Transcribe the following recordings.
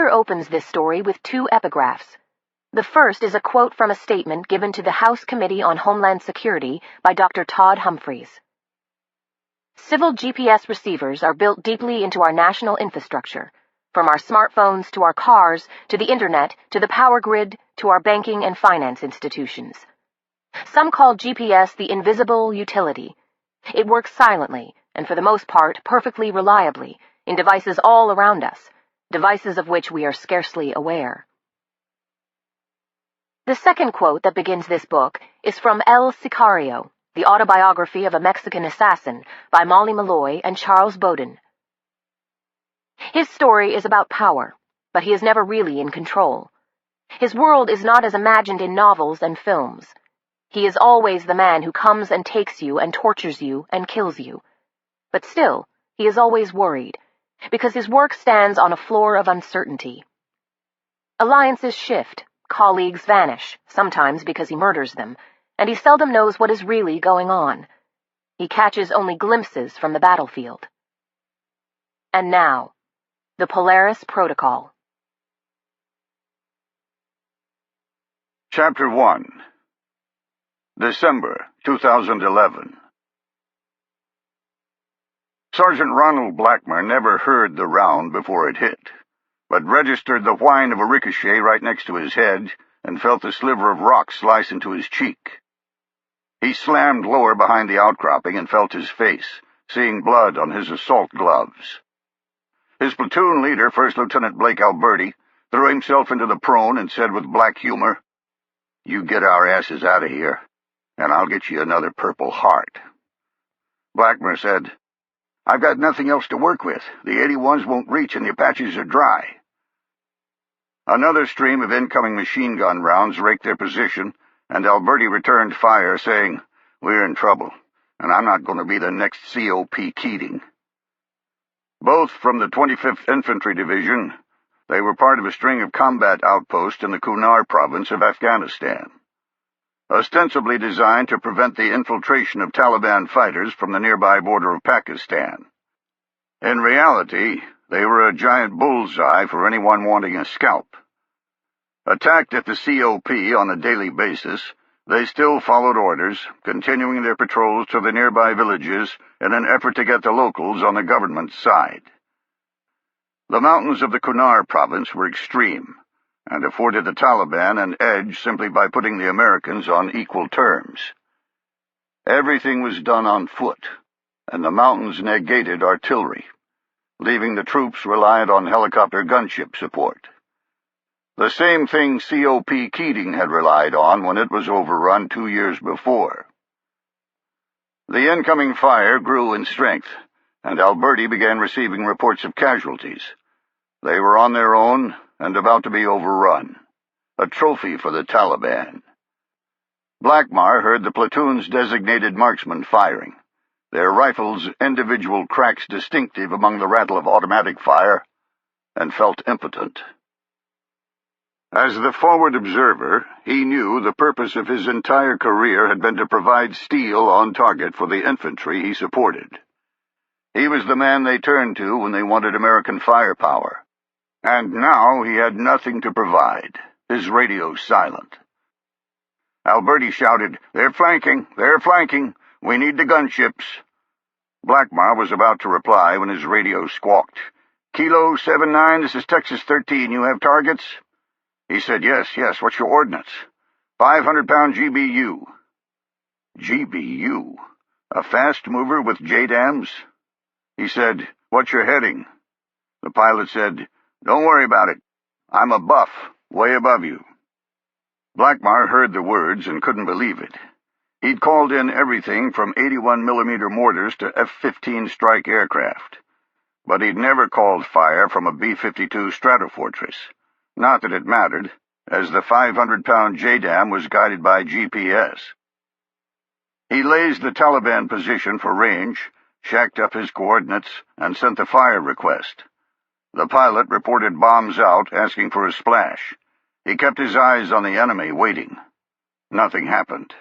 author opens this story with two epigraphs. The first is a quote from a statement given to the House Committee on Homeland Security by Dr. Todd Humphreys. Civil GPS receivers are built deeply into our national infrastructure, from our smartphones to our cars, to the internet, to the power grid, to our banking and finance institutions. Some call GPS the invisible utility. It works silently, and for the most part perfectly reliably, in devices all around us, devices of which we are scarcely aware. The second quote that begins this book is from El Sicario, the autobiography of a Mexican assassin by Molly Malloy and Charles Bowden. His story is about power, but he is never really in control. His world is not as imagined in novels and films. He is always the man who comes and takes you and tortures you and kills you. But still, he is always worried, because his work stands on a floor of uncertainty. Alliances shift, colleagues vanish, sometimes because he murders them, and he seldom knows what is really going on. He catches only glimpses from the battlefield. And now, the Polaris Protocol. Chapter 1. December 2011. Sergeant Ronald Blackmer never heard the round before it hit, but registered the whine of a ricochet right next to his head and felt the sliver of rock slice into his cheek. He slammed lower behind the outcropping and felt his face, seeing blood on his assault gloves. His platoon leader, First Lieutenant Blake Alberti, threw himself into the prone and said with black humor, "You get our asses out of here, and I'll get you another Purple Heart." Blackmer said, "I've got nothing else to work with. The 81s won't reach and the Apaches are dry." Another stream of incoming machine gun rounds raked their position, and Alberti returned fire, saying, "We're in trouble, and I'm not going to be the next COP Keating." Both from the 25th Infantry Division, they were part of a string of combat outposts in the Kunar province of Afghanistan, ostensibly designed to prevent the infiltration of Taliban fighters from the nearby border of Pakistan. In reality, they were a giant bullseye for anyone wanting a scalp. Attacked at the COP on a daily basis, they still followed orders, continuing their patrols to the nearby villages in an effort to get the locals on the government's side. The mountains of the Kunar province were extreme, and afforded the Taliban an edge simply by putting the Americans on equal terms. Everything was done on foot, and the mountains negated artillery, leaving the troops reliant on helicopter gunship support. The same thing COP Keating had relied on when it was overrun 2 years before. The incoming fire grew in strength, and Alberti began receiving reports of casualties. They were on their own and about to be overrun, a trophy for the Taliban. Blackmer heard the platoon's designated marksmen firing, their rifles' individual cracks distinctive among the rattle of automatic fire, and felt impotent. As the forward observer, he knew the purpose of his entire career had been to provide steel on target for the infantry he supported. He was the man they turned to when they wanted American firepower. And now he had nothing to provide, his radio silent. Alberti shouted, "They're flanking! They're flanking! We need the gunships!" Blackmer was about to reply when his radio squawked. "Kilo 79, this is Texas 13. You have targets?" He said, Yes, what's your ordnance?" 500-pound GBU. GBU? A fast mover with JDAMs? He said, "What's your heading?" The pilot said, "Don't worry about it. I'm a buff, way above you." Blackmer heard the words and couldn't believe it. He'd called in everything from 81mm mortars to F-15 strike aircraft, but he'd never called fire from a B-52 Stratofortress. Not that it mattered, as the 500-pound JDAM was guided by GPS. He lazed the Taliban position for range, shacked up his coordinates, and sent the fire request. The pilot reported bombs out, asking for a splash. He kept his eyes on the enemy, waiting. Nothing happened.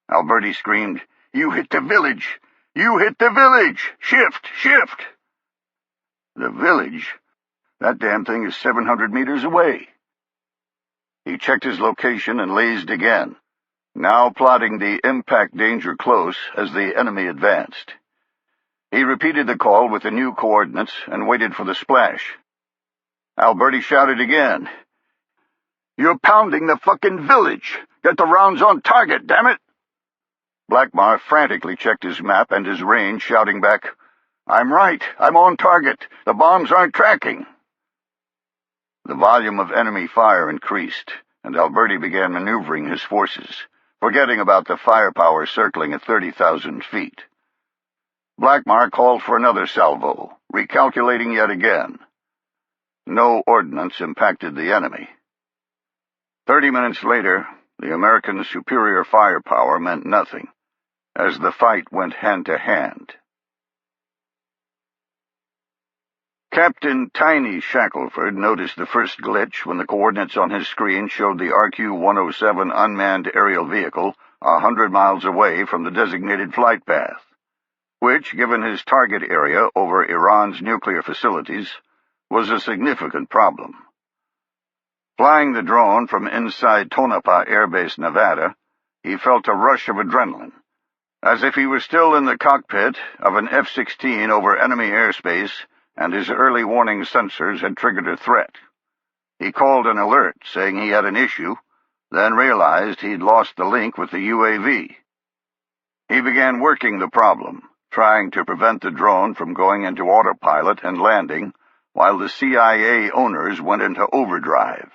Alberti screamed, "You hit the village! You hit the village! Shift! Shift!" The village? That damn thing is 700 meters away. He checked his location and lased again, now plotting the impact danger close as the enemy advanced. He repeated the call with the new coordinates and waited for the splash. Alberti shouted again. "You're pounding the fucking village! Get the rounds on target, damn it!" Blackmar frantically checked his map and his range, shouting back, "I'm right. I'm on target. The bombs aren't tracking." The volume of enemy fire increased, and Alberti began maneuvering his forces, forgetting about the firepower circling at 30,000 feet. Blackmar called for another salvo, recalculating yet again. No ordnance impacted the enemy. 30 minutes later, the American superior firepower meant nothing, as the fight went hand-to-hand. Captain Tiny Shackelford noticed the first glitch when the coordinates on his screen showed the RQ-107 unmanned aerial vehicle 100 miles away from the designated flight path, which, given his target area over Iran's nuclear facilities, was a significant problem. Flying the drone from inside Tonopah Air Base, Nevada, he felt a rush of adrenaline, as if he were still in the cockpit of an F-16 over enemy airspace and his early warning sensors had triggered a threat. He called an alert, saying he had an issue, then realized he'd lost the link with the UAV. He began working the problem, trying to prevent the drone from going into autopilot and landing, while the CIA owners went into overdrive.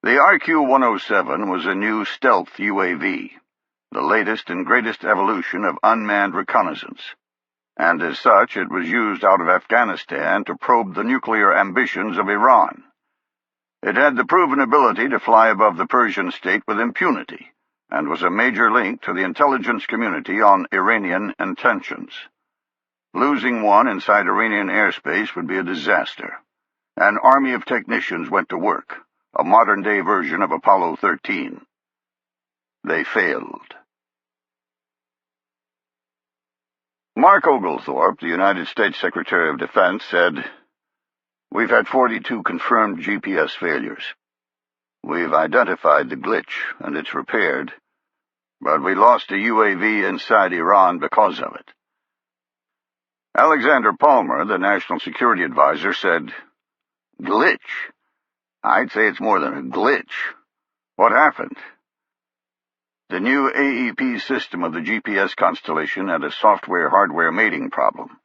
The RQ-107 was a new stealth UAV, the latest and greatest evolution of unmanned reconnaissance, and as such it was used out of Afghanistan to probe the nuclear ambitions of Iran. It had the proven ability to fly above the Persian state with impunity, and was a major link to the intelligence community on Iranian intentions. Losing one inside Iranian airspace would be a disaster. An army of technicians went to work, a modern-day version of Apollo 13. They failed. Mark Oglethorpe, the United States Secretary of Defense, said, "We've had 42 confirmed GPS failures. We've identified the glitch, and it's repaired, but we lost a UAV inside Iran because of it." Alexander Palmer, the National Security Advisor, said, "Glitch? I'd say it's more than a glitch. What happened?" The new AEP system of the GPS constellation had a software-hardware mating problem.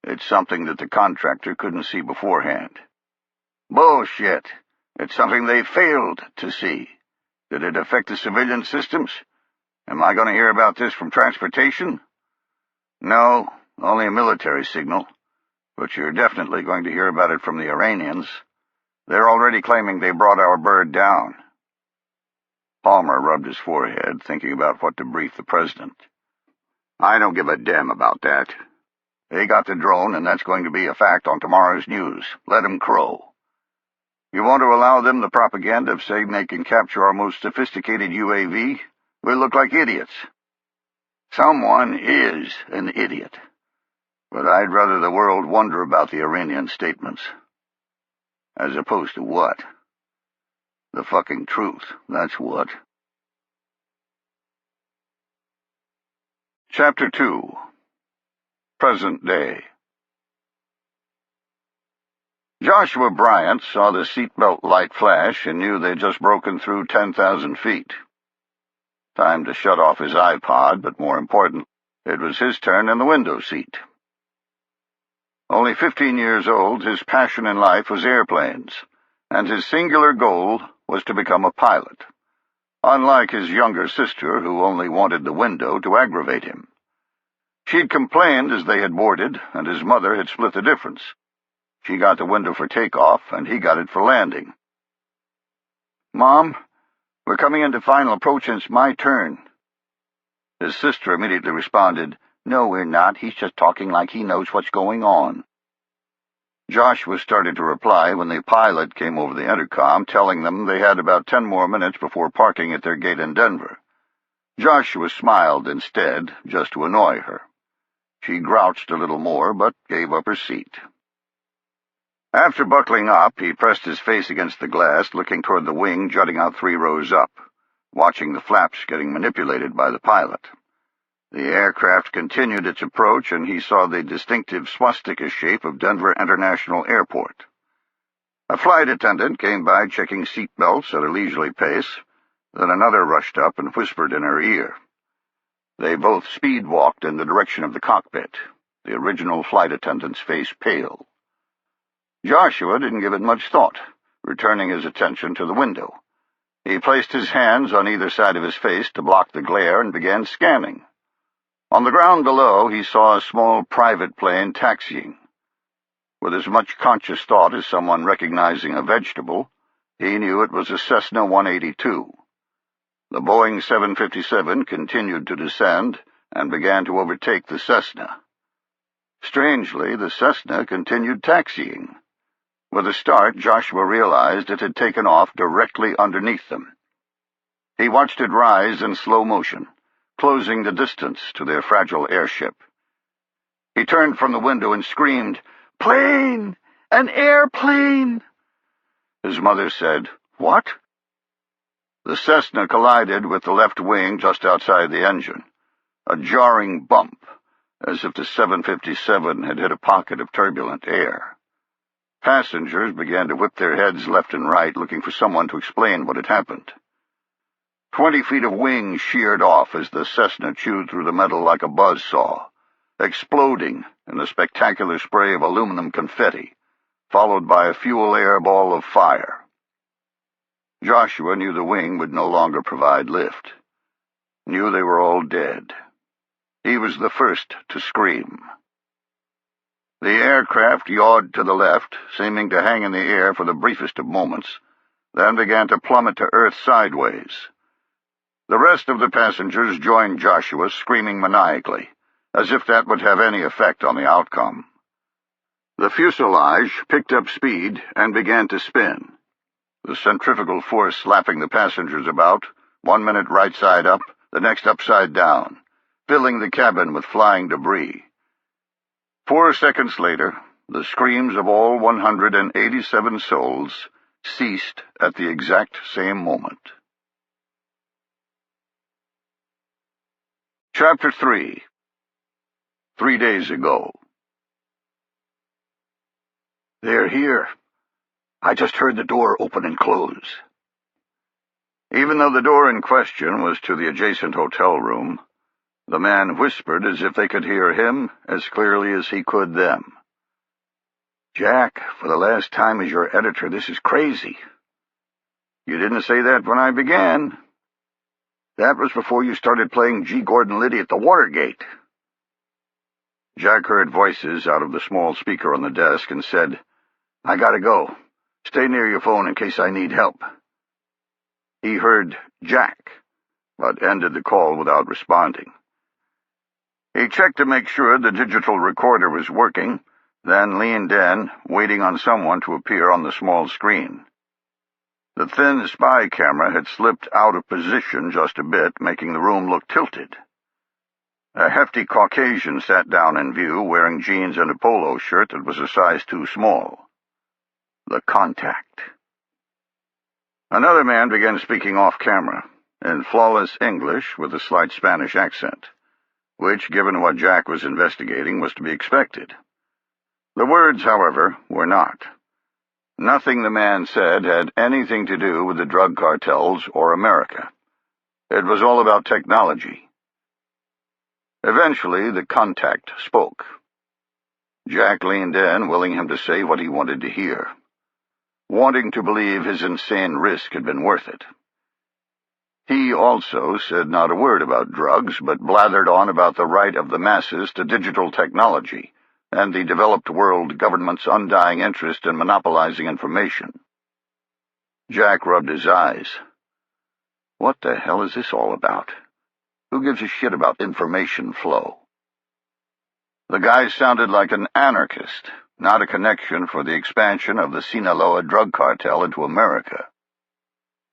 It's something that the contractor couldn't see beforehand. Bullshit. It's something they failed to see. Did it affect the civilian systems? Am I going to hear about this from transportation? No, only a military signal. But you're definitely going to hear about it from the Iranians. They're already claiming they brought our bird down. Palmer rubbed his forehead, thinking about what to brief the president. "I don't give a damn about that. They got the drone, and that's going to be a fact on tomorrow's news. Let them crow. You want to allow them the propaganda of saying they can capture our most sophisticated UAV? We'll look like idiots." Someone is an idiot. But I'd rather the world wonder about the Iranian statements. As opposed to what? The fucking truth, that's what. Chapter 2. Present Day. Joshua Bryant saw the seatbelt light flash and knew they'd just broken through 10,000 feet. Time to shut off his iPod, but more important, it was his turn in the window seat. Only 15 years old, his passion in life was airplanes, and his singular goal was to become a pilot, unlike his younger sister, who only wanted the window to aggravate him. She'd complained as they had boarded, and his mother had split the difference. She got the window for takeoff, and he got it for landing. "Mom, we're coming into final approach, and it's my turn." His sister immediately responded, "No, we're not. He's just talking like he knows what's going on." Joshua started to reply when the pilot came over the intercom, telling them they had about 10 more minutes before parking at their gate in Denver. Joshua smiled instead, just to annoy her. She grouched a little more, but gave up her seat. After buckling up, he pressed his face against the glass, looking toward the wing jutting out 3 rows up, watching the flaps getting manipulated by the pilot. The aircraft continued its approach, and he saw the distinctive swastika shape of Denver International Airport. A flight attendant came by checking seat belts at a leisurely pace. Then another rushed up and whispered in her ear. They both speed-walked in the direction of the cockpit, the original flight attendant's face pale. Joshua didn't give it much thought, returning his attention to the window. He placed his hands on either side of his face to block the glare and began scanning. On the ground below, he saw a small private plane taxiing. With as much conscious thought as someone recognizing a vegetable, he knew it was a Cessna 182. The Boeing 757 continued to descend and began to overtake the Cessna. Strangely, the Cessna continued taxiing. With a start, Joshua realized it had taken off directly underneath them. He watched it rise in slow motion, closing the distance to their fragile airship. He turned from the window and screamed, "Plane! An airplane!" His mother said, "What?" The Cessna collided with the left wing just outside the engine, a jarring bump, as if the 757 had hit a pocket of turbulent air. Passengers began to whip their heads left and right, looking for someone to explain what had happened. 20 feet of wing sheared off as the Cessna chewed through the metal like a buzzsaw, exploding in a spectacular spray of aluminum confetti, followed by a fuel-air ball of fire. Joshua knew the wing would no longer provide lift, knew they were all dead. He was the first to scream. The aircraft yawed to the left, seeming to hang in the air for the briefest of moments, then began to plummet to earth sideways. The rest of the passengers joined Joshua, screaming maniacally, as if that would have any effect on the outcome. The fuselage picked up speed and began to spin, the centrifugal force slapping the passengers about, 1 minute right side up, the next upside down, filling the cabin with flying debris. 4 seconds later, the screams of all 187 souls ceased at the exact same moment. Chapter 3. 3 days ago. "They're here. I just heard the door open and close." Even though the door in question was to the adjacent hotel room, the man whispered as if they could hear him as clearly as he could them. "Jack, for the last time as your editor, this is crazy." "You didn't say that when I began." "That was before you started playing G. Gordon Liddy at the Watergate." Jack heard voices out of the small speaker on the desk and said, "I gotta go. Stay near your phone in case I need help." He heard Jack, but ended the call without responding. He checked to make sure the digital recorder was working, then leaned in, waiting on someone to appear on the small screen. The thin spy camera had slipped out of position just a bit, making the room look tilted. A hefty Caucasian sat down in view, wearing jeans and a polo shirt that was a size too small. The contact. Another man began speaking off-camera, in flawless English with a slight Spanish accent, which, given what Jack was investigating, was to be expected. The words, however, were not. Nothing the man said had anything to do with the drug cartels or America. It was all about technology. Eventually, the contact spoke. Jack leaned in, willing him to say what he wanted to hear, wanting to believe his insane risk had been worth it. He also said not a word about drugs, but blathered on about the right of the masses to digital technology and the developed world government's undying interest in monopolizing information. Jack rubbed his eyes. What the hell is this all about? Who gives a shit about information flow? The guy sounded like an anarchist, not a connection for the expansion of the Sinaloa drug cartel into America.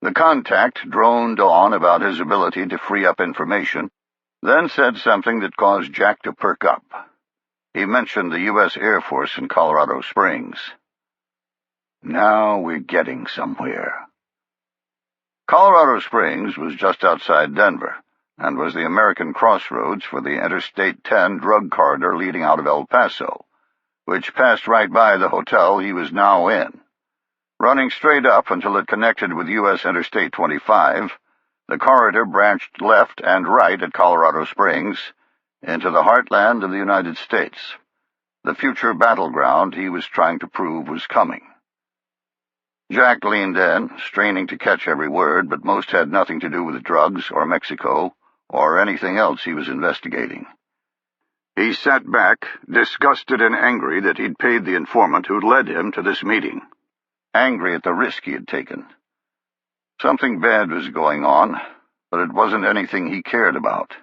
The contact droned on about his ability to free up information, then said something that caused Jack to perk up. He mentioned the U.S. Air Force in Colorado Springs. Now we're getting somewhere. Colorado Springs was just outside Denver, and was the American crossroads for the Interstate 10 drug corridor leading out of El Paso, which passed right by the hotel he was now in. Running straight up until it connected with U.S. Interstate 25, the corridor branched left and right at Colorado Springs into the heartland of the United States, the future battleground he was trying to prove was coming. Jack leaned in, straining to catch every word, but most had nothing to do with drugs or Mexico or anything else he was investigating. He sat back, disgusted and angry that he'd paid the informant who'd led him to this meeting. Angry at the risk he had taken. Something bad was going on, but it wasn't anything he cared about.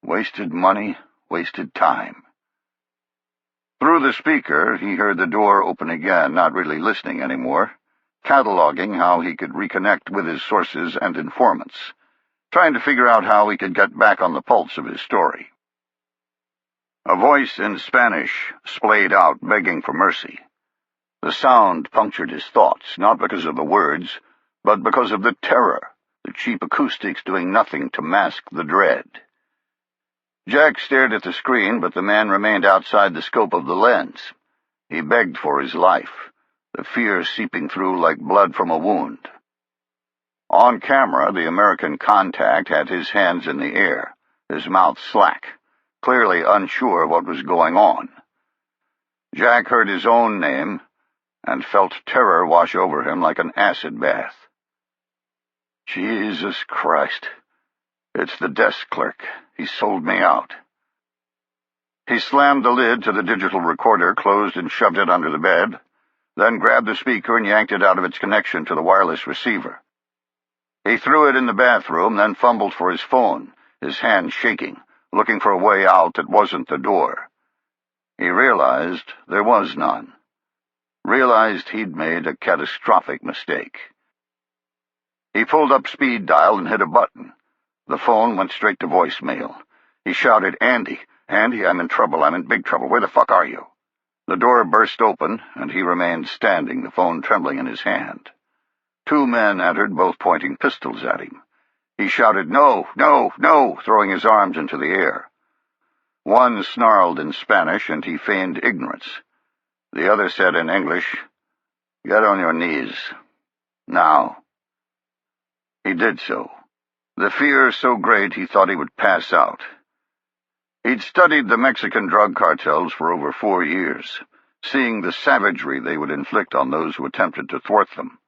Wasted money, wasted time. Through the speaker, he heard the door open again, not really listening anymore, cataloging how he could reconnect with his sources and informants, trying to figure out how he could get back on the pulse of his story. A voice in Spanish splayed out, begging for mercy. The sound punctured his thoughts, not because of the words, but because of the terror, the cheap acoustics doing nothing to mask the dread. Jack stared at the screen, but the man remained outside the scope of the lens. He begged for his life, the fear seeping through like blood from a wound. On camera, the American contact had his hands in the air, his mouth slack, clearly unsure what was going on. Jack heard his own name and felt terror wash over him like an acid bath. Jesus Christ. It's the desk clerk. He sold me out. He slammed the lid to the digital recorder, closed and shoved it under the bed, then grabbed the speaker and yanked it out of its connection to the wireless receiver. He threw it in the bathroom, then fumbled for his phone, his hand shaking, looking for a way out that wasn't the door. He realized there was none. Realized he'd made a catastrophic mistake. He pulled up speed dial and hit a button. The phone went straight to voicemail. He shouted, "Andy, Andy, I'm in trouble. I'm in big trouble. Where the fuck are you?" The door burst open, and he remained standing, the phone trembling in his hand. Two men entered, both pointing pistols at him. He shouted, "No, no, no," throwing his arms into the air. One snarled in Spanish, and he feigned ignorance. The other said in English, "Get on your knees. Now." He did so. The fear so great he thought he would pass out. He'd studied the Mexican drug cartels for over 4 years, seeing the savagery they would inflict on those who attempted to thwart them,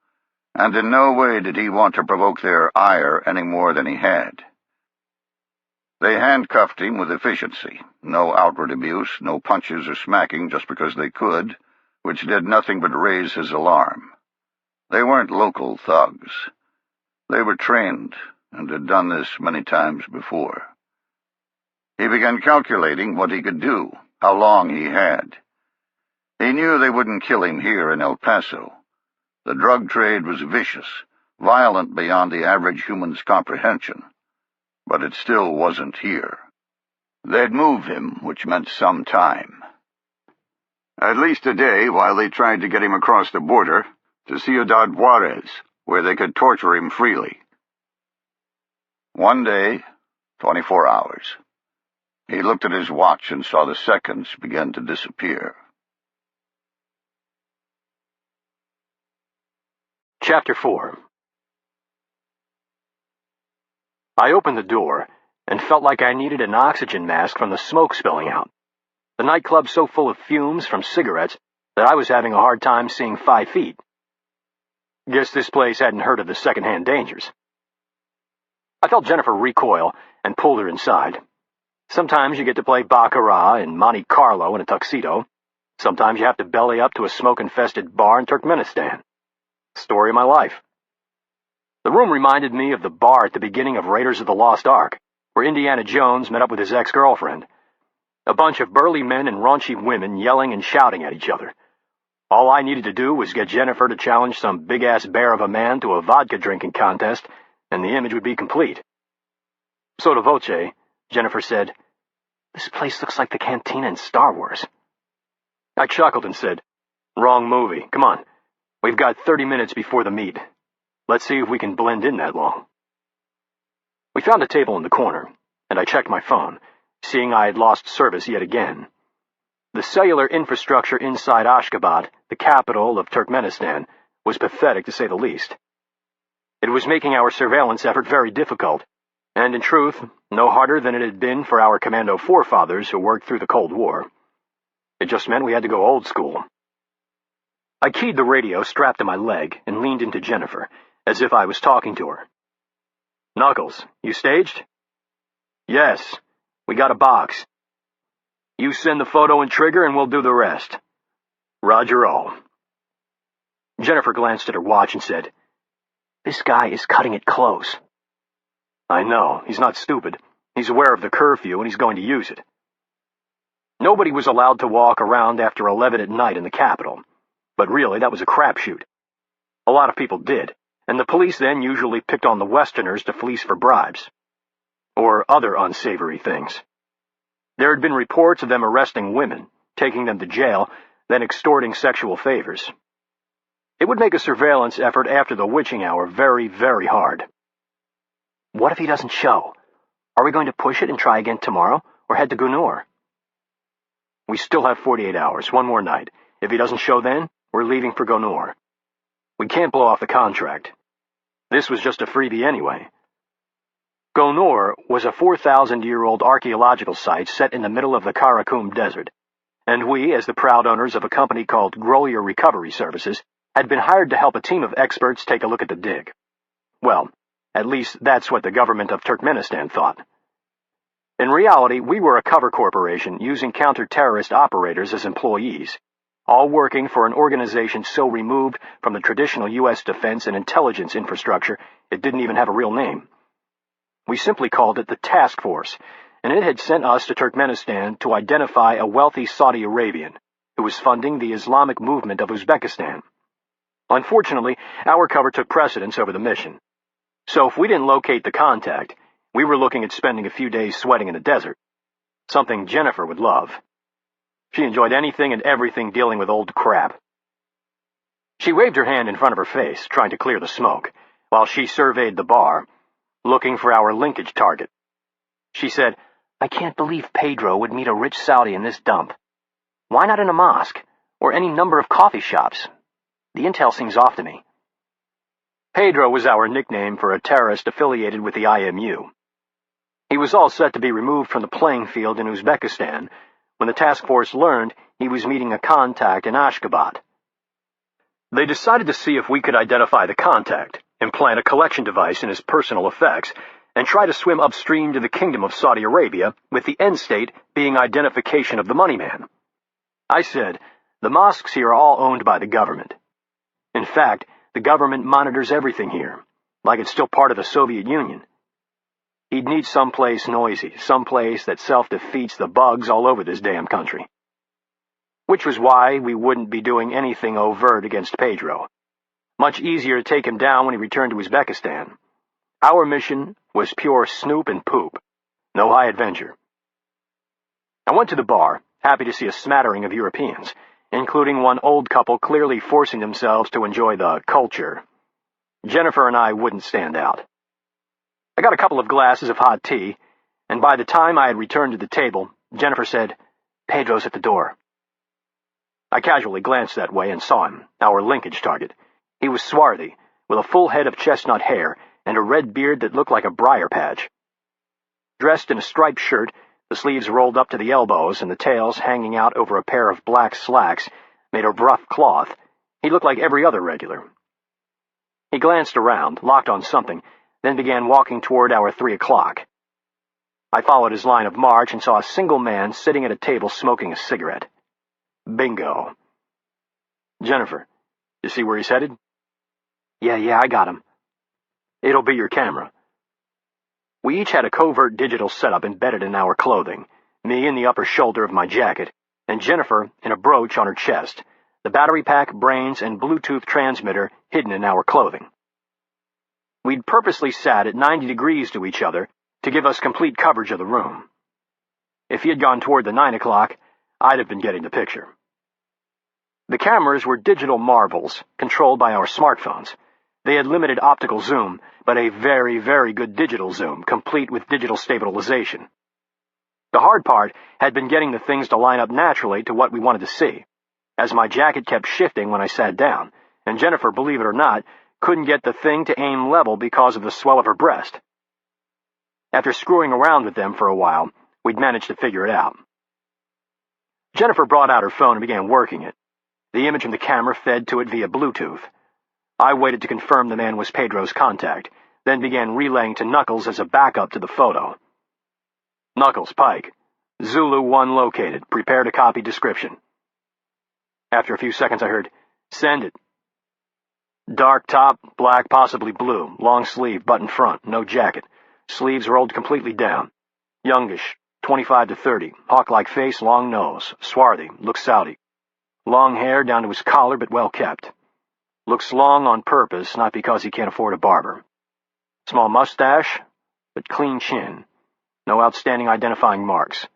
and in no way did he want to provoke their ire any more than he had. They handcuffed him with efficiency, no outward abuse, no punches or smacking just because they could, which did nothing but raise his alarm. They weren't local thugs. They were trained and had done this many times before. He began calculating what he could do, how long he had. He knew they wouldn't kill him here in El Paso. The drug trade was vicious, violent beyond the average human's comprehension. But it still wasn't here. They'd move him, which meant some time. At least a day while they tried to get him across the border to Ciudad Juarez, where they could torture him freely. One day, 24 hours. He looked at his watch and saw the seconds begin to disappear. Chapter 4. I opened the door and felt like I needed an oxygen mask from the smoke spilling out. The nightclub's so full of fumes from cigarettes that I was having a hard time seeing 5 feet. Guess this place hadn't heard of the secondhand dangers. I felt Jennifer recoil and pulled her inside. Sometimes you get to play baccarat in Monte Carlo in a tuxedo. Sometimes you have to belly up to a smoke-infested bar in Turkmenistan. Story of my life. The room reminded me of the bar at the beginning of Raiders of the Lost Ark, where Indiana Jones met up with his ex-girlfriend. A bunch of burly men and raunchy women yelling and shouting at each other. All I needed to do was get Jennifer to challenge some big-ass bear of a man to a vodka-drinking contest, and the image would be complete. Sotto voce, Jennifer said, "This place looks like the cantina in Star Wars." I chuckled and said, "Wrong movie. Come on. We've got 30 minutes before the meet. Let's see if we can blend in that long. We found a table in the corner, and I checked my phone, seeing I had lost service yet again. The cellular infrastructure inside Ashgabat, the capital of Turkmenistan, was pathetic to say the least. It was making our surveillance effort very difficult, and in truth, no harder than it had been for our commando forefathers who worked through the Cold War. It just meant we had to go old school. I keyed the radio strapped to my leg and leaned into Jennifer, as if I was talking to her. Knuckles, you staged? Yes, we got a box. You send the photo and trigger and we'll do the rest. Roger all. Jennifer glanced at her watch and said, "This guy is cutting it close." I know, he's not stupid. He's aware of the curfew and he's going to use it. Nobody was allowed to walk around after 11 at night in the capital. But really, that was a crapshoot. A lot of people did, and the police then usually picked on the Westerners to fleece for bribes. Or other unsavory things. There had been reports of them arresting women, taking them to jail, then extorting sexual favors. It would make a surveillance effort after the witching hour very, very hard. What if he doesn't show? Are we going to push it and try again tomorrow, or head to Gunur? We still have 48 hours, one more night. If he doesn't show then, we're leaving for Gunur. We can't blow off the contract. This was just a freebie anyway. Gunur was a 4,000-year-old archaeological site set in the middle of the Karakum Desert, and we, as the proud owners of a company called Grolier Recovery Services, had been hired to help a team of experts take a look at the dig. Well, at least that's what the government of Turkmenistan thought. In reality, we were a cover corporation using counter-terrorist operators as employees, all working for an organization so removed from the traditional U.S. defense and intelligence infrastructure it didn't even have a real name. We simply called it the Taskforce, and it had sent us to Turkmenistan to identify a wealthy Saudi Arabian who was funding the Islamic movement of Uzbekistan. Unfortunately, our cover took precedence over the mission. So if we didn't locate the contact, we were looking at spending a few days sweating in the desert, something Jennifer would love. She enjoyed anything and everything dealing with old crap. She waved her hand in front of her face, trying to clear the smoke, while she surveyed the bar, looking for our linkage target. She said, "I can't believe Pedro would meet a rich Saudi in this dump. Why not in a mosque, or any number of coffee shops? The intel seems off to me." Pedro was our nickname for a terrorist affiliated with the IMU. He was all set to be removed from the playing field in Uzbekistan when the task force learned he was meeting a contact in Ashgabat. They decided to see if we could identify the contact, implant a collection device in his personal effects, and try to swim upstream to the Kingdom of Saudi Arabia, with the end state being identification of the money man. I said, the mosques here are all owned by the government. In fact, the government monitors everything here, like it's still part of the Soviet Union. He'd need someplace noisy, someplace that self-defeats the bugs all over this damn country. Which was why we wouldn't be doing anything overt against Pedro. Much easier to take him down when he returned to Uzbekistan. Our mission was pure snoop and poop. No high adventure. I went to the bar, happy to see a smattering of Europeans, including one old couple clearly forcing themselves to enjoy the culture. Jennifer and I wouldn't stand out. I got a couple of glasses of hot tea, and by the time I had returned to the table, Jennifer said, "Pedro's at the door." I casually glanced that way and saw him, our linkage target. He was swarthy, with a full head of chestnut hair and a red beard that looked like a briar patch. Dressed in a striped shirt, the sleeves rolled up to the elbows and the tails hanging out over a pair of black slacks made of rough cloth, he looked like every other regular. He glanced around, locked on something, then began walking toward our 3 o'clock. I followed his line of march and saw a single man sitting at a table smoking a cigarette. Bingo. Jennifer, you see where he's headed? Yeah, I got him. It'll be your camera. We each had a covert digital setup embedded in our clothing, me in the upper shoulder of my jacket, and Jennifer in a brooch on her chest, the battery pack, brains, and Bluetooth transmitter hidden in our clothing. We'd purposely sat at 90 degrees to each other to give us complete coverage of the room. If he had gone toward the 9 o'clock, I'd have been getting the picture. The cameras were digital marvels, controlled by our smartphones. They had limited optical zoom, but a very, very good digital zoom, complete with digital stabilization. The hard part had been getting the things to line up naturally to what we wanted to see, as my jacket kept shifting when I sat down, and Jennifer, believe it or not, couldn't get the thing to aim level because of the swell of her breast. After screwing around with them for a while, we'd managed to figure it out. Jennifer brought out her phone and began working it. The image from the camera fed to it via Bluetooth. I waited to confirm the man was Pedro's contact, then began relaying to Knuckles as a backup to the photo. Knuckles, Pike. Zulu 1 located. Prepare to copy description. After a few seconds I heard, "Send it." Dark top, black, possibly blue, long sleeve, button front, no jacket. Sleeves rolled completely down. Youngish, 25 to 30, hawk-like face, long nose, swarthy, looks Saudi. Long hair down to his collar, but well kept. Looks long on purpose, not because he can't afford a barber. Small mustache, but clean chin. No outstanding identifying marks.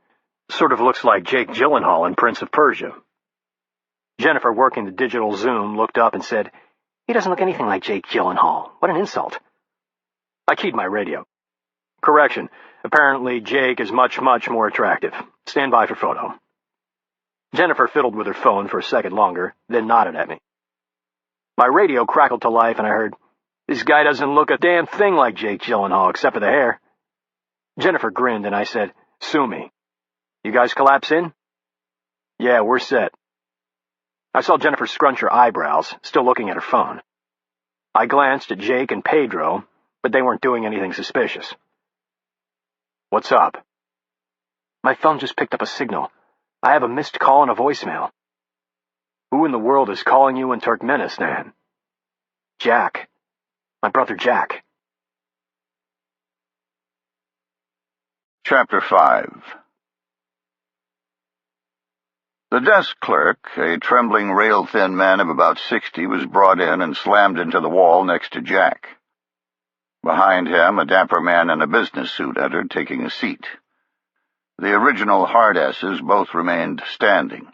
Sort of looks like Jake Gyllenhaal in Prince of Persia. Jennifer, working the digital zoom, looked up and said, "He doesn't look anything like Jake Gyllenhaal. What an insult." I keyed my radio. Correction. Apparently Jake is much, much more attractive. Stand by for photo. Jennifer fiddled with her phone for a second longer, then nodded at me. My radio crackled to life and I heard, "This guy doesn't look a damn thing like Jake Gyllenhaal except for the hair." Jennifer grinned and I said, "Sue me. You guys collapse in?" "Yeah, we're set." I saw Jennifer scrunch her eyebrows, still looking at her phone. I glanced at Jake and Pedro, but they weren't doing anything suspicious. "What's up?" "My phone just picked up a signal. I have a missed call and a voicemail." "Who in the world is calling you in Turkmenistan?" "Jack. My brother Jack." Chapter 5. The desk clerk, a trembling, rail-thin man of about 60, was brought in and slammed into the wall next to Jack. Behind him, a dapper man in a business suit entered, taking a seat. The original hardasses both remained standing.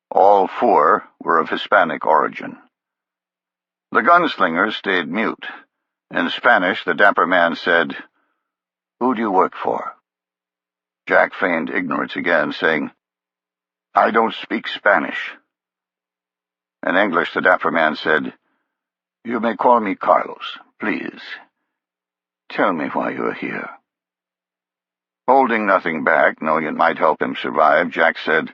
All four were of Hispanic origin. The gunslinger stayed mute. In Spanish, the dapper man said, "Who do you work for?" Jack feigned ignorance again, saying, "I don't speak Spanish." In English, the dapper man said, "You may call me Carlos, please. Tell me why you're here." Holding nothing back, knowing it might help him survive, Jack said,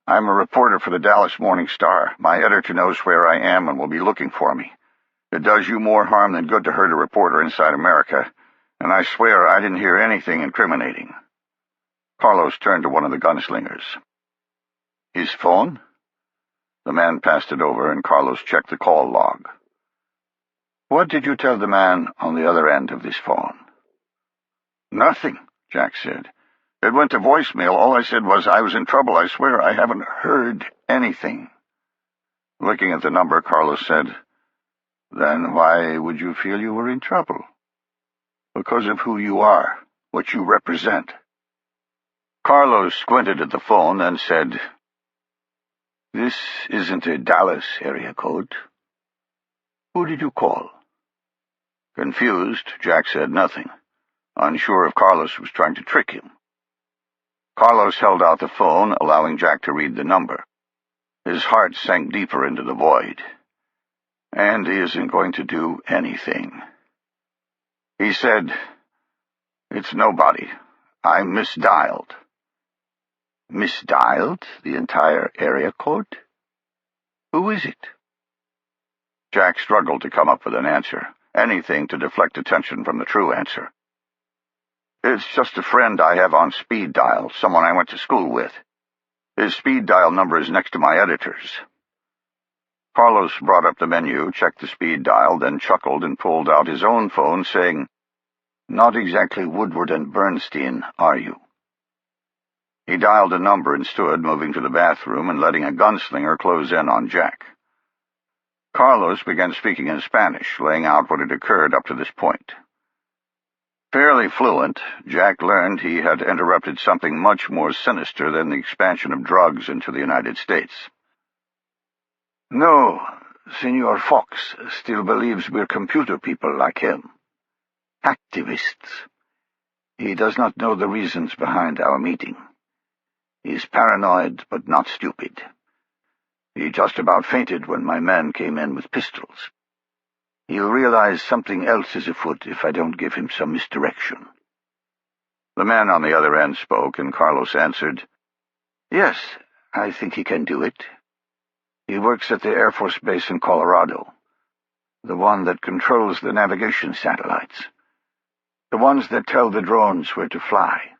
"I'm a reporter for the Dallas Morning Star. My editor knows where I am and will be looking for me. It does you more harm than good to hurt a reporter inside America, and I swear I didn't hear anything incriminating." Carlos turned to one of the gunslingers. "His phone?" The man passed it over, and Carlos checked the call log. "What did you tell the man on the other end of this phone?" "Nothing," Jack said. "It went to voicemail. All I said was I was in trouble. I swear I haven't heard anything." Looking at the number, Carlos said, "Then why would you feel you were in trouble?" "Because of who you are, what you represent." Carlos squinted at the phone and said, "This isn't a Dallas area code. Who did you call?" Confused, Jack said nothing, unsure if Carlos was trying to trick him. Carlos held out the phone, allowing Jack to read the number. His heart sank deeper into the void. And he isn't going to do anything. He said, "It's nobody. I misdialed." "Misdialed the entire area code? Who is it?" Jack struggled to come up with an answer, anything to deflect attention from the true answer. "It's just a friend I have on speed dial, someone I went to school with. His speed dial number is next to my editor's." Carlos brought up the menu, checked the speed dial, then chuckled and pulled out his own phone, saying, "Not exactly Woodward and Bernstein, are you?" He dialed a number and stood, moving to the bathroom and letting a gunslinger close in on Jack. Carlos began speaking in Spanish, laying out what had occurred up to this point. Fairly fluent, Jack learned he had interrupted something much more sinister than the expansion of drugs into the United States. No, Senor Fox still believes we're computer people like him. Activists. He does not know the reasons behind our meeting. He's paranoid, but not stupid. He just about fainted when my men came in with pistols. He'll realize something else is afoot if I don't give him some misdirection. The man on the other end spoke, and Carlos answered, "Yes, I think he can do it. He works at the Air Force Base in Colorado, the one that controls the navigation satellites, the ones that tell the drones where to fly.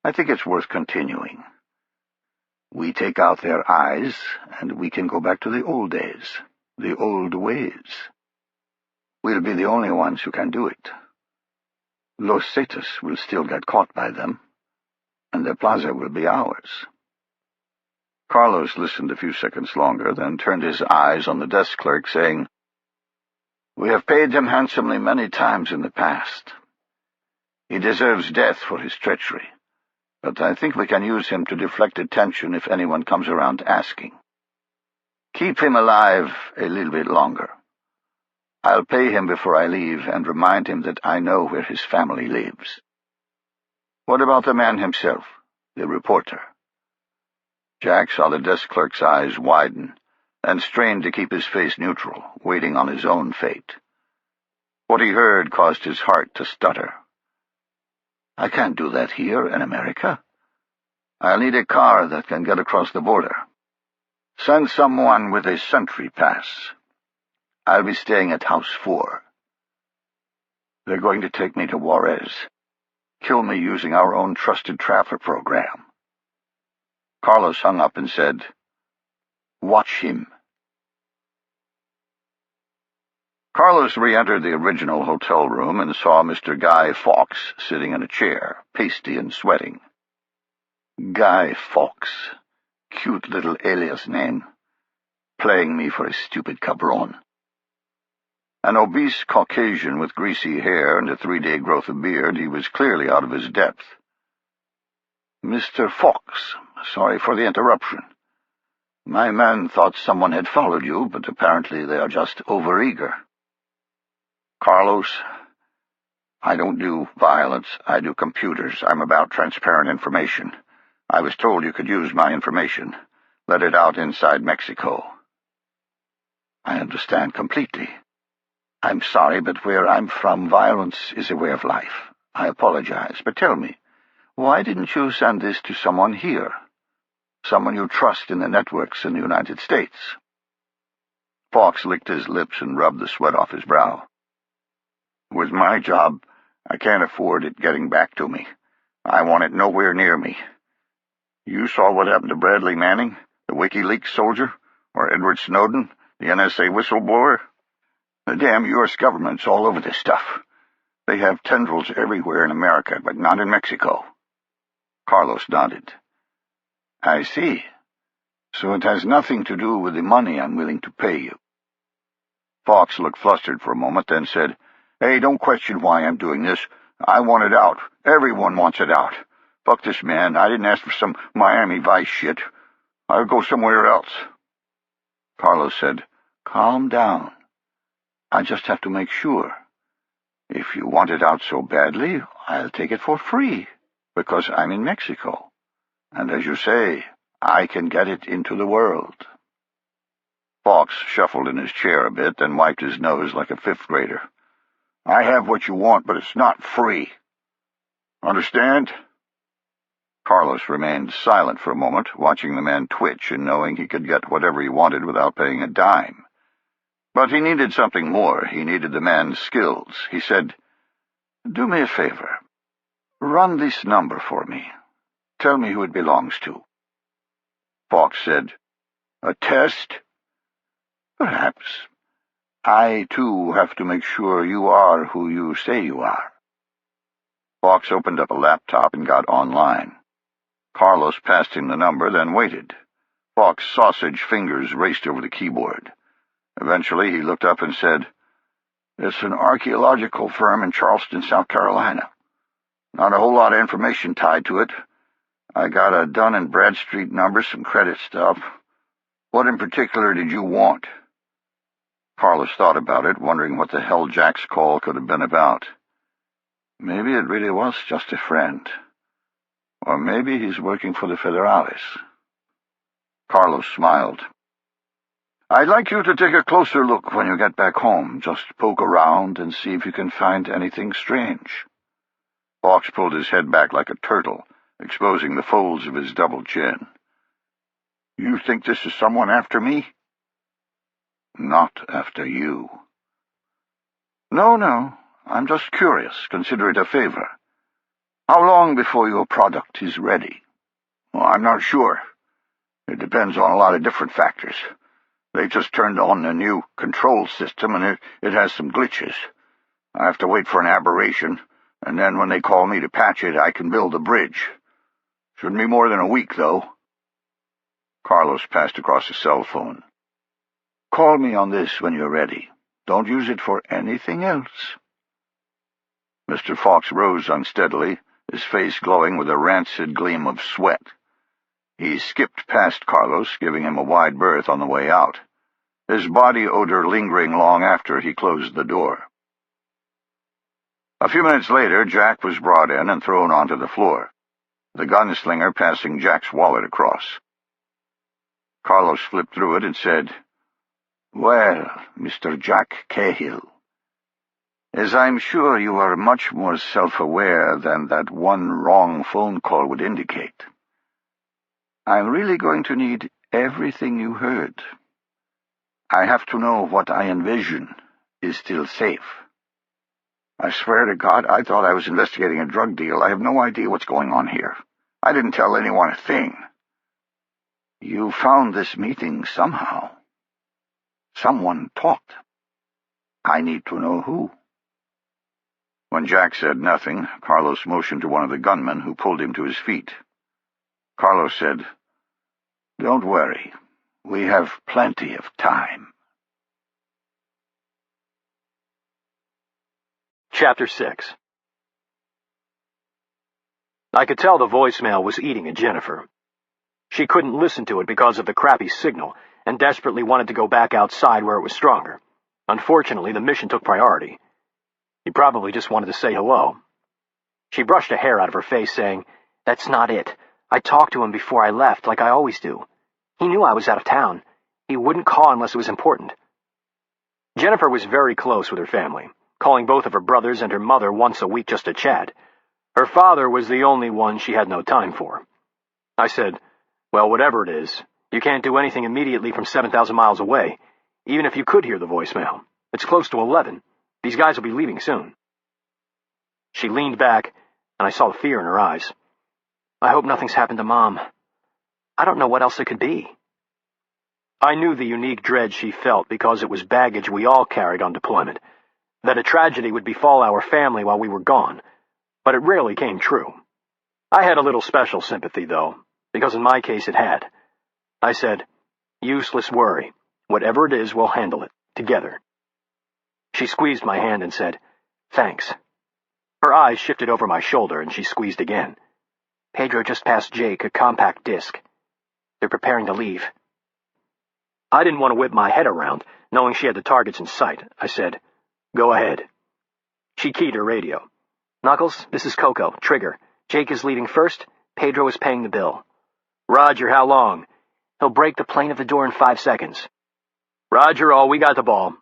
I think it's worth continuing. We take out their eyes, and we can go back to the old days, the old ways. We'll be the only ones who can do it. Los Zetas will still get caught by them, and the plaza will be ours." Carlos listened a few seconds longer, then turned his eyes on the desk clerk, saying, "We have paid him handsomely many times in the past. He deserves death for his treachery, but I think we can use him to deflect attention if anyone comes around asking. Keep him alive a little bit longer. I'll pay him before I leave and remind him that I know where his family lives." "What about the man himself, the reporter?" Jack saw the desk clerk's eyes widen and strained to keep his face neutral, waiting on his own fate. What he heard caused his heart to stutter. "I can't do that here in America. I'll need a car that can get across the border. Send someone with a sentry pass. I'll be staying at House 4. They're going to take me to Juarez, kill me using our own trusted traveler program." Carlos hung up and said, "Watch him." Carlos re-entered the original hotel room and saw Mr. Guy Fawkes sitting in a chair, pasty and sweating. Guy Fawkes. Cute little alias name. Playing me for a stupid cabron. An obese Caucasian with greasy hair and a 3-day growth of beard, he was clearly out of his depth. "Mr. Fawkes, sorry for the interruption. My men thought someone had followed you, but apparently they are just overeager." "Carlos, I don't do violence. I do computers. I'm about transparent information. I was told you could use my information. Let it out inside Mexico." "I understand completely. I'm sorry, but where I'm from, violence is a way of life. I apologize, but tell me, why didn't you send this to someone here? Someone you trust in the networks in the United States?" Fawkes licked his lips and rubbed the sweat off his brow. "It was my job. I can't afford it getting back to me. I want it nowhere near me. You saw what happened to Bradley Manning, the WikiLeaks soldier, or Edward Snowden, the NSA whistleblower? The damn U.S. government's all over this stuff. They have tendrils everywhere in America, but not in Mexico." Carlos nodded. "I see. So it has nothing to do with the money I'm willing to pay you." Fawkes looked flustered for a moment, then said, "Hey, don't question why I'm doing this. I want it out. Everyone wants it out. Fuck this man. I didn't ask for some Miami Vice shit. I'll go somewhere else." Carlos said, "Calm down. I just have to make sure. If you want it out so badly, I'll take it for free, because I'm in Mexico. And as you say, I can get it into the world." Fawkes shuffled in his chair a bit, then wiped his nose like a fifth grader. "I have what you want, but it's not free. Understand?" Carlos remained silent for a moment, watching the man twitch and knowing he could get whatever he wanted without paying a dime. But he needed something more. He needed the man's skills. He said, "Do me a favor. Run this number for me. Tell me who it belongs to." Fawkes said, "A test?" "Perhaps. I, too, have to make sure you are who you say you are." Fawkes opened up a laptop and got online. Carlos passed him the number, then waited. Fawkes' sausage fingers raced over the keyboard. Eventually he looked up and said, "It's an archaeological firm in Charleston, South Carolina. Not a whole lot of information tied to it. I got a Dun and Bradstreet number, some credit stuff. What in particular did you want? Carlos thought about it, wondering what the hell Jack's call could have been about. Maybe it really was just a friend. Or maybe he's working for the Federales. Carlos smiled. I'd like you to take a closer look when you get back home. Just poke around and see if you can find anything strange. Fox pulled his head back like a turtle, exposing the folds of his double chin. You think this is someone after me? Not after you. No, I'm just curious. Consider it a favor. How long before your product is ready? Well, I'm not sure. It depends on a lot of different factors. They just turned on a new control system, and it has some glitches. I have to wait for an aberration, and then when they call me to patch it, I can build a bridge. Shouldn't be more than a week, though. Carlos passed across a cell phone. Call me on this when you're ready. Don't use it for anything else. Mr. Fox rose unsteadily, his face glowing with a rancid gleam of sweat. He skipped past Carlos, giving him a wide berth on the way out, his body odor lingering long after he closed the door. A few minutes later, Jack was brought in and thrown onto the floor, the gunslinger passing Jack's wallet across. Carlos flipped through it and said, Well, Mr. Jack Cahill, as I'm sure you are much more self-aware than that one wrong phone call would indicate, I'm really going to need everything you heard. I have to know what I envision is still safe. I swear to God, I thought I was investigating a drug deal. I have no idea what's going on here. I didn't tell anyone a thing. You found this meeting somehow. Someone talked. I need to know who. When Jack said nothing, Carlos motioned to one of the gunmen who pulled him to his feet. Carlos said, Don't worry. We have plenty of time. Chapter 6. I could tell the voicemail was eating at Jennifer. She couldn't listen to it because of the crappy signal, and desperately wanted to go back outside where it was stronger. Unfortunately, the mission took priority. He probably just wanted to say hello. She brushed a hair out of her face, saying, That's not it. I talked to him before I left, like I always do. He knew I was out of town. He wouldn't call unless it was important. Jennifer was very close with her family, calling both of her brothers and her mother once a week just to chat. Her father was the only one she had no time for. I said, Well, whatever it is, you can't do anything immediately from 7,000 miles away, even if you could hear the voicemail. It's close to 11. These guys will be leaving soon. She leaned back, and I saw the fear in her eyes. I hope nothing's happened to Mom. I don't know what else it could be. I knew the unique dread she felt because it was baggage we all carried on deployment, that a tragedy would befall our family while we were gone, but it rarely came true. I had a little special sympathy, though, because in my case it had. I said, Useless worry. Whatever it is, we'll handle it, together. She squeezed my hand and said, Thanks. Her eyes shifted over my shoulder, and she squeezed again. Pedro just passed Jake a compact disc. They're preparing to leave. I didn't want to whip my head around, knowing she had the targets in sight. I said, Go ahead. She keyed her radio. Knuckles, this is Coco, Trigger. Jake is leaving first. Pedro is paying the bill. Roger, how long? He'll break the plane of the door in 5 seconds. Roger, all, we got the ball.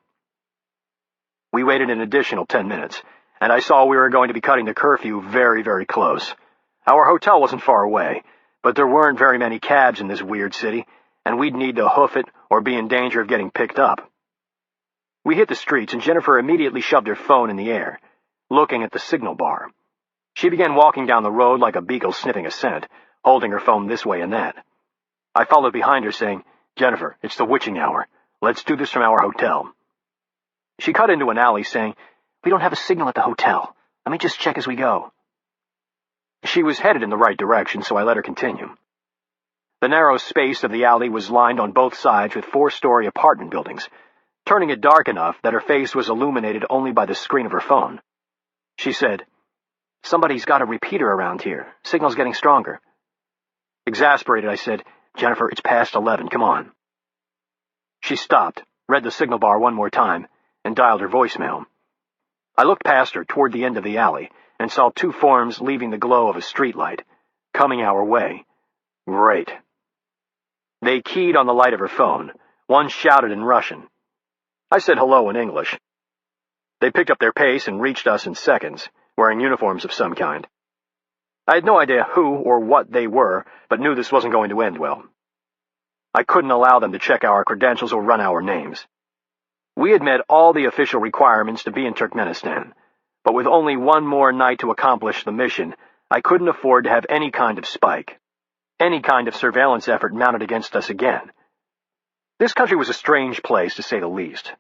We waited an additional 10 minutes, and I saw we were going to be cutting the curfew very, very close. Our hotel wasn't far away, but there weren't very many cabs in this weird city, and we'd need to hoof it or be in danger of getting picked up. We hit the streets, and Jennifer immediately shoved her phone in the air, looking at the signal bar. She began walking down the road like a beagle sniffing a scent, holding her phone this way and that. I followed behind her, saying, Jennifer, it's the witching hour. Let's do this from our hotel. She cut into an alley, saying, We don't have a signal at the hotel. Let me just check as we go. She was headed in the right direction, so I let her continue. The narrow space of the alley was lined on both sides with 4-story apartment buildings, turning it dark enough that her face was illuminated only by the screen of her phone. She said, Somebody's got a repeater around here. Signal's getting stronger. Exasperated, I said, Jennifer, it's past 11. Come on. She stopped, read the signal bar one more time, and dialed her voicemail. I looked past her toward the end of the alley and saw two forms leaving the glow of a streetlight, coming our way. Great. They keyed on the light of her phone. One shouted in Russian. I said hello in English. They picked up their pace and reached us in seconds, wearing uniforms of some kind. I had no idea who or what they were, but knew this wasn't going to end well. I couldn't allow them to check our credentials or run our names. We had met all the official requirements to be in Turkmenistan, but with only one more night to accomplish the mission, I couldn't afford to have any kind of spike, any kind of surveillance effort mounted against us again. This country was a strange place, to say the least.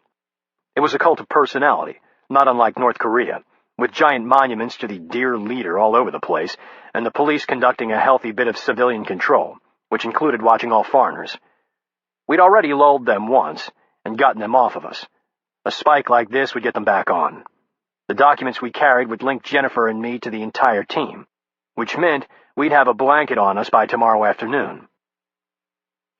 It was a cult of personality, not unlike North Korea, with giant monuments to the dear leader all over the place, and the police conducting a healthy bit of civilian control, which included watching all foreigners. We'd already lulled them once, and gotten them off of us. A spike like this would get them back on. The documents we carried would link Jennifer and me to the entire team, which meant we'd have a blanket on us by tomorrow afternoon.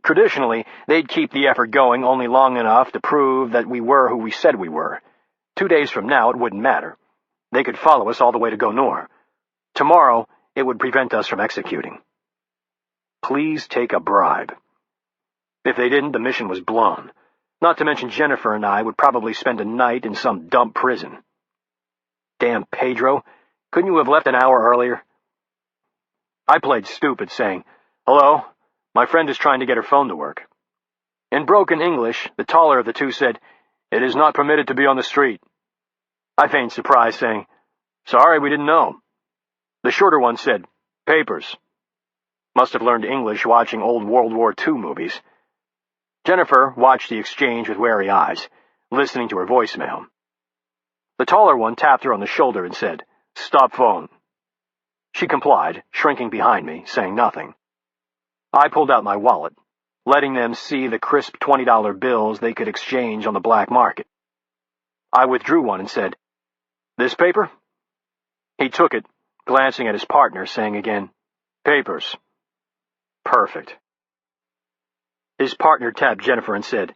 Traditionally, they'd keep the effort going only long enough to prove that we were who we said we were. 2 days from now, it wouldn't matter. They could follow us all the way to Gonor. Tomorrow, it would prevent us from executing. Please take a bribe. If they didn't, the mission was blown. Not to mention Jennifer and I would probably spend a night in some dump prison. Damn Pedro, couldn't you have left an hour earlier? I played stupid, saying, "Hello, my friend is trying to get her phone to work." In broken English, the taller of the two said, "It is not permitted to be on the street." I feigned surprise, saying, "Sorry, we didn't know." The shorter one said, "Papers." Must have learned English watching old World War II movies. Jennifer watched the exchange with wary eyes, listening to her voicemail. The taller one tapped her on the shoulder and said, "Stop phone." She complied, shrinking behind me, saying nothing. I pulled out my wallet, letting them see the crisp $20 bills they could exchange on the black market. I withdrew one and said, "This paper?" He took it, glancing at his partner, saying again, "Papers." Perfect. His partner tapped Jennifer and said,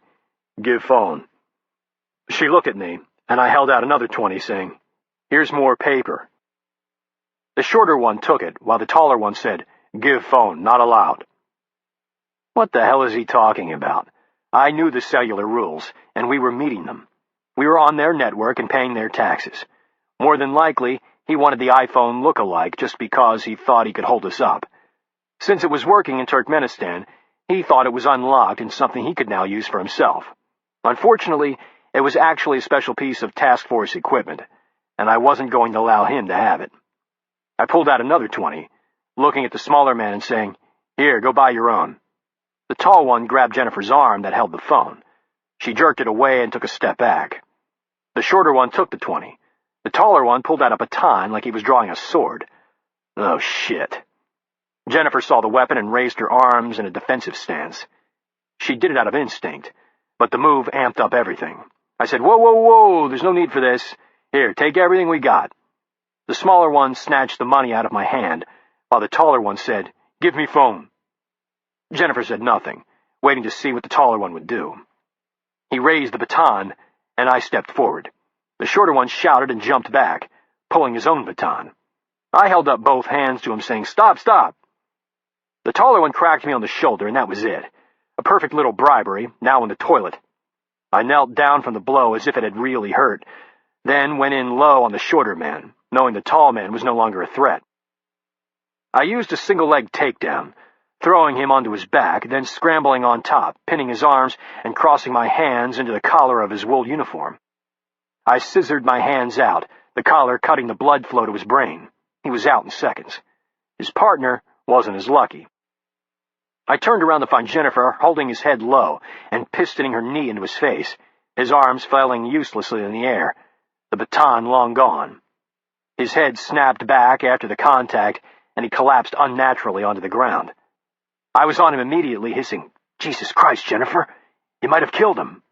"Give phone." She looked at me, and I held out another 20, saying, "Here's more paper." The shorter one took it, while the taller one said, "Give phone, not allowed." What the hell is he talking about? I knew the cellular rules, and we were meeting them. We were on their network and paying their taxes. More than likely, he wanted the iPhone look-alike just because he thought he could hold us up. Since it was working in Turkmenistan, he thought it was unlocked and something he could now use for himself. Unfortunately, it was actually a special piece of Taskforce equipment, and I wasn't going to allow him to have it. I pulled out another 20, looking at the smaller man and saying, "Here, go buy your own." The tall one grabbed Jennifer's arm that held the phone. She jerked it away and took a step back. The shorter one took the 20. The taller one pulled out a baton like he was drawing a sword. Oh, shit. Jennifer saw the weapon and raised her arms in a defensive stance. She did it out of instinct, but the move amped up everything. I said, "Whoa, whoa, whoa, there's no need for this. Here, take everything we got." The smaller one snatched the money out of my hand, while the taller one said, "Give me phone." Jennifer said nothing, waiting to see what the taller one would do. He raised the baton, and I stepped forward. The shorter one shouted and jumped back, pulling his own baton. I held up both hands to him, saying, "Stop, stop." The taller one cracked me on the shoulder, and that was it. A perfect little bribery, now in the toilet. I knelt down from the blow as if it had really hurt, then went in low on the shorter man, knowing the tall man was no longer a threat. I used a single-leg takedown, throwing him onto his back, then scrambling on top, pinning his arms and crossing my hands into the collar of his wool uniform. I scissored my hands out, the collar cutting the blood flow to his brain. He was out in seconds. His partner wasn't as lucky. I turned around to find Jennifer holding his head low and pistoning her knee into his face, his arms flailing uselessly in the air, the baton long gone. His head snapped back after the contact, and he collapsed unnaturally onto the ground. I was on him immediately, hissing, "Jesus Christ, Jennifer, you might have killed him."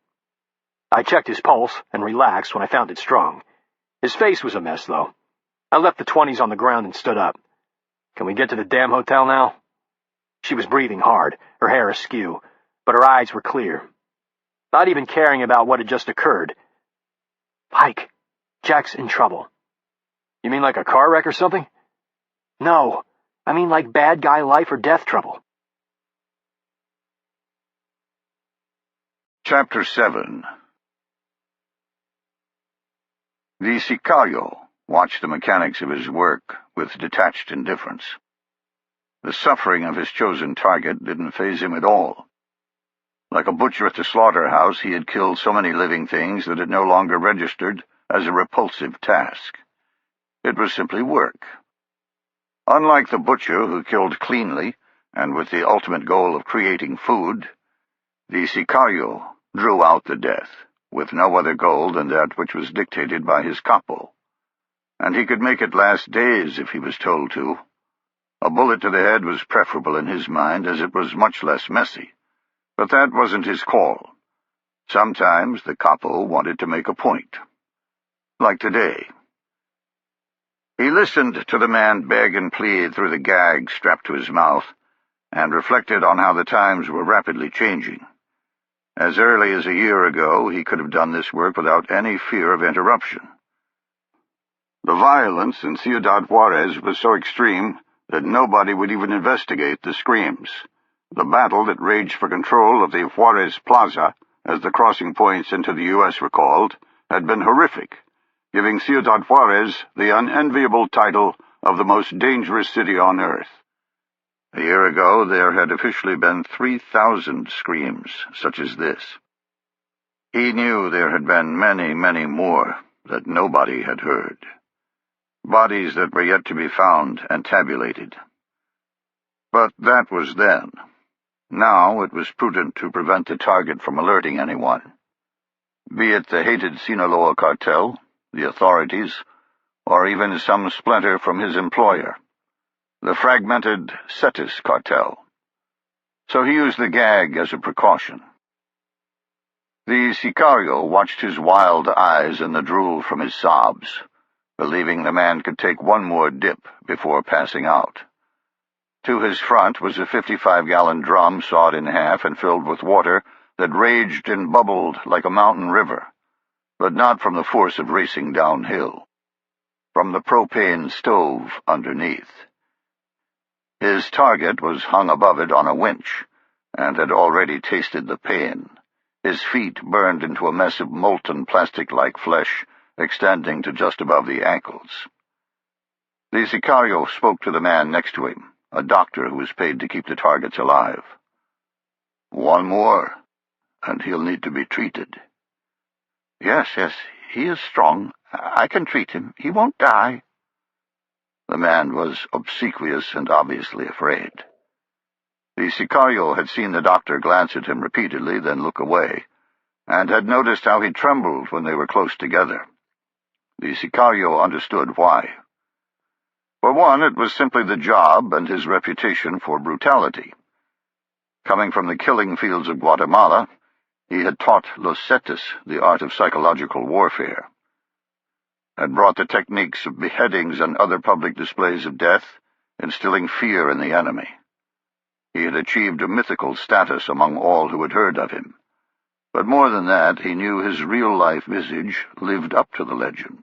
I checked his pulse and relaxed when I found it strong. His face was a mess, though. I left the 20s on the ground and stood up. "Can we get to the damn hotel now?" She was breathing hard, her hair askew, but her eyes were clear. not even caring about what had just occurred. Pike, Jack's in trouble. You mean like a car wreck or something? No, I mean like bad guy life or death trouble. Chapter 7. The Sicario watched the mechanics of his work with detached indifference. The suffering of his chosen target didn't faze him at all. Like a butcher at the slaughterhouse, he had killed so many living things that it no longer registered as a repulsive task. It was simply work. Unlike the butcher who killed cleanly and with the ultimate goal of creating food, the Sicario drew out the death, with no other goal than that which was dictated by his capo. And he could make it last days if he was told to. A bullet to the head was preferable in his mind, as it was much less messy. But that wasn't his call. Sometimes the capo wanted to make a point. Like today. He listened to the man beg and plead through the gag strapped to his mouth, and reflected on how the times were rapidly changing. As early as a year ago, he could have done this work without any fear of interruption. The violence in Ciudad Juarez was so extreme that nobody would even investigate the screams. The battle that raged for control of the Juarez Plaza, as the crossing points into the U.S. were called, had been horrific, giving Ciudad Juarez the unenviable title of the most dangerous city on earth. A year ago, there had officially been 3,000 screams such as this. He knew there had been many, many more that nobody had heard. Bodies that were yet to be found and tabulated. But that was then. Now it was prudent to prevent the target from alerting anyone, be it the hated Sinaloa cartel, the authorities, or even some splinter from his employer, the fragmented Cetis cartel. So he used the gag as a precaution. The Sicario watched his wild eyes and the drool from his sobs, believing the man could take one more dip before passing out. To his front was a 55-gallon drum sawed in half and filled with water that raged and bubbled like a mountain river, but not from the force of racing downhill, from the propane stove underneath. His target was hung above it on a winch, and had already tasted the pain, his feet burned into a mess of molten plastic-like flesh extending to just above the ankles. The Sicario spoke to the man next to him, a doctor who was paid to keep the targets alive. "One more, and he'll need to be treated." Yes, he is strong. I can treat him. He won't die." The man was obsequious and obviously afraid. The Sicario had seen the doctor glance at him repeatedly, then look away, and had noticed how he trembled when they were close together. The Sicario understood why. For one, it was simply the job and his reputation for brutality. Coming from the killing fields of Guatemala, he had taught Los Cetis the art of psychological warfare, had brought the techniques of beheadings and other public displays of death, instilling fear in the enemy. He had achieved a mythical status among all who had heard of him. But more than that, he knew his real-life visage lived up to the legend.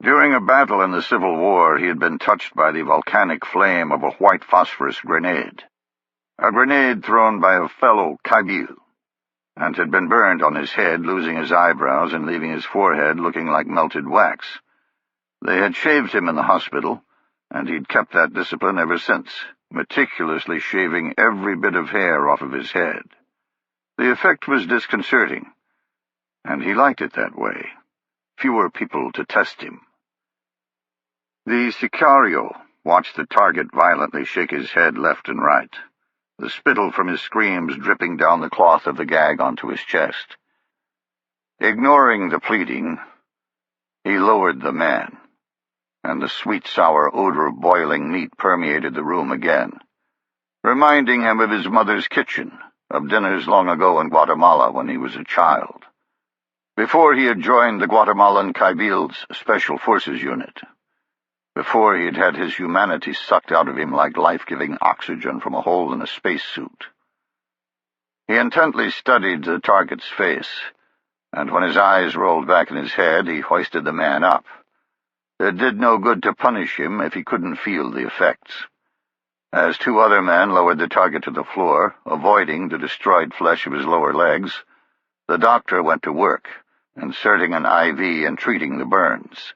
During a battle in the Civil War, he had been touched by the volcanic flame of a white phosphorus grenade, a grenade thrown by a fellow Cahill, and had been burned on his head, losing his eyebrows and leaving his forehead looking like melted wax. They had shaved him in the hospital, and he'd kept that discipline ever since, meticulously shaving every bit of hair off of his head. The effect was disconcerting, and he liked it that way. Fewer people to test him. The Sicario watched the target violently shake his head left and right, the spittle from his screams dripping down the cloth of the gag onto his chest. Ignoring the pleading, he lowered the man, and the sweet-sour odor of boiling meat permeated the room again, reminding him of his mother's kitchen, of dinners long ago in Guatemala when he was a child, before he had joined the Guatemalan Cahill's Special Forces Unit, before he had had his humanity sucked out of him like life-giving oxygen from a hole in a spacesuit. He intently studied the target's face, and when his eyes rolled back in his head, he hoisted the man up. It did no good to punish him if he couldn't feel the effects. As two other men lowered the target to the floor, avoiding the destroyed flesh of his lower legs, the doctor went to work, inserting an IV and treating the burns.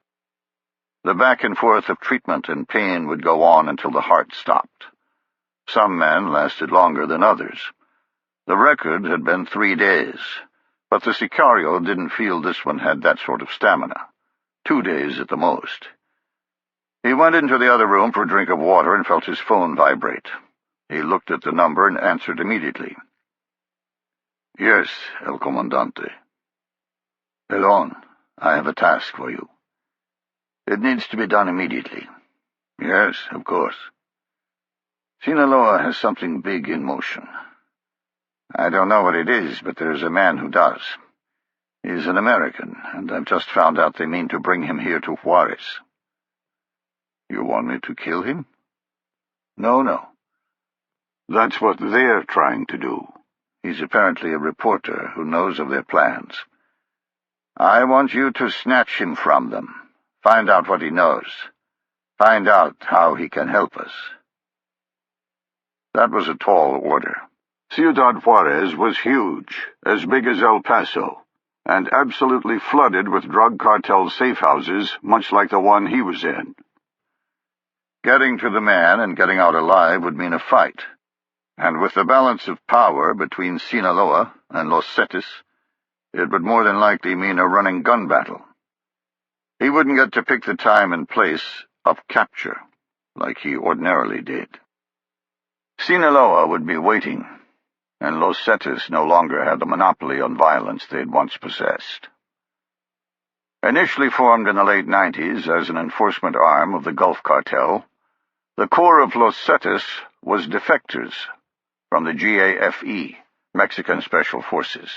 The back and forth of treatment and pain would go on until the heart stopped. Some men lasted longer than others. The record had been 3 days, but the Sicario didn't feel this one had that sort of stamina. 2 days at the most. He went into the other room for a drink of water and felt his phone vibrate. He looked at the number and answered immediately. "Yes, El Comandante. Pelon, I have a task for you. It needs to be done immediately." "Yes, of course." "Sinaloa has something big in motion. I don't know what it is, but there's a man who does. He's an American, and I've just found out they mean to bring him here to Juarez." "You want me to kill him?" No. That's what they're trying to do. He's apparently a reporter who knows of their plans. I want you to snatch him from them. Find out what he knows. Find out how he can help us." That was a tall order. Ciudad Juarez was huge, as big as El Paso, and absolutely flooded with drug cartel safe houses, much like the one he was in. Getting to the man and getting out alive would mean a fight, and with the balance of power between Sinaloa and Los Cetis, it would more than likely mean a running gun battle. He wouldn't get to pick the time and place of capture, like he ordinarily did. Sinaloa would be waiting, and Los Cetis no longer had the monopoly on violence they had once possessed. Initially formed in the late 90s as an enforcement arm of the Gulf Cartel, the core of Los Cetis was defectors from the GAFE, Mexican Special Forces,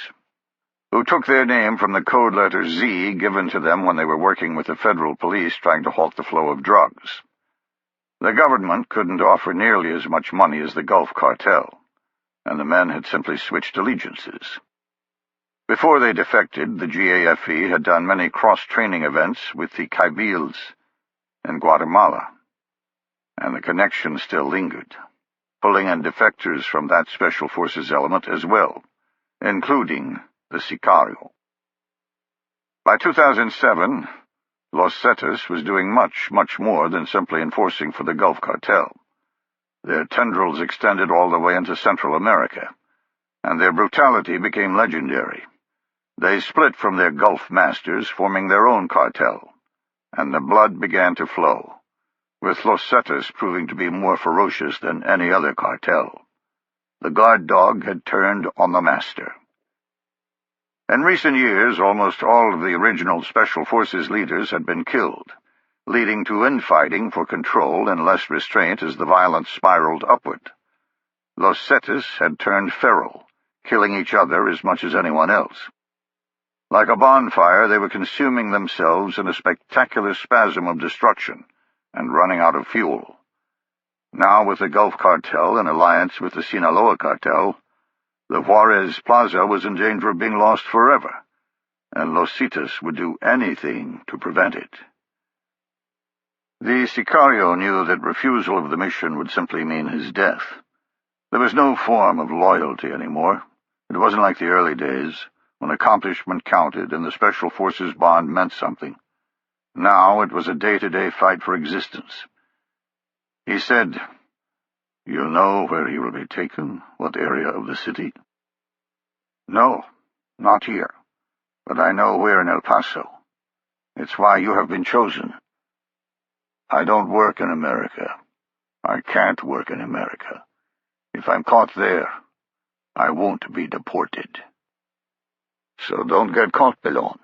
who took their name from the code letter Z given to them when they were working with the federal police trying to halt the flow of drugs. The government couldn't offer nearly as much money as the Gulf Cartel, and the men had simply switched allegiances. Before they defected, the GAFE had done many cross-training events with the Cabils in Guatemala, and the connection still lingered, pulling in defectors from that Special Forces element as well, including the Sicario. By 2007, Los Cetis was doing much more than simply enforcing for the Gulf Cartel. Their tendrils extended all the way into Central America, and their brutality became legendary. They split from their Gulf masters, forming their own cartel, and the blood began to flow, with Los Cetis proving to be more ferocious than any other cartel. The guard dog had turned on the master. In recent years, almost all of the original Special Forces leaders had been killed, leading to infighting for control and less restraint as the violence spiraled upward. Los Cetis had turned feral, killing each other as much as anyone else. Like a bonfire, they were consuming themselves in a spectacular spasm of destruction and running out of fuel. Now, with the Gulf Cartel in alliance with the Sinaloa Cartel, the Juarez Plaza was in danger of being lost forever, and Los Cetis would do anything to prevent it. The Sicario knew that refusal of the mission would simply mean his death. There was no form of loyalty anymore. It wasn't like the early days, when accomplishment counted and the Special Forces bond meant something. Now it was a day-to-day fight for existence. He said, "You know where he will be taken? What area of the city?" "No, not here. But I know where in El Paso. It's why you have been chosen." "I don't work in America. I can't work in America. If I'm caught there, I won't be deported." "So don't get caught, Pelon.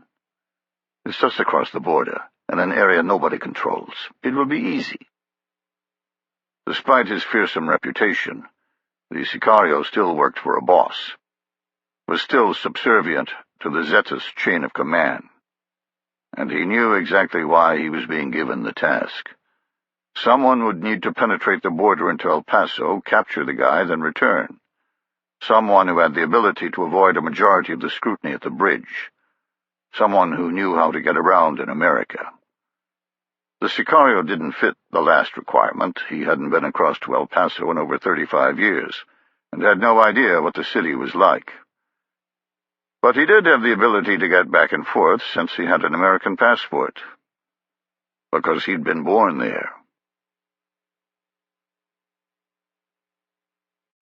It's just across the border, in an area nobody controls. It will be easy." Despite his fearsome reputation, the Sicario still worked for a boss, was still subservient to the Zetas chain of command, and he knew exactly why he was being given the task. Someone would need to penetrate the border into El Paso, capture the guy, then return. Someone who had the ability to avoid a majority of the scrutiny at the bridge. Someone who knew how to get around in America. The Sicario didn't fit the last requirement. He hadn't been across to El Paso in over 35 years, and had no idea what the city was like. But he did have the ability to get back and forth since he had an American passport. Because he'd been born there.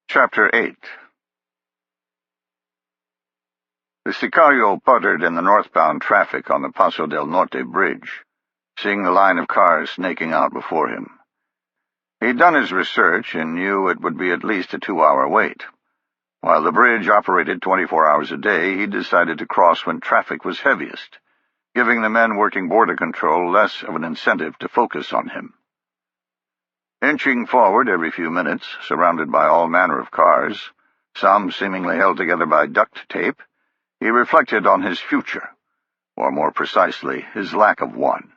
Chapter 8. The Sicario puttered in the northbound traffic on the Paso del Norte bridge, seeing the line of cars snaking out before him. He'd done his research and knew it would be at least a 2-hour wait. While the bridge operated 24 hours a day, he decided to cross when traffic was heaviest, giving the men working border control less of an incentive to focus on him. Inching forward every few minutes, surrounded by all manner of cars, some seemingly held together by duct tape, he reflected on his future, or more precisely, his lack of one.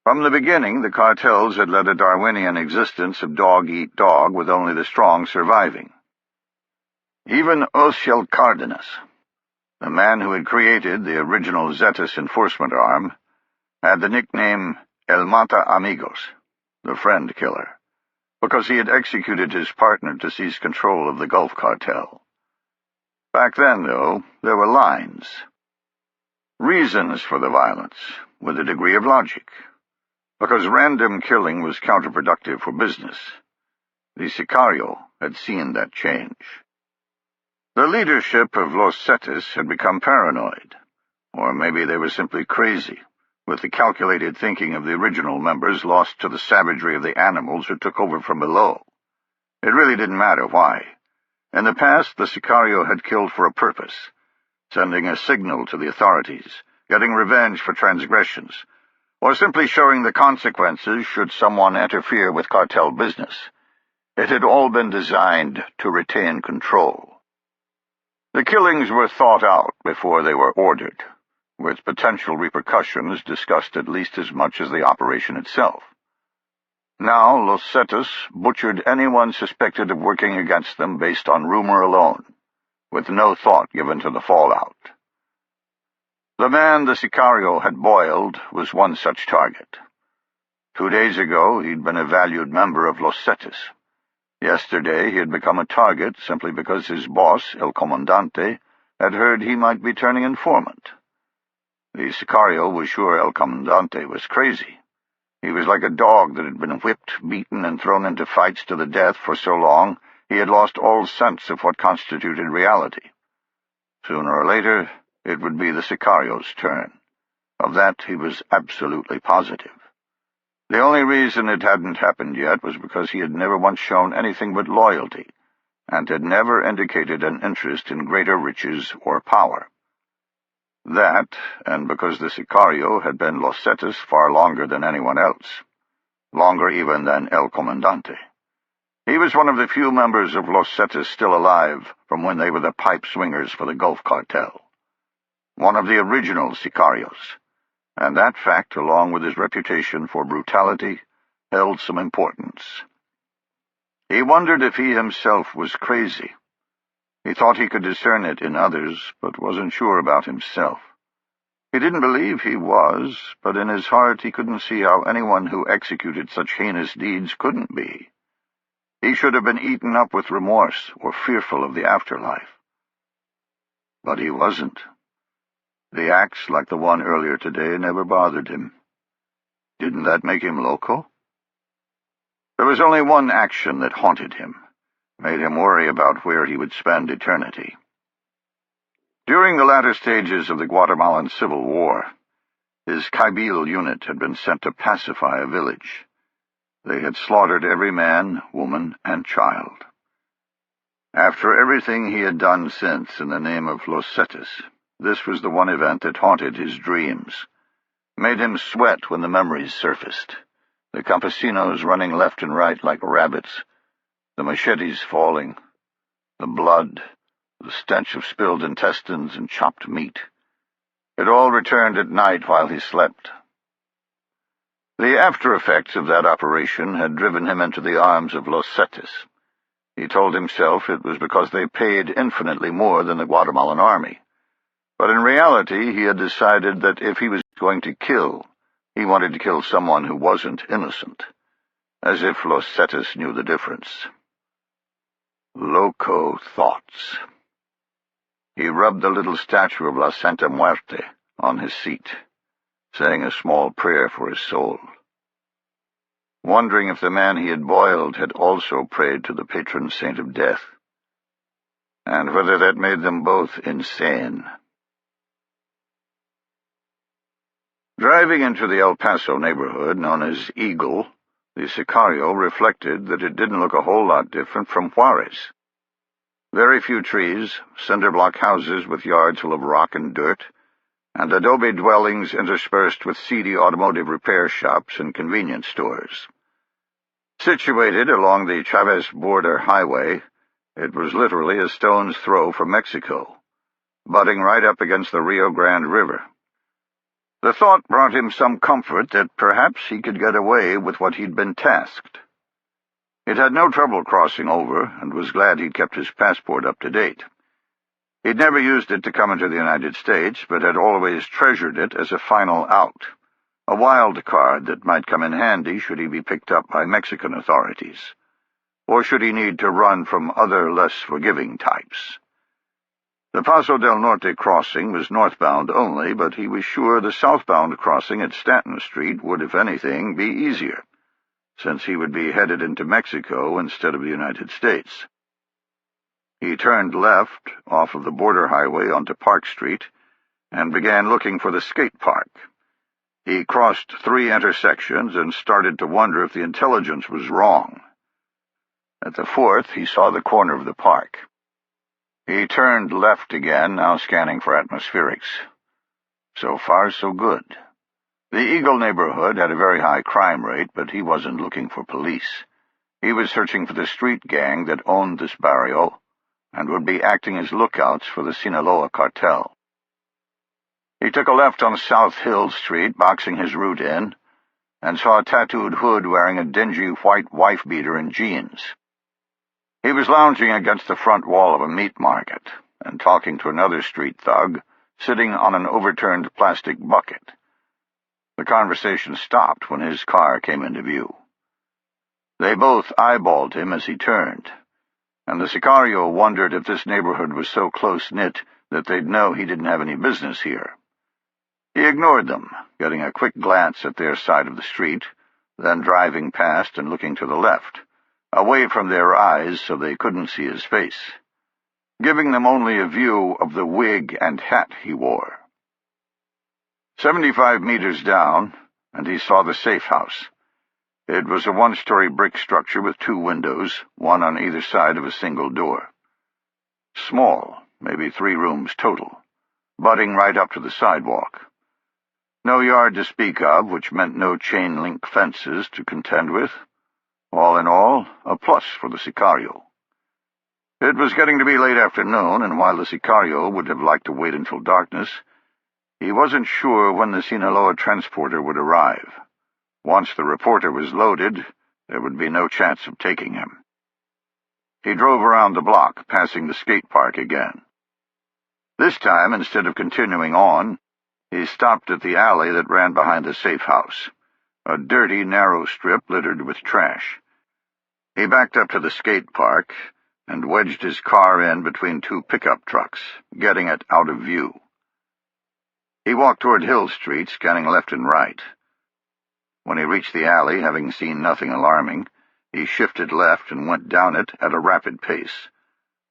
From the beginning, the cartels had led a Darwinian existence of dog-eat-dog, with only the strong surviving. Even Ociel Cardenas, the man who had created the original Zetas enforcement arm, had the nickname El Mata Amigos, the friend killer, because he had executed his partner to seize control of the Gulf cartel. Back then, though, there were lines. Reasons for the violence, with a degree of logic. Because random killing was counterproductive for business. The Sicario had seen that change. The leadership of Los Zetas had become paranoid, or maybe they were simply crazy, with the calculated thinking of the original members lost to the savagery of the animals who took over from below. It really didn't matter why. In the past, the Sicario had killed for a purpose, sending a signal to the authorities, getting revenge for transgressions, or simply showing the consequences should someone interfere with cartel business. It had all been designed to retain control. The killings were thought out before they were ordered, with potential repercussions discussed at least as much as the operation itself. Now Los Zetas butchered anyone suspected of working against them based on rumor alone, with no thought given to the fallout. The man the Sicario had boiled was one such target. 2 days ago he'd been a valued member of Los Zetas. Yesterday he had become a target simply because his boss, El Comandante, had heard he might be turning informant. The Sicario was sure El Comandante was crazy. He was like a dog that had been whipped, beaten, and thrown into fights to the death for so long he had lost all sense of what constituted reality. Sooner or later, it would be the Sicario's turn. Of that he was absolutely positive. The only reason it hadn't happened yet was because he had never once shown anything but loyalty, and had never indicated an interest in greater riches or power. That, and because the Sicario had been Los Zetas far longer than anyone else, longer even than El Comandante. He was one of the few members of Los Zetas still alive from when they were the pipe swingers for the Gulf cartel. One of the original Sicarios, and that fact, along with his reputation for brutality, held some importance. He wondered if he himself was crazy. He thought he could discern it in others, but wasn't sure about himself. He didn't believe he was, but in his heart he couldn't see how anyone who executed such heinous deeds couldn't be. He should have been eaten up with remorse or fearful of the afterlife. But he wasn't. The acts, like the one earlier today, never bothered him. Didn't that make him loco? There was only one action that haunted him, made him worry about where he would spend eternity. During the latter stages of the Guatemalan Civil War, his Kabyl unit had been sent to pacify a village. They had slaughtered every man, woman, and child. After everything he had done since in the name of Los Zetas, this was the one event that haunted his dreams, made him sweat when the memories surfaced, the campesinos running left and right like rabbits, the machetes falling, the blood, the stench of spilled intestines and chopped meat. It all returned at night while he slept. The after-effects of that operation had driven him into the arms of Los Zetas. He told himself it was because they paid infinitely more than the Guatemalan army. But in reality, he had decided that if he was going to kill, he wanted to kill someone who wasn't innocent. As if Los Cetas knew the difference. Loco thoughts. He rubbed the little statue of La Santa Muerte on his seat, saying a small prayer for his soul, wondering if the man he had boiled had also prayed to the patron saint of death, and whether that made them both insane. Driving into the El Paso neighborhood known as Eagle, the Sicario reflected that it didn't look a whole lot different from Juarez. Very few trees, cinder-block houses with yards full of rock and dirt, and adobe dwellings interspersed with seedy automotive repair shops and convenience stores. Situated along the Chavez border highway, it was literally a stone's throw from Mexico, butting right up against the Rio Grande River. The thought brought him some comfort that perhaps he could get away with what he'd been tasked. He'd had no trouble crossing over, and was glad he'd kept his passport up to date. He'd never used it to come into the United States, but had always treasured it as a final out, a wild card that might come in handy should he be picked up by Mexican authorities, or should he need to run from other less forgiving types. The Paso del Norte crossing was northbound only, but he was sure the southbound crossing at Stanton Street would, if anything, be easier, since he would be headed into Mexico instead of the United States. He turned left off of the border highway onto Park Street and began looking for the skate park. He crossed 3 intersections and started to wonder if the intelligence was wrong. At the 4th, he saw the corner of the park. He turned left again, now scanning for atmospherics. So far, so good. The Eagle neighborhood had a very high crime rate, but he wasn't looking for police. He was searching for the street gang that owned this barrio and would be acting as lookouts for the Sinaloa cartel. He took a left on South Hill Street, boxing his route in, and saw a tattooed hood wearing a dingy white wife-beater and jeans. He was lounging against the front wall of a meat market and talking to another street thug sitting on an overturned plastic bucket. The conversation stopped when his car came into view. They both eyeballed him as he turned, and the Sicario wondered if this neighborhood was so close-knit that they'd know he didn't have any business here. He ignored them, getting a quick glance at their side of the street, then driving past and looking to the left, away from their eyes so they couldn't see his face, giving them only a view of the wig and hat he wore. 75 meters down, and he saw the safe house. It was a 1-story brick structure with 2 windows, one on either side of a single door. Small, maybe 3 rooms total, butting right up to the sidewalk. No yard to speak of, which meant no chain-link fences to contend with. All in all, a plus for the Sicario. It was getting to be late afternoon, and while the Sicario would have liked to wait until darkness, he wasn't sure when the Sinaloa transporter would arrive. Once the reporter was loaded, there would be no chance of taking him. He drove around the block, passing the skate park again. This time, instead of continuing on, he stopped at the alley that ran behind the safe house, a dirty, narrow strip littered with trash. He backed up to the skate park and wedged his car in between 2 pickup trucks, getting it out of view. He walked toward Hill Street, scanning left and right. When he reached the alley, having seen nothing alarming, he shifted left and went down it at a rapid pace,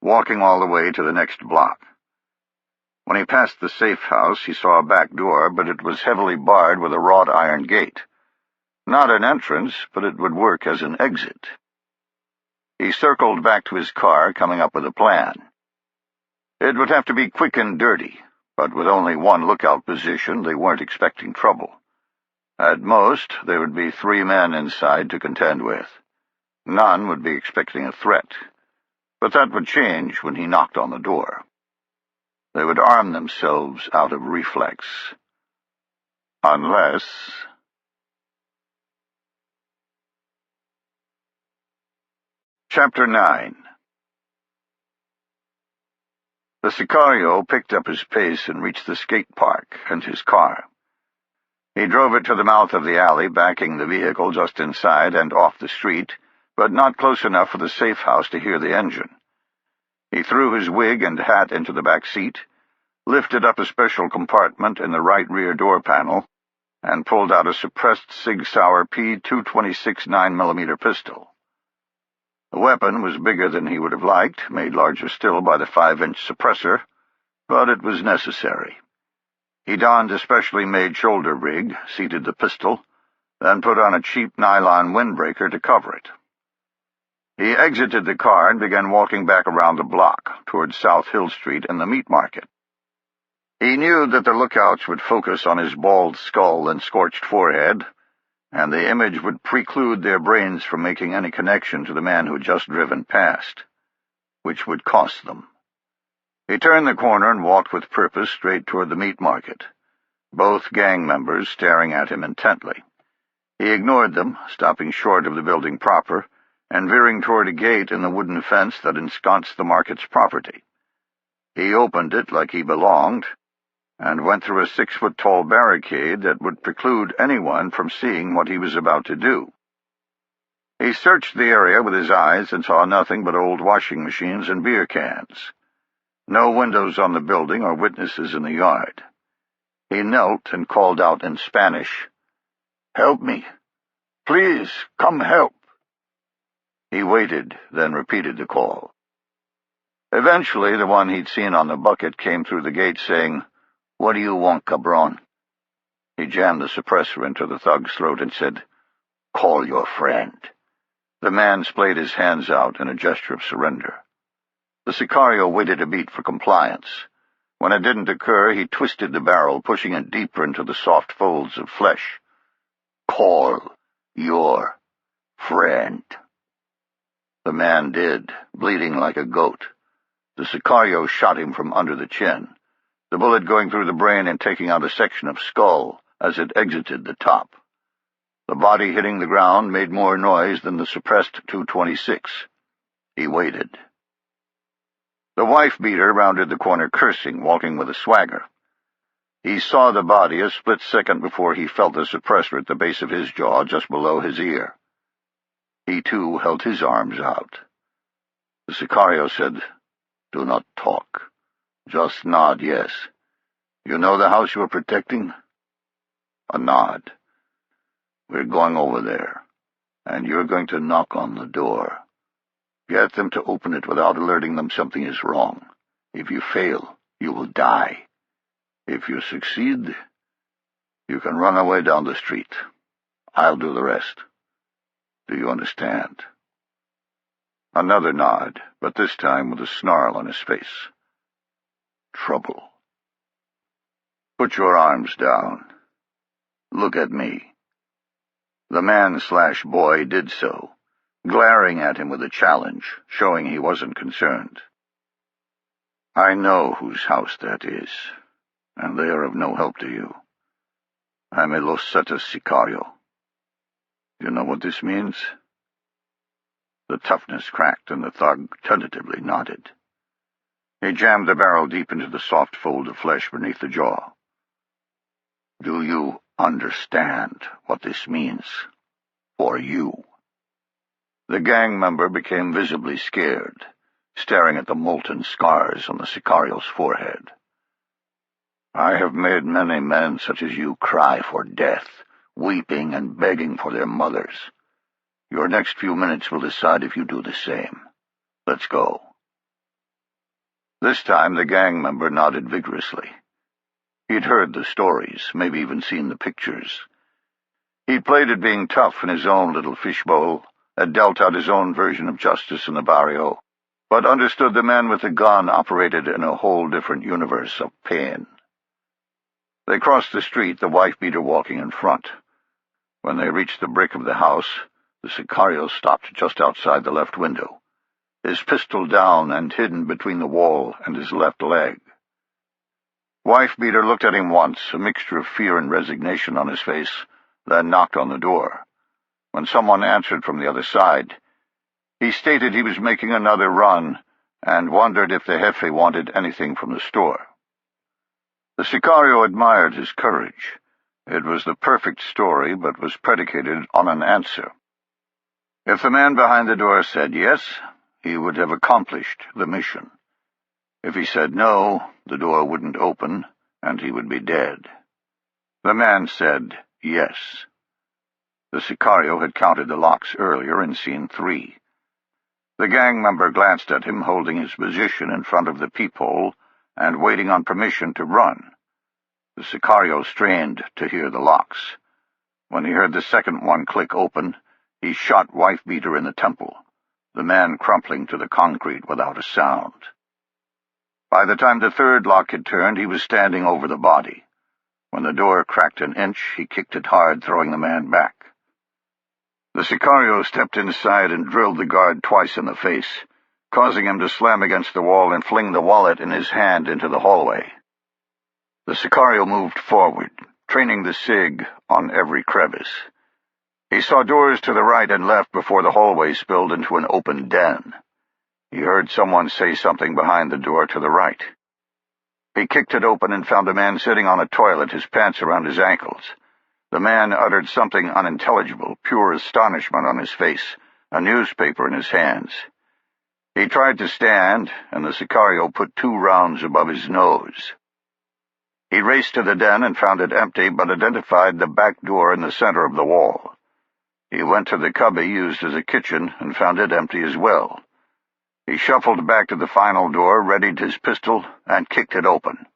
walking all the way to the next block. When he passed the safe house, he saw a back door, but it was heavily barred with a wrought iron gate. Not an entrance, but it would work as an exit. He circled back to his car, coming up with a plan. It would have to be quick and dirty, but with only 1 lookout position, they weren't expecting trouble. At most, there would be 3 men inside to contend with. None would be expecting a threat, but that would change when he knocked on the door. They would arm themselves out of reflex. Unless... Chapter 9. The Sicario picked up his pace and reached the skate park and his car. He drove it to the mouth of the alley, backing the vehicle just inside and off the street, but not close enough for the safe house to hear the engine. He threw his wig and hat into the back seat, lifted up a special compartment in the right rear door panel, and pulled out a suppressed Sig Sauer P226 9mm pistol. The weapon was bigger than he would have liked, made larger still by the 5-inch suppressor, but it was necessary. He donned a specially made shoulder rig, seated the pistol, then put on a cheap nylon windbreaker to cover it. He exited the car and began walking back around the block, towards South Hill Street and the meat market. He knew that the lookouts would focus on his bald skull and scorched forehead, and the image would preclude their brains from making any connection to the man who had just driven past, which would cost them. He turned the corner and walked with purpose straight toward the meat market, both gang members staring at him intently. He ignored them, stopping short of the building proper, and veering toward a gate in the wooden fence that ensconced the market's property. He opened it like he belonged, and went through a 6-foot-tall barricade that would preclude anyone from seeing what he was about to do. He searched the area with his eyes and saw nothing but old washing machines and beer cans. No windows on the building or witnesses in the yard. He knelt and called out in Spanish, "Help me! Please, come help!" He waited, then repeated the call. Eventually, the one he'd seen on the bucket came through the gate saying, "What do you want, cabron?" He jammed the suppressor into the thug's throat and said, "Call your friend." The man splayed his hands out in a gesture of surrender. The Sicario waited a beat for compliance. When it didn't occur, he twisted the barrel, pushing it deeper into the soft folds of flesh. "Call your friend." The man did, bleeding like a goat. The Sicario shot him from under the chin, the bullet going through the brain and taking out a section of skull as it exited the top. The body hitting the ground made more noise than the suppressed .226. He waited. The wife-beater rounded the corner cursing, walking with a swagger. He saw the body a split second before he felt the suppressor at the base of his jaw just below his ear. He, too, held his arms out. The Sicario said, "Do not talk. Just nod yes. You know the house you are protecting?" A nod. "We're going over there, and you're going to knock on the door. Get them to open it without alerting them something is wrong. If you fail, you will die. If you succeed, you can run away down the street. I'll do the rest. Do you understand?" Another nod, but this time with a snarl on his face. "Trouble. Put your arms down. Look at me." The man/boy did so, glaring at him with a challenge, showing he wasn't concerned. "I know whose house that is, and they are of no help to you. I'm a Los Zetas Sicario. You know what this means?" The toughness cracked, and the thug tentatively nodded. He jammed the barrel deep into the soft fold of flesh beneath the jaw. "Do you understand what this means for you?" The gang member became visibly scared, staring at the molten scars on the Sicario's forehead. "I have made many men such as you cry for death, weeping and begging for their mothers. Your next few minutes will decide if you do the same. Let's go." This time the gang member nodded vigorously. He'd heard the stories, maybe even seen the pictures. He'd played at being tough in his own little fishbowl, had dealt out his own version of justice in the barrio, but understood the man with the gun operated in a whole different universe of pain. They crossed the street, the wife-beater walking in front. When they reached the brick of the house, the Sicario stopped just outside the left window, his pistol down and hidden between the wall and his left leg. Wife-beater looked at him once, a mixture of fear and resignation on his face, then knocked on the door. When someone answered from the other side, he stated he was making another run and wondered if the Jefe wanted anything from the store. The Sicario admired his courage. It was the perfect story, but was predicated on an answer. If the man behind the door said yes, he would have accomplished the mission. If he said no, the door wouldn't open, and he would be dead. The man said yes. The Sicario had counted the locks earlier and seen 3. The gang member glanced at him, holding his position in front of the peephole and waiting on permission to run. The Sicario strained to hear the locks. When he heard the second one click open, he shot Wife-Beater in the temple, the man crumpling to the concrete without a sound. By the time the third lock had turned, he was standing over the body. When the door cracked an inch, he kicked it hard, throwing the man back. The Sicario stepped inside and drilled the guard twice in the face, causing him to slam against the wall and fling the wallet in his hand into the hallway. The Sicario moved forward, training the SIG on every crevice. He saw doors to the right and left before the hallway spilled into an open den. He heard someone say something behind the door to the right. He kicked it open and found a man sitting on a toilet, his pants around his ankles. The man uttered something unintelligible, pure astonishment on his face, a newspaper in his hands. He tried to stand, and the Sicario put 2 rounds above his nose. He raced to the den and found it empty, but identified the back door in the center of the wall. He went to the cubby used as a kitchen and found it empty as well. He shuffled back to the final door, readied his pistol, and kicked it open.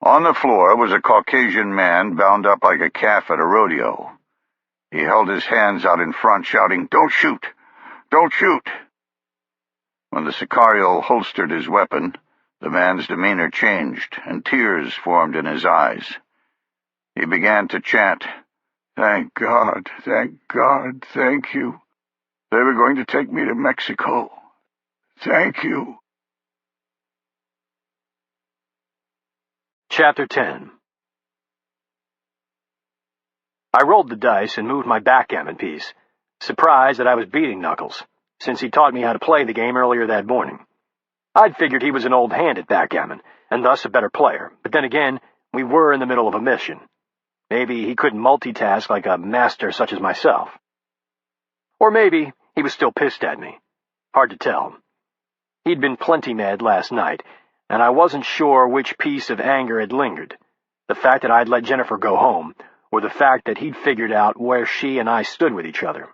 On the floor was a Caucasian man bound up like a calf at a rodeo. He held his hands out in front, shouting, "Don't shoot! Don't shoot!" When the Sicario holstered his weapon, the man's demeanor changed, and tears formed in his eyes. He began to chant, "Thank God, thank God, thank you. They were going to take me to Mexico. Thank you." Chapter 10. I rolled the dice and moved my backgammon piece, surprised that I was beating Knuckles, since he taught me how to play the game earlier that morning. I'd figured he was an old hand at backgammon, and thus a better player, but then again, we were in the middle of a mission. Maybe he couldn't multitask like a master such as myself. Or maybe he was still pissed at me. Hard to tell. He'd been plenty mad last night, and I wasn't sure which piece of anger had lingered, the fact that I'd let Jennifer go home, or the fact that he'd figured out where she and I stood with each other.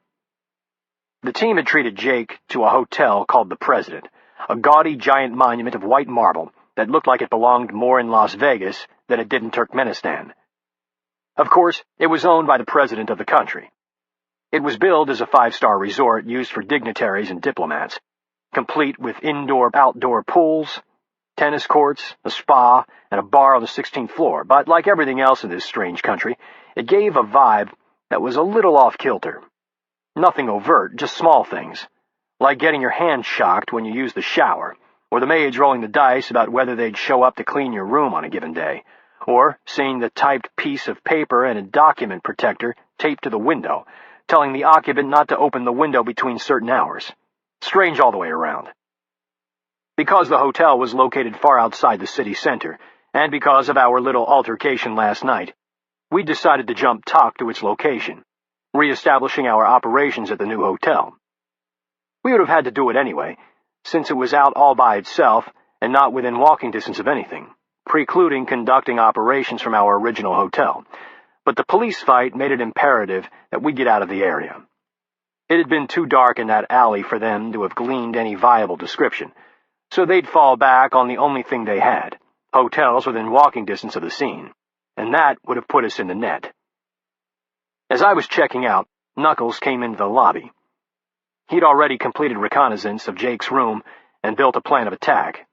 The team had treated Jake to a hotel called the President, a gaudy giant monument of white marble that looked like it belonged more in Las Vegas than it did in Turkmenistan. Of course, it was owned by the president of the country. It was billed as a 5-star resort used for dignitaries and diplomats, complete with indoor-outdoor pools, tennis courts, a spa, and a bar on the 16th floor, but like everything else in this strange country, it gave a vibe that was a little off-kilter. Nothing overt, just small things, like getting your hand shocked when you use the shower, or the maids rolling the dice about whether they'd show up to clean your room on a given day, or seeing the typed piece of paper and a document protector taped to the window, telling the occupant not to open the window between certain hours. Strange all the way around. Because the hotel was located far outside the city center, and because of our little altercation last night, we decided to jump talk to its location, re-establishing our operations at the new hotel. We would have had to do it anyway, since it was out all by itself and not within walking distance of anything, precluding conducting operations from our original hotel, but the police fight made it imperative that we get out of the area. It had been too dark in that alley for them to have gleaned any viable description, so they'd fall back on the only thing they had, hotels within walking distance of the scene, and that would have put us in the net. As I was checking out, Knuckles came into the lobby. He'd already completed reconnaissance of Jake's room and built a plan of attack.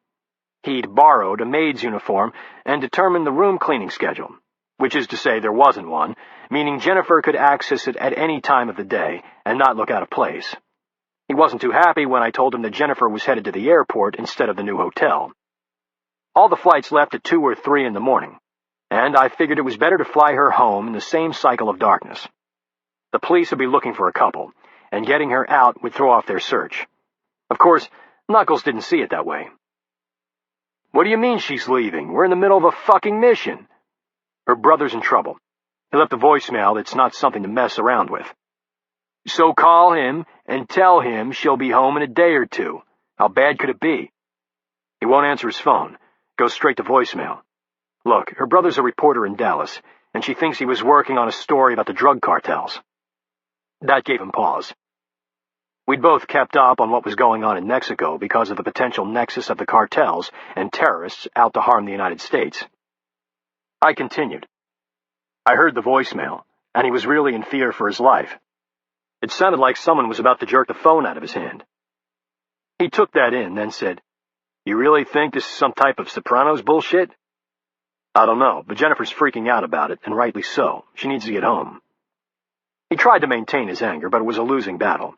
He'd borrowed a maid's uniform and determined the room cleaning schedule, which is to say there wasn't one, meaning Jennifer could access it at any time of the day and not look out of place. He wasn't too happy when I told him that Jennifer was headed to the airport instead of the new hotel. All the flights left at 2 or 3 in the morning, and I figured it was better to fly her home in the same cycle of darkness. The police would be looking for a couple, and getting her out would throw off their search. Of course, Knuckles didn't see it that way. What do you mean she's leaving? We're in the middle of a fucking mission. Her brother's in trouble. He left a voicemail that's not something to mess around with. So call him and tell him she'll be home in a day or two. How bad could it be? He won't answer his phone. Goes straight to voicemail. Look, her brother's a reporter in Dallas, and she thinks he was working on a story about the drug cartels. That gave him pause. We'd both kept up on what was going on in Mexico because of the potential nexus of the cartels and terrorists out to harm the United States. I continued. I heard the voicemail, and he was really in fear for his life. It sounded like someone was about to jerk the phone out of his hand. He took that in, then said, "You really think this is some type of Sopranos bullshit?" "I don't know, but Jennifer's freaking out about it, and rightly so. She needs to get home." He tried to maintain his anger, but it was a losing battle.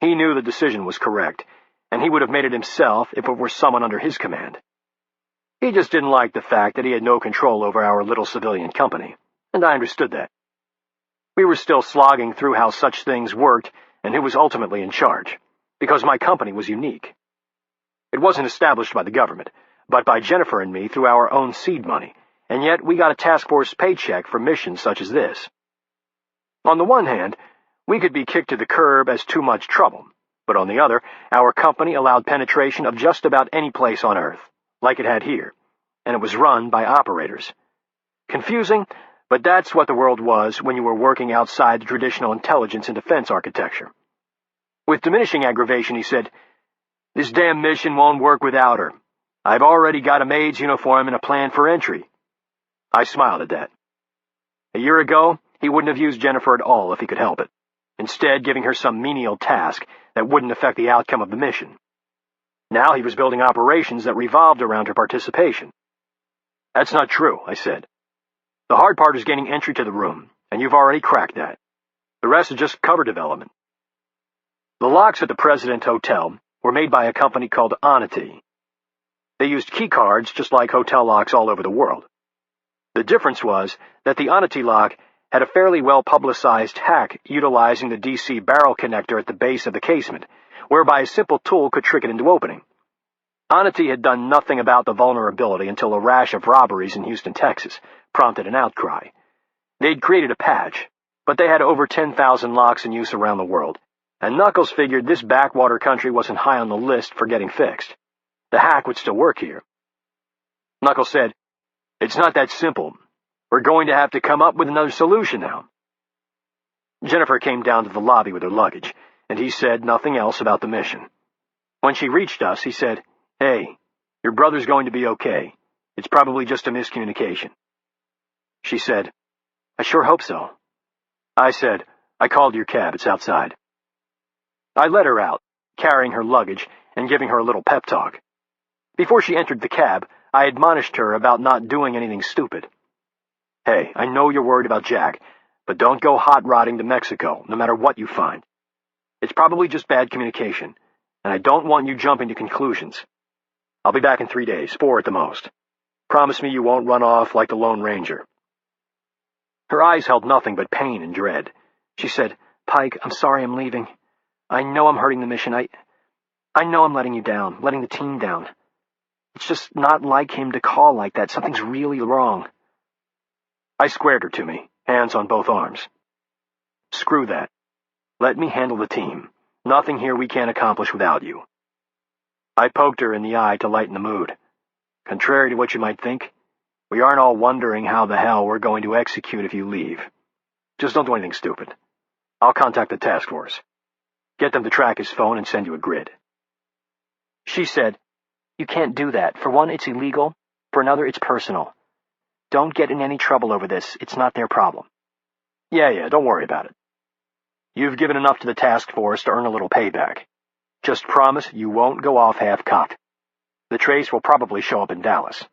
He knew the decision was correct, and he would have made it himself if it were someone under his command. He just didn't like the fact that he had no control over our little civilian company, and I understood that. We were still slogging through how such things worked and who was ultimately in charge, because my company was unique. It wasn't established by the government, but by Jennifer and me through our own seed money, and yet we got a Taskforce paycheck for missions such as this. On the one hand, we could be kicked to the curb as too much trouble, but on the other, our company allowed penetration of just about any place on Earth, like it had here, and it was run by operators. Confusing, but that's what the world was when you were working outside the traditional intelligence and defense architecture. With diminishing aggravation, he said, "This damn mission won't work without her. I've already got a maid's uniform and a plan for entry." I smiled at that. A year ago, he wouldn't have used Jennifer at all if he could help it, instead giving her some menial task that wouldn't affect the outcome of the mission. Now he was building operations that revolved around her participation. "That's not true," I said. "The hard part is gaining entry to the room, and you've already cracked that. The rest is just cover development." The locks at the President Hotel were made by a company called Onity. They used key cards just like hotel locks all over the world. The difference was that the Onity lock had a fairly well-publicized hack utilizing the DC barrel connector at the base of the casement, whereby a simple tool could trick it into opening. Onity had done nothing about the vulnerability until a rash of robberies in Houston, Texas, prompted an outcry. They'd created a patch, but they had over 10,000 locks in use around the world, and Knuckles figured this backwater country wasn't high on the list for getting fixed. The hack would still work here. Knuckles said, "It's not that simple. We're going to have to come up with another solution now." Jennifer came down to the lobby with her luggage, and he said nothing else about the mission. When she reached us, he said, "Hey, your brother's going to be okay. It's probably just a miscommunication." She said, "I sure hope so." I said, "I called your cab. It's outside." I let her out, carrying her luggage and giving her a little pep talk. Before she entered the cab, I admonished her about not doing anything stupid. "Hey, I know you're worried about Jack, but don't go hot-rodding to Mexico, no matter what you find. It's probably just bad communication, and I don't want you jumping to conclusions. I'll be back in 3 days, 4 at the most. Promise me you won't run off like the Lone Ranger." Her eyes held nothing but pain and dread. She said, "Pike, I'm sorry I'm leaving. I know I'm hurting the mission. I know I'm letting you down, letting the team down. It's just not like him to call like that. Something's really wrong." I squared her to me, hands on both arms. "Screw that. Let me handle the team. Nothing here we can't accomplish without you." I poked her in the eye to lighten the mood. "Contrary to what you might think, we aren't all wondering how the hell we're going to execute if you leave. Just don't do anything stupid. I'll contact the Taskforce. Get them to track his phone and send you a grid." She said, "You can't do that. For one, it's illegal. For another, it's personal. Don't get in any trouble over this. It's not their problem." Yeah, don't worry about it. You've given enough to the Taskforce to earn a little payback. Just promise you won't go off half-cocked. The trace will probably show up in Dallas."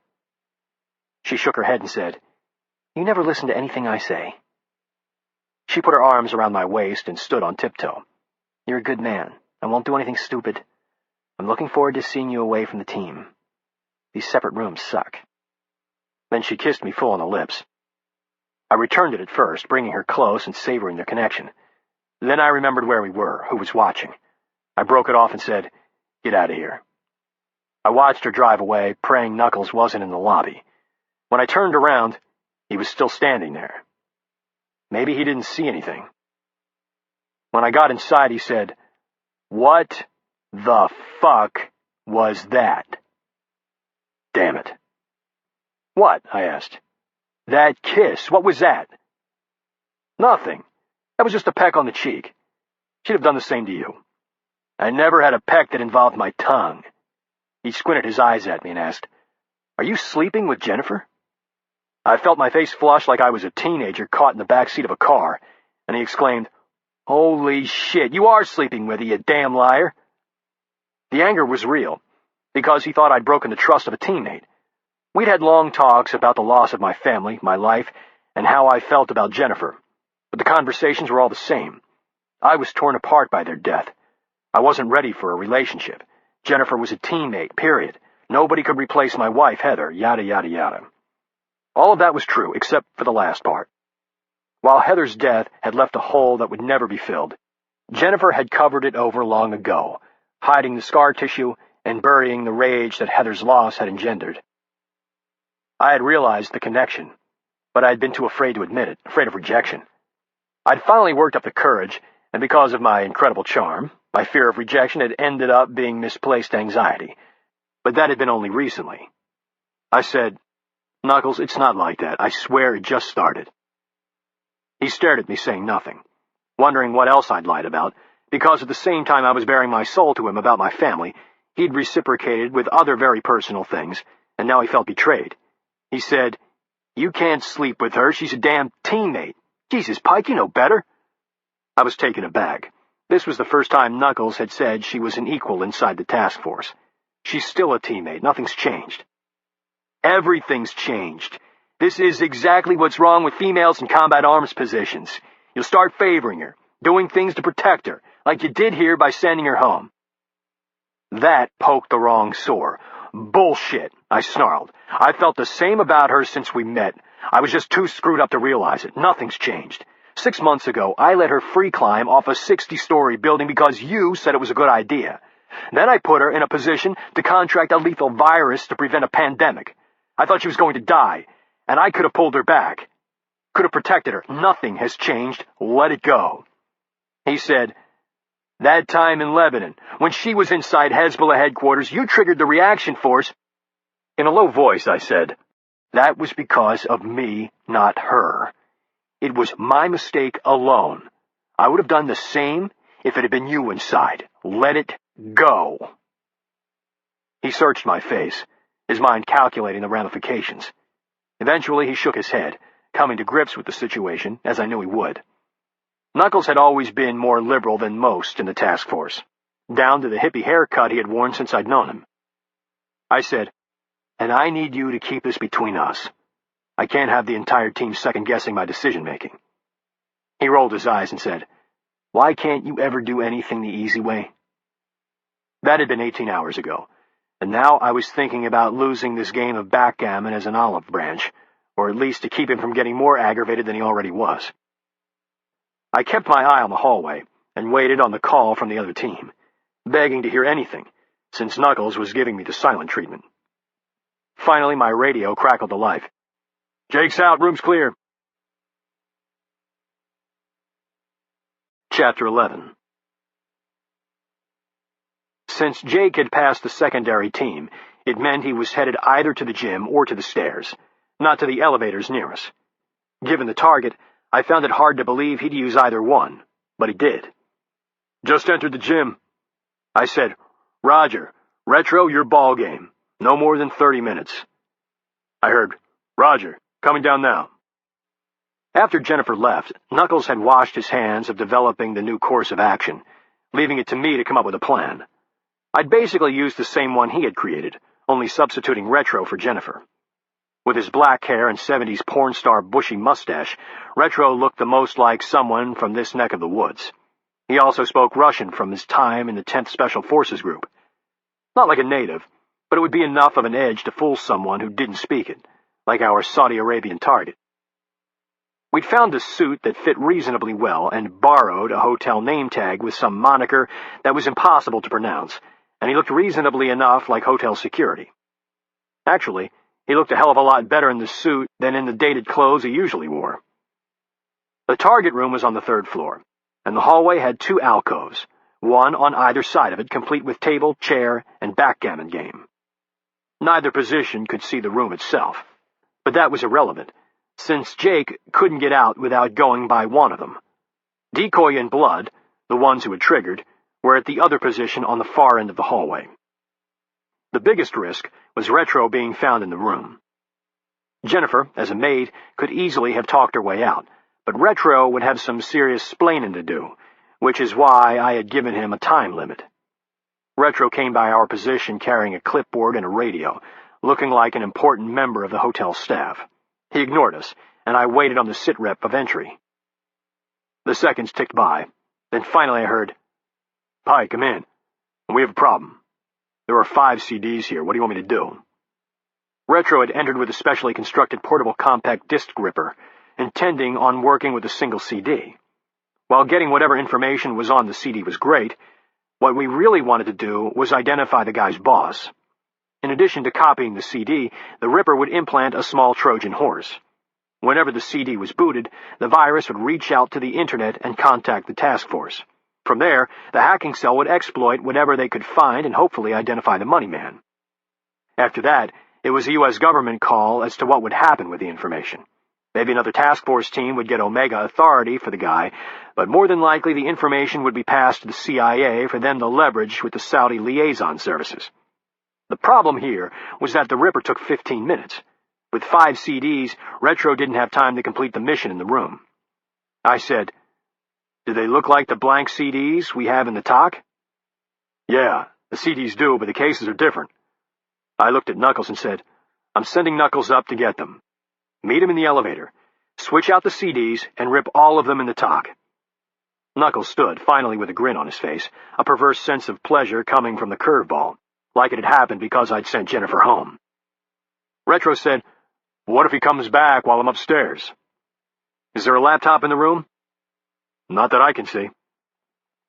She shook her head and said, "You never listen to anything I say." She put her arms around my waist and stood on tiptoe. "You're a good man. I won't do anything stupid. I'm looking forward to seeing you away from the team. These separate rooms suck." Then she kissed me full on the lips. I returned it at first, bringing her close and savoring the connection. Then I remembered where we were, who was watching. I broke it off and said, Get out of here. I watched her drive away, praying Knuckles wasn't in the lobby. When I turned around, he was still standing there. Maybe he didn't see anything. When I got inside, he said, "What the fuck was that?" Damn it. "What?" I asked. "That kiss, what was that?" "Nothing. That was just a peck on the cheek. She'd have done the same to you." "I never had a peck that involved my tongue." He squinted his eyes at me and asked, "Are you sleeping with Jennifer?" I felt my face flush like I was a teenager caught in the back seat of a car, and he exclaimed, "Holy shit, you are sleeping with her, you damn liar." The anger was real, because he thought I'd broken the trust of a teammate. We'd had long talks about the loss of my family, my life, and how I felt about Jennifer, but the conversations were all the same. I was torn apart by their death. I wasn't ready for a relationship. Jennifer was a teammate, period. Nobody could replace my wife, Heather, yada, yada, yada. All of that was true, except for the last part. While Heather's death had left a hole that would never be filled, Jennifer had covered it over long ago, hiding the scar tissue and burying the rage that Heather's loss had engendered. I had realized the connection, but I had been too afraid to admit it, afraid of rejection. I'd finally worked up the courage, and because of my incredible charm, my fear of rejection had ended up being misplaced anxiety, but that had been only recently. I said, "Knuckles, it's not like that. I swear it just started." He stared at me, saying nothing, wondering what else I'd lied about, because at the same time I was bearing my soul to him about my family, he'd reciprocated with other very personal things, and now he felt betrayed. He said, "You can't sleep with her. She's a damn teammate. Jesus, Pike, you know better." I was taken aback. This was the first time Knuckles had said she was an equal inside the Taskforce. "She's still a teammate. Nothing's changed." "Everything's changed. This is exactly what's wrong with females in combat arms positions. You'll start favoring her, doing things to protect her, like you did here by sending her home." That poked the wrong sore. "Bullshit," I snarled. "I felt the same about her since we met. I was just too screwed up to realize it. Nothing's changed. 6 months ago, I let her free climb off a 60-story building because you said it was a good idea. Then I put her in a position to contract a lethal virus to prevent a pandemic. I thought she was going to die, and I could have pulled her back. Could have protected her. Nothing has changed. Let it go." He said, "That time in Lebanon, when she was inside Hezbollah headquarters, you triggered the reaction force." In a low voice, I said, "That was because of me, not her. It was my mistake alone. I would have done the same if it had been you inside. Let it go." He searched my face, his mind calculating the ramifications. Eventually, he shook his head, coming to grips with the situation, as I knew he would. Knuckles had always been more liberal than most in the task force, down to the hippie haircut he had worn since I'd known him. I said, "And I need you to keep this between us. I can't have the entire team second-guessing my decision-making." He rolled his eyes and said, "Why can't you ever do anything the easy way?" That had been 18 hours ago, and now I was thinking about losing this game of backgammon as an olive branch, or at least to keep him from getting more aggravated than he already was. I kept my eye on the hallway and waited on the call from the other team, begging to hear anything, since Knuckles was giving me the silent treatment. Finally, my radio crackled to life. "Jake's out, room's clear." Chapter 11. Since Jake had passed the secondary team, it meant he was headed either to the gym or to the stairs, not to the elevators near us. Given the target, I found it hard to believe he'd use either one, but he did. "Just entered the gym." I said, "Roger, Retro, your ball game. No more than 30 minutes. I heard, "Roger, coming down now." After Jennifer left, Knuckles had washed his hands of developing the new course of action, leaving it to me to come up with a plan. I'd basically used the same one he had created, only substituting Retro for Jennifer. With his black hair and 70s porn star bushy mustache, Retro looked the most like someone from this neck of the woods. He also spoke Russian from his time in the 10th Special Forces Group. Not like a native, but it would be enough of an edge to fool someone who didn't speak it, like our Saudi Arabian target. We'd found a suit that fit reasonably well and borrowed a hotel name tag with some moniker that was impossible to pronounce, and he looked reasonably enough like hotel security. Actually, he looked a hell of a lot better in the suit than in the dated clothes he usually wore. The target room was on the 3rd floor, and the hallway had 2 alcoves, one on either side of it, complete with table, chair, and backgammon game. Neither position could see the room itself, but that was irrelevant, since Jake couldn't get out without going by one of them. Decoy and Blood, the ones who had triggered, were at the other position on the far end of the hallway. The biggest risk was Retro being found in the room. Jennifer, as a maid, could easily have talked her way out, but Retro would have some serious splaining to do, which is why I had given him a time limit. Retro came by our position carrying a clipboard and a radio, looking like an important member of the hotel staff. He ignored us, and I waited on the sit-rep of entry. The seconds ticked by. Then finally I heard, "Pike, come in. We have a problem. There are 5 CDs here. What do you want me to do?" Retro had entered with a specially constructed portable compact disc gripper, intending on working with a single CD. While getting whatever information was on the CD was great, what we really wanted to do was identify the guy's boss. In addition to copying the CD, the Ripper would implant a small Trojan horse. Whenever the CD was booted, the virus would reach out to the internet and contact the Taskforce. From there, the hacking cell would exploit whatever they could find and hopefully identify the money man. After that, it was a U.S. government call as to what would happen with the information. Maybe another task force team would get Omega authority for the guy, but more than likely the information would be passed to the CIA for them to leverage with the Saudi liaison services. The problem here was that the Ripper took 15 minutes. With 5 CDs, Retro didn't have time to complete the mission in the room. I said, "Do they look like the blank CDs we have in the TOC?" "Yeah, the CDs do, but the cases are different." I looked at Knuckles and said, "I'm sending Knuckles up to get them. Meet him in the elevator. Switch out the CDs and rip all of them in the TOC." Knuckles stood, finally with a grin on his face, a perverse sense of pleasure coming from the curveball, like it had happened because I'd sent Jennifer home. Retro said, "What if he comes back while I'm upstairs?" "Is there a laptop in the room?" "Not that I can see."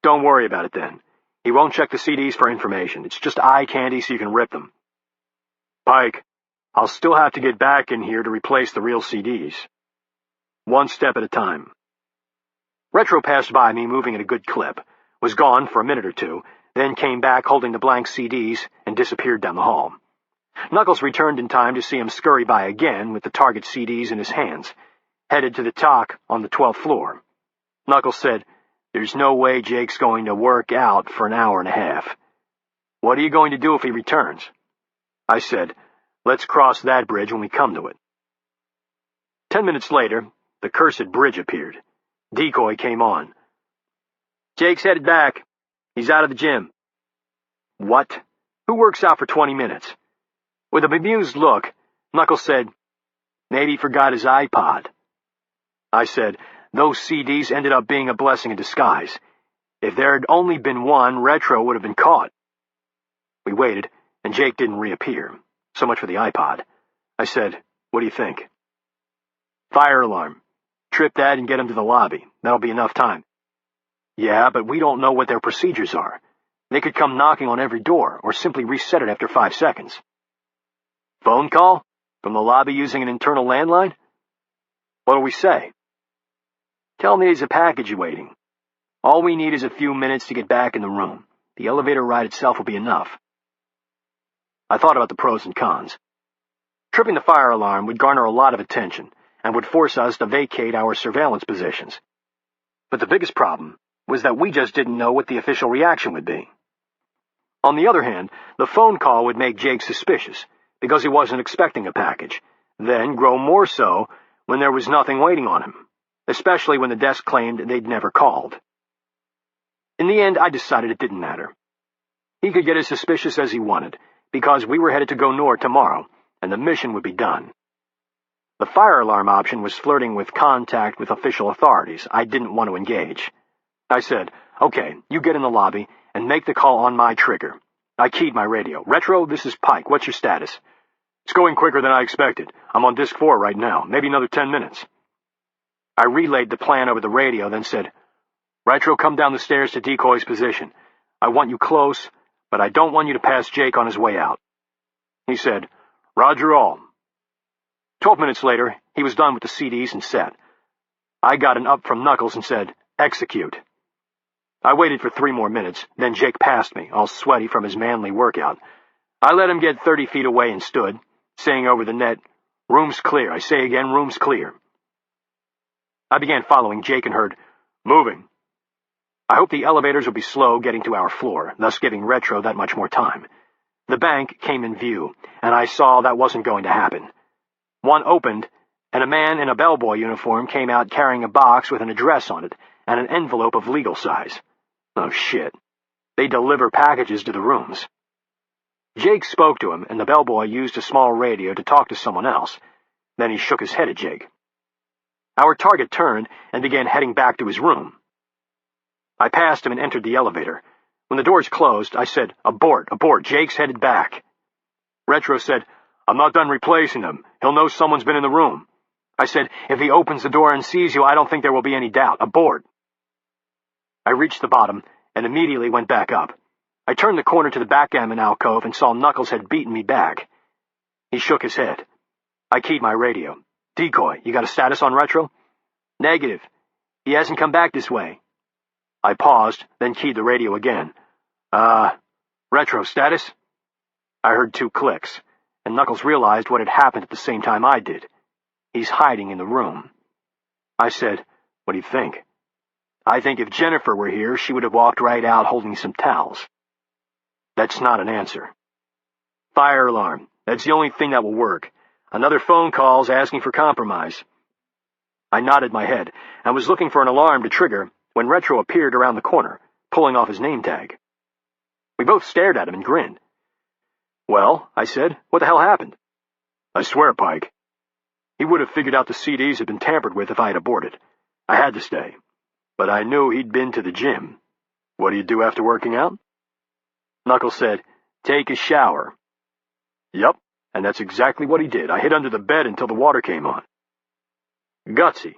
"Don't worry about it then. He won't check the CDs for information. It's just eye candy so you can rip them." "Pike, I'll still have to get back in here to replace the real CDs. One step at a time." Retro passed by me moving at a good clip, was gone for a minute or two, then came back holding the blank CDs and disappeared down the hall. Knuckles returned in time to see him scurry by again with the target CDs in his hands, headed to the TOC on the 12th floor. Knuckles said, "There's no way Jake's going to work out for an hour and a half. What are you going to do if he returns?" I said, "Let's cross that bridge when we come to it." 10 minutes later, the cursed bridge appeared. Decoy came on. "Jake's headed back. He's out of the gym." "What? Who works out for 20 minutes? With a bemused look, Knuckles said, "Maybe he forgot his iPod." I said, "Those CDs ended up being a blessing in disguise. If there had only been one, Retro would have been caught." We waited, and Jake didn't reappear. So much for the iPod. I said, "What do you think?" "Fire alarm. Trip that and get him to the lobby. That'll be enough time." "Yeah, but we don't know what their procedures are. They could come knocking on every door, or simply reset it after 5 seconds. "Phone call? From the lobby using an internal landline?" "What'll we say?" "Tell me there's a package waiting. All we need is a few minutes to get back in the room. The elevator ride itself will be enough." I thought about the pros and cons. Tripping the fire alarm would garner a lot of attention and would force us to vacate our surveillance positions. But the biggest problem was that we just didn't know what the official reaction would be. On the other hand, the phone call would make Jake suspicious because he wasn't expecting a package, then grow more so when there was nothing waiting on him, especially when the desk claimed they'd never called. In the end, I decided it didn't matter. He could get as suspicious as he wanted, because we were headed to go north tomorrow, and the mission would be done. The fire alarm option was flirting with contact with official authorities I didn't want to engage. I said, "Okay, you get in the lobby and make the call on my trigger." I keyed my radio. "Retro, this is Pike. What's your status?" "It's going quicker than I expected. I'm on Disc 4 right now. Maybe another 10 minutes. I relayed the plan over the radio, then said, "Retro, come down the stairs to Decoy's position. I want you close, but I don't want you to pass Jake on his way out." He said, "Roger all." 12 minutes later, he was done with the CDs and set. I got an up from Knuckles and said, "Execute." I waited for 3 more minutes, then Jake passed me, all sweaty from his manly workout. I let him get 30 feet away and stood, saying over the net, "Room's clear. I say again, room's clear." I began following Jake and heard, "Moving." I hoped the elevators would be slow getting to our floor, thus giving Retro that much more time. The bank came in view, and I saw that wasn't going to happen. One opened, and a man in a bellboy uniform came out carrying a box with an address on it and an envelope of legal size. Oh, shit. They deliver packages to the rooms. Jake spoke to him, and the bellboy used a small radio to talk to someone else. Then he shook his head at Jake. Our target turned and began heading back to his room. I passed him and entered the elevator. When the doors closed, I said, "Abort, abort, Jake's headed back." Retro said, "I'm not done replacing him. He'll know someone's been in the room." I said, "If he opens the door and sees you, I don't think there will be any doubt. Abort." I reached the bottom and immediately went back up. I turned the corner to the backgammon alcove and saw Knuckles had beaten me back. He shook his head. I keyed my radio. "Decoy, you got a status on Retro?" "Negative. He hasn't come back this way." I paused, then keyed the radio again. Retro, status?" I heard 2 clicks, and Knuckles realized what had happened at the same time I did. He's hiding in the room. I said, "What do you think?" "I think if Jennifer were here, she would have walked right out holding some towels." That's not an answer. "Fire alarm. That's the only thing that will work. Another phone call's asking for compromise." I nodded my head and was looking for an alarm to trigger when Retro appeared around the corner, pulling off his name tag. We both stared at him and grinned. "Well," I said, "what the hell happened?" "I swear, Pike. He would have figured out the CDs had been tampered with if I had aborted. I had to stay. But I knew he'd been to the gym. What do you do after working out?" Knuckles said, "Take a shower." Yup, and that's exactly what he did. I hid under the bed until the water came on. Gutsy,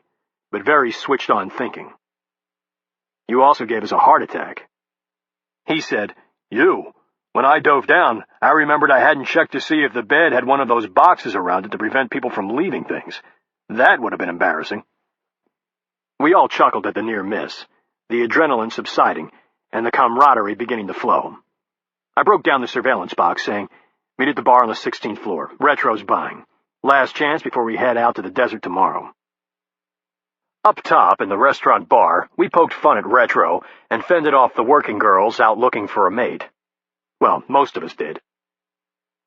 but very switched-on thinking. "You also gave us a heart attack." He said, "You. When I dove down, I remembered I hadn't checked to see if the bed had one of those boxes around it to prevent people from leaving things. That would have been embarrassing." We all chuckled at the near miss, the adrenaline subsiding, and the camaraderie beginning to flow. I broke down the surveillance box, saying, "Meet at the bar on the 16th floor. Retro's buying. Last chance before we head out to the desert tomorrow." Up top, in the restaurant bar, we poked fun at Retro and fended off the working girls out looking for a mate. Well, most of us did.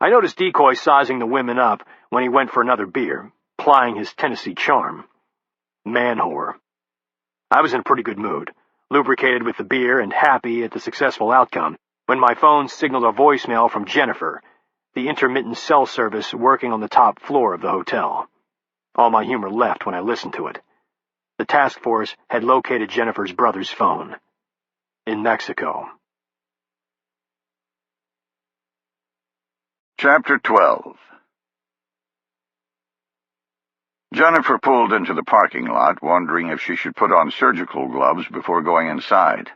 I noticed Decoy sizing the women up when he went for another beer, plying his Tennessee charm. Man whore. I was in a pretty good mood, lubricated with the beer and happy at the successful outcome, when my phone signaled a voicemail from Jennifer, the intermittent cell service working on the top floor of the hotel. All my humor left when I listened to it. The Taskforce had located Jennifer's brother's phone. In Mexico. Chapter 12. Jennifer pulled into the parking lot, wondering if she should put on surgical gloves before going inside.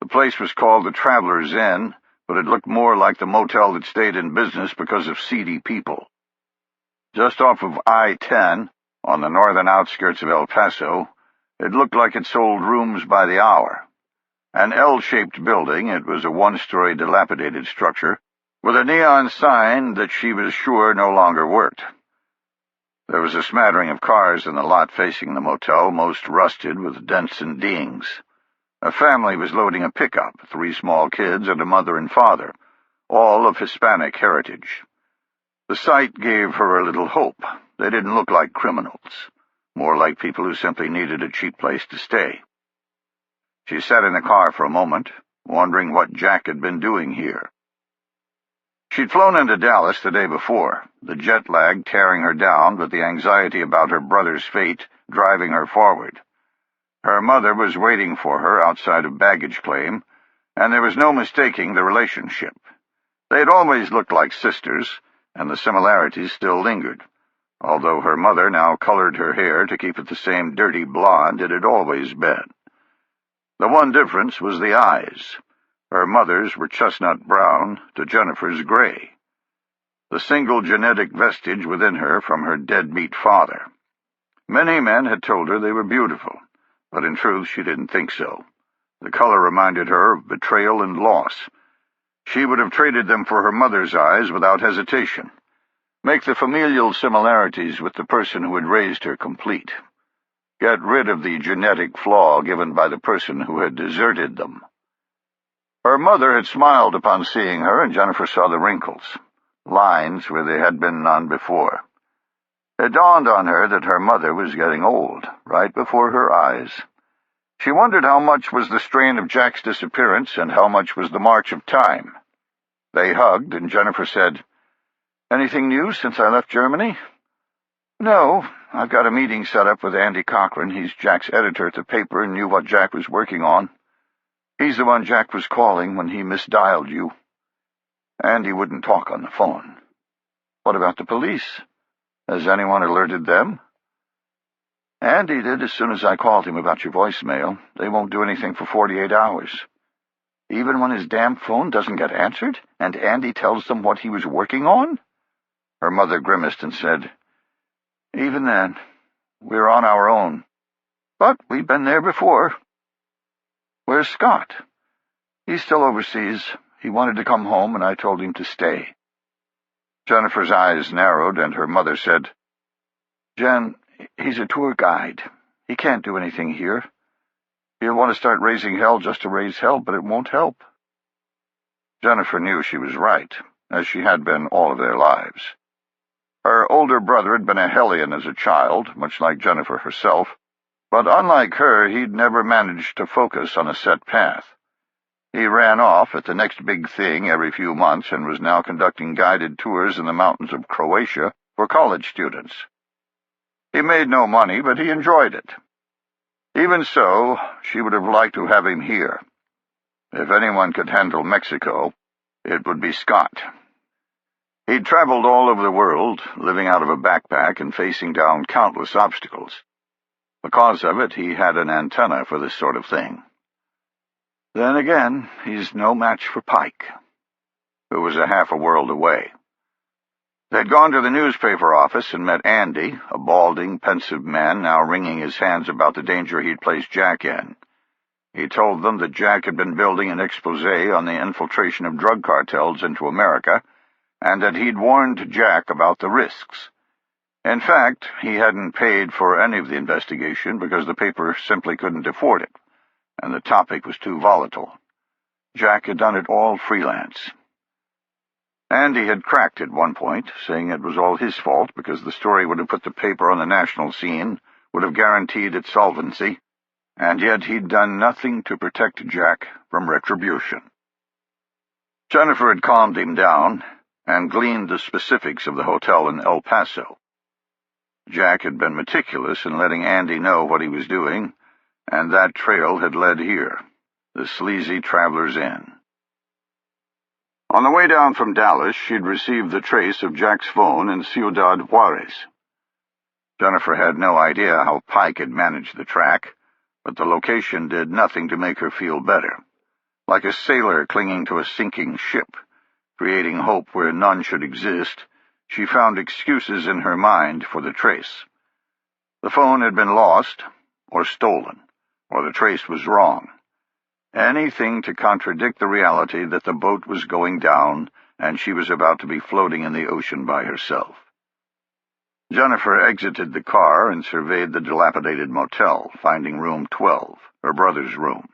The place was called the Traveler's Inn, but it looked more like the motel that stayed in business because of seedy people. Just off of I-10, on the northern outskirts of El Paso, it looked like it sold rooms by the hour. An L-shaped building, it was a one-story dilapidated structure, with a neon sign that she was sure no longer worked. There was a smattering of cars in the lot facing the motel, most rusted with dents and dings. A family was loading a pickup, 3 small kids and a mother and father, all of Hispanic heritage. The sight gave her a little hope. They didn't look like criminals, more like people who simply needed a cheap place to stay. She sat in the car for a moment, wondering what Jack had been doing here. She'd flown into Dallas the day before, the jet lag tearing her down, but the anxiety about her brother's fate driving her forward. Her mother was waiting for her outside of baggage claim, and there was no mistaking the relationship. They had always looked like sisters, and the similarities still lingered, although her mother now colored her hair to keep it the same dirty blonde it had always been. The one difference was the eyes. Her mother's were chestnut brown to Jennifer's gray, the single genetic vestige within her from her dead-meat father. Many men had told her they were beautiful, but in truth she didn't think so. The color reminded her of betrayal and loss. She would have traded them for her mother's eyes without hesitation. Make the familial similarities with the person who had raised her complete. Get rid of the genetic flaw given by the person who had deserted them. Her mother had smiled upon seeing her, and Jennifer saw the wrinkles, lines where there had been none before. It dawned on her that her mother was getting old, right before her eyes. She wondered how much was the strain of Jack's disappearance and how much was the march of time. They hugged, and Jennifer said, "Anything new since I left Germany?" "No, I've got a meeting set up with Andy Cochran. He's Jack's editor at the paper and knew what Jack was working on. He's the one Jack was calling when he misdialed you. Andy wouldn't talk on the phone." "What about the police? Has anyone alerted them?" "Andy did as soon as I called him about your voicemail. They won't do anything for 48 hours. Even when his damn phone doesn't get answered, and Andy tells them what he was working on?" Her mother grimaced and said, "Even then, we're on our own. But we've been there before." "Where's Scott?" "He's still overseas. He wanted to come home, and I told him to stay." Jennifer's eyes narrowed, and her mother said, "Jen, he's a tour guide. He can't do anything here. He'll want to start raising hell just to raise hell, but it won't help." Jennifer knew she was right, as she had been all of their lives. Her older brother had been a hellion as a child, much like Jennifer herself, but unlike her, he'd never managed to focus on a set path. He ran off at the next big thing every few months and was now conducting guided tours in the mountains of Croatia for college students. He made no money, but he enjoyed it. Even so, she would have liked to have him here. If anyone could handle Mexico, it would be Scott. He'd traveled all over the world, living out of a backpack and facing down countless obstacles. Because of it, he had an antenna for this sort of thing. Then again, he's no match for Pike, who was a half a world away. They'd gone to the newspaper office and met Andy, a balding, pensive man now wringing his hands about the danger he'd placed Jack in. He told them that Jack had been building an exposé on the infiltration of drug cartels into America, and that he'd warned Jack about the risks. In fact, he hadn't paid for any of the investigation because the paper simply couldn't afford it, and the topic was too volatile. Jack had done it all freelance. Andy had cracked at one point, saying it was all his fault because the story would have put the paper on the national scene, would have guaranteed its solvency, and yet he'd done nothing to protect Jack from retribution. Jennifer had calmed him down and gleaned the specifics of the hotel in El Paso. Jack had been meticulous in letting Andy know what he was doing, and that trail had led here, the sleazy Traveler's Inn. On the way down from Dallas, she'd received the trace of Jack's phone in Ciudad Juarez. Jennifer had no idea how Pike had managed the track, but the location did nothing to make her feel better. Like a sailor clinging to a sinking ship, creating hope where none should exist, she found excuses in her mind for the trace. The phone had been lost, or stolen, or the trace was wrong. Anything to contradict the reality that the boat was going down and she was about to be floating in the ocean by herself. Jennifer exited the car and surveyed the dilapidated motel, finding room 12, her brother's room.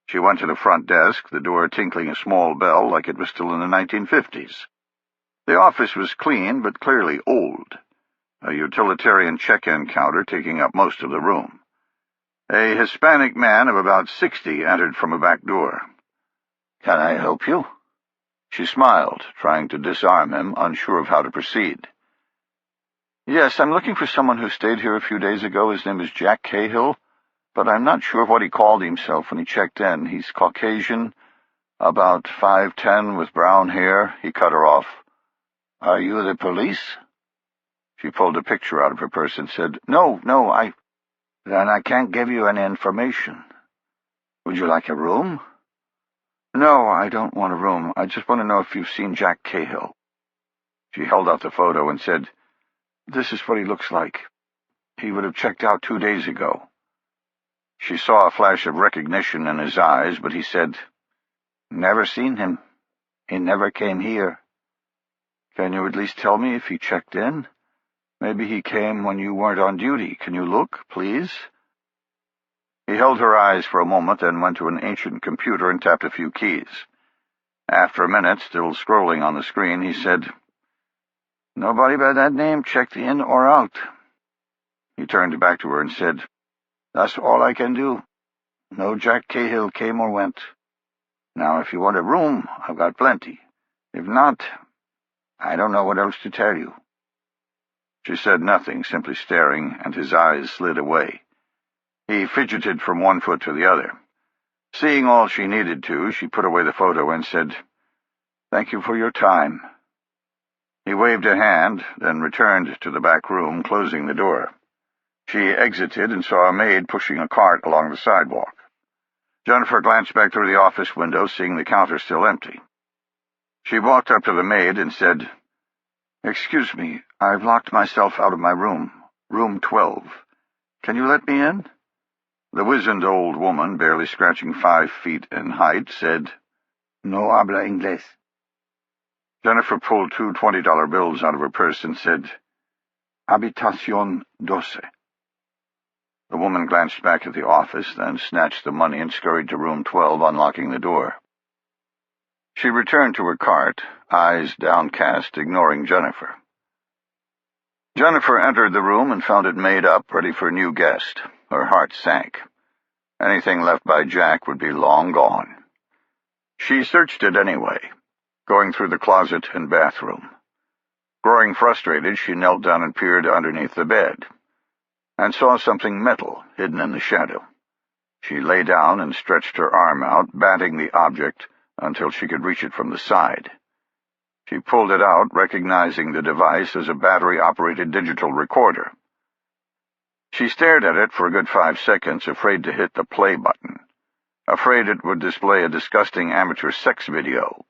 She went to the front desk, the door tinkling a small bell like it was still in the 1950s. The office was clean but clearly old, a utilitarian check-in counter taking up most of the room. A Hispanic man of about 60 entered from a back door. "Can I help you?" She smiled, trying to disarm him, unsure of how to proceed. "Yes, I'm looking for someone who stayed here a few days ago. His name is Jack Cahill, but I'm not sure what he called himself when he checked in. He's Caucasian, about 5'10", with brown hair." He cut her off. "Are you the police?" She pulled a picture out of her purse and said, No, Then I can't give you any information. Would you like a room?" No, I don't want a room. I just want to know if you've seen Jack Cahill. She held out the photo and said, "This is what he looks like. He would have checked out 2 days ago." She saw a flash of recognition in his eyes, but he said, "Never seen him. He never came here." "Can you at least tell me if he checked in? Maybe he came when you weren't on duty. Can you look, please?" He held her eyes for a moment, then went to an ancient computer and tapped a few keys. After a minute, still scrolling on the screen, he said, "Nobody by that name checked in or out." He turned back to her and said, "That's all I can do. No Jack Cahill came or went. Now, if you want a room, I've got plenty. If not, I don't know what else to tell you." She said nothing, simply staring, and his eyes slid away. He fidgeted from one foot to the other. Seeing all she needed to, she put away the photo and said, "Thank you for your time." He waved a hand, then returned to the back room, closing the door. She exited and saw a maid pushing a cart along the sidewalk. Jennifer glanced back through the office window, seeing the counter still empty. She walked up to the maid and said, "Excuse me, I've locked myself out of my room, room 12. Can you let me in?" The wizened old woman, barely scratching 5 feet in height, said, "No habla inglés." Jennifer pulled 2 $20 bills out of her purse and said, "Habitación 12." The woman glanced back at the office, then snatched the money and scurried to room 12, unlocking the door. She returned to her cart, eyes downcast, ignoring Jennifer. Jennifer entered the room and found it made up, ready for a new guest. Her heart sank. Anything left by Jack would be long gone. She searched it anyway, going through the closet and bathroom. Growing frustrated, she knelt down and peered underneath the bed, and saw something metal hidden in the shadow. She lay down and stretched her arm out, batting the object until she could reach it from the side. She pulled it out, recognizing the device as a battery-operated digital recorder. She stared at it for a good 5 seconds, afraid to hit the play button, afraid it would display a disgusting amateur sex video,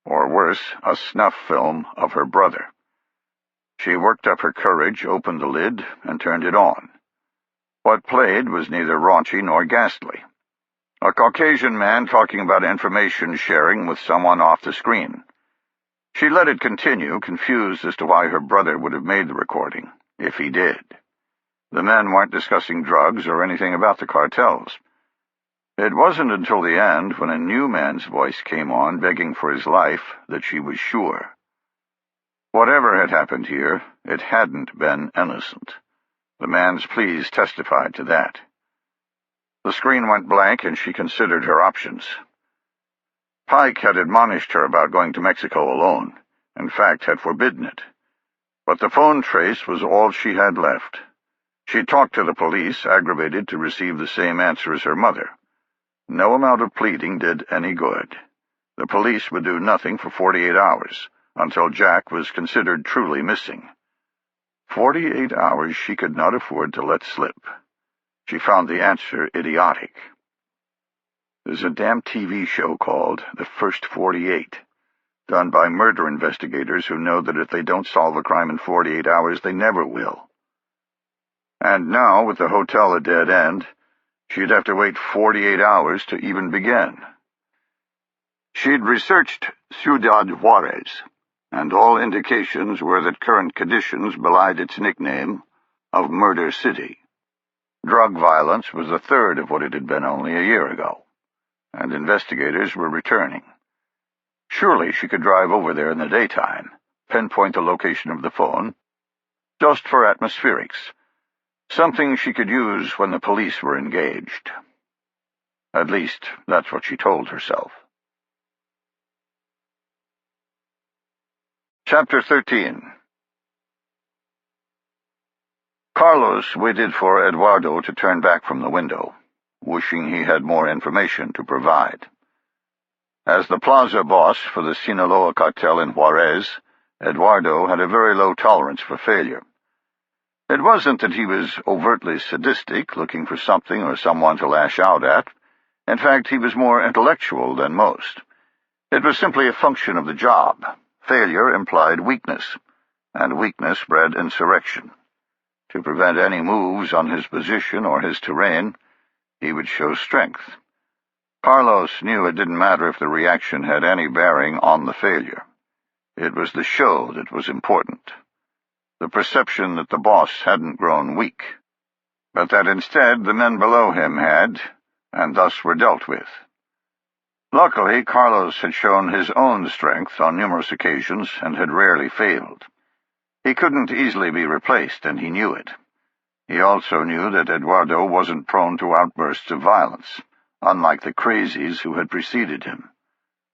or worse, a snuff film of her brother. She worked up her courage, opened the lid, and turned it on. What played was neither raunchy nor ghastly. A Caucasian man talking about information sharing with someone off the screen. She let it continue, confused as to why her brother would have made the recording, if he did. The men weren't discussing drugs or anything about the cartels. It wasn't until the end, when a new man's voice came on, begging for his life, that she was sure. Whatever had happened here, it hadn't been innocent. The man's pleas testified to that. The screen went blank, and she considered her options. Pike had admonished her about going to Mexico alone, in fact had forbidden it. But the phone trace was all she had left. She talked to the police, aggravated to receive the same answer as her mother. No amount of pleading did any good. The police would do nothing for 48 hours, until Jack was considered truly missing. 48 hours she could not afford to let slip. She found the answer idiotic. There's a damn TV show called The First 48, done by murder investigators who know that if they don't solve a crime in 48 hours, they never will. And now, with the hotel a dead end, she'd have to wait 48 hours to even begin. She'd researched Ciudad Juarez, and all indications were that current conditions belied its nickname of Murder City. Drug violence was a third of what it had been only a year ago, and investigators were returning. Surely she could drive over there in the daytime, pinpoint the location of the phone, just for atmospherics, something she could use when the police were engaged. At least, that's what she told herself. Chapter 13. Carlos waited for Eduardo to turn back from the window, wishing he had more information to provide. As the plaza boss for the Sinaloa cartel in Juarez, Eduardo had a very low tolerance for failure. It wasn't that he was overtly sadistic, looking for something or someone to lash out at. In fact, he was more intellectual than most. It was simply a function of the job. Failure implied weakness, and weakness bred insurrection. To prevent any moves on his position or his terrain, he would show strength. Carlos knew it didn't matter if the reaction had any bearing on the failure. It was the show that was important. The perception that the boss hadn't grown weak, but that instead the men below him had, and thus were dealt with. Luckily, Carlos had shown his own strength on numerous occasions and had rarely failed. He couldn't easily be replaced, and he knew it. He also knew that Eduardo wasn't prone to outbursts of violence, unlike the crazies who had preceded him.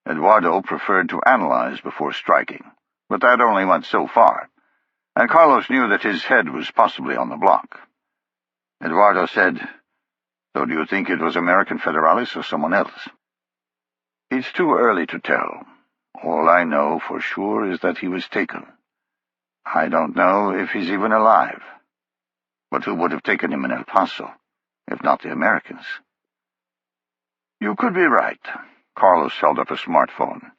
Eduardo preferred to analyze before striking, but that only went so far, and Carlos knew that his head was possibly on the block. Eduardo said, "So do you think it was American Federalis or someone else?" "It's too early to tell. All I know for sure is that he was taken. I don't know if he's even alive. But who would have taken him in El Paso, if not the Americans?" "You could be right." Carlos held up a smartphone.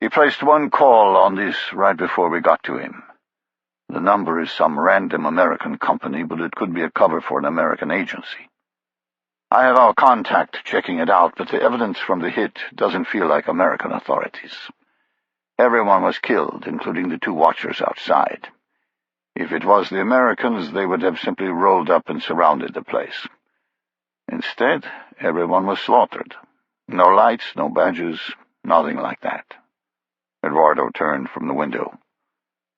"He placed one call on this right before we got to him. The number is some random American company, but it could be a cover for an American agency. I have our contact checking it out, but the evidence from the hit doesn't feel like American authorities. Everyone was killed, including the 2 watchers outside. If it was the Americans, they would have simply rolled up and surrounded the place. Instead, everyone was slaughtered. No lights, no badges, nothing like that." Eduardo turned from the window.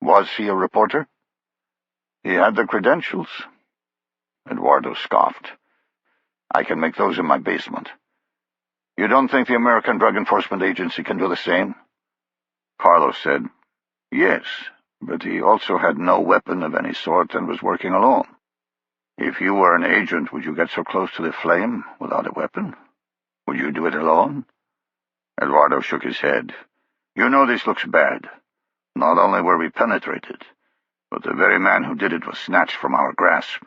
"Was he a reporter?" "He had the credentials." Eduardo scoffed. "I can make those in my basement. You don't think the American Drug Enforcement Agency can do the same?" Carlos said, "Yes, but he also had no weapon of any sort and was working alone. If you were an agent, would you get so close to the flame without a weapon? Would you do it alone?" Eduardo shook his head. "You know this looks bad. Not only were we penetrated, but the very man who did it was snatched from our grasp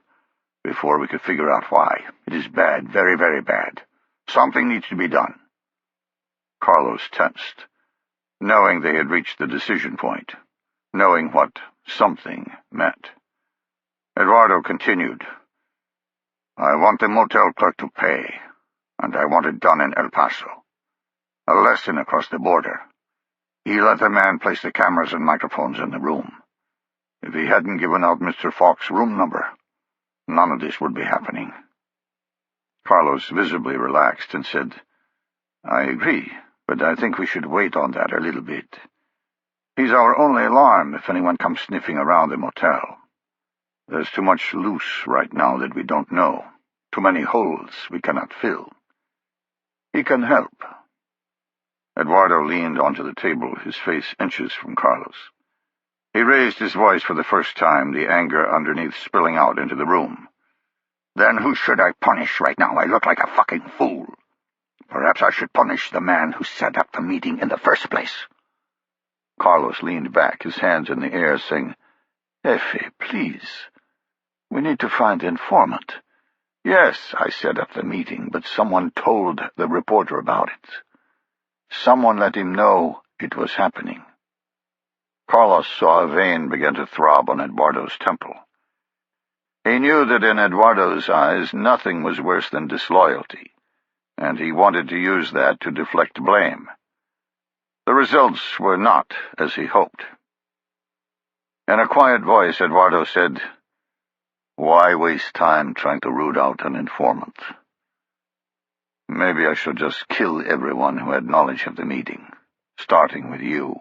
before we could figure out why. It is bad, very, very bad. Something needs to be done." Carlos tensed, knowing they had reached the decision point, knowing what something meant. Eduardo continued, "I want the motel clerk to pay, and I want it done in El Paso. A lesson across the border. He let the man place the cameras and microphones in the room. If he hadn't given out Mr. Falk's room number, none of this would be happening." Carlos visibly relaxed and said, "I agree, but I think we should wait on that a little bit. He's our only alarm if anyone comes sniffing around the motel. There's too much loose right now that we don't know, too many holes we cannot fill. He can help." Eduardo leaned onto the table, his face inches from Carlos. He raised his voice for the first time, the anger underneath spilling out into the room. "Then who should I punish right now? I look like a fucking fool. Perhaps I should punish the man who set up the meeting in the first place." Carlos leaned back, his hands in the air, saying, "Effie, please. We need to find the informant. Yes, I set up the meeting, but someone told the reporter about it. Someone let him know it was happening." Carlos saw a vein begin to throb on Eduardo's temple. He knew that in Eduardo's eyes nothing was worse than disloyalty, and he wanted to use that to deflect blame. The results were not as he hoped. In a quiet voice, Eduardo said, "Why waste time trying to root out an informant? Maybe I should just kill everyone who had knowledge of the meeting, starting with you."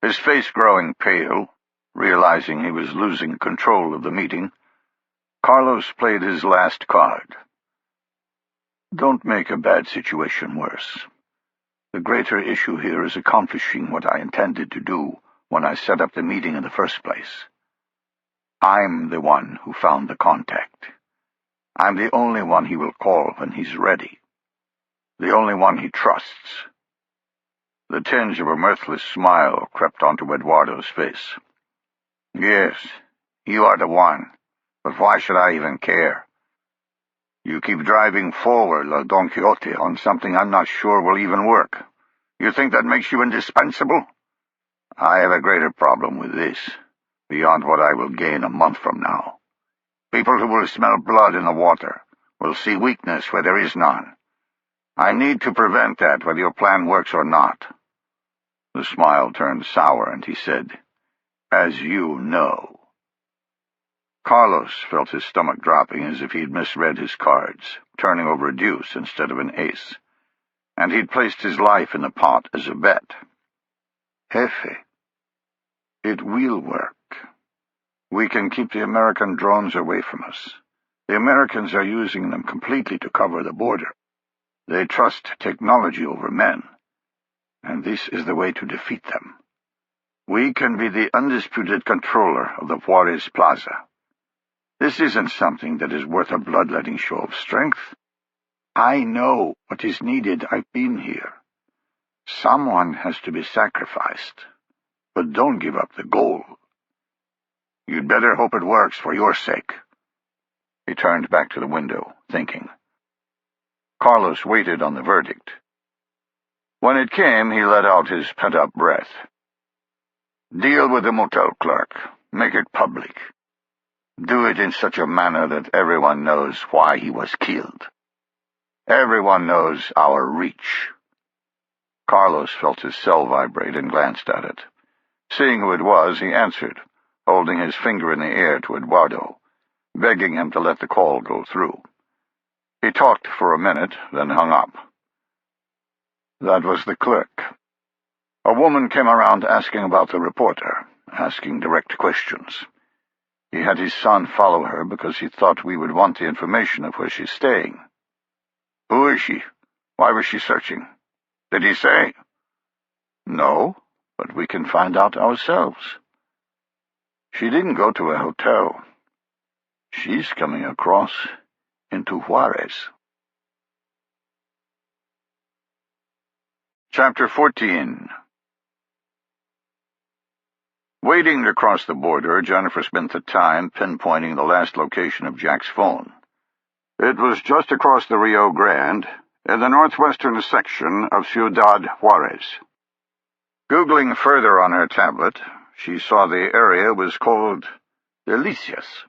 His face growing pale, realizing he was losing control of the meeting, Carlos played his last card. "Don't make a bad situation worse. The greater issue here is accomplishing what I intended to do when I set up the meeting in the first place. I'm the one who found the contact. I'm the only one he will call when he's ready. The only one he trusts." The tinge of a mirthless smile crept onto Eduardo's face. "Yes, you are the one, but why should I even care? You keep driving forward like Don Quixote on something I'm not sure will even work. You think that makes you indispensable? I have a greater problem with this, beyond what I will gain a month from now. People who will smell blood in the water will see weakness where there is none. I need to prevent that, whether your plan works or not." The smile turned sour, and he said, "As you know." Carlos felt his stomach dropping as if he'd misread his cards, turning over a deuce instead of an ace, and he'd placed his life in the pot as a bet. "Jefe, it will work. We can keep the American drones away from us. The Americans are using them completely to cover the border. They trust technology over men, and this is the way to defeat them. We can be the undisputed controller of the Juarez Plaza. This isn't something that is worth a bloodletting show of strength. I know what is needed. I've been here. Someone has to be sacrificed, but don't give up the goal. You'd better hope it works for your sake." He turned back to the window, thinking. Carlos waited on the verdict. When it came, he let out his pent-up breath. "Deal with the motel clerk. Make it public. Do it in such a manner that everyone knows why he was killed. Everyone knows our reach." Carlos felt his cell vibrate and glanced at it. Seeing who it was, he answered, holding his finger in the air to Eduardo, begging him to let the call go through. He talked for a minute, then hung up. That was the clerk. A woman came around asking about the reporter, asking direct questions. He had his son follow her because he thought we would want the information of where she's staying. "Who is she? Why was she searching? Did he say?" "No, but we can find out ourselves. She didn't go to a hotel. She's coming across into Juarez." Chapter 14. Waiting to cross the border, Jennifer spent the time pinpointing the last location of Jack's phone. It was just across the Rio Grande, in the northwestern section of Ciudad Juarez. Googling further on her tablet, she saw the area was called Delicias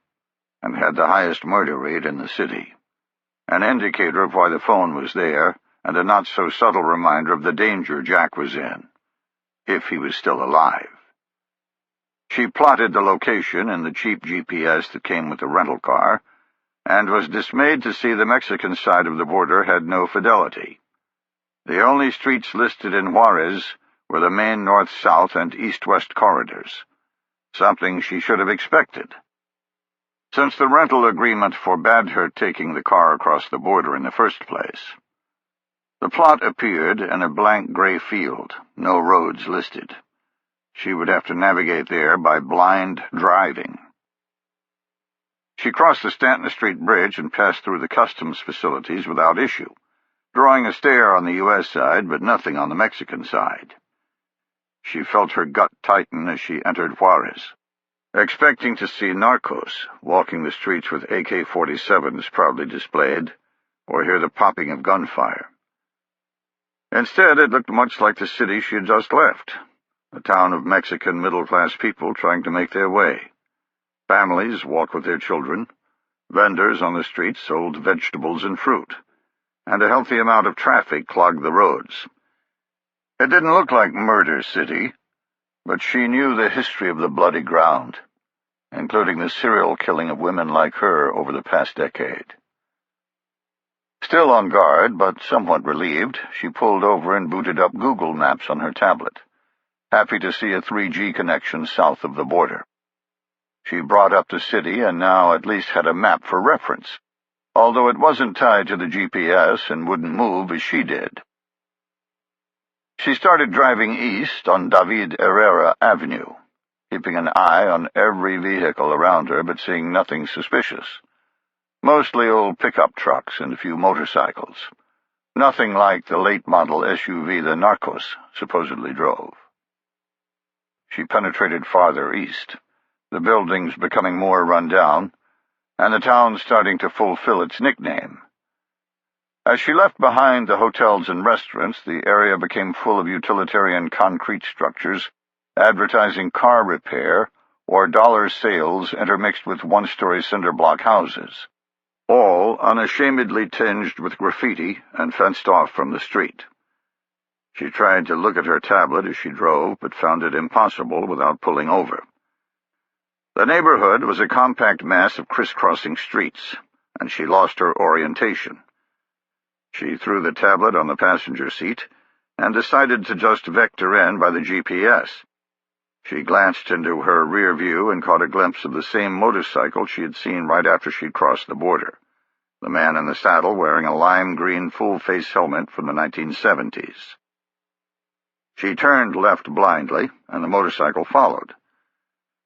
and had the highest murder rate in the city, an indicator of why the phone was there and a not-so-subtle reminder of the danger Jack was in, if he was still alive. She plotted the location in the cheap GPS that came with the rental car, and was dismayed to see the Mexican side of the border had no fidelity. The only streets listed in Juarez were the main north-south and east-west corridors, something she should have expected. Since the rental agreement forbade her taking the car across the border in the first place. The plot appeared in a blank gray field, no roads listed. She would have to navigate there by blind driving. She crossed the Stanton Street Bridge and passed through the customs facilities without issue, drawing a stare on the U.S. side but nothing on the Mexican side. She felt her gut tighten as she entered Juarez, expecting to see narcos walking the streets with AK-47s proudly displayed, or hear the popping of gunfire. Instead, it looked much like the city she had just left, a town of Mexican middle-class people trying to make their way. Families walked with their children, vendors on the streets sold vegetables and fruit, and a healthy amount of traffic clogged the roads. It didn't look like Murder City, but she knew the history of the bloody ground, including the serial killing of women like her over the past decade. Still on guard, but somewhat relieved, she pulled over and booted up Google Maps on her tablet, happy to see a 3G connection south of the border. She brought up the city and now at least had a map for reference, although it wasn't tied to the GPS and wouldn't move as she did. She started driving east on David Herrera Avenue, keeping an eye on every vehicle around her but seeing nothing suspicious. Mostly old pickup trucks and a few motorcycles. Nothing like the late-model SUV the narcos supposedly drove. She penetrated farther east, the buildings becoming more run down, and the town starting to fulfill its nickname, As she left behind the hotels and restaurants, the area became full of utilitarian concrete structures, advertising car repair or dollar sales intermixed with one-story cinder-block houses, all unashamedly tinged with graffiti and fenced off from the street. She tried to look at her tablet as she drove, but found it impossible without pulling over. The neighborhood was a compact mass of crisscrossing streets, and she lost her orientation. She threw the tablet on the passenger seat and decided to just vector in by the GPS. She glanced into her rear view and caught a glimpse of the same motorcycle she had seen right after she'd crossed the border, the man in the saddle wearing a lime-green full-face helmet from the 1970s. She turned left blindly, and the motorcycle followed.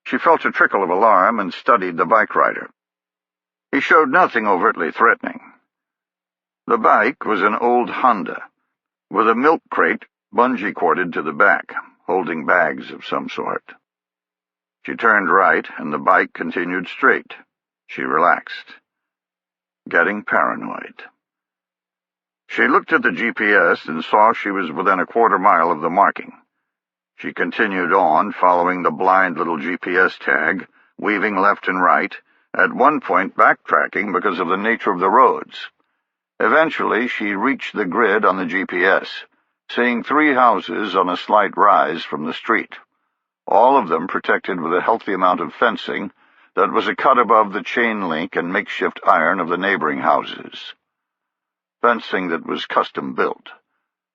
She felt a trickle of alarm and studied the bike rider. He showed nothing overtly threatening. The bike was an old Honda, with a milk crate bungee-corded to the back, holding bags of some sort. She turned right, and the bike continued straight. She relaxed, getting paranoid. She looked at the GPS and saw she was within a quarter-mile of the marking. She continued on, following the blind little GPS tag, weaving left and right, at one point backtracking because of the nature of the roads. Eventually, she reached the grid on the GPS, seeing 3 houses on a slight rise from the street, all of them protected with a healthy amount of fencing that was a cut above the chain link and makeshift iron of the neighboring houses. Fencing that was custom-built,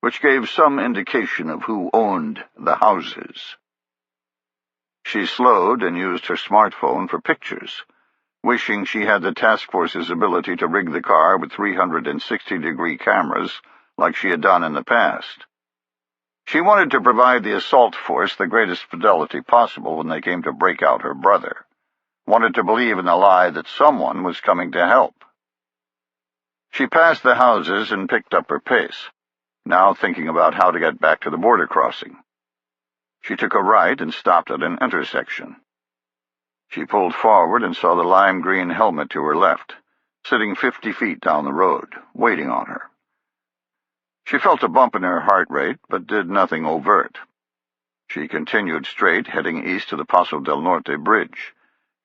which gave some indication of who owned the houses. She slowed and used her smartphone for pictures, wishing she had the Taskforce's ability to rig the car with 360-degree cameras like she had done in the past. She wanted to provide the assault force the greatest fidelity possible when they came to break out her brother, wanted to believe in the lie that someone was coming to help. She passed the houses and picked up her pace, now thinking about how to get back to the border crossing. She took a right and stopped at an intersection. She pulled forward and saw the lime-green helmet to her left, sitting 50 feet down the road, waiting on her. She felt a bump in her heart rate, but did nothing overt. She continued straight, heading east to the Paso del Norte bridge.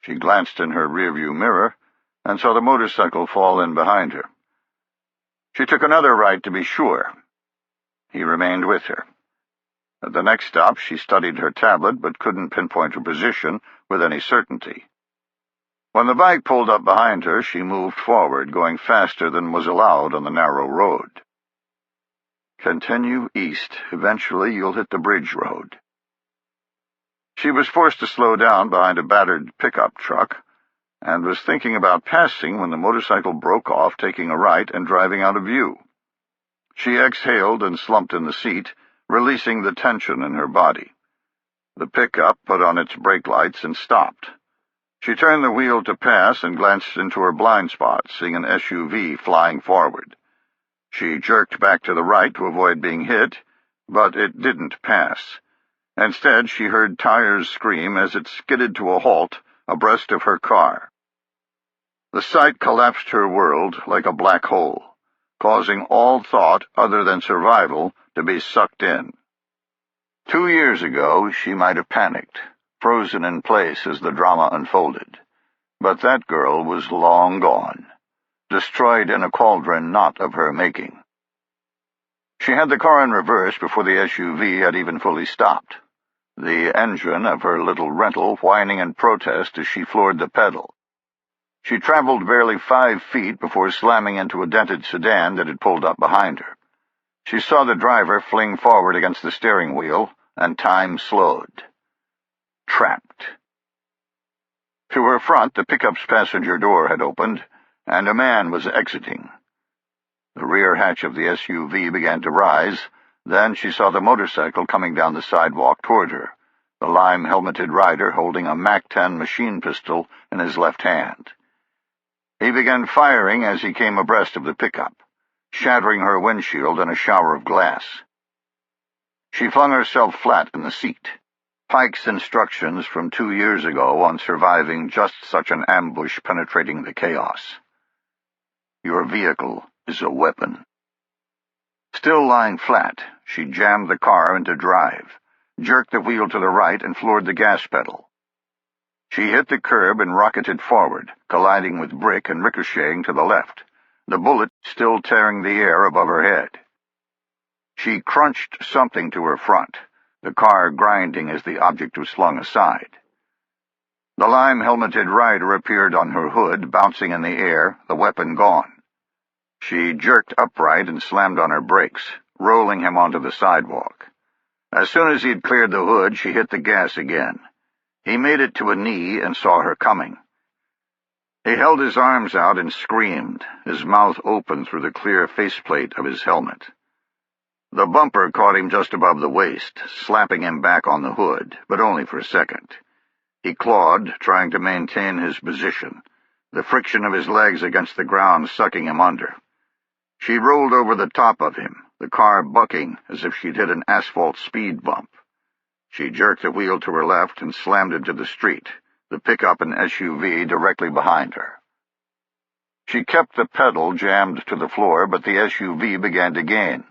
She glanced in her rearview mirror and saw the motorcycle fall in behind her. She took another right to be sure. He remained with her. At the next stop, she studied her tablet but couldn't pinpoint her position with any certainty. When the bike pulled up behind her, she moved forward, going faster than was allowed on the narrow road. Continue east. Eventually, you'll hit the bridge road. She was forced to slow down behind a battered pickup truck, and was thinking about passing when the motorcycle broke off, taking a right and driving out of view. She exhaled and slumped in the seat, releasing the tension in her body. The pickup put on its brake lights and stopped. She turned the wheel to pass and glanced into her blind spot, seeing an SUV flying forward. She jerked back to the right to avoid being hit, but it didn't pass. Instead, she heard tires scream as it skidded to a halt abreast of her car. The sight collapsed her world like a black hole, causing all thought other than survival to be sucked in. 2 years ago, she might have panicked, frozen in place as the drama unfolded. But that girl was long gone, destroyed in a cauldron not of her making. She had the car in reverse before the SUV had even fully stopped, the engine of her little rental whining in protest as she floored the pedal. She traveled barely 5 feet before slamming into a dented sedan that had pulled up behind her. She saw the driver fling forward against the steering wheel, and time slowed. Trapped. To her front, the pickup's passenger door had opened, and a man was exiting. The rear hatch of the SUV began to rise. Then she saw the motorcycle coming down the sidewalk toward her, the lime-helmeted rider holding a MAC-10 machine pistol in his left hand. He began firing as he came abreast of the pickup, shattering her windshield in a shower of glass. She flung herself flat in the seat. Pike's instructions from 2 years ago on surviving just such an ambush penetrating the chaos. Your vehicle is a weapon. Still lying flat, she jammed the car into drive, jerked the wheel to the right, and floored the gas pedal. She hit the curb and rocketed forward, colliding with brick and ricocheting to the left, the bullet still tearing the air above her head. She crunched something to her front, the car grinding as the object was slung aside. The lime-helmeted rider appeared on her hood, bouncing in the air, the weapon gone. She jerked upright and slammed on her brakes, rolling him onto the sidewalk. As soon as he had cleared the hood, she hit the gas again. He made it to a knee and saw her coming. He held his arms out and screamed, his mouth open through the clear faceplate of his helmet. The bumper caught him just above the waist, slapping him back on the hood, but only for a second. He clawed, trying to maintain his position, the friction of his legs against the ground sucking him under. She rolled over the top of him, the car bucking as if she'd hit an asphalt speed bump. She jerked the wheel to her left and slammed into the street, the pickup and SUV directly behind her. She kept the pedal jammed to the floor, but the SUV began to gain,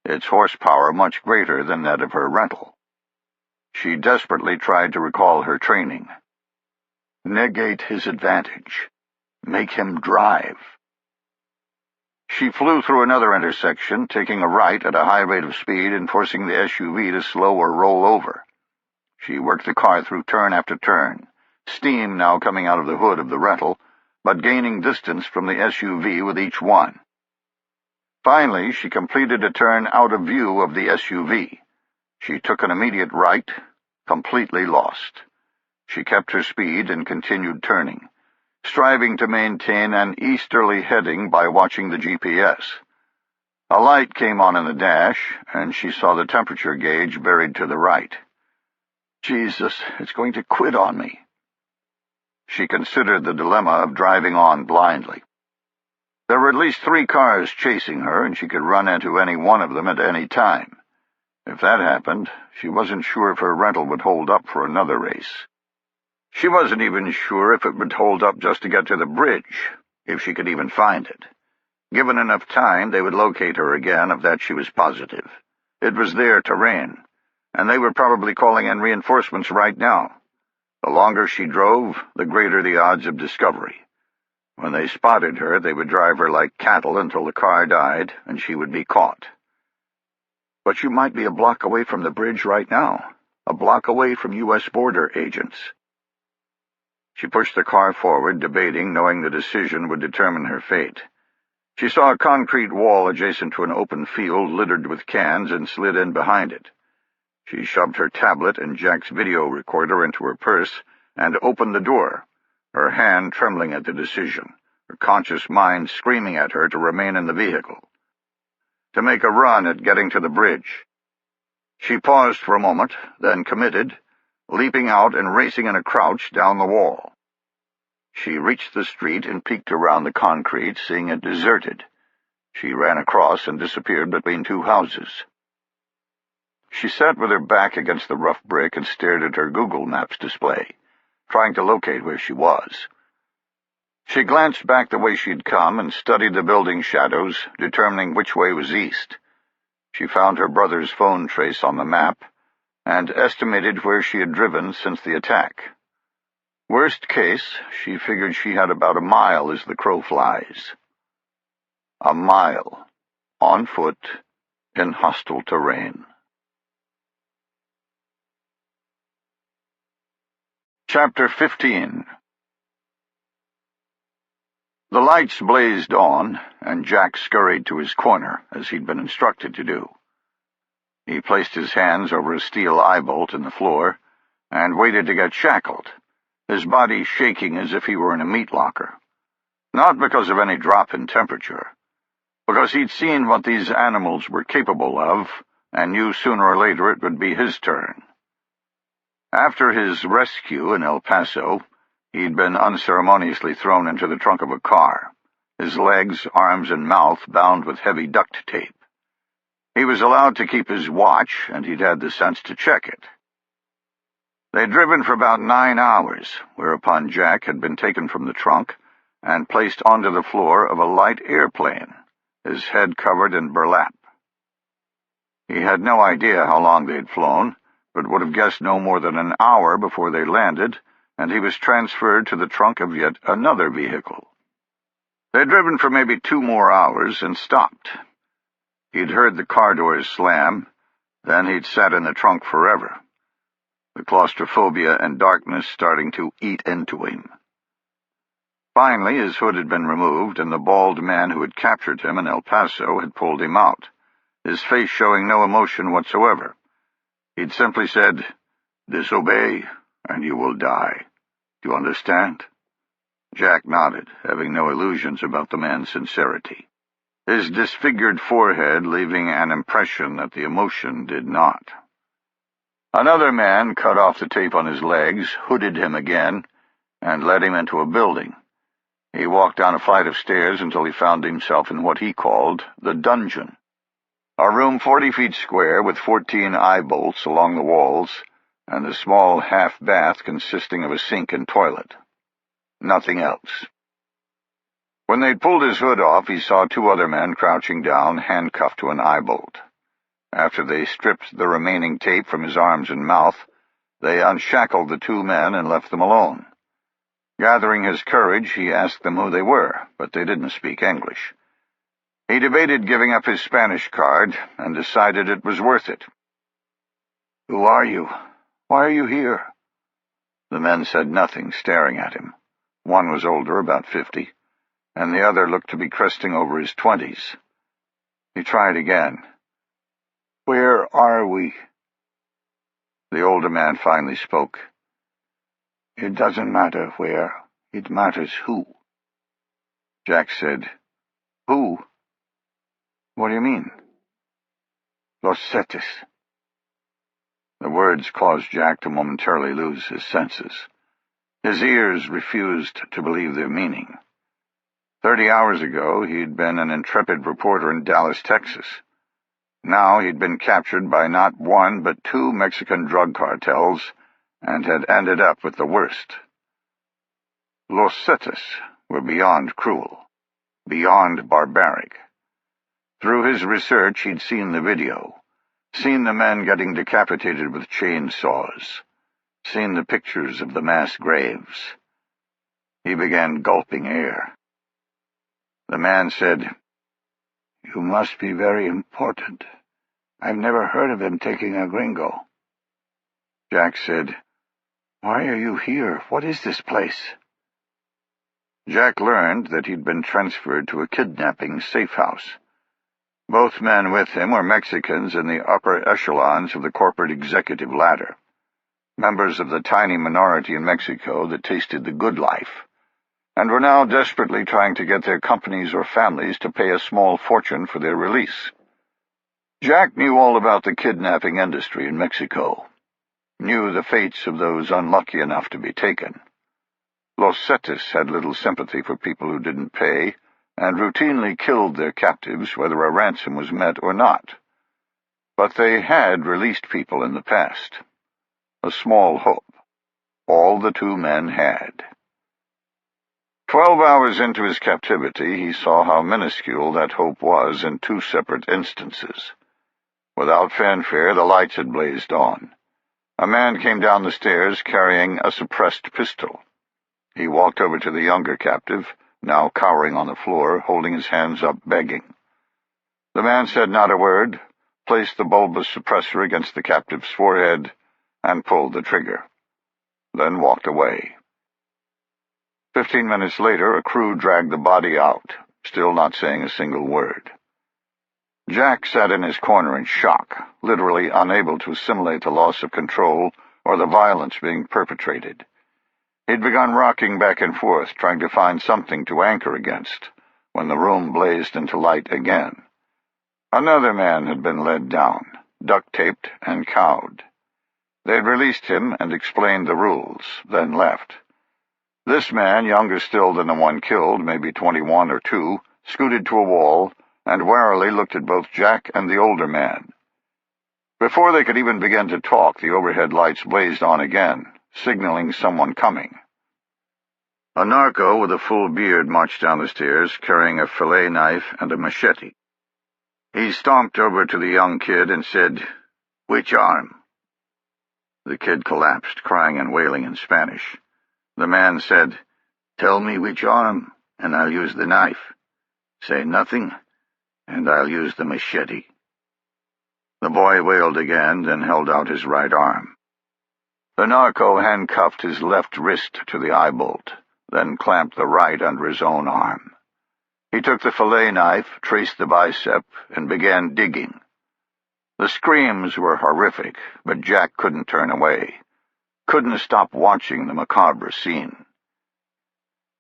its horsepower much greater than that of her rental. She desperately tried to recall her training. Negate his advantage. Make him drive. She flew through another intersection, taking a right at a high rate of speed and forcing the SUV to slow or roll over. She worked the car through turn after turn, steam now coming out of the hood of the rental, but gaining distance from the SUV with each one. Finally, she completed a turn out of view of the SUV. She took an immediate right, completely lost. She kept her speed and continued turning, striving to maintain an easterly heading by watching the GPS. A light came on in the dash, and she saw the temperature gauge buried to the right. Jesus, it's going to quit on me. She considered the dilemma of driving on blindly. There were at least 3 cars chasing her, and she could run into any one of them at any time. If that happened, she wasn't sure if her rental would hold up for another race. She wasn't even sure if it would hold up just to get to the bridge, if she could even find it. Given enough time, they would locate her again, of that she was positive. It was their terrain, and they were probably calling in reinforcements right now. The longer she drove, the greater the odds of discovery. When they spotted her, they would drive her like cattle until the car died, and she would be caught. But you might be a block away from the bridge right now, a block away from U.S. border agents. She pushed the car forward, debating, knowing the decision would determine her fate. She saw a concrete wall adjacent to an open field littered with cans and slid in behind it. She shoved her tablet and Jack's video recorder into her purse and opened the door, her hand trembling at the decision, her conscious mind screaming at her to remain in the vehicle, to make a run at getting to the bridge. She paused for a moment, then committed, leaping out and racing in a crouch down the wall. She reached the street and peeked around the concrete, seeing it deserted. She ran across and disappeared between 2 houses. She sat with her back against the rough brick and stared at her Google Maps display, trying to locate where she was. She glanced back the way she'd come and studied the building shadows, determining which way was east. She found her brother's phone trace on the map and estimated where she had driven since the attack. Worst case, she figured she had about a mile as the crow flies. A mile, on foot, in hostile terrain. Chapter 15. The lights blazed on, and Jack scurried to his corner, as he'd been instructed to do. He placed his hands over a steel eye-bolt in the floor and waited to get shackled, his body shaking as if he were in a meat locker. Not because of any drop in temperature, because he'd seen what these animals were capable of and knew sooner or later it would be his turn. After his rescue in El Paso, he'd been unceremoniously thrown into the trunk of a car, his legs, arms, and mouth bound with heavy duct tape. He was allowed to keep his watch, and he'd had the sense to check it. They'd driven for about 9 hours, whereupon Jack had been taken from the trunk and placed onto the floor of a light airplane, his head covered in burlap. He had no idea how long they'd flown, but would have guessed no more than an hour before they landed, and he was transferred to the trunk of yet another vehicle. They'd driven for maybe 2 more hours and stopped. He'd heard the car doors slam, then he'd sat in the trunk forever, the claustrophobia and darkness starting to eat into him. Finally, his hood had been removed, and the bald man who had captured him in El Paso had pulled him out, his face showing no emotion whatsoever. He'd simply said, "Disobey, and you will die. Do you understand?" Jack nodded, having no illusions about the man's sincerity, his disfigured forehead leaving an impression that the emotion did not. Another man cut off the tape on his legs, hooded him again, and led him into a building. He walked down a flight of stairs until he found himself in what he called the dungeon, a room 40 feet square with 14 eye bolts along the walls, and a small half-bath consisting of a sink and toilet. Nothing else. When they'd pulled his hood off, he saw 2 other men crouching down, handcuffed to an eye bolt. After they stripped the remaining tape from his arms and mouth, they unshackled the 2 men and left them alone. Gathering his courage, he asked them who they were, but they didn't speak English. He debated giving up his Spanish card, and decided it was worth it. "Who are you? Why are you here?" The men said nothing, staring at him. One was older, about 50, and the other looked to be cresting over his 20s. He tried again. "Where are we?" The older man finally spoke. "It doesn't matter where. It matters who." Jack said, "Who? What do you mean?" "Los Cetes." The words caused Jack to momentarily lose his senses. His ears refused to believe their meaning. 30 hours ago, he'd been an intrepid reporter in Dallas, Texas. Now he'd been captured by not 1 but 2 Mexican drug cartels, and had ended up with the worst. Los Cetes were beyond cruel, beyond barbaric. Through his research, he'd seen the video, seen the men getting decapitated with chainsaws, seen the pictures of the mass graves. He began gulping air. The man said, "You must be very important. I've never heard of him taking a gringo." Jack said, "Why are you here? What is this place?" Jack learned that he'd been transferred to a kidnapping safe house. Both men with him were Mexicans in the upper echelons of the corporate executive ladder, members of the tiny minority in Mexico that tasted the good life, and were now desperately trying to get their companies or families to pay a small fortune for their release. Jack knew all about the kidnapping industry in Mexico, knew the fates of those unlucky enough to be taken. Los Cetes had little sympathy for people who didn't pay, and routinely killed their captives whether a ransom was met or not. But they had released people in the past. A small hope. All the 2 men had. 12 hours into his captivity, he saw how minuscule that hope was in 2 separate instances. Without fanfare, the lights had blazed on. A man came down the stairs carrying a suppressed pistol. He walked over to the younger captive, now cowering on the floor, holding his hands up, begging. The man said not a word, placed the bulbous suppressor against the captive's forehead, and pulled the trigger, then walked away. 15 minutes later, a crew dragged the body out, still not saying a single word. Jack sat in his corner in shock, literally unable to assimilate the loss of control or the violence being perpetrated. He'd begun rocking back and forth, trying to find something to anchor against, when the room blazed into light again. Another man had been led down, duct-taped and cowed. They'd released him and explained the rules, then left. This man, younger still than the one killed, maybe 21 or 2, scooted to a wall and warily looked at both Jack and the older man. Before they could even begin to talk, the overhead lights blazed on again, signaling someone coming. A narco with a full beard marched down the stairs, carrying a fillet knife and a machete. He stomped over to the young kid and said, "Which arm?" The kid collapsed, crying and wailing in Spanish. The man said, "Tell me which arm, and I'll use the knife. Say nothing, and I'll use the machete." The boy wailed again, then held out his right arm. The narco handcuffed his left wrist to the eye bolt, then clamped the right under his own arm. He took the fillet knife, traced the bicep, and began digging. The screams were horrific, but Jack couldn't turn away, couldn't stop watching the macabre scene.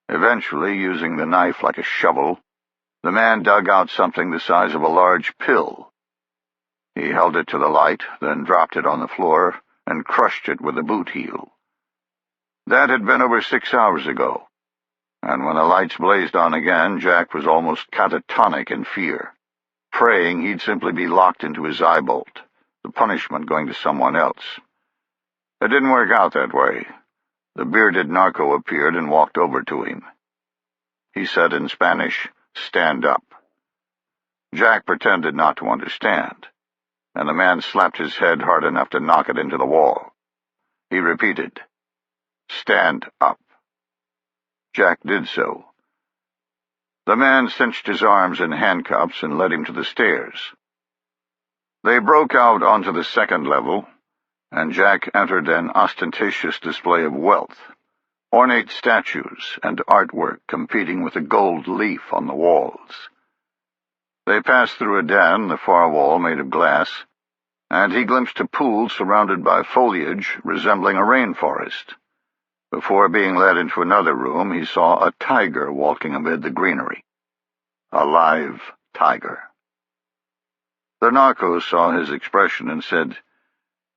Eventually, using the knife like a shovel, the man dug out something the size of a large pill. He held it to the light, then dropped it on the floor and crushed it with a boot heel. That had been over 6 hours ago, and when the lights blazed on again, Jack was almost catatonic in fear, praying he'd simply be locked into his eye bolt, the punishment going to someone else. It didn't work out that way. The bearded narco appeared and walked over to him. He said in Spanish, "Stand up." Jack pretended not to understand, and the man slapped his head hard enough to knock it into the wall. He repeated, "Stand up." Jack did so. The man cinched his arms in handcuffs and led him to the stairs. They broke out onto the second level, and Jack entered an ostentatious display of wealth, ornate statues and artwork competing with the gold leaf on the walls. They passed through a den, the far wall made of glass, and he glimpsed a pool surrounded by foliage resembling a rainforest. Before being led into another room, he saw a tiger walking amid the greenery. A live tiger. The narco saw his expression and said,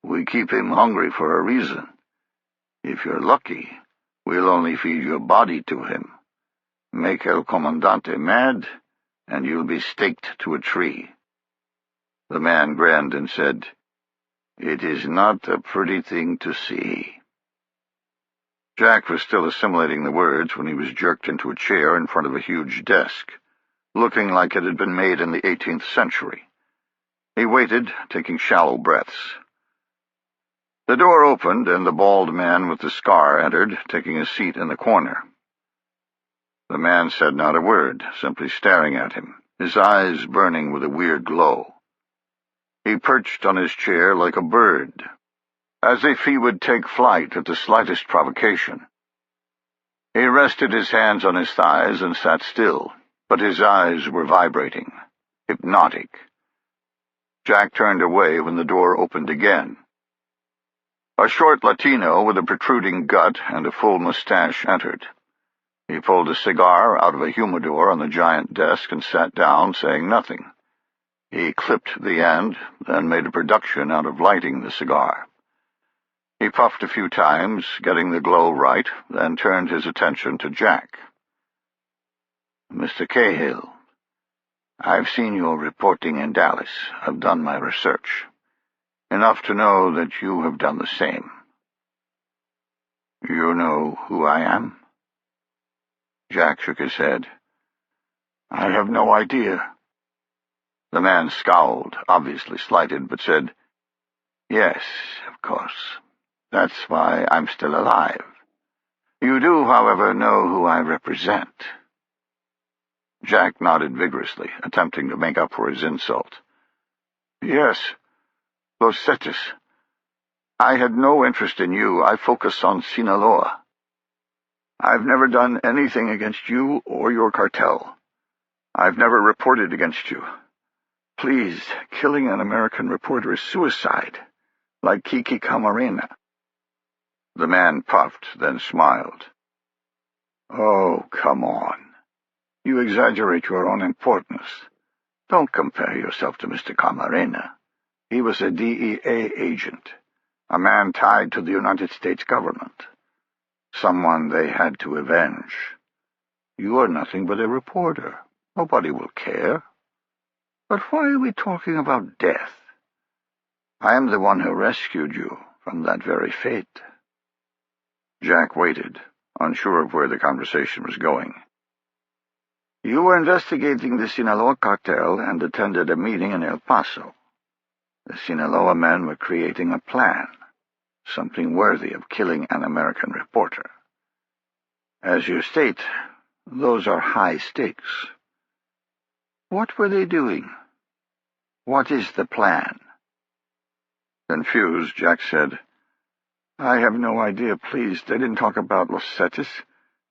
"We keep him hungry for a reason. If you're lucky, we'll only feed your body to him. Make El Comandante mad, and you'll be staked to a tree." The man grinned and said, "It is not a pretty thing to see." Jack was still assimilating the words when he was jerked into a chair in front of a huge desk, looking like it had been made in the 18th century. He waited, taking shallow breaths. The door opened, and the bald man with the scar entered, taking a seat in the corner. The man said not a word, simply staring at him, his eyes burning with a weird glow. He perched on his chair like a bird, as if he would take flight at the slightest provocation. He rested his hands on his thighs and sat still, but his eyes were vibrating, hypnotic. Jack turned away when the door opened again. A short Latino with a protruding gut and a full mustache entered. He pulled a cigar out of a humidor on the giant desk and sat down, saying nothing. He clipped the end, then made a production out of lighting the cigar. He puffed a few times, getting the glow right, then turned his attention to Jack. "Mr. Cahill, I've seen your reporting in Dallas. I've done my research. Enough to know that you have done the same. You know who I am?" Jack shook his head. "I have no idea." The man scowled, obviously slighted, but said, "Yes, of course. That's why I'm still alive. You do, however, know who I represent." Jack nodded vigorously, attempting to make up for his insult. "Yes, Los Cetes. I had no interest in you. I focus on Sinaloa. I've never done anything against you or your cartel. I've never reported against you. Please, killing an American reporter is suicide, like Kiki Camarena." The man puffed, then smiled. "Oh, come on. You exaggerate your own importance. Don't compare yourself to Mr. Camarena. He was a DEA agent, a man tied to the United States government, someone they had to avenge. You are nothing but a reporter. Nobody will care. But why are we talking about death? I am the one who rescued you from that very fate." Jack waited, unsure of where the conversation was going. You were investigating the Sinaloa cartel and attended a meeting in El Paso. The Sinaloa men were creating a plan, something worthy of killing an American reporter. As you state, those are high stakes. What were they doing? What is the plan? Confused, Jack said, I have no idea, please. They didn't talk about Los Cetes.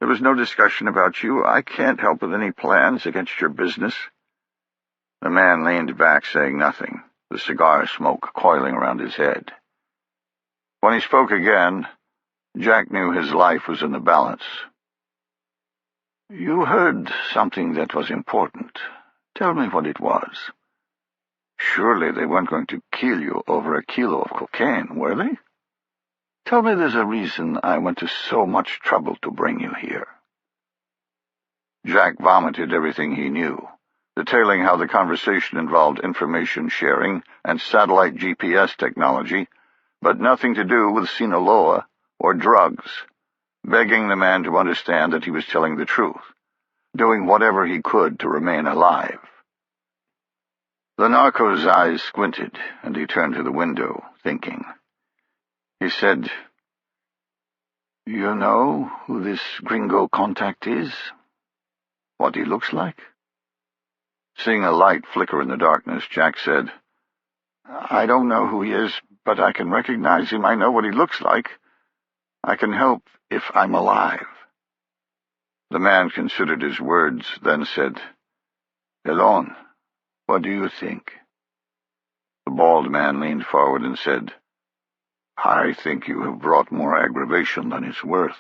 There was no discussion about you. I can't help with any plans against your business. The man leaned back, saying nothing, the cigar smoke coiling around his head. When he spoke again, Jack knew his life was in the balance. You heard something that was important. Tell me what it was. Surely they weren't going to kill you over a kilo of cocaine, were they? Tell me there's a reason I went to so much trouble to bring you here. Jack vomited everything he knew, detailing how the conversation involved information sharing and satellite GPS technology, but nothing to do with Sinaloa or drugs, begging the man to understand that he was telling the truth, doing whatever he could to remain alive. The narco's eyes squinted, and he turned to the window, thinking. He said, You know who this gringo contact is? What he looks like? Seeing a light flicker in the darkness, Jack said, I don't know who he is, but I can recognize him. I know what he looks like. I can help if I'm alive. The man considered his words, then said, Elon, what do you think? The bald man leaned forward and said, I think you have brought more aggravation than it's worth.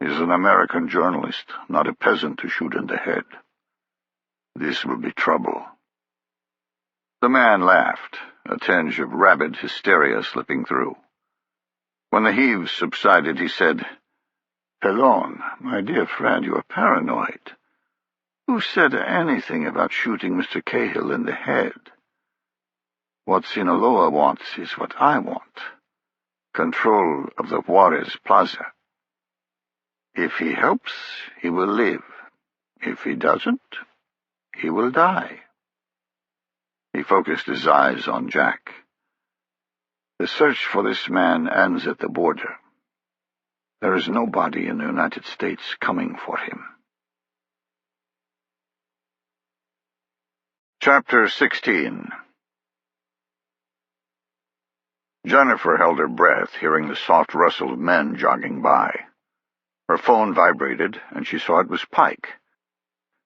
He's an American journalist, not a peasant to shoot in the head. This will be trouble. The man laughed, a tinge of rabid hysteria slipping through. When the heaves subsided, he said, Pelon, my dear friend, you are paranoid. Who said anything about shooting Mr. Cahill in the head? What Sinaloa wants is what I want. Control of the Juarez Plaza. If he helps, he will live. If he doesn't, he will die. He focused his eyes on Jack. The search for this man ends at the border. There is nobody in the United States coming for him. Chapter 16. Jennifer held her breath, hearing the soft rustle of men jogging by. Her phone vibrated, and she saw it was Pike.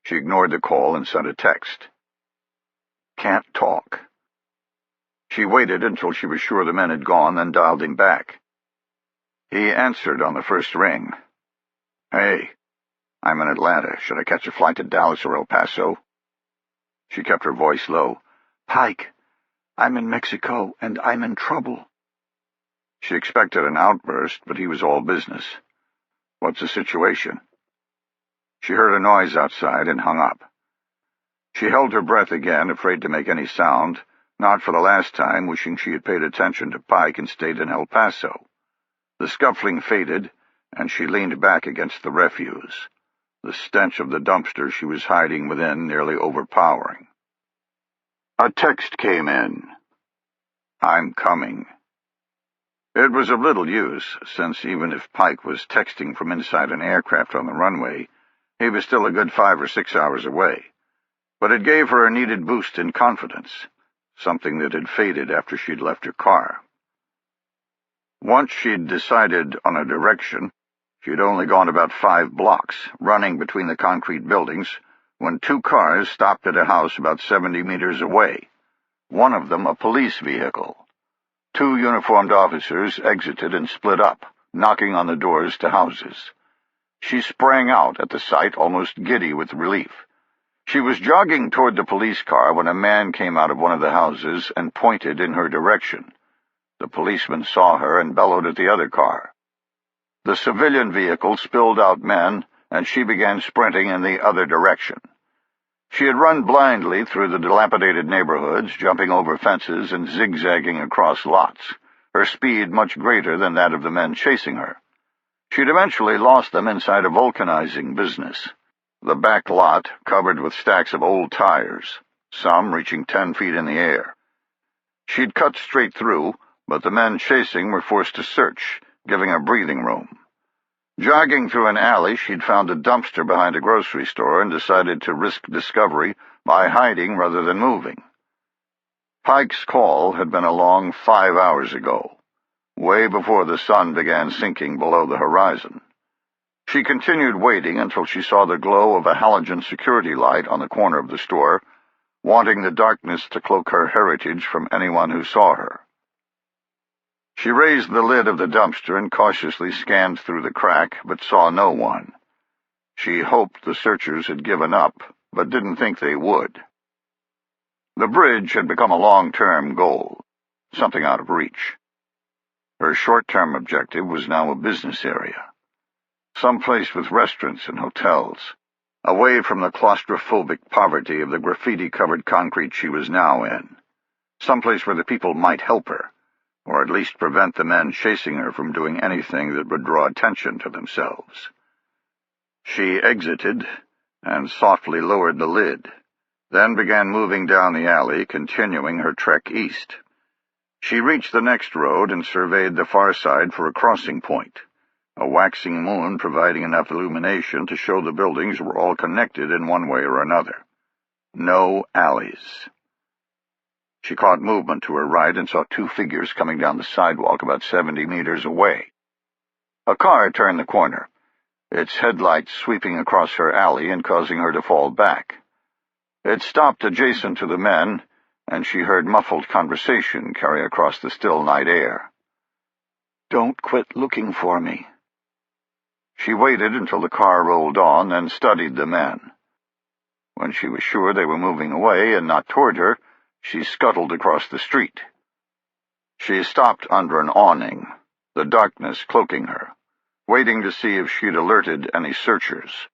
She ignored the call and sent a text. Can't talk. She waited until she was sure the men had gone, then dialed him back. He answered on the first ring. Hey, I'm in Atlanta. Should I catch a flight to Dallas or El Paso? She kept her voice low. Pike, I'm in Mexico, and I'm in trouble. She expected an outburst, but he was all business. What's the situation? She heard a noise outside and hung up. She held her breath again, afraid to make any sound, not for the last time, wishing she had paid attention to Pike and stayed in El Paso. The scuffling faded, and she leaned back against the refuse, the stench of the dumpster she was hiding within nearly overpowering. A text came in. I'm coming. It was of little use, since even if Pike was texting from inside an aircraft on the runway, he was still a good 5 or 6 hours away. But it gave her a needed boost in confidence, something that had faded after she'd left her car. Once she'd decided on a direction, she'd only gone about 5 blocks, running between the concrete buildings, when 2 cars stopped at a house about 70 meters away, one of them a police vehicle. 2 uniformed officers exited and split up, knocking on the doors to houses. She sprang out at the sight, almost giddy with relief. She was jogging toward the police car when a man came out of one of the houses and pointed in her direction. The policeman saw her and bellowed at the other car. The civilian vehicle spilled out men, and she began sprinting in the other direction. She had run blindly through the dilapidated neighborhoods, jumping over fences and zigzagging across lots, her speed much greater than that of the men chasing her. She'd eventually lost them inside a vulcanizing business. The back lot covered with stacks of old tires, some reaching 10 feet in the air. She'd cut straight through, but the men chasing were forced to search, giving her breathing room. Jogging through an alley, she'd found a dumpster behind a grocery store and decided to risk discovery by hiding rather than moving. Pike's call had been along 5 hours ago, way before the sun began sinking below the horizon. She continued waiting until she saw the glow of a halogen security light on the corner of the store, wanting the darkness to cloak her heritage from anyone who saw her. She raised the lid of the dumpster and cautiously scanned through the crack, but saw no one. She hoped the searchers had given up, but didn't think they would. The bridge had become a long-term goal, something out of reach. Her short-term objective was now a business area, someplace with restaurants and hotels, away from the claustrophobic poverty of the graffiti-covered concrete she was now in, someplace where the people might help her, or at least prevent the men chasing her from doing anything that would draw attention to themselves. She exited and softly lowered the lid, then began moving down the alley, continuing her trek east. She reached the next road and surveyed the far side for a crossing point, a waxing moon providing enough illumination to show the buildings were all connected in one way or another. No alleys. She caught movement to her right and saw 2 figures coming down the sidewalk about 70 meters away. A car turned the corner, its headlights sweeping across her alley and causing her to fall back. It stopped adjacent to the men, and she heard muffled conversation carry across the still night air. "Don't quit looking for me." She waited until the car rolled on, then studied the men. When she was sure they were moving away and not toward her, she scuttled across the street. She stopped under an awning, the darkness cloaking her, waiting to see if she'd alerted any searchers.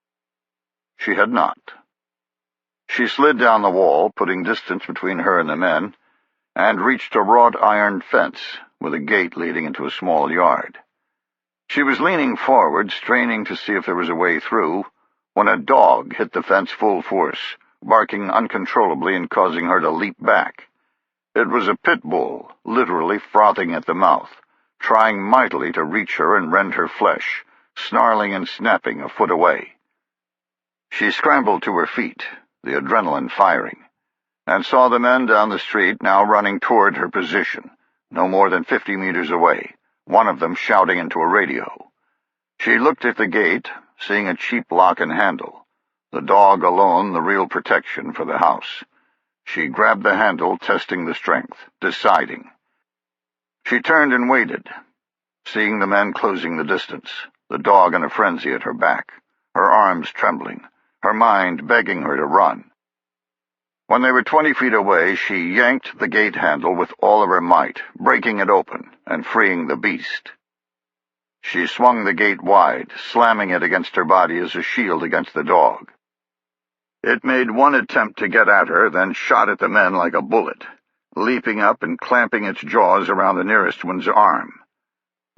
She had not. She slid down the wall, putting distance between her and the men, and reached a wrought iron fence with a gate leading into a small yard. She was leaning forward, straining to see if there was a way through, when a dog hit the fence full force, barking uncontrollably and causing her to leap back. It was a pit bull, literally frothing at the mouth, trying mightily to reach her and rend her flesh, snarling and snapping a foot away. She scrambled to her feet, the adrenaline firing, and saw the men down the street now running toward her position, no more than 50 meters away, one of them shouting into a radio. She looked at the gate, seeing a cheap lock and handle, the dog alone the real protection for the house. She grabbed the handle, testing the strength, deciding. She turned and waited, seeing the men closing the distance, the dog in a frenzy at her back, her arms trembling, her mind begging her to run. When they were 20 feet away, she yanked the gate handle with all of her might, breaking it open and freeing the beast. She swung the gate wide, slamming it against her body as a shield against the dog. It made one attempt to get at her, then shot at the men like a bullet, leaping up and clamping its jaws around the nearest one's arm.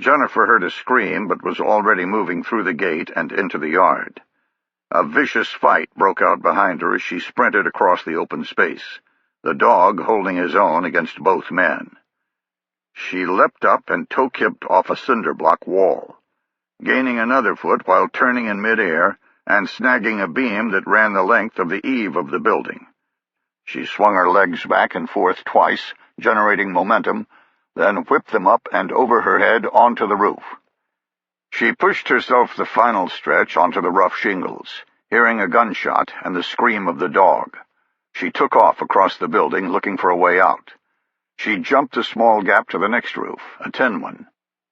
Jennifer heard a scream, but was already moving through the gate and into the yard. A vicious fight broke out behind her as she sprinted across the open space, the dog holding his own against both men. She leapt up and toe-kipped off a cinder-block wall, gaining another foot while turning in mid-air and snagging a beam that ran the length of the eave of the building. She swung her legs back and forth twice, generating momentum, then whipped them up and over her head onto the roof. She pushed herself the final stretch onto the rough shingles, hearing a gunshot and the scream of the dog. She took off across the building, looking for a way out. She jumped a small gap to the next roof, a tin one,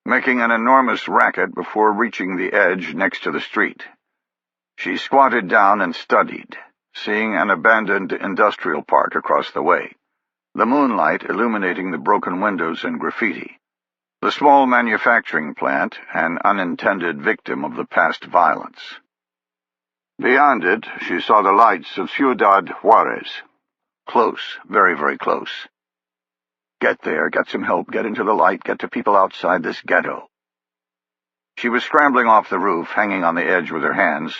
making an enormous racket before reaching the edge next to the street. She squatted down and studied, seeing an abandoned industrial park across the way, the moonlight illuminating the broken windows and graffiti. The small manufacturing plant, an unintended victim of the past violence. Beyond it, she saw the lights of Ciudad Juarez. Close, very, very close. Get there, get some help, get into the light, get to people outside this ghetto. She was scrambling off the roof, hanging on the edge with her hands,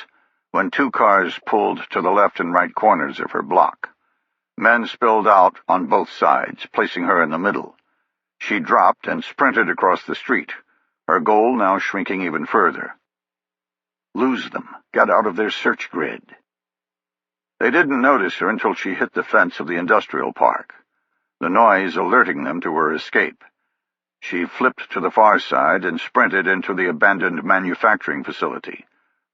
when 2 cars pulled to the left and right corners of her block. Men spilled out on both sides, placing her in the middle. She dropped and sprinted across the street, her goal now shrinking even further. Lose them. Get out of their search grid. They didn't notice her until she hit the fence of the industrial park, the noise alerting them to her escape. She flipped to the far side and sprinted into the abandoned manufacturing facility,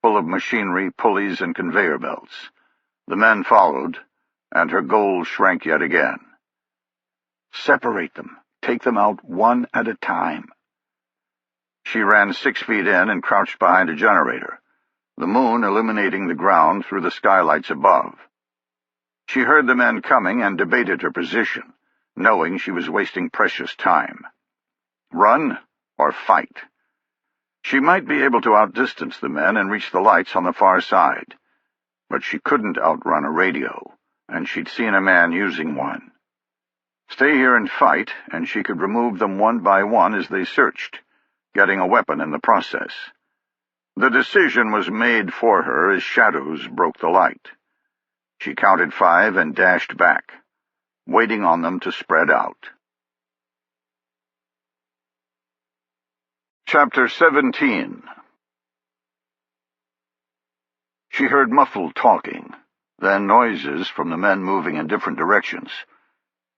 full of machinery, pulleys, and conveyor belts. The men followed, and her goal shrank yet again. Separate them. Take them out one at a time. She ran 6 feet in and crouched behind a generator, the moon illuminating the ground through the skylights above. She heard the men coming and debated her position, knowing she was wasting precious time. Run or fight? She might be able to outdistance the men and reach the lights on the far side, but she couldn't outrun a radio, and she'd seen a man using one. Stay here and fight, and she could remove them one by one as they searched, getting a weapon in the process. The decision was made for her as shadows broke the light. She counted 5 and dashed back, waiting on them to spread out. Chapter 17. She heard muffled talking, then noises from the men moving in different directions.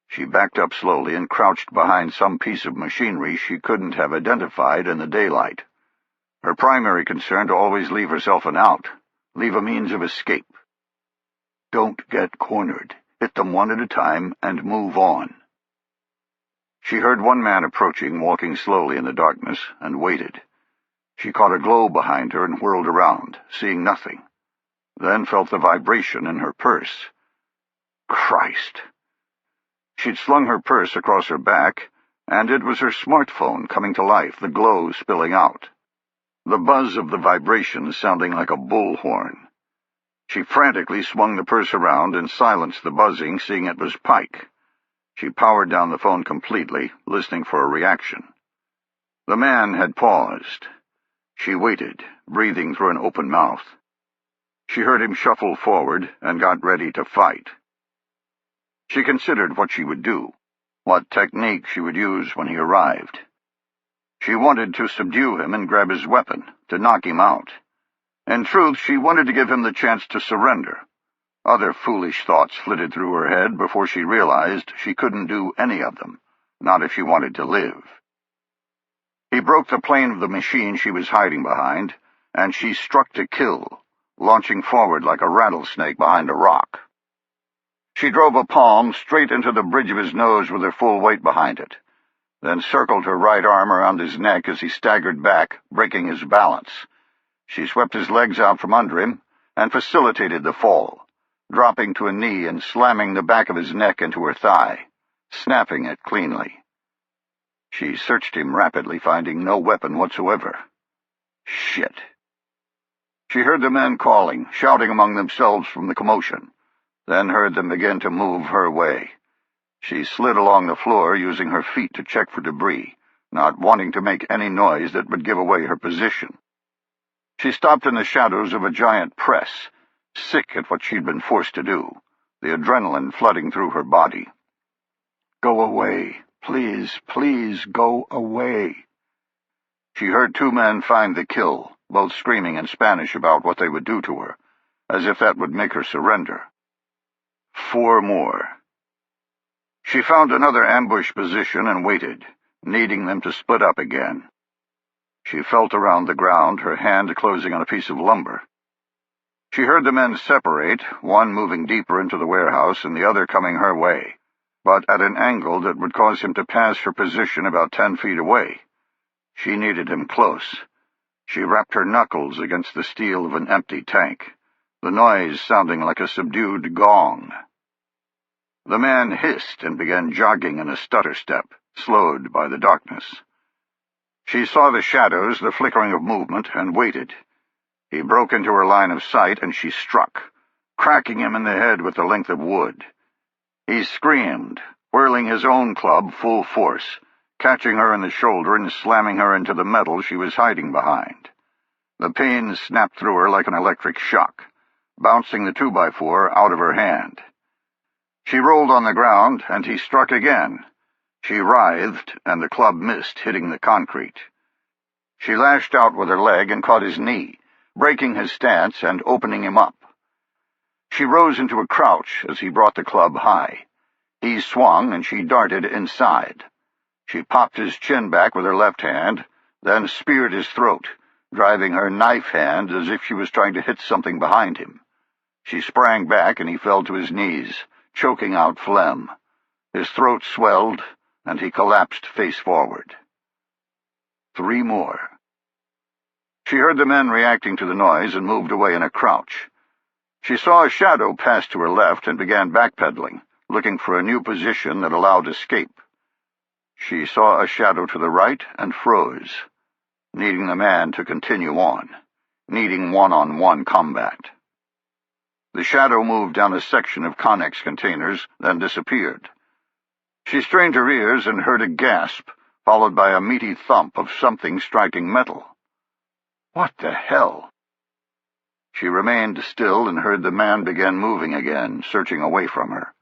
She backed up slowly and crouched behind some piece of machinery she couldn't have identified in the daylight. Her primary concern to always leave herself an out, leave a means of escape. Don't get cornered. Hit them one at a time and move on. She heard one man approaching, walking slowly in the darkness, and waited. She caught a glow behind her and whirled around, seeing nothing, then felt the vibration in her purse. Christ! She'd slung her purse across her back, and it was her smartphone coming to life, the glow spilling out, the buzz of the vibration sounding like a bullhorn. She frantically swung the purse around and silenced the buzzing, seeing it was Pike. She powered down the phone completely, listening for a reaction. The man had paused. She waited, breathing through an open mouth. She heard him shuffle forward and got ready to fight. She considered what she would do, what technique she would use when he arrived. She wanted to subdue him and grab his weapon, to knock him out. In truth, she wanted to give him the chance to surrender. Other foolish thoughts flitted through her head before she realized she couldn't do any of them, not if she wanted to live. He broke the plane of the machine she was hiding behind, and she struck to kill, launching forward like a rattlesnake behind a rock. She drove a palm straight into the bridge of his nose with her full weight behind it, then circled her right arm around his neck as he staggered back, breaking his balance. She swept his legs out from under him and facilitated the fall, dropping to a knee and slamming the back of his neck into her thigh, snapping it cleanly. She searched him rapidly, finding no weapon whatsoever. Shit. She heard the men calling, shouting among themselves from the commotion, then heard them begin to move her way. She slid along the floor, using her feet to check for debris, not wanting to make any noise that would give away her position. She stopped in the shadows of a giant press, sick at what she'd been forced to do, the adrenaline flooding through her body. Go away. Please, please, go away. She heard 2 men find the kill, both screaming in Spanish about what they would do to her, as if that would make her surrender. 4 more. She found another ambush position and waited, needing them to split up again. She felt around the ground, her hand closing on a piece of lumber. She heard the men separate, one moving deeper into the warehouse and the other coming her way, but at an angle that would cause him to pass her position about 10 feet away. She needed him close. She rapped her knuckles against the steel of an empty tank, the noise sounding like a subdued gong. The man hissed and began jogging in a stutter step, slowed by the darkness. She saw the shadows, the flickering of movement, and waited. He broke into her line of sight, and she struck, cracking him in the head with the length of wood. He screamed, whirling his own club full force, catching her in the shoulder and slamming her into the metal she was hiding behind. The pain snapped through her like an electric shock, bouncing the 2x4 out of her hand. She rolled on the ground, and he struck again. She writhed, and the club missed, hitting the concrete. She lashed out with her leg and caught his knee, breaking his stance and opening him up. She rose into a crouch as he brought the club high. He swung, and she darted inside. She popped his chin back with her left hand, then speared his throat, driving her knife hand as if she was trying to hit something behind him. She sprang back, and he fell to his knees, choking out phlegm. His throat swelled, and he collapsed face forward. 3 more. She heard the men reacting to the noise and moved away in a crouch. She saw a shadow pass to her left and began backpedaling, looking for a new position that allowed escape. She saw a shadow to the right and froze, needing the man to continue on, needing one-on-one combat. The shadow moved down a section of Connex containers, then disappeared. She strained her ears and heard a gasp, followed by a meaty thump of something striking metal. What the hell? She remained still and heard the man begin moving again, searching away from her.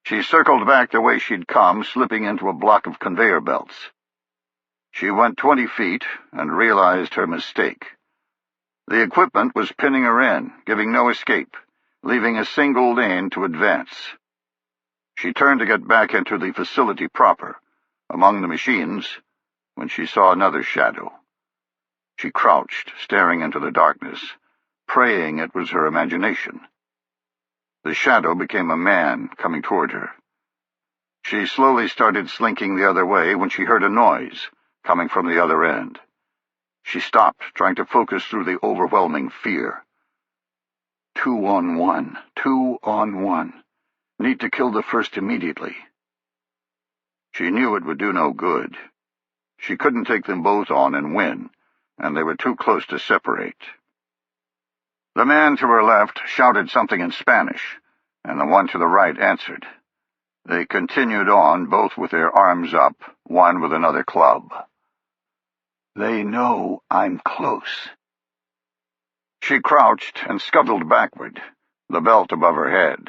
She circled back the way she'd come, slipping into a block of conveyor belts. She went 20 feet and realized her mistake. The equipment was pinning her in, giving no escape, leaving a single lane to advance. She turned to get back into the facility proper, among the machines, when she saw another shadow. She crouched, staring into the darkness, praying it was her imagination. The shadow became a man coming toward her. She slowly started slinking the other way when she heard a noise coming from the other end. She stopped, trying to focus through the overwhelming fear. 2 on 1, 2 on 1. Need to kill the first immediately. She knew it would do no good. She couldn't take them both on and win, and they were too close to separate. The man to her left shouted something in Spanish, and the one to the right answered. They continued on, both with their arms up, one with another club. They know I'm close. She crouched and scuttled backward, the belt above her head.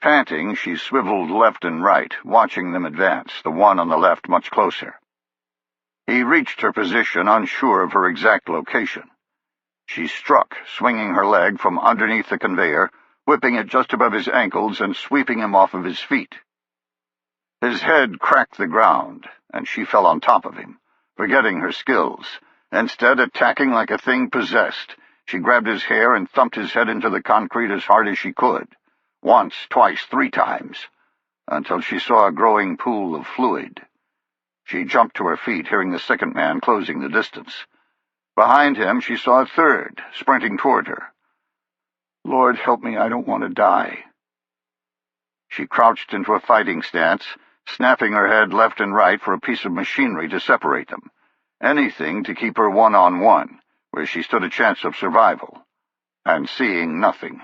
Panting, she swiveled left and right, watching them advance, the one on the left much closer. He reached her position, unsure of her exact location. She struck, swinging her leg from underneath the conveyor, whipping it just above his ankles and sweeping him off of his feet. His head cracked the ground, and she fell on top of him, forgetting her skills. Instead, attacking like a thing possessed, she grabbed his hair and thumped his head into the concrete as hard as she could. Once, twice, 3 times, until she saw a growing pool of fluid. She jumped to her feet, hearing the second man closing the distance. Behind him, she saw a third, sprinting toward her. Lord, help me, I don't want to die. She crouched into a fighting stance, snapping her head left and right for a piece of machinery to separate them. Anything to keep her one-on-one, where she stood a chance of survival. And seeing nothing.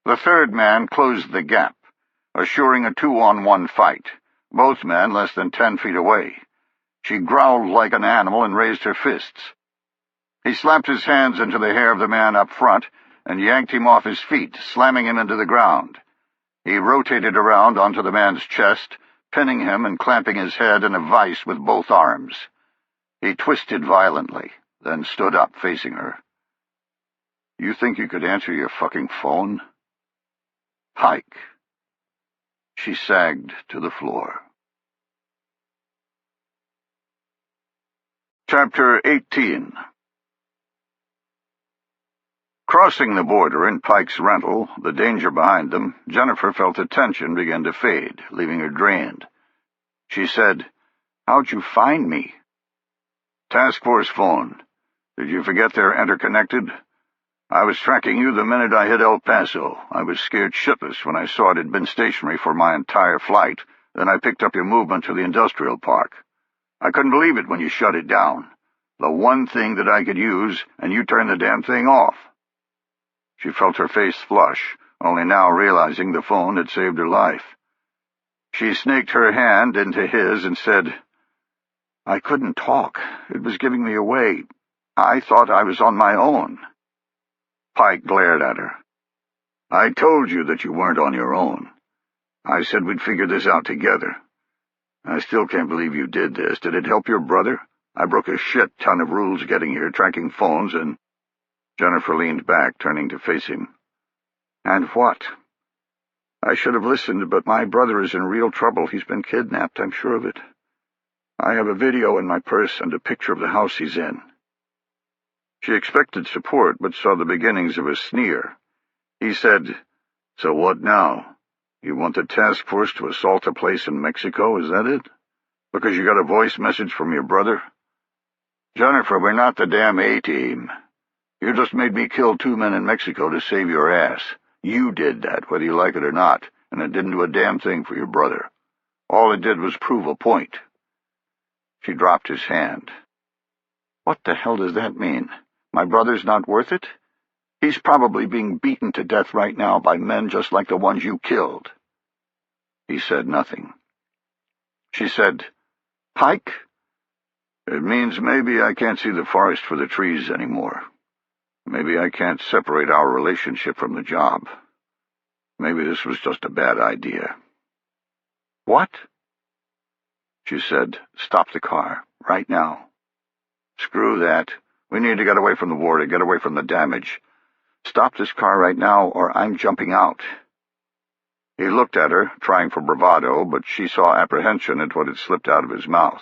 The third man closed the gap, assuring a 2-on-1 fight, both men less than 10 feet away. She growled like an animal and raised her fists. He slapped his hands into the hair of the man up front and yanked him off his feet, slamming him into the ground. He rotated around onto the man's chest, pinning him and clamping his head in a vise with both arms. He twisted violently, then stood up facing her. You think you could answer your fucking phone? Pike. She sagged to the floor. Chapter 18. Crossing the border in Pike's rental, the danger behind them, Jennifer felt the tension begin to fade, leaving her drained. She said, How'd you find me? Taskforce phone. Did you forget they're interconnected? I was tracking you the minute I hit El Paso. I was scared shitless when I saw it had been stationary for my entire flight. Then I picked up your movement to the industrial park. I couldn't believe it when you shut it down. The one thing that I could use, and you turned the damn thing off. She felt her face flush, only now realizing the phone had saved her life. She snaked her hand into his and said, I couldn't talk. It was giving me away. I thought I was on my own. Pike glared at her. I told you that you weren't on your own. I said we'd figure this out together. I still can't believe you did this. Did it help your brother? I broke a shit ton of rules getting here, tracking phones, and... Jennifer leaned back, turning to face him. And what? I should have listened, but my brother is in real trouble. He's been kidnapped, I'm sure of it. I have a video in my purse and a picture of the house he's in. She expected support, but saw the beginnings of a sneer. He said, So what now? You want the task force to assault a place in Mexico, is that it? Because you got a voice message from your brother? Jennifer, we're not the damn A-team. You just made me kill 2 men in Mexico to save your ass. You did that, whether you like it or not, and it didn't do a damn thing for your brother. All it did was prove a point. She dropped his hand. What the hell does that mean? My brother's not worth it? He's probably being beaten to death right now by men just like the ones you killed. He said nothing. She said, Pike? It means maybe I can't see the forest for the trees anymore. Maybe I can't separate our relationship from the job. Maybe this was just a bad idea. What? She said, Stop the car, right now. Screw that. We need to get away from the war, to get away from the damage. Stop this car right now, or I'm jumping out. He looked at her, trying for bravado, but she saw apprehension at what had slipped out of his mouth.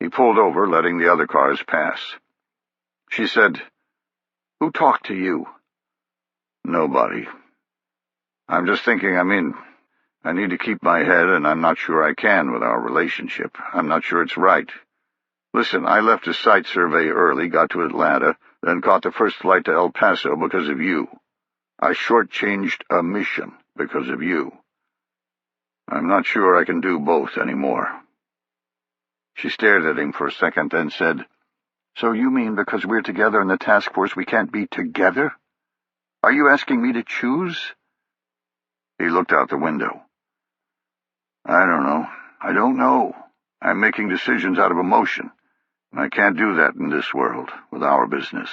He pulled over, letting the other cars pass. She said, Who talked to you? Nobody. I'm just thinking, I need to keep my head, and I'm not sure I can with our relationship. I'm not sure it's right. Listen, I left a site survey early, got to Atlanta, then caught the first flight to El Paso because of you. I shortchanged a mission because of you. I'm not sure I can do both anymore. She stared at him for a second, then said, So you mean because we're together in the task force we can't be together? Are you asking me to choose? He looked out the window. I don't know. I'm making decisions out of emotion. I can't do that in this world, with our business.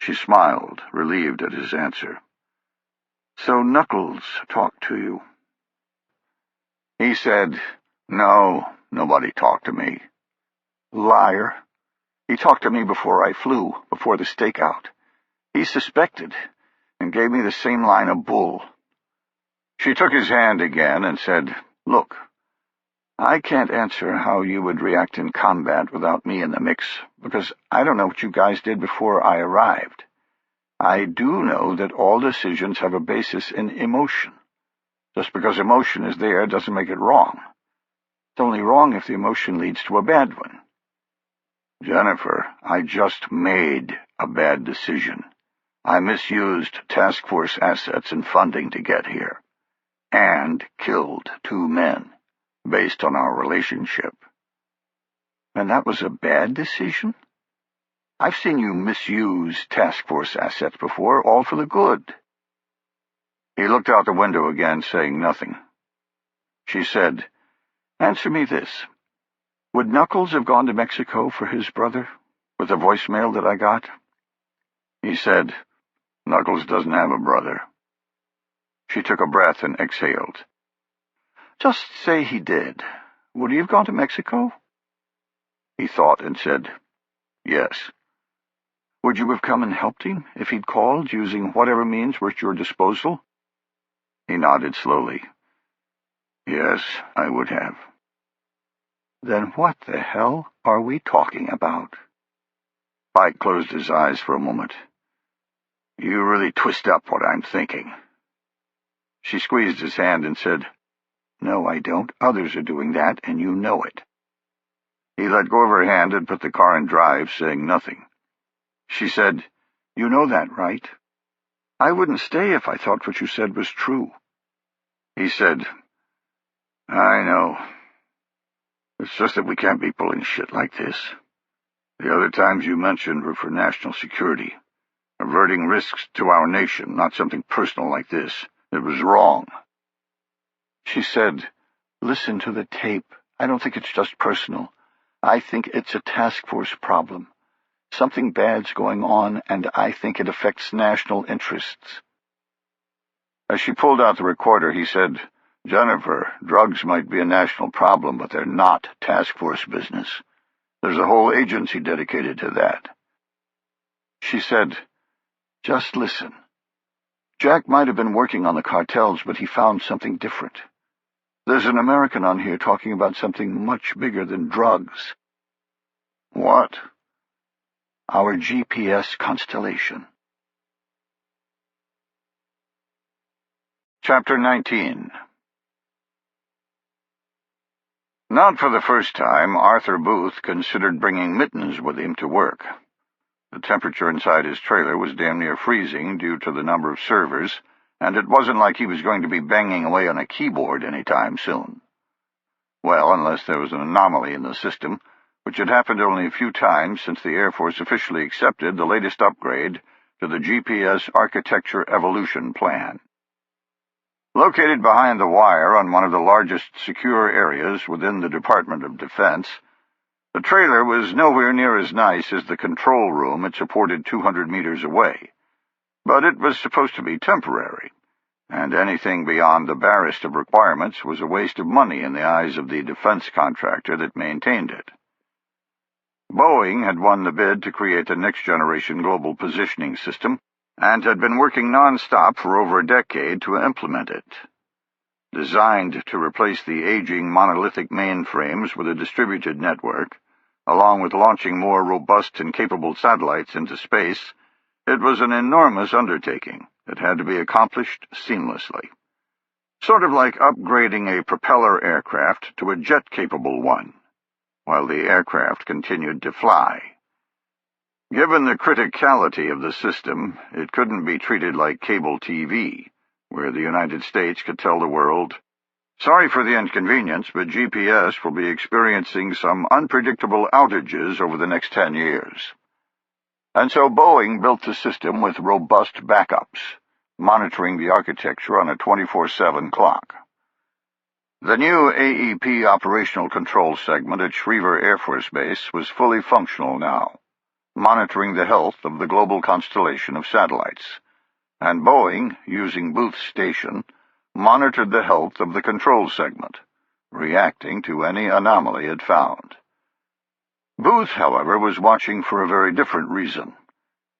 She smiled, relieved at his answer. So Knuckles talked to you? He said, No, nobody talked to me. Liar. He talked to me before I flew, before the stakeout. He suspected, and gave me the same line of bull. She took his hand again and said, Look, I can't answer how you would react in combat without me in the mix, because I don't know what you guys did before I arrived. I do know that all decisions have a basis in emotion. Just because emotion is there doesn't make it wrong. It's only wrong if the emotion leads to a bad one. Jennifer, I just made a bad decision. I misused task force assets and funding to get here, and killed 2 men. Based on our relationship. And that was a bad decision? I've seen you misuse task force assets before, all for the good. He looked out the window again, saying nothing. She said, Answer me this. Would Knuckles have gone to Mexico for his brother, with the voicemail that I got? He said, Knuckles doesn't have a brother. She took a breath and exhaled. Just say he did. Would he have gone to Mexico? He thought and said, Yes. Would you have come and helped him if he'd called, using whatever means were at your disposal? He nodded slowly. Yes, I would have. Then what the hell are we talking about? Pike closed his eyes for a moment. You really twist up what I'm thinking. She squeezed his hand and said, No, I don't. Others are doing that, and you know it. He let go of her hand and put the car in drive, saying nothing. She said, You know that, right? I wouldn't stay if I thought what you said was true. He said, I know. It's just that we can't be pulling shit like this. The other times you mentioned were for national security, averting risks to our nation, not something personal like this. It was wrong. She said, Listen to the tape. I don't think it's just personal. I think it's a task force problem. Something bad's going on, and I think it affects national interests." As she pulled out the recorder, he said, "Jennifer, drugs might be a national problem, but they're not task force business. There's a whole agency dedicated to that." She said, "Just listen. Jack might have been working on the cartels, but he found something different. There's an American on here talking about something much bigger than drugs." "What?" "Our GPS constellation." Chapter 19. Not for the first time, Arthur Booth considered bringing mittens with him to work. The temperature inside his trailer was damn near freezing due to the number of servers, and it wasn't like he was going to be banging away on a keyboard any time soon. Well, unless there was an anomaly in the system, which had happened only a few times since the Air Force officially accepted the latest upgrade to the GPS Architecture Evolution Plan. Located behind the wire on one of the largest secure areas within the Department of Defense, the trailer was nowhere near as nice as the control room it supported 200 meters away, but it was supposed to be temporary, and anything beyond the barest of requirements was a waste of money in the eyes of the defense contractor that maintained it. Boeing had won the bid to create the next-generation global positioning system, and had been working non-stop for over a decade to implement it. Designed to replace the aging monolithic mainframes with a distributed network, along with launching more robust and capable satellites into space, it was an enormous undertaking that had to be accomplished seamlessly. Sort of like upgrading a propeller aircraft to a jet-capable one, while the aircraft continued to fly. Given the criticality of the system, it couldn't be treated like cable TV, where the United States could tell the world, "Sorry for the inconvenience, but GPS will be experiencing some unpredictable outages over the next 10 years. And so Boeing built the system with robust backups, monitoring the architecture on a 24/7 clock. The new AEP operational control segment at Schriever Air Force Base was fully functional now, monitoring the health of the global constellation of satellites, and Boeing, using Booth's station, monitored the health of the control segment, reacting to any anomaly it found. Booth, however, was watching for a very different reason.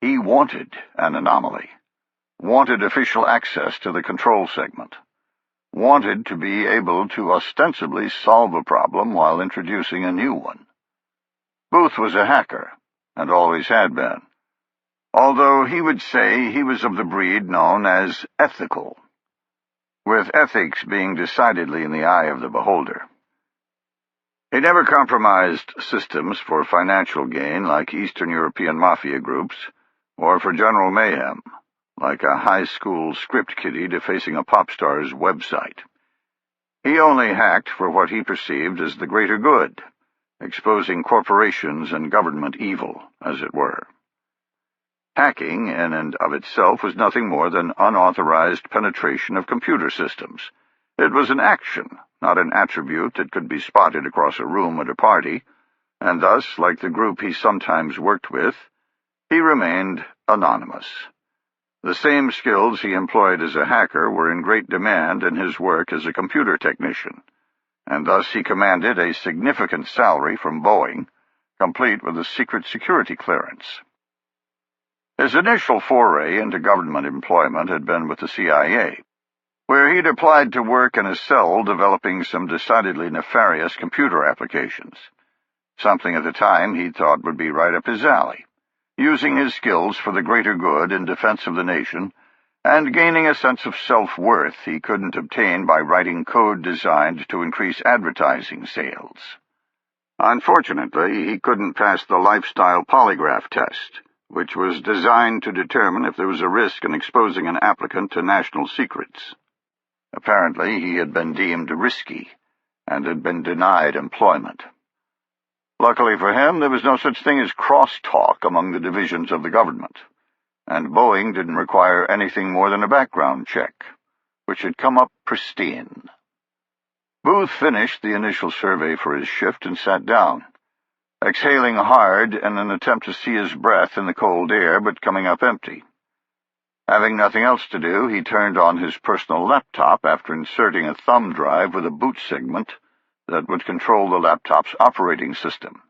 He wanted an anomaly, wanted official access to the control segment, wanted to be able to ostensibly solve a problem while introducing a new one. Booth was a hacker, and always had been, although he would say he was of the breed known as ethical, with ethics being decidedly in the eye of the beholder. He never compromised systems for financial gain like Eastern European mafia groups, or for general mayhem, like a high school script kiddie defacing a pop star's website. He only hacked for what he perceived as the greater good, exposing corporations and government evil, as it were. Hacking, in and of itself, was nothing more than unauthorized penetration of computer systems. It was an action, not an attribute that could be spotted across a room at a party, and thus, like the group he sometimes worked with, he remained anonymous. The same skills he employed as a hacker were in great demand in his work as a computer technician, and thus he commanded a significant salary from Boeing, complete with a secret security clearance. His initial foray into government employment had been with the CIA, where he'd applied to work in a cell developing some decidedly nefarious computer applications, something at the time he thought would be right up his alley, using his skills for the greater good in defense of the nation, and gaining a sense of self-worth he couldn't obtain by writing code designed to increase advertising sales. Unfortunately, he couldn't pass the lifestyle polygraph test, which was designed to determine if there was a risk in exposing an applicant to national secrets. Apparently, he had been deemed risky, and had been denied employment. Luckily for him, there was no such thing as crosstalk among the divisions of the government, and Boeing didn't require anything more than a background check, which had come up pristine. Booth finished the initial survey for his shift and sat down. exhaling hard in an attempt to see his breath in the cold air, but coming up empty. Having nothing else to do, he turned on his personal laptop after inserting a thumb drive with a boot segment that would control the laptop's operating system.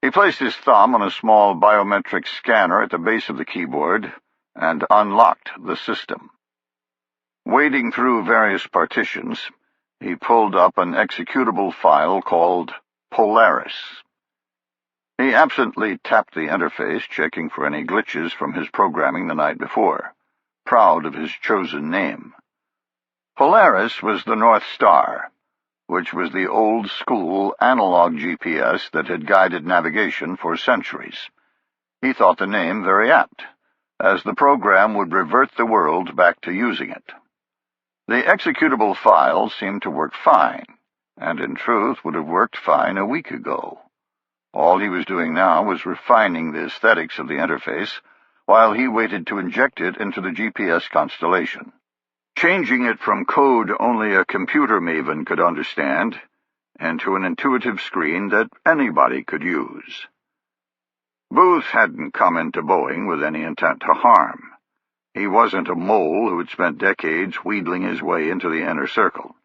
He placed his thumb on a small biometric scanner at the base of the keyboard and unlocked the system. Wading through various partitions, he pulled up an executable file called Polaris. He absently tapped the interface, checking for any glitches from his programming the night before, proud of his chosen name. Polaris was the North Star, which was the old-school analog GPS that had guided navigation for centuries. He thought the name very apt, as the program would revert the world back to using it. The executable file seemed to work fine, and in truth would have worked fine a week ago. All he was doing now was refining the aesthetics of the interface while he waited to inject it into the GPS constellation, changing it from code only a computer maven could understand into an intuitive screen that anybody could use. Booth hadn't come into Boeing with any intent to harm. He wasn't a mole who had spent decades wheedling his way into the inner circle.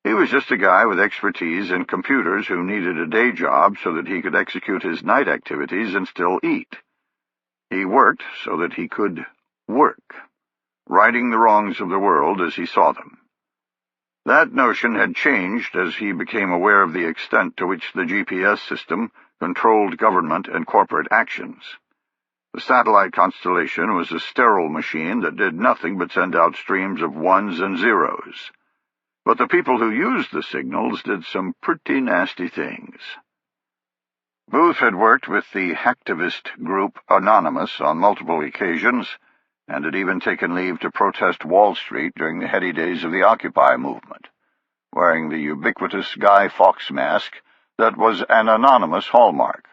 He was just a guy with expertise in computers who needed a day job so that he could execute his night activities and still eat. He worked so that he could work, righting the wrongs of the world as he saw them. That notion had changed as he became aware of the extent to which the GPS system controlled government and corporate actions. The satellite constellation was a sterile machine that did nothing but send out streams of ones and zeros. But the people who used the signals did some pretty nasty things. Booth had worked with the hacktivist group Anonymous on multiple occasions, and had even taken leave to protest Wall Street during the heady days of the Occupy movement, wearing the ubiquitous Guy Fawkes mask that was an Anonymous hallmark.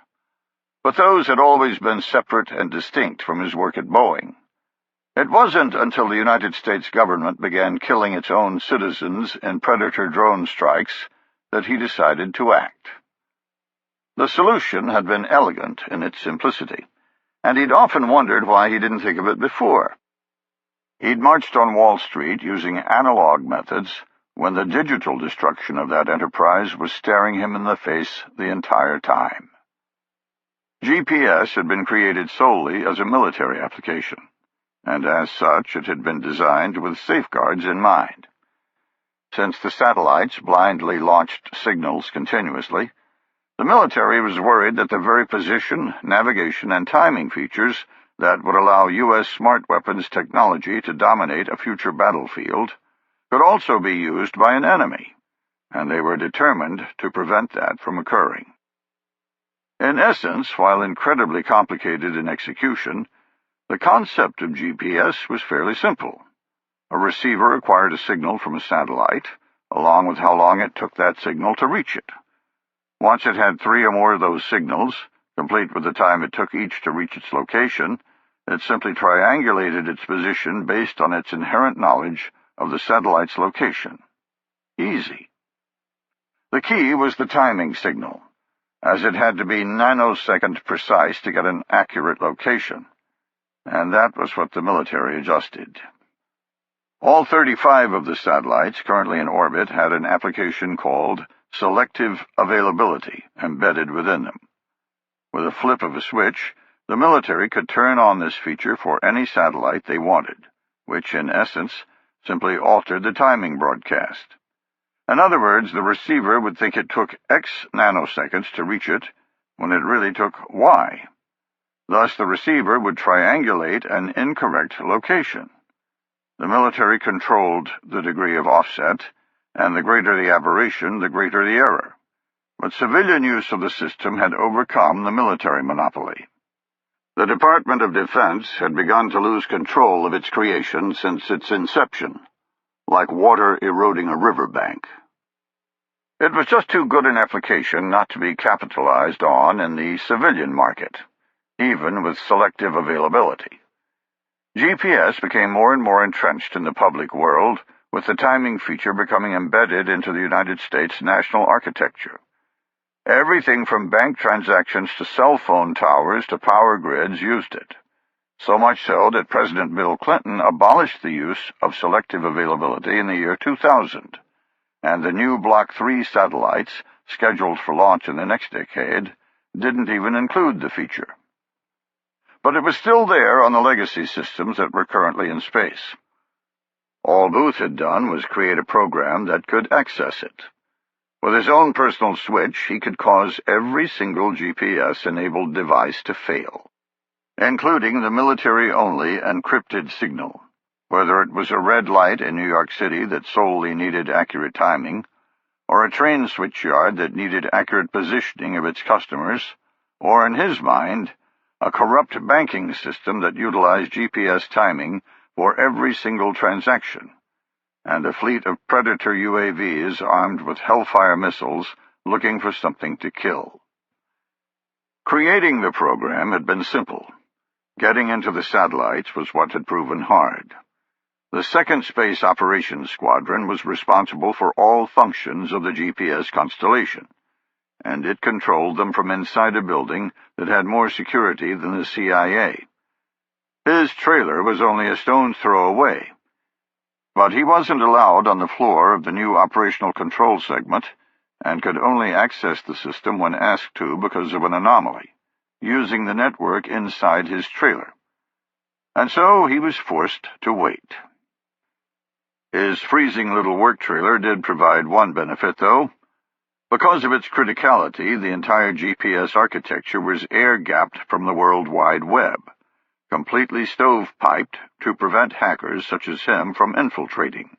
But those had always been separate and distinct from his work at Boeing. It wasn't until the United States government began killing its own citizens in predator drone strikes that he decided to act. The solution had been elegant in its simplicity, and he'd often wondered why he didn't think of it before. He'd marched on Wall Street using analog methods when the digital destruction of that enterprise was staring him in the face the entire time. GPS had been created solely as a military application, and as such it had been designed with safeguards in mind. Since the satellites blindly launched signals continuously, the military was worried that the very position, navigation, and timing features that would allow U.S. smart weapons technology to dominate a future battlefield could also be used by an enemy, and they were determined to prevent that from occurring. In essence, while incredibly complicated in execution, the concept of GPS was fairly simple. A receiver acquired a signal from a satellite, along with how long it took that signal to reach it. Once it had 3 or more of those signals, complete with the time it took each to reach its location, it simply triangulated its position based on its inherent knowledge of the satellite's location. Easy. The key was the timing signal, as it had to be nanosecond precise to get an accurate location, and that was what the military adjusted. All 35 of the satellites currently in orbit had an application called selective availability embedded within them. With a flip of a switch, the military could turn on this feature for any satellite they wanted, which in essence simply altered the timing broadcast. In other words, the receiver would think it took X nanoseconds to reach it when it really took Y. Thus, the receiver would triangulate an incorrect location. The military controlled the degree of offset, and the greater the aberration, the greater the error. But civilian use of the system had overcome the military monopoly. The Department of Defense had begun to lose control of its creation since its inception, like water eroding a riverbank. It was just too good an application not to be capitalized on in the civilian market, even with selective availability. GPS became more and more entrenched in the public world, with the timing feature becoming embedded into the United States national architecture. Everything from bank transactions to cell phone towers to power grids used it. So much so that President Bill Clinton abolished the use of selective availability in the year 2000, and the new Block 3 satellites, scheduled for launch in the next decade, didn't even include the feature. But it was still there on the legacy systems that were currently in space. All Booth had done was create a program that could access it. With his own personal switch, he could cause every single GPS-enabled device to fail, including the military-only encrypted signal, whether it was a red light in New York City that solely needed accurate timing, or a train switchyard that needed accurate positioning of its customers, or, in his mind, a corrupt banking system that utilized GPS timing for every single transaction, and a fleet of Predator UAVs armed with Hellfire missiles looking for something to kill. Creating the program had been simple. Getting into the satellites was what had proven hard. The 2nd Space Operations Squadron was responsible for all functions of the GPS constellation, and it controlled them from inside a building that had more security than the CIA. His trailer was only a stone's throw away, but he wasn't allowed on the floor of the new operational control segment and could only access the system when asked to because of an anomaly, using the network inside his trailer. And so he was forced to wait. His freezing little work trailer did provide one benefit, though. Because of its criticality, the entire GPS architecture was air-gapped from the World Wide Web, completely stovepiped to prevent hackers such as him from infiltrating.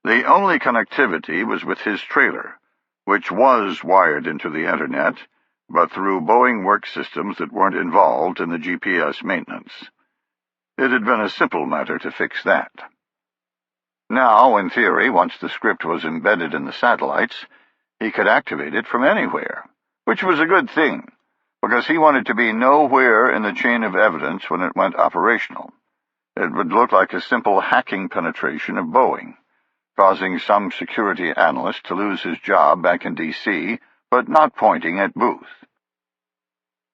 The only connectivity was with his trailer, which was wired into the Internet, but through Boeing work systems that weren't involved in the GPS maintenance. It had been a simple matter to fix that. Now, in theory, once the script was embedded in the satellites, he could activate it from anywhere, which was a good thing, because he wanted to be nowhere in the chain of evidence when it went operational. It would look like a simple hacking penetration of Boeing, causing some security analyst to lose his job back in D.C., but not pointing at Booth.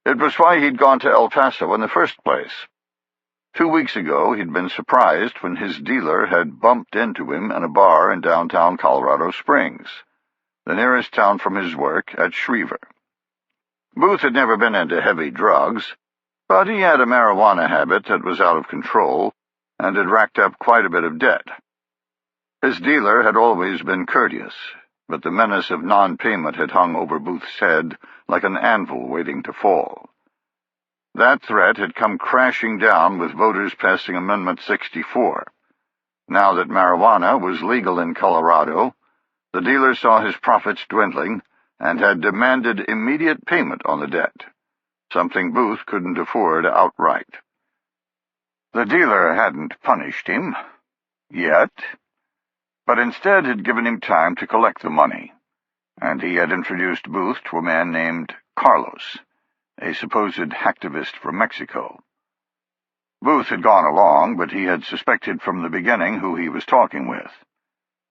It was why he'd gone to El Paso in the first place. 2 weeks ago, he'd been surprised when his dealer had bumped into him in a bar in downtown Colorado Springs, the nearest town from his work at Schriever. Booth had never been into heavy drugs, but he had a marijuana habit that was out of control and had racked up quite a bit of debt. His dealer had always been courteous, but the menace of non-payment had hung over Booth's head like an anvil waiting to fall. That threat had come crashing down with voters passing Amendment 64. Now that marijuana was legal in Colorado, the dealer saw his profits dwindling and had demanded immediate payment on the debt, something Booth couldn't afford outright. The dealer hadn't punished him, yet, but instead had given him time to collect the money, and he had introduced Booth to a man named Carlos, a supposed hacktivist from Mexico. Booth had gone along, but he had suspected from the beginning who he was talking with.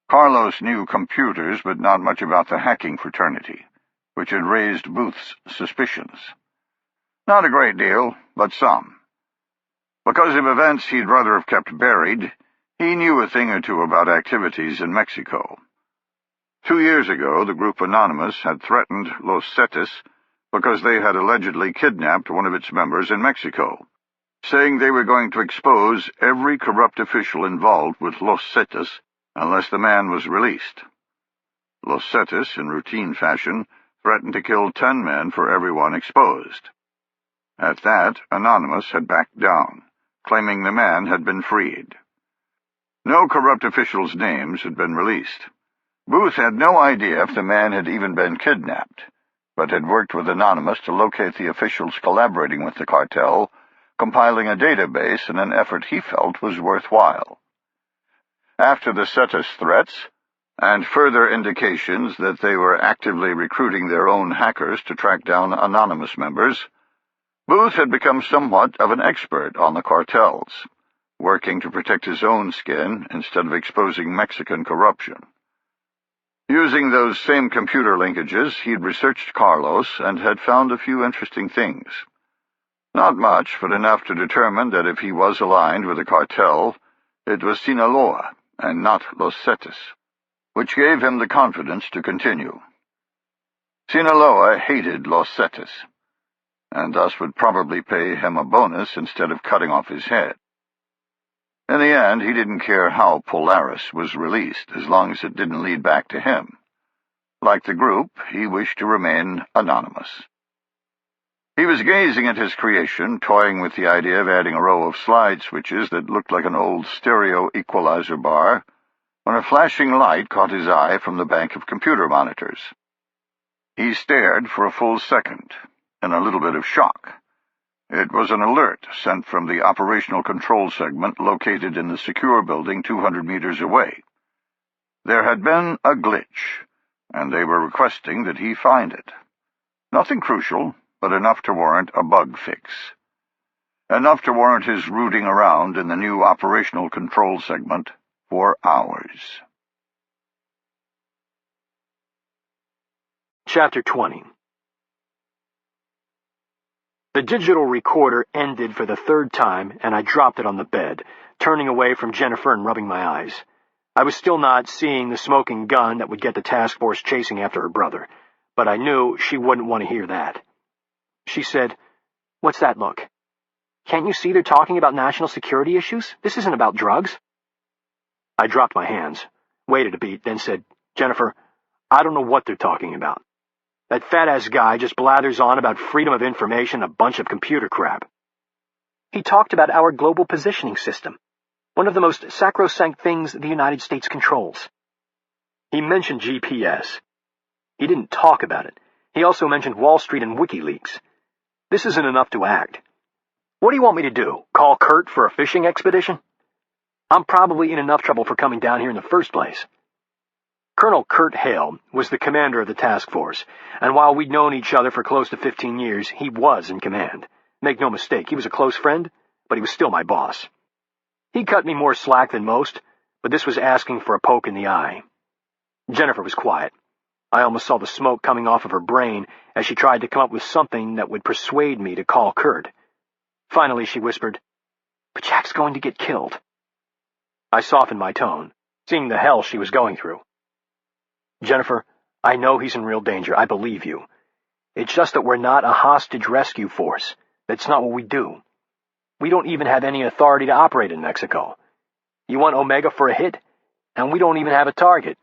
Carlos knew computers, but not much about the hacking fraternity, which had raised Booth's suspicions. Not a great deal, but some. Because of events he'd rather have kept buried, he knew a thing or two about activities in Mexico. 2 years ago, the group Anonymous had threatened Los Zetas because they had allegedly kidnapped one of its members in Mexico, saying they were going to expose every corrupt official involved with Los Zetas unless the man was released. Los Zetas, in routine fashion, threatened to kill 10 men for everyone exposed. At that, Anonymous had backed down, claiming the man had been freed. No corrupt officials' names had been released. Booth had no idea if the man had even been kidnapped, but had worked with Anonymous to locate the officials collaborating with the cartel, compiling a database in an effort he felt was worthwhile. After the Zetas threats, and further indications that they were actively recruiting their own hackers to track down Anonymous members, Booth had become somewhat of an expert on the cartels, working to protect his own skin instead of exposing Mexican corruption. Using those same computer linkages, he'd researched Carlos and had found a few interesting things. Not much, but enough to determine that if he was aligned with the cartel, it was Sinaloa and not Los Cetes, which gave him the confidence to continue. Sinaloa hated Los Cetes, and thus would probably pay him a bonus instead of cutting off his head. In the end, he didn't care how Polaris was released, as long as it didn't lead back to him. Like the group, he wished to remain anonymous. He was gazing at his creation, toying with the idea of adding a row of slide switches that looked like an old stereo equalizer bar, when a flashing light caught his eye from the bank of computer monitors. He stared for a full second, in a little bit of shock. It was an alert sent from the operational control segment located in the secure building 200 meters away. There had been a glitch, and they were requesting that he find it. Nothing crucial, but enough to warrant a bug fix. Enough to warrant his rooting around in the new operational control segment for hours. Chapter 20. The digital recorder ended for the third time, and I dropped it on the bed, turning away from Jennifer and rubbing my eyes. I was still not seeing the smoking gun that would get the Taskforce chasing after her brother, but I knew she wouldn't want to hear that. She said, "What's that look? Can't you see they're talking about national security issues? This isn't about drugs." I dropped my hands, waited a beat, then said, "Jennifer, I don't know what they're talking about. That fat-ass guy just blathers on about freedom of information and a bunch of computer crap. He talked about our global positioning system, one of the most sacrosanct things the United States controls. He mentioned GPS. He didn't talk about it. He also mentioned Wall Street and WikiLeaks. This isn't enough to act. What do you want me to do? Call Kurt for a fishing expedition? I'm probably in enough trouble for coming down here in the first place." Colonel Kurt Hale was the commander of the task force, and while we'd known each other for close to 15 years, he was in command. Make no mistake, he was a close friend, but he was still my boss. He cut me more slack than most, but this was asking for a poke in the eye. Jennifer was quiet. I almost saw the smoke coming off of her brain as she tried to come up with something that would persuade me to call Kurt. Finally, she whispered, "But Jack's going to get killed." I softened my tone, seeing the hell she was going through. "Jennifer, I know he's in real danger. I believe you. It's just that we're not a hostage rescue force. That's not what we do. We don't even have any authority to operate in Mexico. You want Omega for a hit, and we don't even have a target."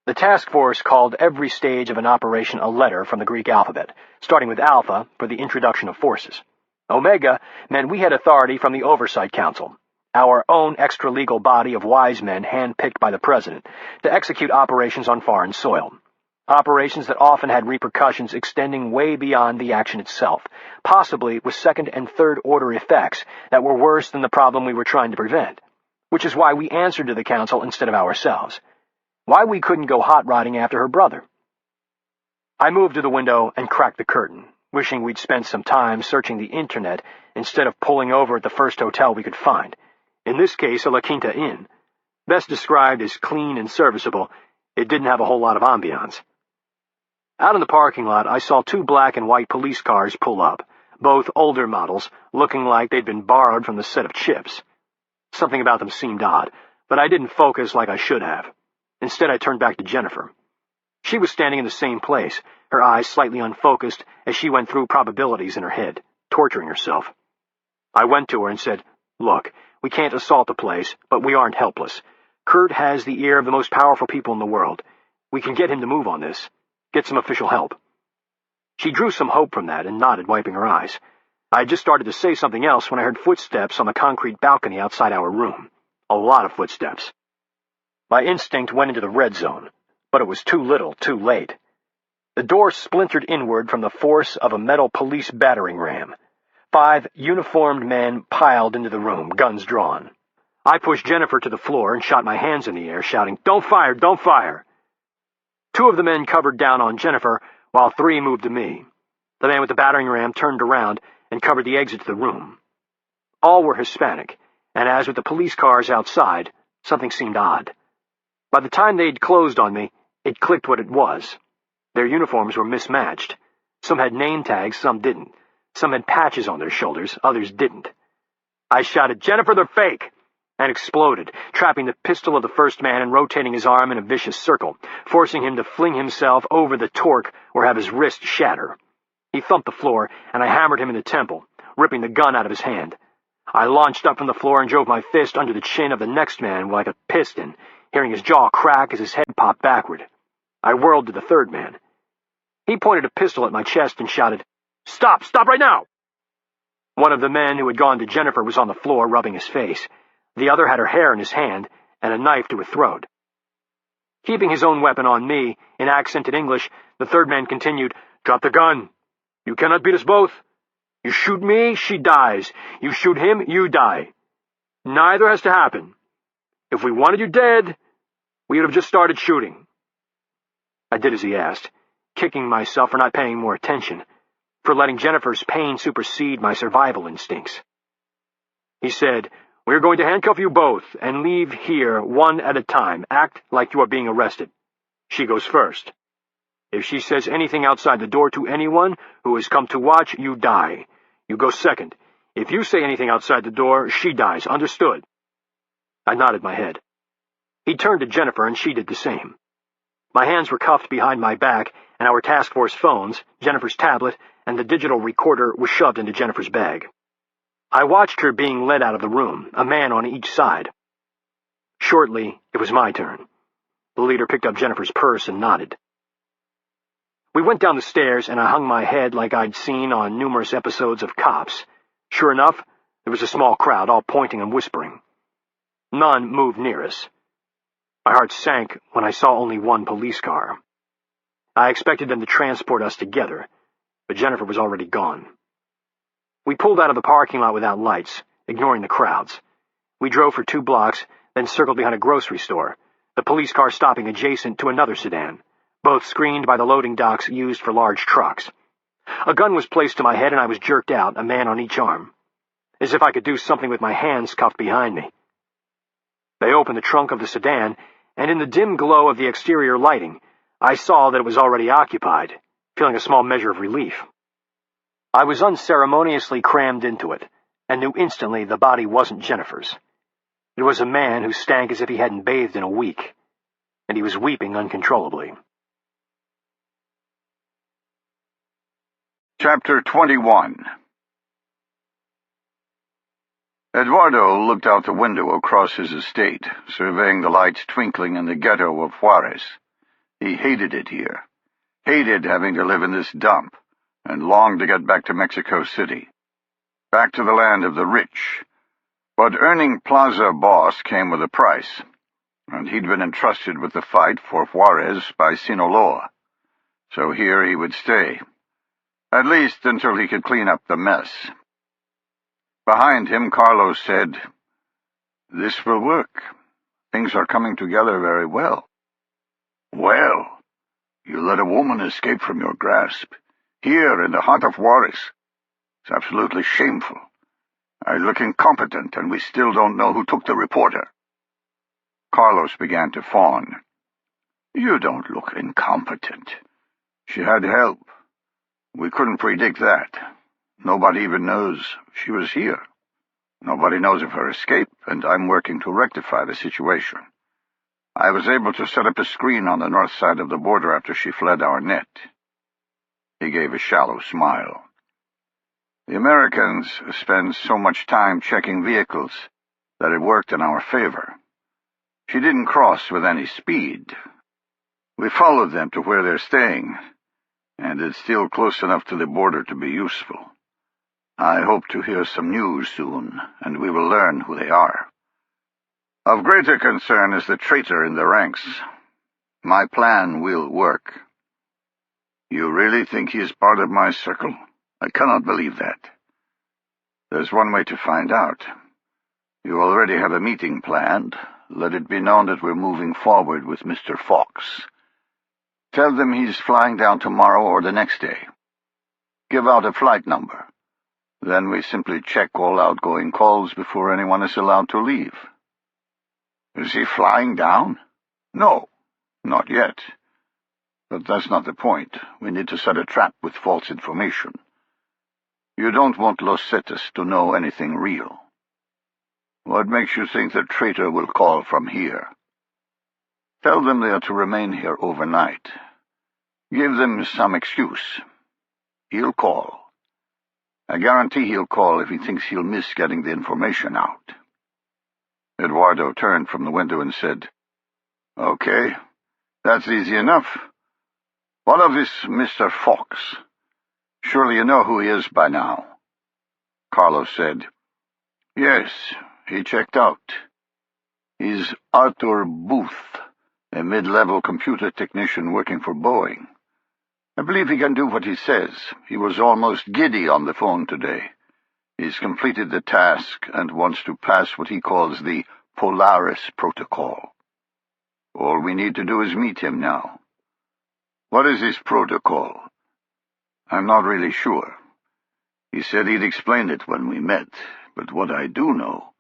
The task force called every stage of an operation a letter from the Greek alphabet, starting with Alpha for the introduction of forces. Omega meant we had authority from the Oversight Council, our own extra-legal body of wise men handpicked by the President to execute operations on foreign soil. Operations that often had repercussions extending way beyond the action itself, possibly with second- and third-order effects that were worse than the problem we were trying to prevent, which is why we answered to the Council instead of ourselves, why we couldn't go hot-rodding after her brother. I moved to the window and cracked the curtain, wishing we'd spent some time searching the Internet instead of pulling over at the first hotel we could find. In this case, a La Quinta Inn. Best described as clean and serviceable, it didn't have a whole lot of ambiance. Out in the parking lot, I saw 2 black and white police cars pull up, both older models, looking like they'd been borrowed from the set of Chips. Something about them seemed odd, but I didn't focus like I should have. Instead, I turned back to Jennifer. She was standing in the same place, her eyes slightly unfocused as she went through probabilities in her head, torturing herself. I went to her and said, "Look, we can't assault the place, but we aren't helpless. Kurt has the ear of the most powerful people in the world. We can get him to move on this. Get some official help." She drew some hope from that and nodded, wiping her eyes. I had just started to say something else when I heard footsteps on the concrete balcony outside our room. A lot of footsteps. My instinct went into the red zone, but it was too little, too late. The door splintered inward from the force of a metal police battering ram. 5 uniformed men piled into the room, guns drawn. I pushed Jennifer to the floor and shot my hands in the air, shouting, "Don't fire! Don't fire!" 2 of the men covered down on Jennifer, while 3 moved to me. The man with the battering ram turned around and covered the exit to the room. All were Hispanic, and as with the police cars outside, something seemed odd. By the time they'd closed on me, it clicked what it was. Their uniforms were mismatched. Some had name tags, some didn't. Some had patches on their shoulders, others didn't. I shouted, "Jennifer, they're fake!" and exploded, trapping the pistol of the first man and rotating his arm in a vicious circle, forcing him to fling himself over the torque or have his wrist shatter. He thumped the floor, and I hammered him in the temple, ripping the gun out of his hand. I launched up from the floor and drove my fist under the chin of the next man like a piston, hearing his jaw crack as his head popped backward. I whirled to the third man. He pointed a pistol at my chest and shouted, "Stop! Stop right now!" One of the men who had gone to Jennifer was on the floor, rubbing his face. The other had her hair in his hand and a knife to her throat. Keeping his own weapon on me, in accented English, the third man continued, "Drop the gun. You cannot beat us both. You shoot me, she dies. You shoot him, you die. Neither has to happen. If we wanted you dead, we would have just started shooting." I did as he asked, kicking myself for not paying more attention, for letting Jennifer's pain supersede my survival instincts. He said, "We're going to handcuff you both and leave here one at a time. Act like you are being arrested. She goes first. If she says anything outside the door to anyone who has come to watch, you die. You go second. If you say anything outside the door, she dies. Understood?" I nodded my head. He turned to Jennifer, and she did the same. My hands were cuffed behind my back, and our Taskforce phones, Jennifer's tablet, and the digital recorder were shoved into Jennifer's bag. I watched her being led out of the room, a man on each side. Shortly, it was my turn. The leader picked up Jennifer's purse and nodded. We went down the stairs, and I hung my head like I'd seen on numerous episodes of Cops. Sure enough, there was a small crowd, all pointing and whispering. None moved near us. My heart sank when I saw only one police car. I expected them to transport us together, but Jennifer was already gone. We pulled out of the parking lot without lights, ignoring the crowds. We drove for 2 blocks, then circled behind a grocery store, the police car stopping adjacent to another sedan, both screened by the loading docks used for large trucks. A gun was placed to my head and I was jerked out, a man on each arm, as if I could do something with my hands cuffed behind me. They opened the trunk of the sedan, and in the dim glow of the exterior lighting, I saw that it was already occupied, feeling a small measure of relief. I was unceremoniously crammed into it, and knew instantly the body wasn't Jennifer's. It was a man who stank as if he hadn't bathed in a week, and he was weeping uncontrollably. Chapter 21. Eduardo looked out the window across his estate, surveying the lights twinkling in the ghetto of Juarez. He hated it here, hated having to live in this dump, and longed to get back to Mexico City, back to the land of the rich. But earning Plaza boss came with a price, and he'd been entrusted with the fight for Juarez by Sinaloa, so here he would stay, at least until he could clean up the mess. Behind him, Carlos said, "This will work. Things are coming together very well." "Well, you let a woman escape from your grasp, here in the heart of Juarez. It's absolutely shameful. I look incompetent, and we still don't know who took the reporter." Carlos began to fawn. "You don't look incompetent. She had help. We couldn't predict that. Nobody even knows she was here. Nobody knows of her escape, and I'm working to rectify the situation. I was able to set up a screen on the north side of the border after she fled our net." He gave a shallow smile. "The Americans spend so much time checking vehicles that it worked in our favor. She didn't cross with any speed. We followed them to where they're staying, and it's still close enough to the border to be useful. I hope to hear some news soon, and we will learn who they are. Of greater concern is the traitor in the ranks. My plan will work." "You really think he is part of my circle? I cannot believe that." "There's one way to find out. You already have a meeting planned. Let it be known that we're moving forward with Mr. Fox. Tell them he's flying down tomorrow or the next day. Give out a flight number. Then we simply check all outgoing calls before anyone is allowed to leave." "Is he flying down?" No, not yet. But that's not the point. We need to set a trap with false information. You don't want Los Cetas to know anything real. What makes you think the traitor will call from here? Tell them they are to remain here overnight. Give them some excuse. He'll call. I guarantee he'll call if he thinks he'll miss getting the information out. Eduardo turned from the window and said, "Okay, that's easy enough. What of this Mr. Fox? Surely you know who he is by now." Carlos said, "Yes, he checked out. He's Arthur Booth, a mid-level computer technician working for Boeing. I believe he can do what he says. He was almost giddy on the phone today. He's completed the task and wants to pass what he calls the Polaris Protocol. All we need to do is meet him now." "What is this protocol?" "I'm not really sure. He said he'd explain it when we met, but what I do know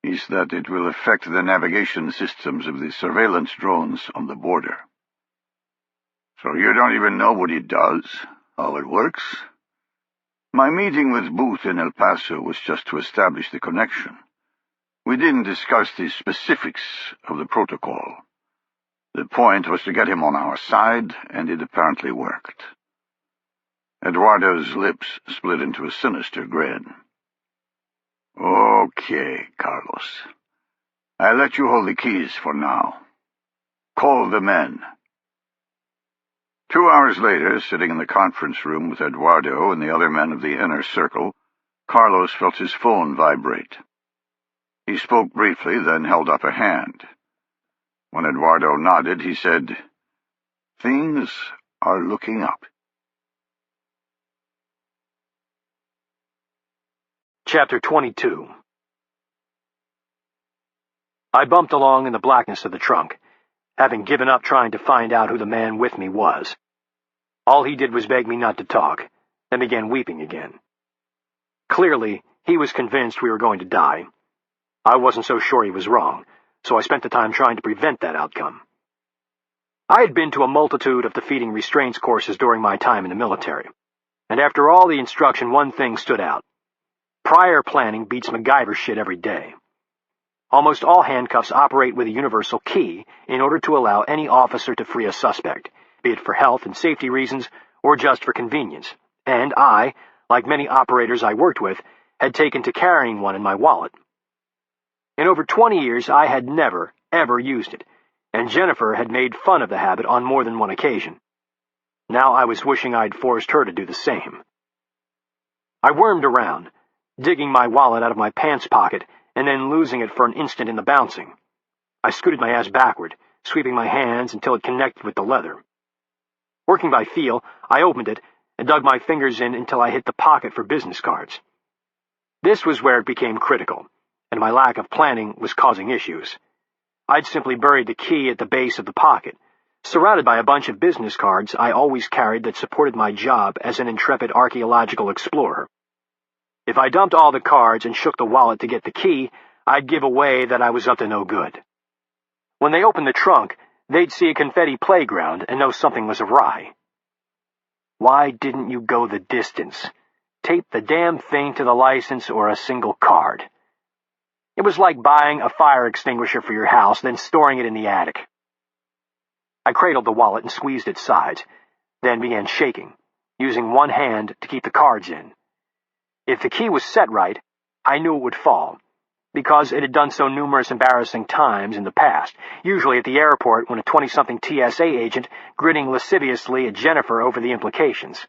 is that it will affect the navigation systems of the surveillance drones on the border." "So you don't even know what it does, how it works?" "My meeting with Booth in El Paso was just to establish the connection. We didn't discuss the specifics of the protocol. The point was to get him on our side, and it apparently worked." Eduardo's lips split into a sinister grin. "Okay, Carlos. I'll let you hold the keys for now. Call the men." 2 hours later, sitting in the conference room with Eduardo and the other men of the inner circle, Carlos felt his phone vibrate. He spoke briefly, then held up a hand. When Eduardo nodded, he said, "Things are looking up." Chapter 22. I bumped along in the blackness of the trunk, having given up trying to find out who the man with me was. All he did was beg me not to talk, then began weeping again. Clearly, he was convinced we were going to die. I wasn't so sure he was wrong, so I spent the time trying to prevent that outcome. I had been to a multitude of defeating restraints courses during my time in the military, and after all the instruction, one thing stood out. Prior planning beats MacGyver shit every day. Almost all handcuffs operate with a universal key in order to allow any officer to free a suspect, be it for health and safety reasons or just for convenience, and I, like many operators I worked with, had taken to carrying one in my wallet. In over 20 years, I had never, ever used it, and Jennifer had made fun of the habit on more than one occasion. Now I was wishing I'd forced her to do the same. I wormed around, digging my wallet out of my pants pocket and then losing it for an instant in the bouncing. I scooted my ass backward, sweeping my hands until it connected with the leather. Working by feel, I opened it and dug my fingers in until I hit the pocket for business cards. This was where it became critical, and my lack of planning was causing issues. I'd simply buried the key at the base of the pocket, surrounded by a bunch of business cards I always carried that supported my job as an intrepid archaeological explorer. If I dumped all the cards and shook the wallet to get the key, I'd give away that I was up to no good. When they opened the trunk, they'd see a confetti playground and know something was awry. Why didn't you go the distance? Tape the damn thing to the license or a single card. It was like buying a fire extinguisher for your house, then storing it in the attic. I cradled the wallet and squeezed its sides, then began shaking, using one hand to keep the cards in. If the key was set right, I knew it would fall, because it had done so numerous embarrassing times in the past, usually at the airport when a 20-something TSA agent grinning lasciviously at Jennifer over the implications.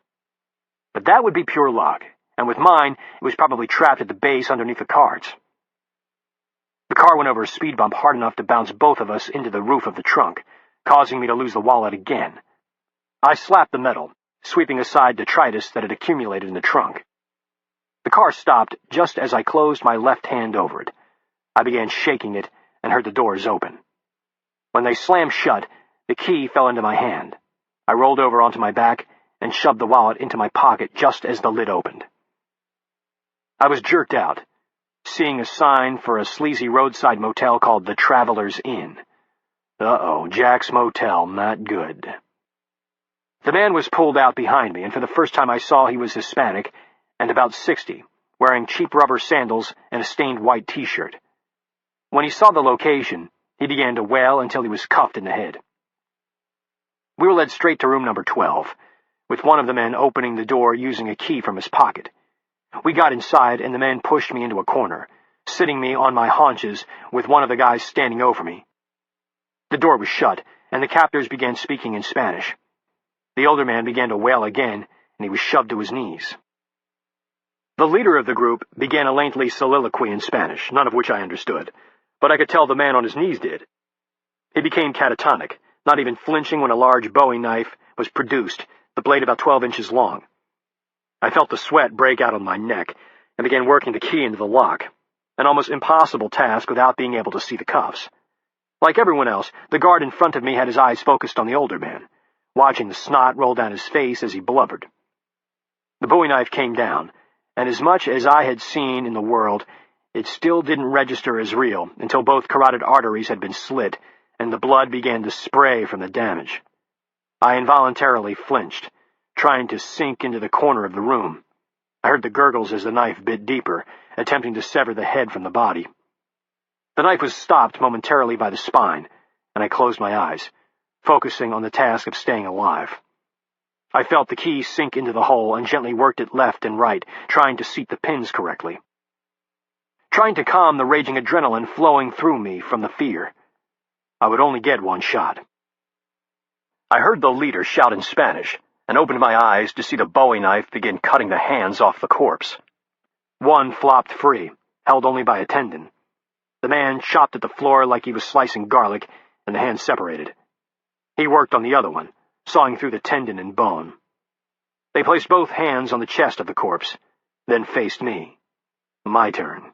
But that would be pure luck, and with mine, it was probably trapped at the base underneath the cards. The car went over a speed bump hard enough to bounce both of us into the roof of the trunk, causing me to lose the wallet again. I slapped the metal, sweeping aside detritus that had accumulated in the trunk. The car stopped just as I closed my left hand over it. I began shaking it and heard the doors open. When they slammed shut, the key fell into my hand. I rolled over onto my back and shoved the wallet into my pocket just as the lid opened. I was jerked out, seeing a sign for a sleazy roadside motel called the Traveler's Inn. Uh-oh, Jack's motel, not good. The man was pulled out behind me, and for the first time I saw he was Hispanic and about 60, wearing cheap rubber sandals and a stained white t-shirt. When he saw the location, he began to wail until he was cuffed in the head. We were led straight to room number 12, with one of the men opening the door using a key from his pocket. We got inside, and the man pushed me into a corner, sitting me on my haunches with one of the guys standing over me. The door was shut, and the captors began speaking in Spanish. The older man began to wail again, and he was shoved to his knees. The leader of the group began a lengthy soliloquy in Spanish, none of which I understood, but I could tell the man on his knees did. He became catatonic, not even flinching when a large Bowie knife was produced, the blade about 12 inches long. I felt the sweat break out on my neck and began working the key into the lock, an almost impossible task without being able to see the cuffs. Like everyone else, the guard in front of me had his eyes focused on the older man, watching the snot roll down his face as he blubbered. The Bowie knife came down, and as much as I had seen in the world, it still didn't register as real until both carotid arteries had been slit and the blood began to spray from the damage. I involuntarily flinched, trying to sink into the corner of the room. I heard the gurgles as the knife bit deeper, attempting to sever the head from the body. The knife was stopped momentarily by the spine, and I closed my eyes, focusing on the task of staying alive. I felt the key sink into the hole and gently worked it left and right, trying to seat the pins correctly. Trying to calm the raging adrenaline flowing through me from the fear. I would only get one shot. I heard the leader shout in Spanish, and opened my eyes to see the Bowie knife begin cutting the hands off the corpse. One flopped free, held only by a tendon. The man chopped at the floor like he was slicing garlic, and the hand separated. He worked on the other one, sawing through the tendon and bone. They placed both hands on the chest of the corpse, then faced me. My turn.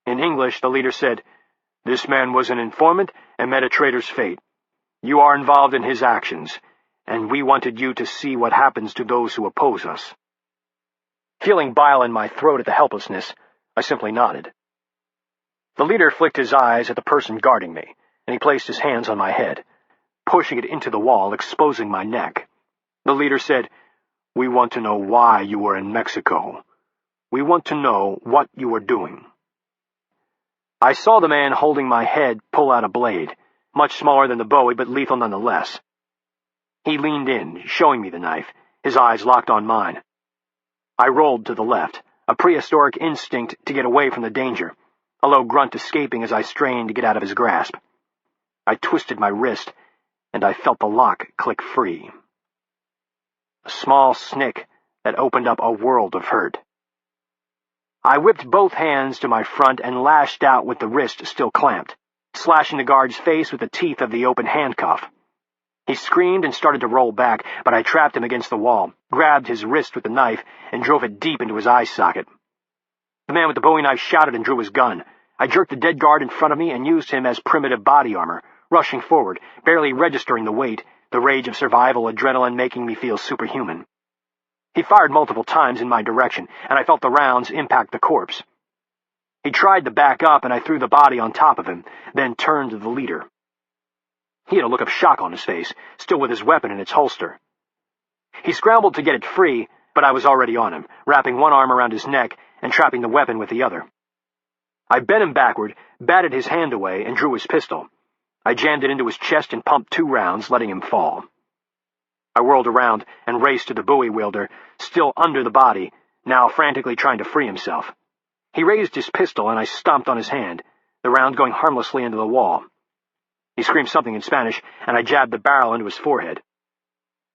In English, the leader said, "This man was an informant and met a traitor's fate. You are involved in his actions, and we wanted you to see what happens to those who oppose us." Feeling bile in my throat at the helplessness, I simply nodded. The leader flicked his eyes at the person guarding me, and he placed his hands on my head, pushing it into the wall, exposing my neck. The leader said, "We want to know why you were in Mexico. We want to know what you were doing." I saw the man holding my head pull out a blade, much smaller than the Bowie, but lethal nonetheless. He leaned in, showing me the knife, his eyes locked on mine. I rolled to the left, a prehistoric instinct to get away from the danger, a low grunt escaping as I strained to get out of his grasp. I twisted my wrist, and I felt the lock click free. A small snick that opened up a world of hurt. I whipped both hands to my front and lashed out with the wrist still clamped, slashing the guard's face with the teeth of the open handcuff. He screamed and started to roll back, but I trapped him against the wall, grabbed his wrist with the knife, and drove it deep into his eye socket. The man with the Bowie knife shouted and drew his gun. I jerked the dead guard in front of me and used him as primitive body armor, rushing forward, barely registering the weight, the rage of survival adrenaline making me feel superhuman. He fired multiple times in my direction, and I felt the rounds impact the corpse. He tried to back up, and I threw the body on top of him, then turned to the leader. He had a look of shock on his face, still with his weapon in its holster. He scrambled to get it free, but I was already on him, wrapping one arm around his neck and trapping the weapon with the other. I bent him backward, batted his hand away, and drew his pistol. I jammed it into his chest and pumped 2 rounds, letting him fall. I whirled around and raced to the Bowie wielder, still under the body, now frantically trying to free himself. He raised his pistol, and I stomped on his hand, the round going harmlessly into the wall. He screamed something in Spanish, and I jabbed the barrel into his forehead.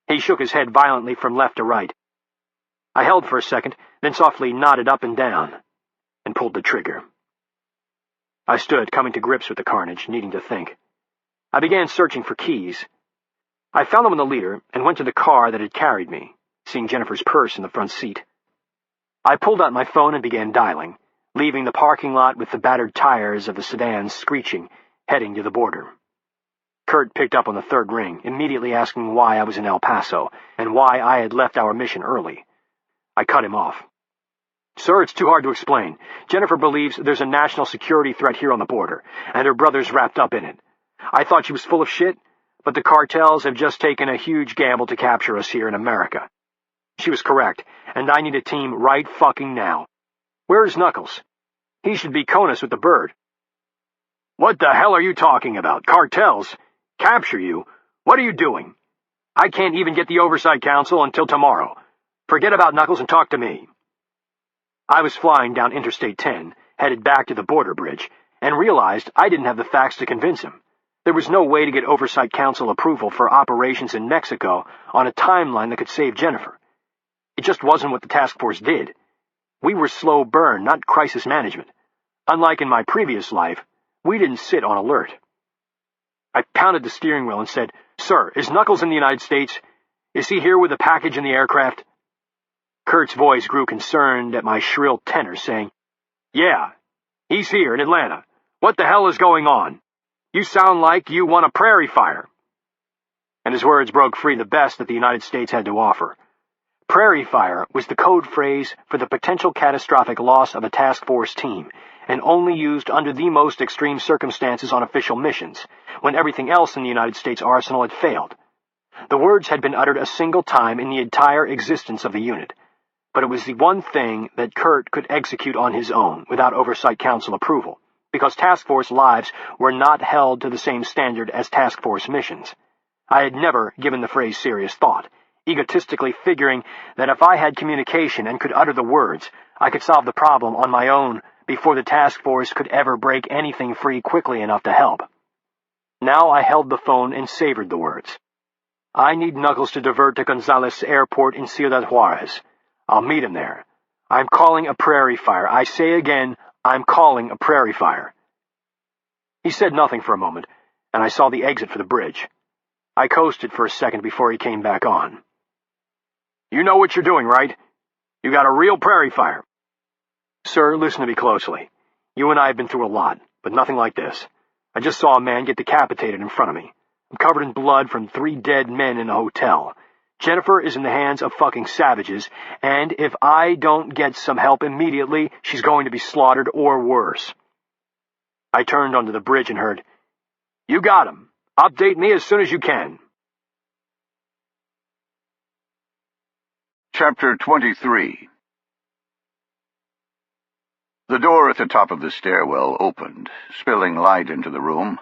He shook his head violently from left to right. I held for a second, then softly nodded up and down, and pulled the trigger. I stood, coming to grips with the carnage, needing to think. I began searching for keys. I found them on the leader and went to the car that had carried me, seeing Jennifer's purse in the front seat. I pulled out my phone and began dialing, leaving the parking lot with the battered tires of the sedan screeching, heading to the border. Kurt picked up on the 3rd ring, immediately asking why I was in El Paso and why I had left our mission early. I cut him off. "Sir, it's too hard to explain. Jennifer believes there's a national security threat here on the border, and her brother's wrapped up in it. I thought she was full of shit, but the cartels have just taken a huge gamble to capture us here in America. She was correct, and I need a team right fucking now. Where is Knuckles? He should be Conus with the bird. What the hell are you talking about? Cartels? Capture you? What are you doing? I can't even get the Oversight Council until tomorrow. Forget about Knuckles and talk to me. I was flying down Interstate 10, headed back to the border bridge, and realized I didn't have the facts to convince him. There was no way to get Oversight Council approval for operations in Mexico on a timeline that could save Jennifer. It just wasn't what the Taskforce did. We were slow burn, not crisis management. Unlike in my previous life, we didn't sit on alert. I pounded the steering wheel and said, "Sir, is Knuckles in the United States? Is he here with a package in the aircraft?" Kurt's voice grew concerned at my shrill tenor, saying, "Yeah, he's here in Atlanta. What the hell is going on? You sound like you want a prairie fire." And his words broke free the best that the United States had to offer. Prairie fire was the code phrase for the potential catastrophic loss of a task force team, and only used under the most extreme circumstances on official missions, when everything else in the United States arsenal had failed. The words had been uttered a single time in the entire existence of the unit, but it was the one thing that Kurt could execute on his own, without Oversight Council approval, because task force lives were not held to the same standard as task force missions. I had never given the phrase serious thought, egotistically figuring that if I had communication and could utter the words, I could solve the problem on my own before the task force could ever break anything free quickly enough to help. Now I held the phone and savored the words. "I need Knuckles to divert to Gonzales Airport in Ciudad Juarez. I'll meet him there. I'm calling a prairie fire. I say again, I'm calling a prairie fire." He said nothing for a moment, and I saw the exit for the bridge. I coasted for a second before he came back on. "You know what you're doing, right? You got a real prairie fire." "Sir, listen to me closely. You and I have been through a lot, but nothing like this. I just saw a man get decapitated in front of me. I'm covered in blood from 3 dead men in a hotel. Jennifer is in the hands of fucking savages, and if I don't get some help immediately, she's going to be slaughtered or worse." I turned onto the bridge and heard, "You got him. Update me as soon as you can." Chapter 23. The door at the top of the stairwell opened, spilling light into the room,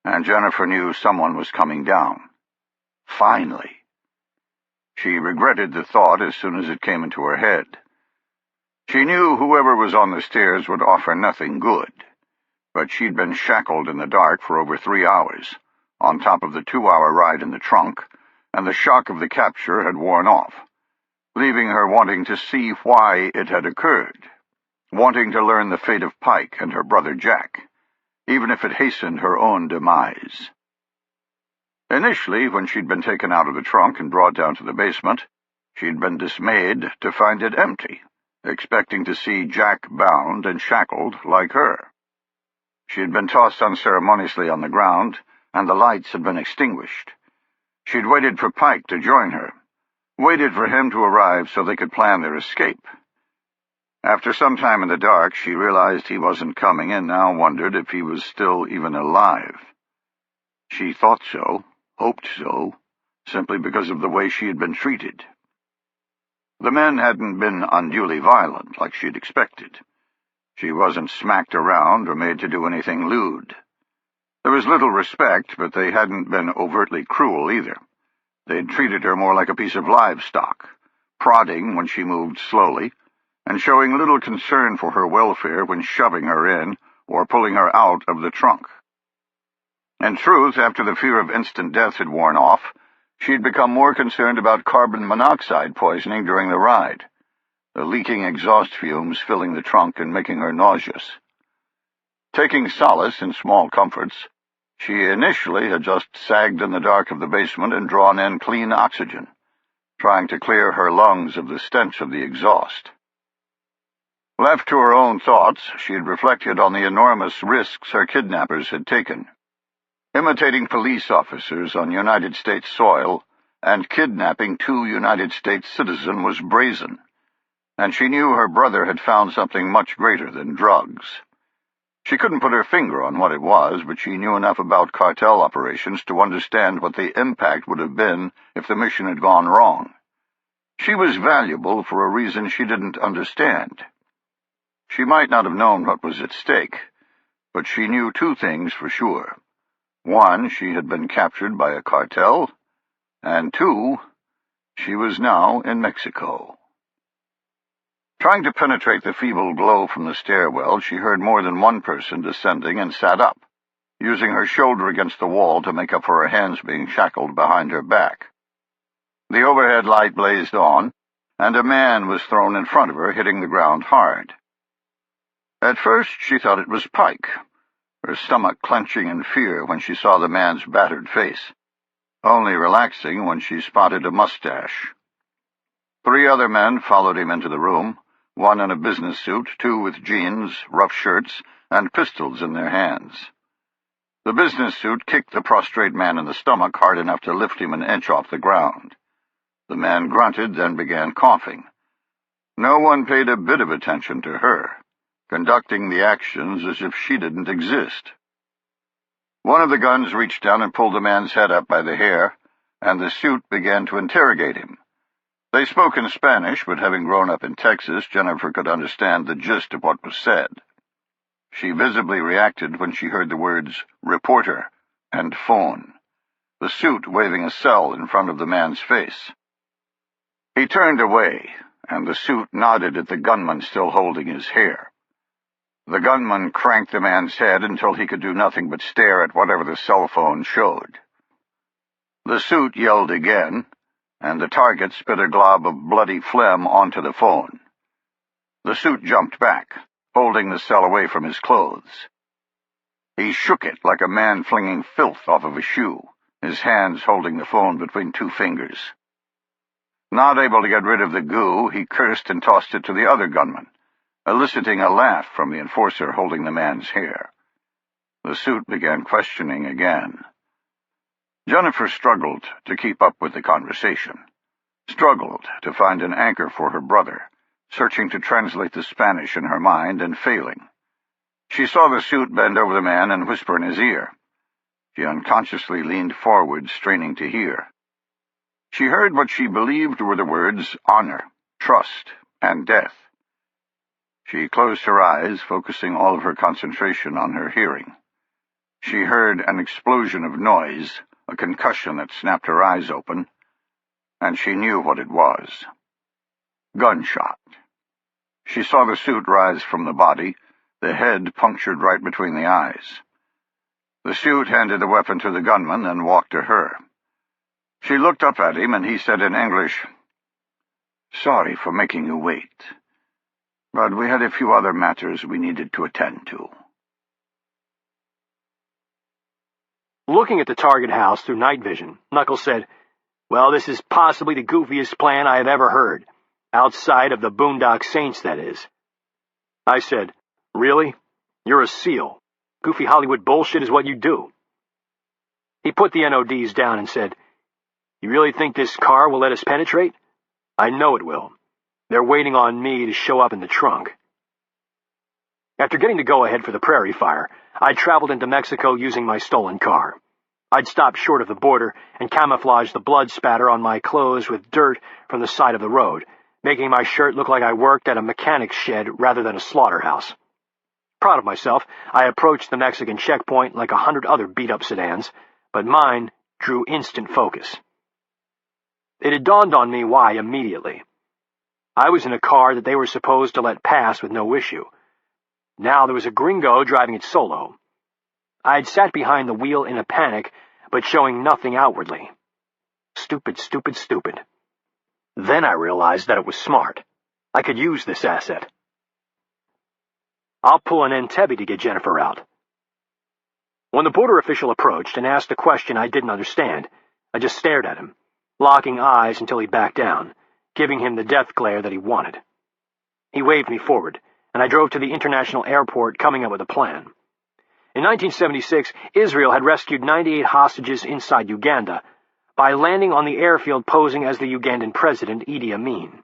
and Jennifer knew someone was coming down. Finally. She regretted the thought as soon as it came into her head. She knew whoever was on the stairs would offer nothing good, but she'd been shackled in the dark for over 3 hours, on top of the 2-hour ride in the trunk, and the shock of the capture had worn off, leaving her wanting to see why it had occurred, wanting to learn the fate of Pike and her brother Jack, even if it hastened her own demise. Initially, when she'd been taken out of the trunk and brought down to the basement, she'd been dismayed to find it empty, expecting to see Jack bound and shackled like her. She'd been tossed unceremoniously on the ground, and the lights had been extinguished. She'd waited for Pike to join her, waited for him to arrive so they could plan their escape. After some time in the dark, she realized he wasn't coming and now wondered if he was still even alive. She thought so, hoped so, simply because of the way she had been treated. The men hadn't been unduly violent like she'd expected. She wasn't smacked around or made to do anything lewd. There was little respect, but they hadn't been overtly cruel either. They'd treated her more like a piece of livestock, prodding when she moved slowly, and showing little concern for her welfare when shoving her in or pulling her out of the trunk. In truth, after the fear of instant death had worn off, she'd become more concerned about carbon monoxide poisoning during the ride, the leaking exhaust fumes filling the trunk and making her nauseous. Taking solace in small comforts, she initially had just sagged in the dark of the basement and drawn in clean oxygen, trying to clear her lungs of the stench of the exhaust. Left to her own thoughts, she had reflected on the enormous risks her kidnappers had taken. Imitating police officers on United States soil and kidnapping 2 United States citizens was brazen, and she knew her brother had found something much greater than drugs. She couldn't put her finger on what it was, but she knew enough about cartel operations to understand what the impact would have been if the mission had gone wrong. She was valuable for a reason she didn't understand. She might not have known what was at stake, but she knew two things for sure. One, she had been captured by a cartel, and two, she was now in Mexico. Trying to penetrate the feeble glow from the stairwell, she heard more than one person descending and sat up, using her shoulder against the wall to make up for her hands being shackled behind her back. The overhead light blazed on, and a man was thrown in front of her, hitting the ground hard. At first she thought it was Pike, her stomach clenching in fear when she saw the man's battered face, only relaxing when she spotted a mustache. 3 other men followed him into the room, one in a business suit, 2 with jeans, rough shirts, and pistols in their hands. The business suit kicked the prostrate man in the stomach hard enough to lift him an inch off the ground. The man grunted, then began coughing. No one paid a bit of attention to her, conducting the actions as if she didn't exist. One of the guns reached down and pulled the man's head up by the hair, and the suit began to interrogate him. They spoke in Spanish, but having grown up in Texas, Jennifer could understand the gist of what was said. She visibly reacted when she heard the words reporter and phone, the suit waving a cell in front of the man's face. He turned away, and the suit nodded at the gunman still holding his hair. The gunman cranked the man's head until he could do nothing but stare at whatever the cell phone showed. The suit yelled again, and the target spit a glob of bloody phlegm onto the phone. The suit jumped back, holding the cell away from his clothes. He shook it like a man flinging filth off of a shoe, his hands holding the phone between 2 fingers. Not able to get rid of the goo, he cursed and tossed it to the other gunman, eliciting a laugh from the enforcer holding the man's hair. The suit began questioning again. Jennifer struggled to keep up with the conversation, struggled to find an anchor for her brother, searching to translate the Spanish in her mind and failing. She saw the suit bend over the man and whisper in his ear. She unconsciously leaned forward, straining to hear. She heard what she believed were the words honor, trust, and death. She closed her eyes, focusing all of her concentration on her hearing. She heard an explosion of noise, a concussion that snapped her eyes open, and she knew what it was. Gunshot. She saw the suit rise from the body, the head punctured right between the eyes. The suit handed the weapon to the gunman and walked to her. She looked up at him, and he said in English, "Sorry for making you wait, but we had a few other matters we needed to attend to." Looking at the target house through night vision, Knuckles said, "Well, this is possibly the goofiest plan I have ever heard. Outside of the Boondock Saints, that is." I said, "Really? You're a SEAL. Goofy Hollywood bullshit is what you do." He put the NODs down and said, "You really think this car will let us penetrate? I know it will. They're waiting on me to show up in the trunk." After getting the go-ahead for the prairie fire, I traveled into Mexico using my stolen car. I'd stopped short of the border and camouflaged the blood spatter on my clothes with dirt from the side of the road, making my shirt look like I worked at a mechanic's shed rather than a slaughterhouse. Proud of myself, I approached the Mexican checkpoint like 100 other beat-up sedans, but mine drew instant focus. It had dawned on me why immediately. I was in a car that they were supposed to let pass with no issue. Now there was a gringo driving it solo. I had sat behind the wheel in a panic, but showing nothing outwardly. Stupid, stupid, stupid. Then I realized that it was smart. I could use this asset. I'll pull an Entebbe to get Jennifer out. When the border official approached and asked a question I didn't understand, I just stared at him, locking eyes until he backed down, giving him the death glare that he wanted. He waved me forward, and I drove to the international airport, coming up with a plan. In 1976, Israel had rescued 98 hostages inside Uganda by landing on the airfield posing as the Ugandan president, Idi Amin.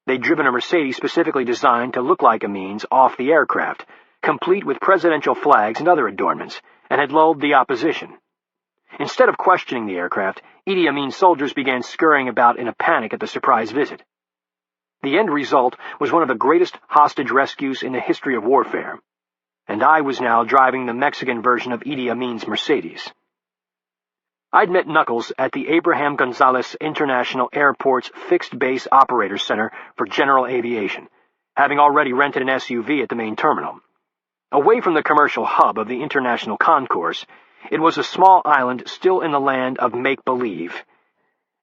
They'd driven a Mercedes specifically designed to look like Amin's off the aircraft, complete with presidential flags and other adornments, and had lulled the opposition. Instead of questioning the aircraft, Idi Amin's soldiers began scurrying about in a panic at the surprise visit. The end result was one of the greatest hostage rescues in the history of warfare, and I was now driving the Mexican version of Idi Amin's Mercedes. I'd met Knuckles at the Abraham Gonzalez International Airport's Fixed Base Operations Center for General Aviation, having already rented an SUV at the main terminal. Away from the commercial hub of the International Concourse, it was a small island still in the land of make-believe.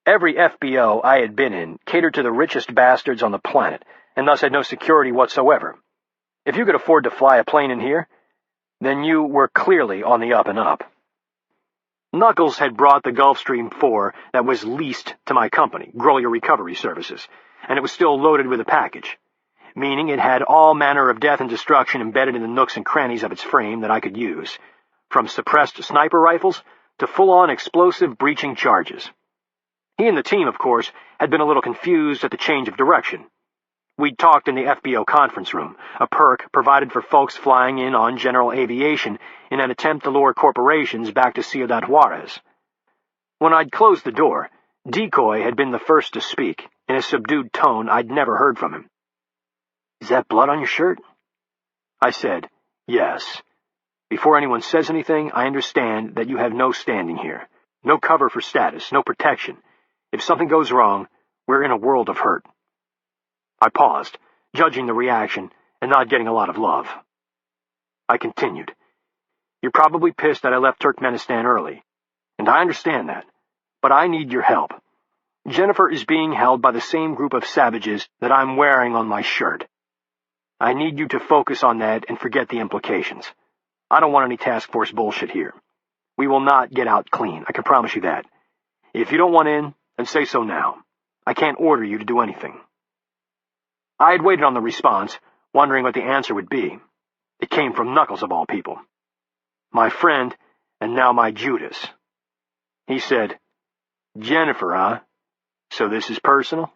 Every FBO I had been in catered to the richest bastards on the planet, and thus had no security whatsoever. If you could afford to fly a plane in here, then you were clearly on the up and up. Knuckles had brought the Gulfstream 4 that was leased to my company, Grolier Recovery Services, and it was still loaded with a package, meaning it had all manner of death and destruction embedded in the nooks and crannies of its frame that I could use, from suppressed sniper rifles to full-on explosive breaching charges. He and the team, of course, had been a little confused at the change of direction. We'd talked in the FBO conference room, a perk provided for folks flying in on general aviation in an attempt to lure corporations back to Ciudad Juarez. When I'd closed the door, Decoy had been the first to speak, in a subdued tone I'd never heard from him. "Is that blood on your shirt?" I said, "Yes. Before anyone says anything, I understand that you have no standing here, no cover for status, no protection. If something goes wrong, we're in a world of hurt." I paused, judging the reaction and not getting a lot of love. I continued, "You're probably pissed that I left Turkmenistan early, and I understand that, but I need your help. Jennifer is being held by the same group of savages that I'm wearing on my shirt. I need you to focus on that and forget the implications. I don't want any Taskforce bullshit here. We will not get out clean, I can promise you that. If you don't want in, then say so now. I can't order you to do anything." I had waited on the response, wondering what the answer would be. It came from Knuckles, of all people. My friend, and now my Judas. He said, "Jennifer, huh? So this is personal?"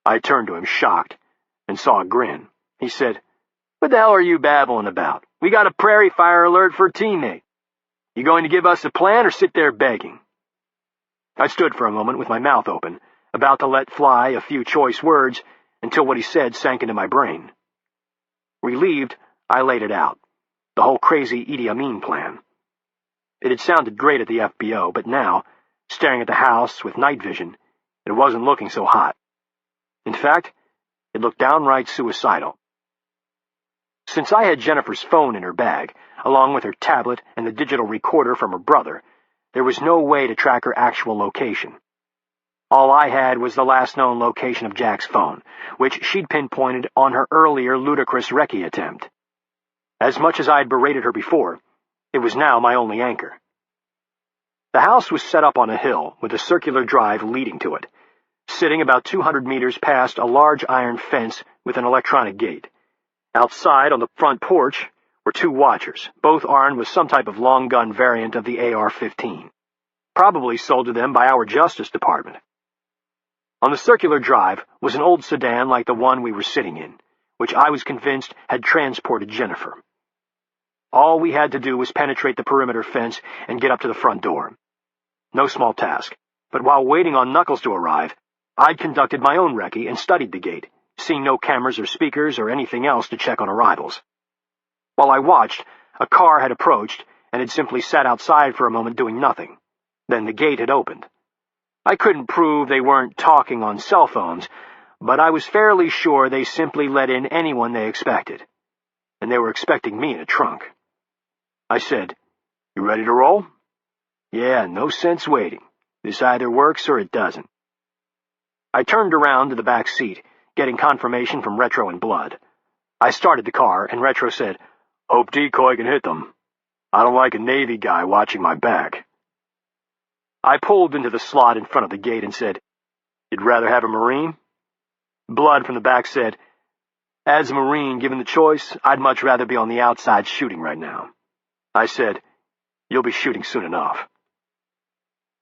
I turned to him, shocked, and saw a grin. He said, "What the hell are you babbling about? We got a prairie fire alert for a teammate. You going to give us a plan or sit there begging?" I stood for a moment with my mouth open, about to let fly a few choice words, until what he said sank into my brain. Relieved, I laid it out, the whole crazy Idi Amin plan. It had sounded great at the FBO, but now, staring at the house with night vision, it wasn't looking so hot. In fact, it looked downright suicidal. Since I had Jennifer's phone in her bag, along with her tablet and the digital recorder from her brother, there was no way to track her actual location. All I had was the last known location of Jack's phone, which she'd pinpointed on her earlier ludicrous recce attempt. As much as I'd berated her before, it was now my only anchor. The house was set up on a hill with a circular drive leading to it, sitting about 200 meters past a large iron fence with an electronic gate. Outside on the front porch were two watchers, both armed with some type of long gun variant of the AR-15, probably sold to them by our Justice Department. On the circular drive was an old sedan like the one we were sitting in, which I was convinced had transported Jennifer. All we had to do was penetrate the perimeter fence and get up to the front door. No small task, but while waiting on Knuckles to arrive, I'd conducted my own recce and studied the gate, seeing no cameras or speakers or anything else to check on arrivals. While I watched, a car had approached and had simply sat outside for a moment doing nothing. Then the gate had opened. I couldn't prove they weren't talking on cell phones, but I was fairly sure they simply let in anyone they expected. And they were expecting me in a trunk. I said, "You ready to roll?" "Yeah, no sense waiting. This either works or it doesn't." I turned around to the back seat, getting confirmation from Retro and Blood. I started the car, and Retro said, "Hope Decoy can hit them. I don't like a Navy guy watching my back." I pulled into the slot in front of the gate and said, "You'd rather have a Marine?" Blood from the back said, "As a Marine, given the choice, I'd much rather be on the outside shooting right now." I said, "You'll be shooting soon enough."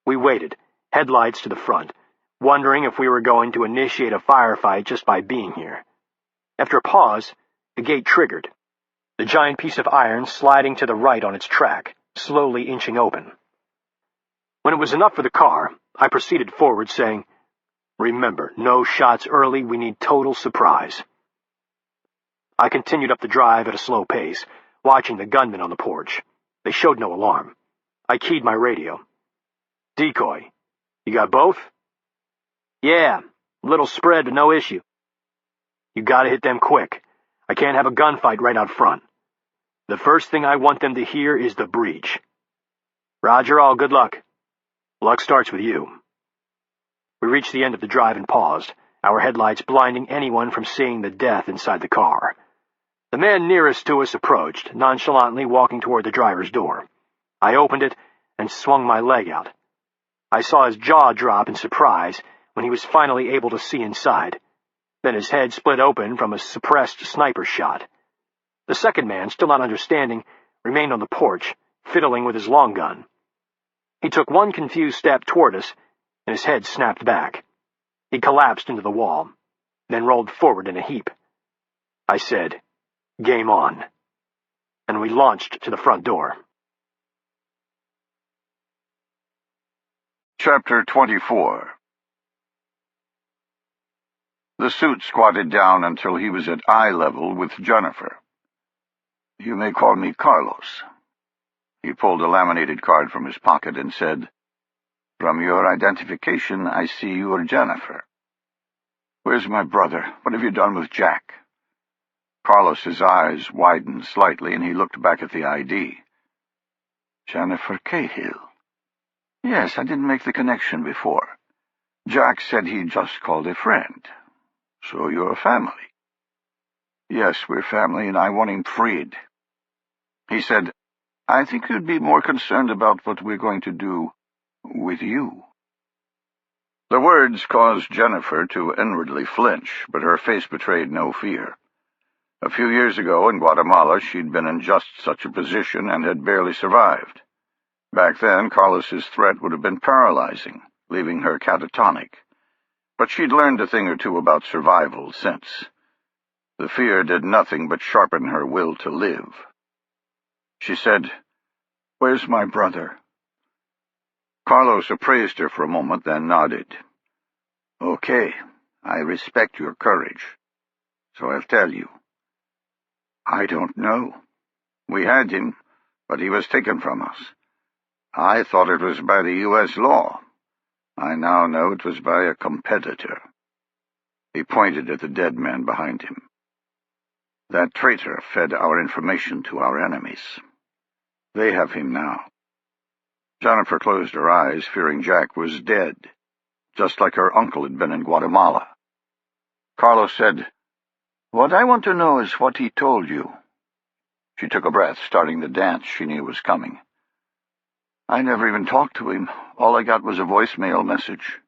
We waited, headlights to the front, wondering if we were going to initiate a firefight just by being here. After a pause, the gate triggered. the giant piece of iron sliding to the right on its track, slowly inching open. When it was enough for the car, I proceeded forward, saying, "Remember, no shots early, we need total surprise." I continued up the drive at a slow pace, watching the gunmen on the porch. They showed no alarm. I keyed my radio. "Decoy. You got both?" "Yeah, little spread, but no issue." "You gotta hit them quick. I can't have a gunfight right out front. The first thing I want them to hear is the breach." "Roger all, good luck." "Luck starts with you." We reached the end of the drive and paused, our headlights blinding anyone from seeing the death inside the car. The man nearest to us approached, nonchalantly walking toward the driver's door. I opened it and swung my leg out. I saw his jaw drop in surprise when he was finally able to see inside. Then his head split open from a suppressed sniper shot. The second man, still not understanding, remained on the porch, fiddling with his long gun. He took one confused step toward us, and his head snapped back. He collapsed into the wall, then rolled forward in a heap. I said, "Game on," and we launched to the front door. Chapter 24. The suit squatted down until he was at eye level with Jennifer. "You may call me Carlos." He pulled a laminated card from his pocket and said, "From your identification, I see you are Jennifer." "Where's my brother? What have you done with Jack?" Carlos's eyes widened slightly, and he looked back at the ID. "Jennifer Cahill. Yes, I didn't make the connection before. Jack said he just called a friend. So you're family." "Yes, we're family, and I want him freed." He said, "I think you'd be more concerned about what we're going to do with you." The words caused Jennifer to inwardly flinch, but her face betrayed no fear. A few years ago in Guatemala, she'd been in just such a position and had barely survived. Back then, Carlos's threat would have been paralyzing, leaving her catatonic. But she'd learned a thing or two about survival since. The fear did nothing but sharpen her will to live. She said, "Where's my brother?" Carlos appraised her for a moment, then nodded. "Okay, I respect your courage. So I'll tell you. I don't know. We had him, but he was taken from us. I thought it was by the U.S. law. I now know it was by a competitor." He pointed at the dead man behind him. "That traitor fed our information to our enemies. They have him now." Jennifer closed her eyes, fearing Jack was dead, just like her uncle had been in Guatemala. Carlos said, "What I want to know is what he told you." She took a breath, starting the dance she knew was coming. "I never even talked to him. All I got was a voicemail message."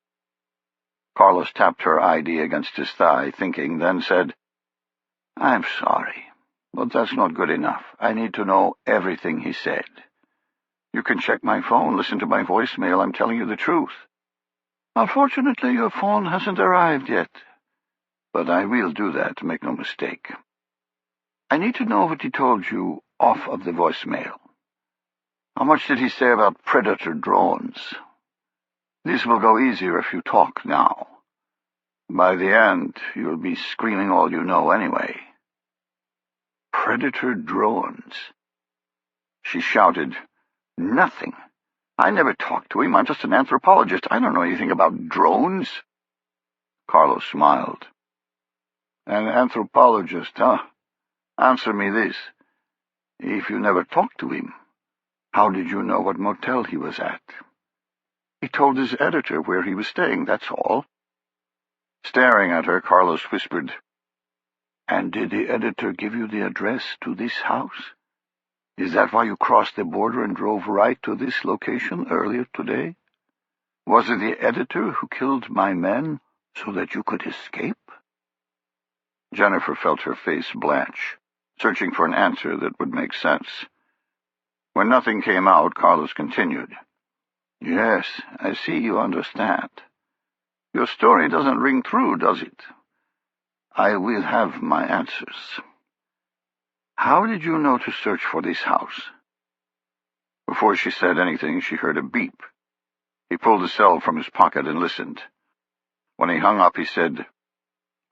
Carlos tapped her ID against his thigh, thinking, then said, "I'm sorry, but that's not good enough. I need to know everything he said. You can check my phone, listen to my voicemail. I'm telling you the truth. Unfortunately, your phone hasn't arrived yet. But I will do that, make no mistake. I need to know what he told you off of the voicemail. How much did he say about predator drones? This will go easier if you talk now. By the end, you'll be screaming all you know anyway." "Predator drones?" She shouted, "Nothing. I never talked to him. I'm just an anthropologist. I don't know anything about drones." Carlos smiled. "An anthropologist, huh? Answer me this. If you never talked to him, how did you know what motel he was at?" "He told his editor where he was staying, that's all." Staring at her, Carlos whispered, "And did the editor give you the address to this house? Is that why you crossed the border and drove right to this location earlier today? Was it the editor who killed my men so that you could escape?" Jennifer felt her face blanch, searching for an answer that would make sense. When nothing came out, Carlos continued, "Yes, I see you understand. Your story doesn't ring true, does it? I will have my answers. "How did you know to search for this house?" Before she said anything, she heard a beep. He pulled the cell from his pocket and listened. When he hung up, he said,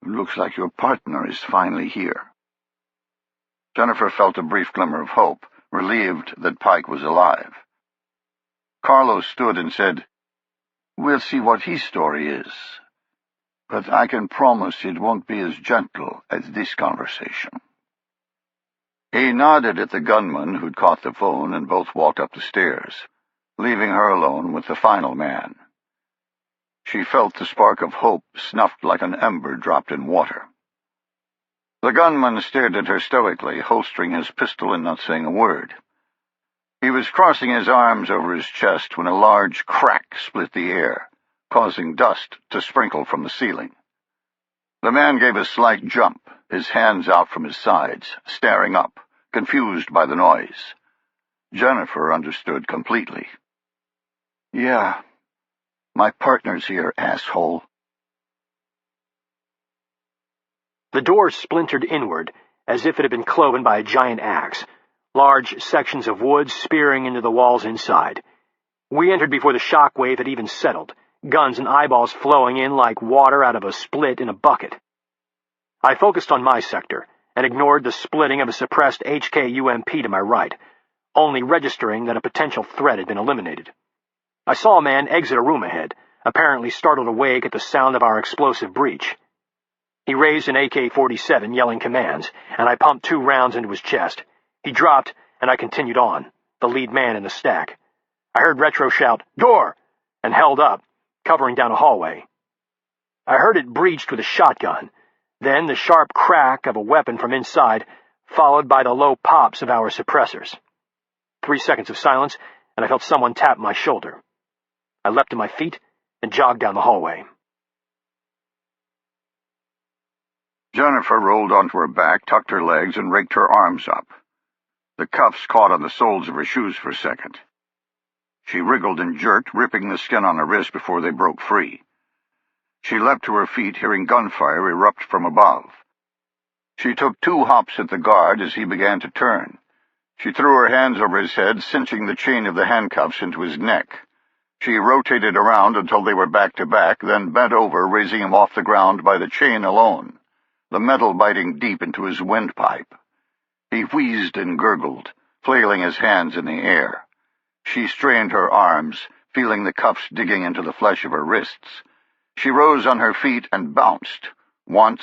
"Looks like your partner is finally here." Jennifer felt a brief glimmer of hope, relieved that Pike was alive. Carlos stood and said, "We'll see what his story is, but I can promise it won't be as gentle as this conversation." He nodded at the gunman who'd caught the phone, and both walked up the stairs, leaving her alone with the final man. She felt the spark of hope snuffed like an ember dropped in water. The gunman stared at her stoically, holstering his pistol and not saying a word. He was crossing his arms over his chest when a large crack split the air, causing dust to sprinkle from the ceiling. The man gave a slight jump, his hands out from his sides, staring up, confused by the noise. Jennifer understood completely. "Yeah, my partner's here, asshole." The door splintered inward, as if it had been cloven by a giant axe, large sections of wood spearing into the walls inside. We entered before the shock wave had even settled, guns and eyeballs flowing in like water out of a split in a bucket. I focused on my sector, and ignored the splitting of a suppressed HK-UMP to my right, only registering that a potential threat had been eliminated. I saw a man exit a room ahead, apparently startled awake at the sound of our explosive breach. He raised an AK-47, yelling commands, and I pumped 2 rounds into his chest. He dropped, and I continued on, the lead man in the stack. I heard Retro shout, "Door!" and held up, covering down a hallway. I heard it breached with a shotgun, then the sharp crack of a weapon from inside, followed by the low pops of our suppressors. 3 seconds of silence, and I felt someone tap my shoulder. I leapt to my feet and jogged down the hallway. Jennifer rolled onto her back, tucked her legs, and raked her arms up. The cuffs caught on the soles of her shoes for a second. She wriggled and jerked, ripping the skin on her wrist before they broke free. She leapt to her feet, hearing gunfire erupt from above. She took 2 hops at the guard as he began to turn. She threw her hands over his head, cinching the chain of the handcuffs into his neck. She rotated around until they were back to back, then bent over, raising him off the ground by the chain alone, the metal biting deep into his windpipe. He wheezed and gurgled, flailing his hands in the air. She strained her arms, feeling the cuffs digging into the flesh of her wrists. She rose on her feet and bounced, once,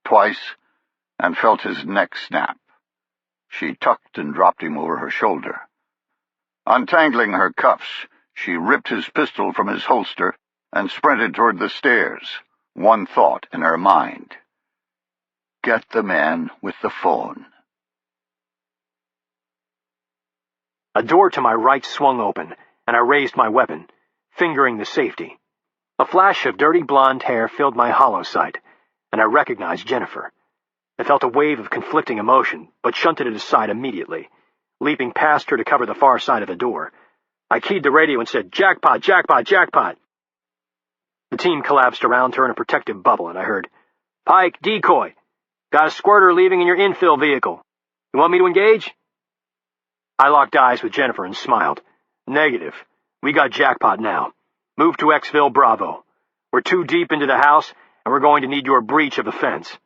twice, and felt his neck snap. She tucked and dropped him over her shoulder. Untangling her cuffs, she ripped his pistol from his holster and sprinted toward the stairs, one thought in her mind. Get the man with the phone. A door to my right swung open, and I raised my weapon, fingering the safety. A flash of dirty blonde hair filled my hollow sight, and I recognized Jennifer. I felt a wave of conflicting emotion, but shunted it aside immediately, leaping past her to cover the far side of the door. I keyed the radio and said, "Jackpot, jackpot, jackpot!" The team collapsed around her in a protective bubble, and I heard, "Pike, decoy. Got a squirter leaving in your infill vehicle. You want me to engage?" I locked eyes with Jennifer and smiled. "Negative. We got jackpot now. Move to Xville Bravo. We're 2 deep into the house, and we're going to need your breach of the fence.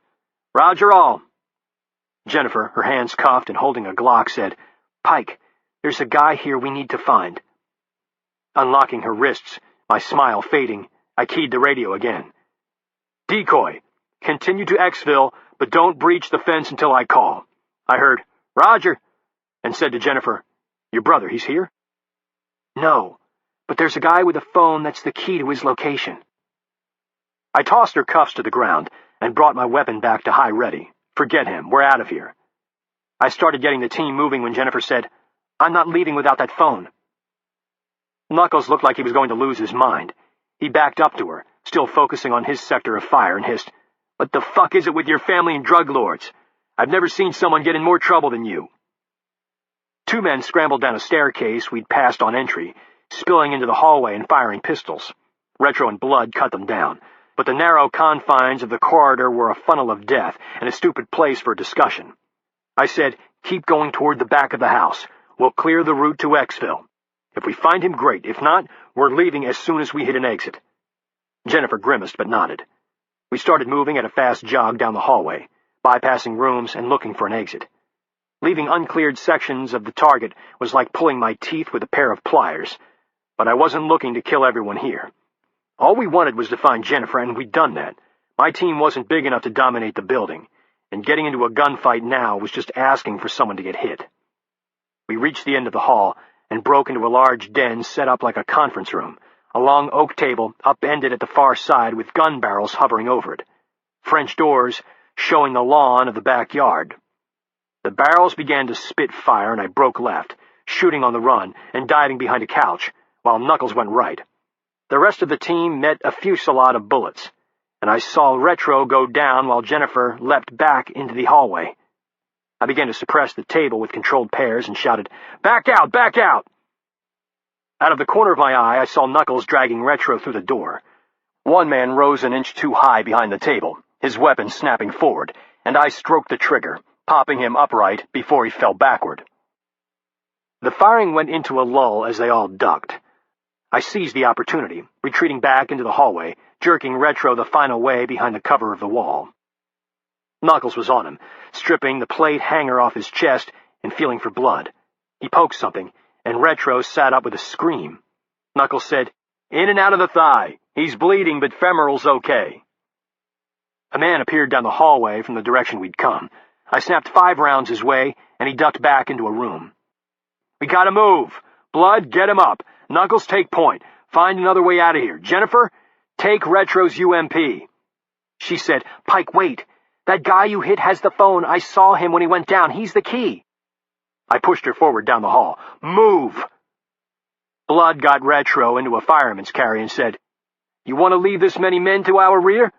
Roger all." Jennifer, her hands cuffed and holding a Glock, said, "Pike, there's a guy here we need to find." Unlocking her wrists, my smile fading, I keyed the radio again. "Decoy, continue to Xville, but don't breach the fence until I call." I heard, "Roger," and said to Jennifer, "Your brother, he's here?" "No, but there's a guy with a phone that's the key to his location." I tossed her cuffs to the ground and brought my weapon back to high ready. Forget him, we're out of here. I started getting the team moving when Jennifer said, "I'm not leaving without that phone." Knuckles looked like he was going to lose his mind. He backed up to her, still focusing on his sector of fire, and hissed, "What the fuck is it with your family and drug lords? I've never seen someone get in more trouble than you." 2 men scrambled down a staircase we'd passed on entry, spilling into the hallway and firing pistols. Retro and Blood cut them down, but the narrow confines of the corridor were a funnel of death and a stupid place for discussion. I said, Keep going toward the back of the house. We'll clear the route to Exville. If we find him, great. If not, we're leaving as soon as we hit an exit." Jennifer grimaced but nodded. We started moving at a fast jog down the hallway, bypassing rooms and looking for an exit. Leaving uncleared sections of the target was like pulling my teeth with a pair of pliers, but I wasn't looking to kill everyone here. All we wanted was to find Jennifer, and we'd done that. My team wasn't big enough to dominate the building, and getting into a gunfight now was just asking for someone to get hit. We reached the end of the hall and broke into a large den set up like a conference room, a long oak table upended at the far side with gun barrels hovering over it, French doors showing the lawn of the backyard. The barrels began to spit fire, and I broke left, shooting on the run and diving behind a couch, while Knuckles went right. The rest of the team met a fusillade of bullets, and I saw Retro go down while Jennifer leapt back into the hallway. I began to suppress the table with controlled pairs and shouted, "Back out! Back out!" Out of the corner of my eye, I saw Knuckles dragging Retro through the door. One man rose an inch too high behind the table, his weapon snapping forward, and I stroked the trigger, popping him upright before he fell backward. The firing went into a lull as they all ducked. I seized the opportunity, retreating back into the hallway, jerking Retro the final way behind the cover of the wall. Knuckles was on him, stripping the plate hanger off his chest and feeling for blood. He poked something, and Retro sat up with a scream. Knuckles said, "In and out of the thigh. He's bleeding, but femoral's okay." A man appeared down the hallway from the direction we'd come. I snapped 5 rounds his way, and he ducked back into a room. "We gotta move. Blood, get him up. Knuckles, take point. Find another way out of here. Jennifer, take Retro's UMP." She said, "Pike, wait. That guy you hit has the phone. I saw him when he went down. He's the key." I pushed her forward down the hall. "Move!" Blood got Retro into a fireman's carry and said, "You want to leave this many men to our rear?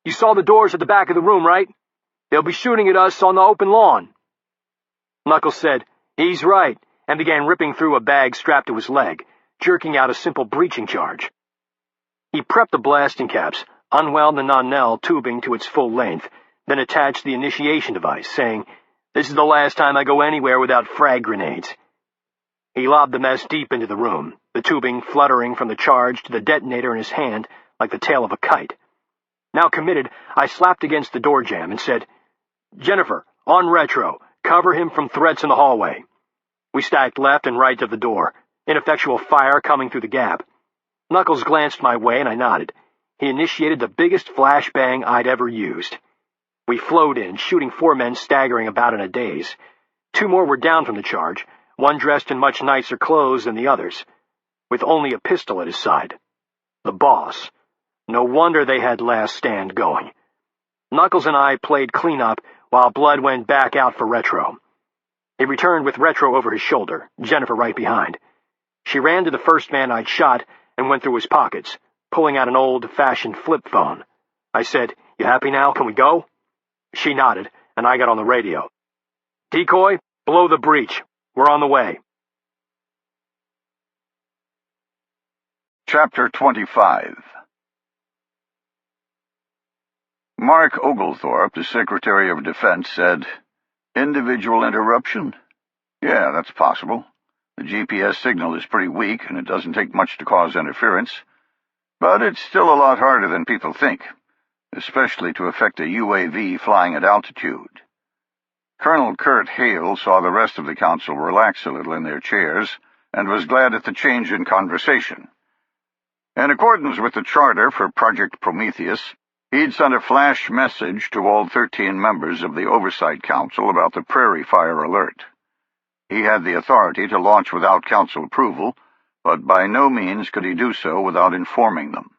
You saw the doors at the back of the room, right? They'll be shooting at us on the open lawn." Knuckles said, "He's right," and began ripping through a bag strapped to his leg, jerking out a simple breaching charge. He prepped the blasting caps, unwound the non-nel tubing to its full length, then attached the initiation device, saying, "This is the last time I go anywhere without frag grenades." He lobbed the mess deep into the room, the tubing fluttering from the charge to the detonator in his hand like the tail of a kite. Now committed, I slapped against the door jamb and said, "Jennifer, on Retro, cover him from threats in the hallway." We stacked left and right of the door, ineffectual fire coming through the gap. Knuckles glanced my way and I nodded. He initiated the biggest flashbang I'd ever used. We flowed in, shooting 4 men staggering about in a daze. 2 more were down from the charge, one dressed in much nicer clothes than the others, with only a pistol at his side. The boss. No wonder they had Last Stand going. Knuckles and I played clean-up while Blood went back out for Retro. He returned with Retro over his shoulder, Jennifer right behind. She ran to the first man I'd shot and went through his pockets, pulling out an old-fashioned flip phone. I said, "You happy now? Can we go?" She nodded, and I got on the radio. "Decoy, blow the breach. We're on the way." Chapter 25. Mark Oglethorpe, the Secretary of Defense, said, "Individual interruption? Yeah, that's possible. The GPS signal is pretty weak, and it doesn't take much to cause interference. But it's still a lot harder than people think, especially to affect a UAV flying at altitude." Colonel Kurt Hale saw the rest of the council relax a little in their chairs and was glad at the change in conversation. In accordance with the charter for Project Prometheus, he'd sent a flash message to all 13 members of the Oversight Council about the Prairie Fire Alert. He had the authority to launch without council approval, but by no means could he do so without informing them.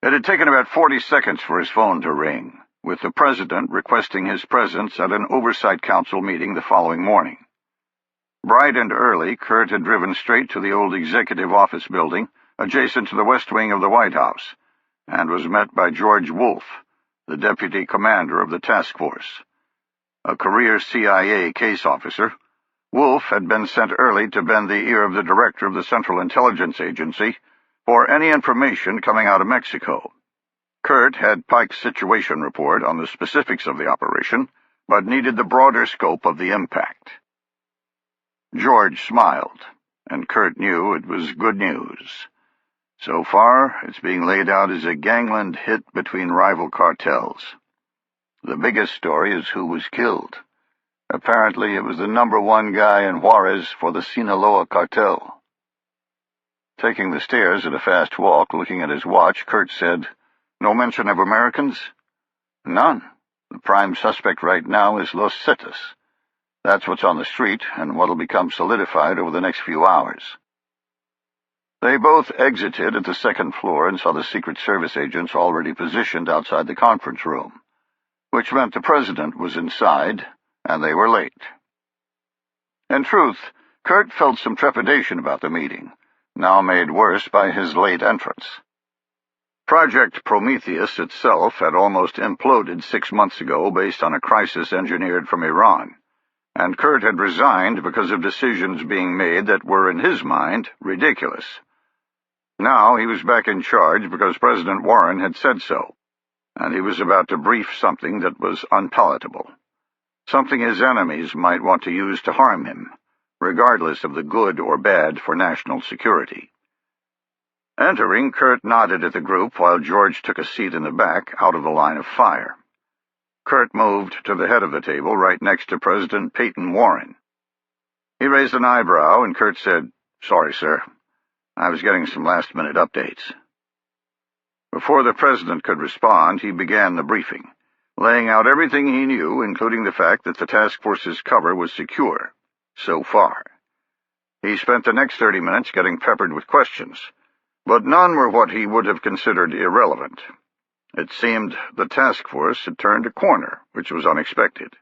It had taken about 40 seconds for his phone to ring, with the President requesting his presence at an Oversight Council meeting the following morning. Bright and early, Kurt had driven straight to the old Executive Office building, adjacent to the West Wing of the White House, and was met by George Wolfe, the Deputy Commander of the Taskforce. A career CIA case officer, Wolfe had been sent early to bend the ear of the Director of the Central Intelligence Agency for any information coming out of Mexico. Kurt had Pike's situation report on the specifics of the operation, but needed the broader scope of the impact. George smiled, and Kurt knew it was good news. So far, it's being laid out as a gangland hit between rival cartels. The biggest story is who was killed. Apparently, it was the #1 guy in Juarez for the Sinaloa cartel. Taking the stairs at a fast walk, looking at his watch, Kurt said, "No mention of Americans?" "None. The prime suspect right now is Los Cetas. That's what's on the street, and what'll become solidified over the next few hours." They both exited at the second floor and saw the Secret Service agents already positioned outside the conference room, which meant the president was inside, and they were late. In truth, Kurt felt some trepidation about the meeting, now made worse by his late entrance. Project Prometheus itself had almost imploded 6 months ago based on a crisis engineered from Iran, and Kurt had resigned because of decisions being made that were, in his mind, ridiculous. Now he was back in charge because President Warren had said so, and he was about to brief something that was unpalatable, something his enemies might want to use to harm him, regardless of the good or bad for national security. Entering, Kurt nodded at the group while George took a seat in the back, out of the line of fire. Kurt moved to the head of the table, right next to President Peyton Warren. He raised an eyebrow, and Kurt said, "Sorry, sir. I was getting some last-minute updates." Before the president could respond, he began the briefing, laying out everything he knew, including the fact that the task force's cover was secure, so far. He spent the next 30 minutes getting peppered with questions, but none were what he would have considered irrelevant. It seemed the task force had turned a corner, which was unexpected.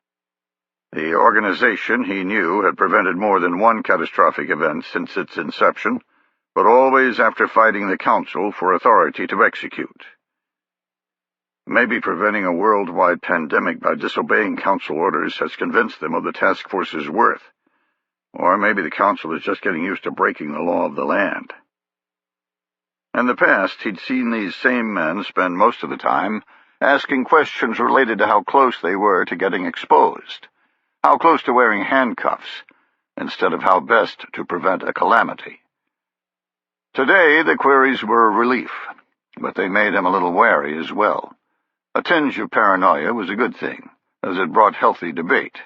The organization, he knew, had prevented more than one catastrophic event since its inception, but always after fighting the Council for authority to execute. Maybe preventing a worldwide pandemic by disobeying Council orders has convinced them of the task force's worth. Or maybe the Council is just getting used to breaking the law of the land. In the past, he'd seen these same men spend most of the time asking questions related to how close they were to getting exposed, how close to wearing handcuffs, instead of how best to prevent a calamity. Today, the queries were a relief, but they made him a little wary as well. A tinge of paranoia was a good thing, as it brought healthy debate.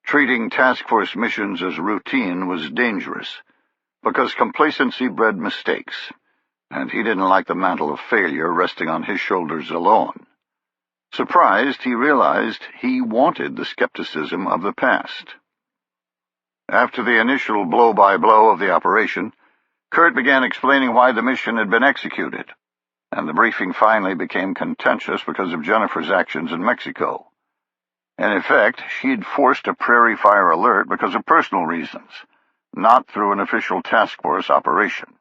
Treating task force missions as routine was dangerous, because complacency bred mistakes, and he didn't like the mantle of failure resting on his shoulders alone. Surprised, he realized he wanted the skepticism of the past. After the initial blow-by-blow of the operation, Kurt began explaining why the mission had been executed, and the briefing finally became contentious because of Jennifer's actions in Mexico. In effect, she'd forced a prairie fire alert because of personal reasons, not through an official task force operation.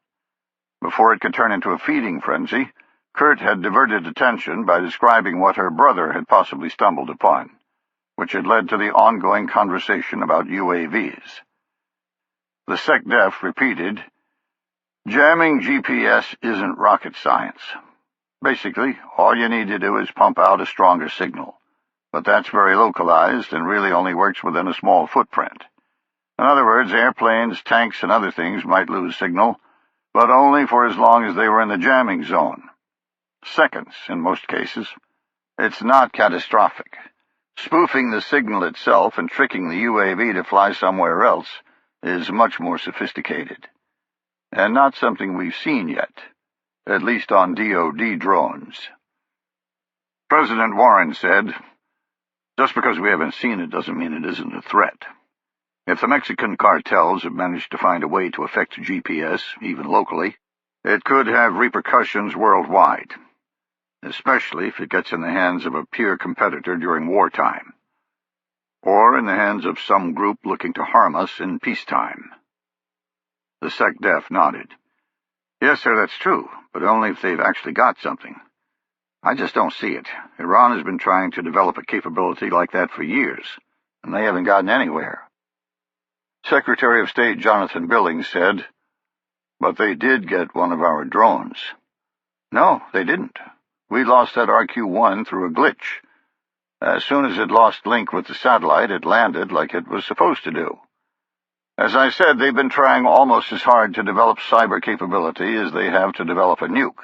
Before it could turn into a feeding frenzy, Kurt had diverted attention by describing what her brother had possibly stumbled upon, which had led to the ongoing conversation about UAVs. The SecDef repeated, "Jamming GPS isn't rocket science. Basically, all you need to do is pump out a stronger signal, but that's very localized and really only works within a small footprint. In other words, airplanes, tanks, and other things might lose signal, but only for as long as they were in the jamming zone. Seconds, in most cases. It's not catastrophic. Spoofing the signal itself and tricking the UAV to fly somewhere else is much more sophisticated, and not something we've seen yet, at least on DoD drones." President Warren said, "Just because we haven't seen it doesn't mean it isn't a threat. If the Mexican cartels have managed to find a way to affect GPS, even locally, it could have repercussions worldwide, especially if it gets in the hands of a peer competitor during wartime, or in the hands of some group looking to harm us in peacetime." The SecDef nodded. "Yes, sir, that's true, but only if they've actually got something. I just don't see it. Iran has been trying to develop a capability like that for years, and they haven't gotten anywhere." Secretary of State Jonathan Billings said, "But they did get one of our drones." "No, they didn't. We lost that RQ-1 through a glitch. As soon as it lost link with the satellite, it landed like it was supposed to do. As I said, they've been trying almost as hard to develop cyber capability as they have to develop a nuke.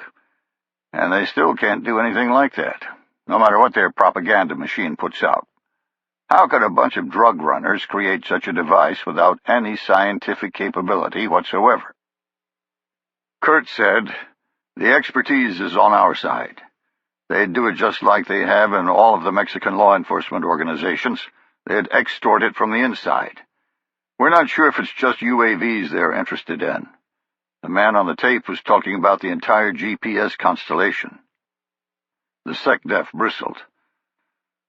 And they still can't do anything like that, no matter what their propaganda machine puts out. How could a bunch of drug runners create such a device without any scientific capability whatsoever? Kurt said, "The expertise is on our side. They'd do it just like they have in all of the Mexican law enforcement organizations. They'd extort it from the inside. We're not sure if it's just UAVs they're interested in." The man on the tape was talking about the entire GPS constellation. The SecDef bristled.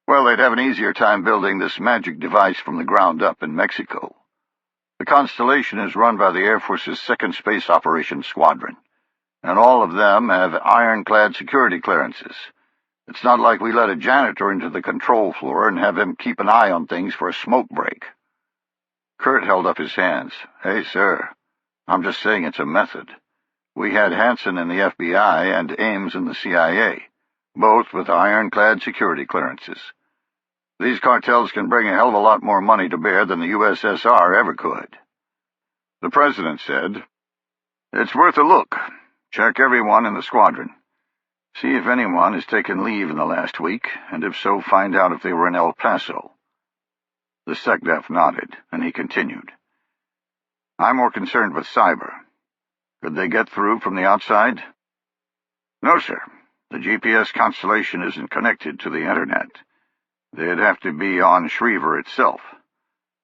Well, they'd have an easier time building this magic device from the ground up in Mexico. The constellation is run by the Air Force's 2nd Space Operations Squadron, and all of them have ironclad security clearances. It's not like we let a janitor into the control floor and have him keep an eye on things for a smoke break. Kurt held up his hands. "Hey, sir, I'm just saying it's a method. We had Hansen in the FBI and Ames in the CIA, both with ironclad security clearances. These cartels can bring a hell of a lot more money to bear than the USSR ever could." The president said, "It's worth a look. Check everyone in the squadron. See if anyone has taken leave in the last week, and if so, find out if they were in El Paso." The SecDef nodded, and he continued, "I'm more concerned with cyber. Could they get through from the outside?" "No, sir. The GPS constellation isn't connected to the Internet. They'd have to be on Schriever itself.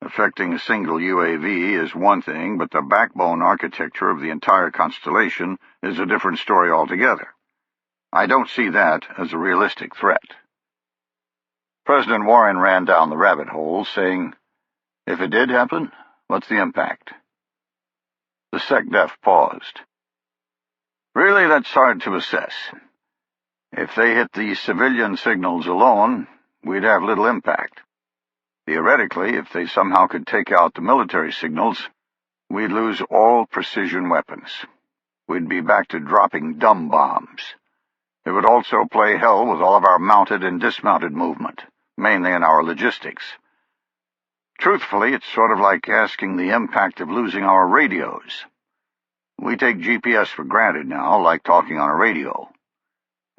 Affecting a single UAV is one thing, but the backbone architecture of the entire constellation is a different story altogether. I don't see that as a realistic threat." President Warren ran down the rabbit hole, saying, "If it did happen, what's the impact?" The SecDef paused. "Really, that's hard to assess. If they hit the civilian signals alone, we'd have little impact. Theoretically, if they somehow could take out the military signals, we'd lose all precision weapons. We'd be back to dropping dumb bombs. It would also play hell with all of our mounted and dismounted movement, mainly in our logistics. Truthfully, it's sort of like asking the impact of losing our radios. We take GPS for granted now, like talking on a radio.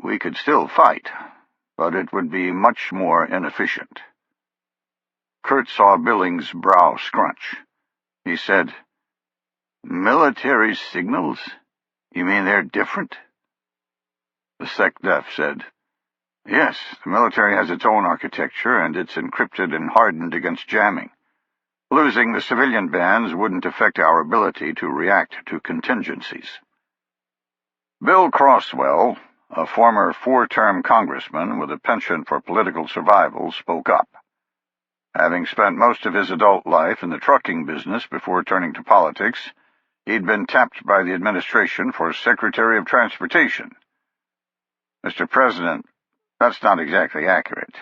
We could still fight, but it would be much more inefficient." Kurt saw Billings' brow scrunch. He said, "Military signals? You mean they're different?" The SecDef said, "Yes, the military has its own architecture, and it's encrypted and hardened against jamming. Losing the civilian bands wouldn't affect our ability to react to contingencies." Bill Crosswell, a former 4-term congressman with a penchant for political survival, spoke up. Having spent most of his adult life in the trucking business before turning to politics, he'd been tapped by the administration for Secretary of Transportation. "Mr. President, that's not exactly accurate.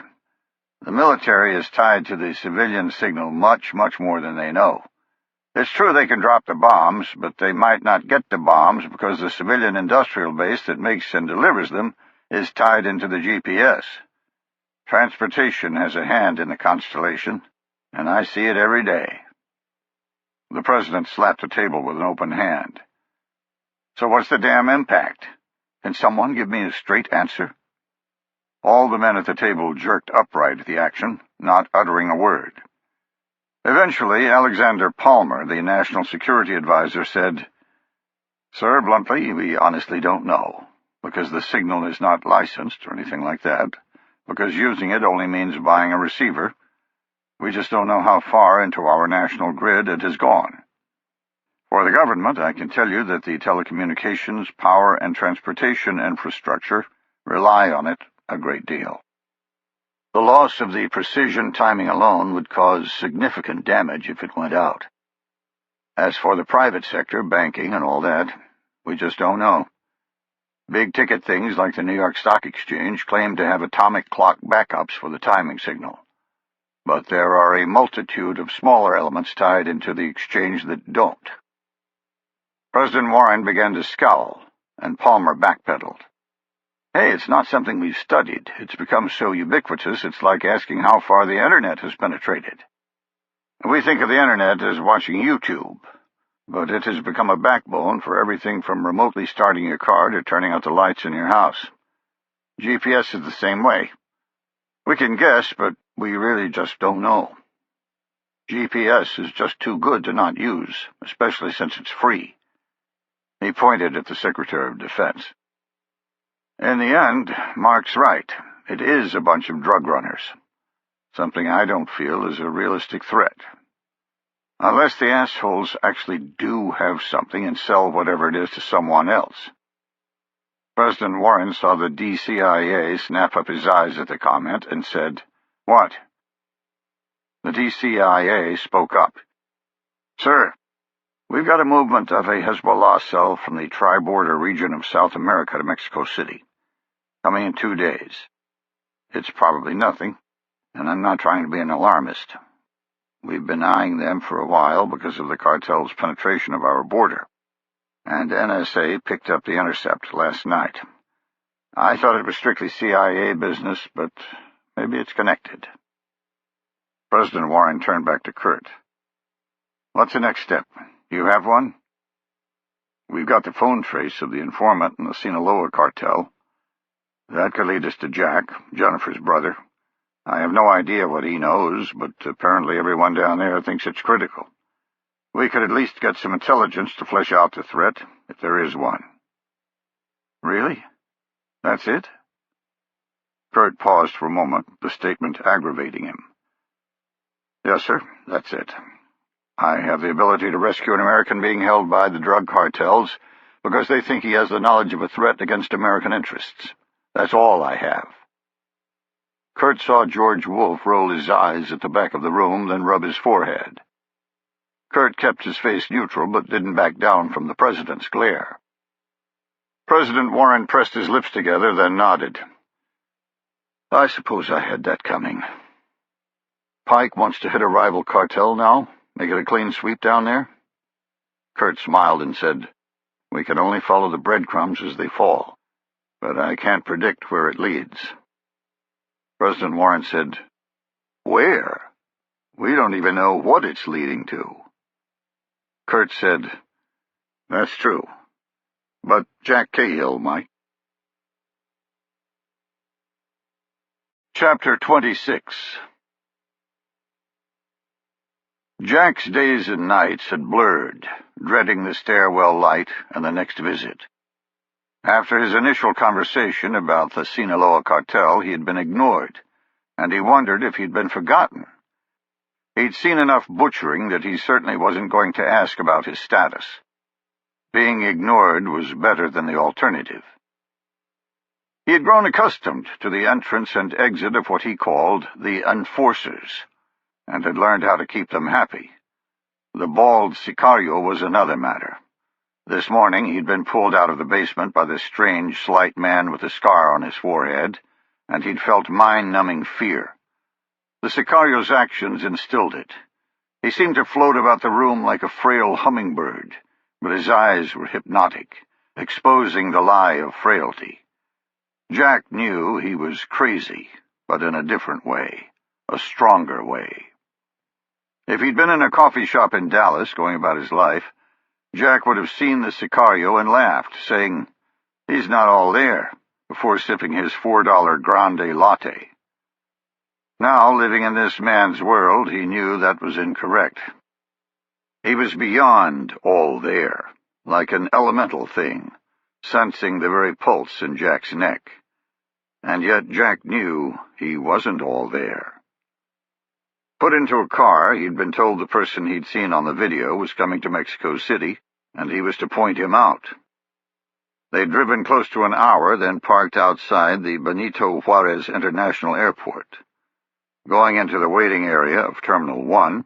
The military is tied to the civilian signal much, much more than they know. It's true they can drop the bombs, but they might not get the bombs because the civilian industrial base that makes and delivers them is tied into the GPS. Transportation has a hand in the constellation, and I see it every day." The president slapped the table with an open hand. "So what's the damn impact? Can someone give me a straight answer?" All the men at the table jerked upright at the action, not uttering a word. Eventually, Alexander Palmer, the National Security Advisor, said, "Sir, bluntly, we honestly don't know, because the signal is not licensed or anything like that, because using it only means buying a receiver. We just don't know how far into our national grid it has gone. For the government, I can tell you that the telecommunications, power, and transportation infrastructure rely on it a great deal. The loss of the precision timing alone would cause significant damage if it went out. As for the private sector, banking and all that, we just don't know. Big-ticket things like the New York Stock Exchange claim to have atomic clock backups for the timing signal. But there are a multitude of smaller elements tied into the exchange that don't." President Warren began to scowl, and Palmer backpedaled. Hey, it's not something we've studied. It's become so ubiquitous, it's like asking how far the internet has penetrated. We think of the internet as watching YouTube, but it has become a backbone for everything from remotely starting your car to turning out the lights in your house. GPS is the same way. We can guess, but we really just don't know. GPS is just too good to not use, especially since it's free. He pointed at the Secretary of Defense. In the end, Mark's right. It is a bunch of drug runners. Something I don't feel is a realistic threat. Unless the assholes actually do have something and sell whatever it is to someone else. President Warren saw the DCIA snap up his eyes at the comment and said, "What?" The DCIA spoke up. "Sir, we've got a movement of a Hezbollah cell from the tri-border region of South America to Mexico City, coming in 2 days. It's probably nothing, and I'm not trying to be an alarmist. We've been eyeing them for a while because of the cartel's penetration of our border, and NSA picked up the intercept last night. I thought it was strictly CIA business, but maybe it's connected." President Warren turned back to Kurt. "What's the next step? Do you have one?" "We've got the phone trace of the informant in the Sinaloa cartel. That could lead us to Jack, Jennifer's brother. I have no idea what he knows, but apparently everyone down there thinks it's critical. We could at least get some intelligence to flesh out the threat, if there is one." "Really? That's it?" Kurt paused for a moment, the statement aggravating him. "Yes, sir, that's it. I have the ability to rescue an American being held by the drug cartels because they think he has the knowledge of a threat against American interests. That's all I have." Kurt saw George Wolfe roll his eyes at the back of the room, then rub his forehead. Kurt kept his face neutral, but didn't back down from the president's glare. President Warren pressed his lips together, then nodded. "I suppose I had that coming. Pike wants to hit a rival cartel now? Make it a clean sweep down there?" Kurt smiled and said, "We can only follow the breadcrumbs as they fall, but I can't predict where it leads." President Warren said, "Where? We don't even know what it's leading to." Kurt said, "That's true, but Jack Cahill might." Chapter 26. Jack's days and nights had blurred, dreading the stairwell light and the next visit. After his initial conversation about the Sinaloa cartel, he had been ignored, and he wondered if he'd been forgotten. He'd seen enough butchering that he certainly wasn't going to ask about his status. Being ignored was better than the alternative. He had grown accustomed to the entrance and exit of what he called the enforcers, and had learned how to keep them happy. The bald Sicario was another matter. This morning he'd been pulled out of the basement by the strange, slight man with a scar on his forehead, and he'd felt mind-numbing fear. The Sicario's actions instilled it. He seemed to float about the room like a frail hummingbird, but his eyes were hypnotic, exposing the lie of frailty. Jack knew he was crazy, but in a different way, a stronger way. If he'd been in a coffee shop in Dallas going about his life, Jack would have seen the Sicario and laughed, saying, "He's not all there," before sipping his $4 grande latte. Now, living in this man's world, he knew that was incorrect. He was beyond all there, like an elemental thing, sensing the very pulse in Jack's neck. And yet Jack knew he wasn't all there. Put into a car, he'd been told the person he'd seen on the video was coming to Mexico City, and he was to point him out. They'd driven close to an hour, then parked outside the Benito Juarez International Airport. Going into the waiting area of Terminal 1,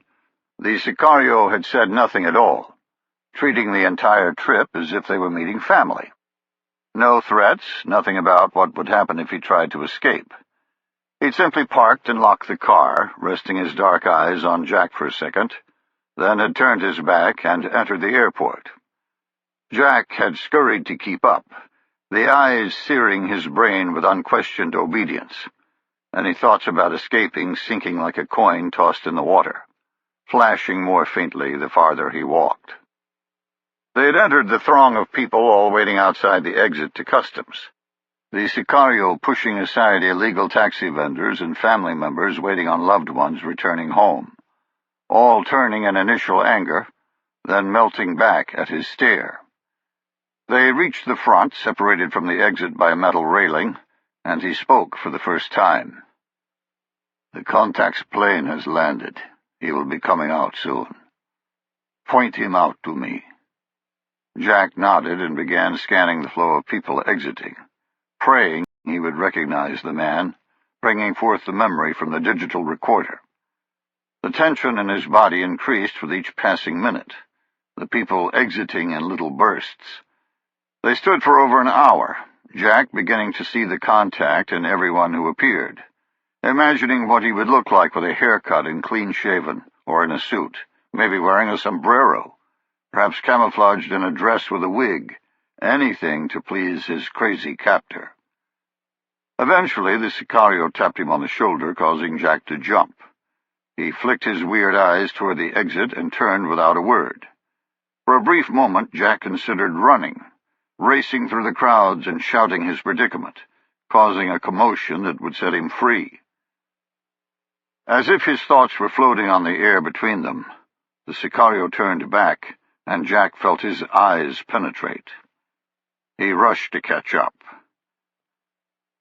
the Sicario had said nothing at all, treating the entire trip as if they were meeting family. No threats, nothing about what would happen if he tried to escape. He'd simply parked and locked the car, resting his dark eyes on Jack for a second, then had turned his back and entered the airport. Jack had scurried to keep up, the eyes searing his brain with unquestioned obedience. Any thoughts about escaping sinking like a coin tossed in the water, flashing more faintly the farther he walked. They had entered the throng of people all waiting outside the exit to customs, the Sicario pushing aside illegal taxi vendors and family members waiting on loved ones returning home, all turning in initial anger, then melting back at his stare. They reached the front, separated from the exit by a metal railing, and he spoke for the first time. "The contact's plane has landed. He will be coming out soon. Point him out to me." Jack nodded and began scanning the flow of people exiting, praying he would recognize the man, bringing forth the memory from the digital recorder. The tension in his body increased with each passing minute, the people exiting in little bursts. They stood for over an hour, Jack beginning to see the contact in everyone who appeared, imagining what he would look like with a haircut and clean-shaven, or in a suit, maybe wearing a sombrero, perhaps camouflaged in a dress with a wig, anything to please his crazy captor. Eventually, the Sicario tapped him on the shoulder, causing Jack to jump. He flicked his weird eyes toward the exit and turned without a word. For a brief moment, Jack considered running, racing through the crowds and shouting his predicament, causing a commotion that would set him free. As if his thoughts were floating on the air between them, the Sicario turned back, and Jack felt his eyes penetrate. He rushed to catch up.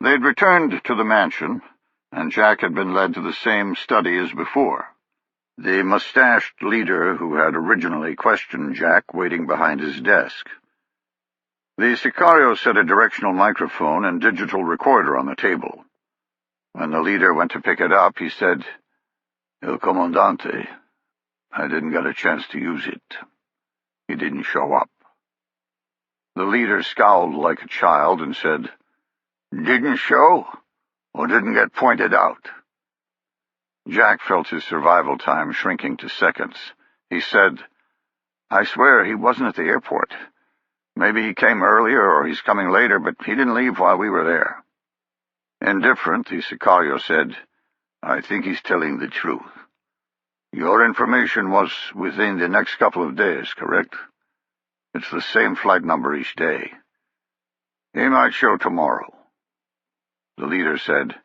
They had returned to the mansion, and Jack had been led to the same study as before, the mustached leader who had originally questioned Jack waiting behind his desk. The Sicario set a directional microphone and digital recorder on the table. When the leader went to pick it up, he said, "El Comandante, I didn't get a chance to use it. He didn't show up." The leader scowled like a child and said, "Didn't show, or didn't get pointed out?" Jack felt his survival time shrinking to seconds. He said, "I swear he wasn't at the airport. Maybe he came earlier or he's coming later, but he didn't leave while we were there." Indifferent, the Sicario said, "I think he's telling the truth. Your information was within the next couple of days, correct? It's the same flight number each day. He might show tomorrow." The leader said,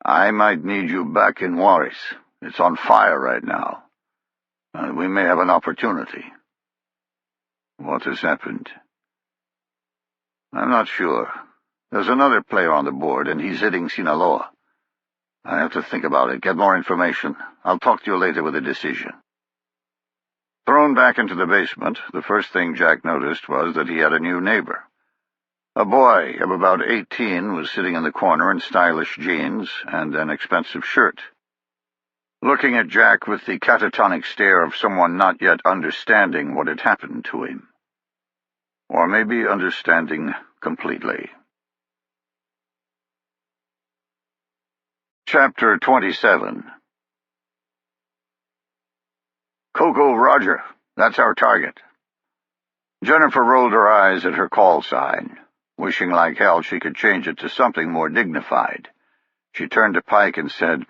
"I might need you back in Juarez. It's on fire right now. We may have an opportunity." "What has happened?" "I'm not sure. There's another player on the board, and he's hitting Sinaloa. I have to think about it, get more information. I'll talk to you later with a decision." Thrown back into the basement, the first thing Jack noticed was that he had a new neighbor. A boy of about 18 was sitting in the corner in stylish jeans and an expensive shirt, looking at Jack with the catatonic stare of someone not yet understanding what had happened to him. Or maybe understanding completely. Chapter 27. "Coco Roger, that's our target." Jennifer rolled her eyes at her call sign, wishing like hell she could change it to something more dignified. She turned to Pike and said,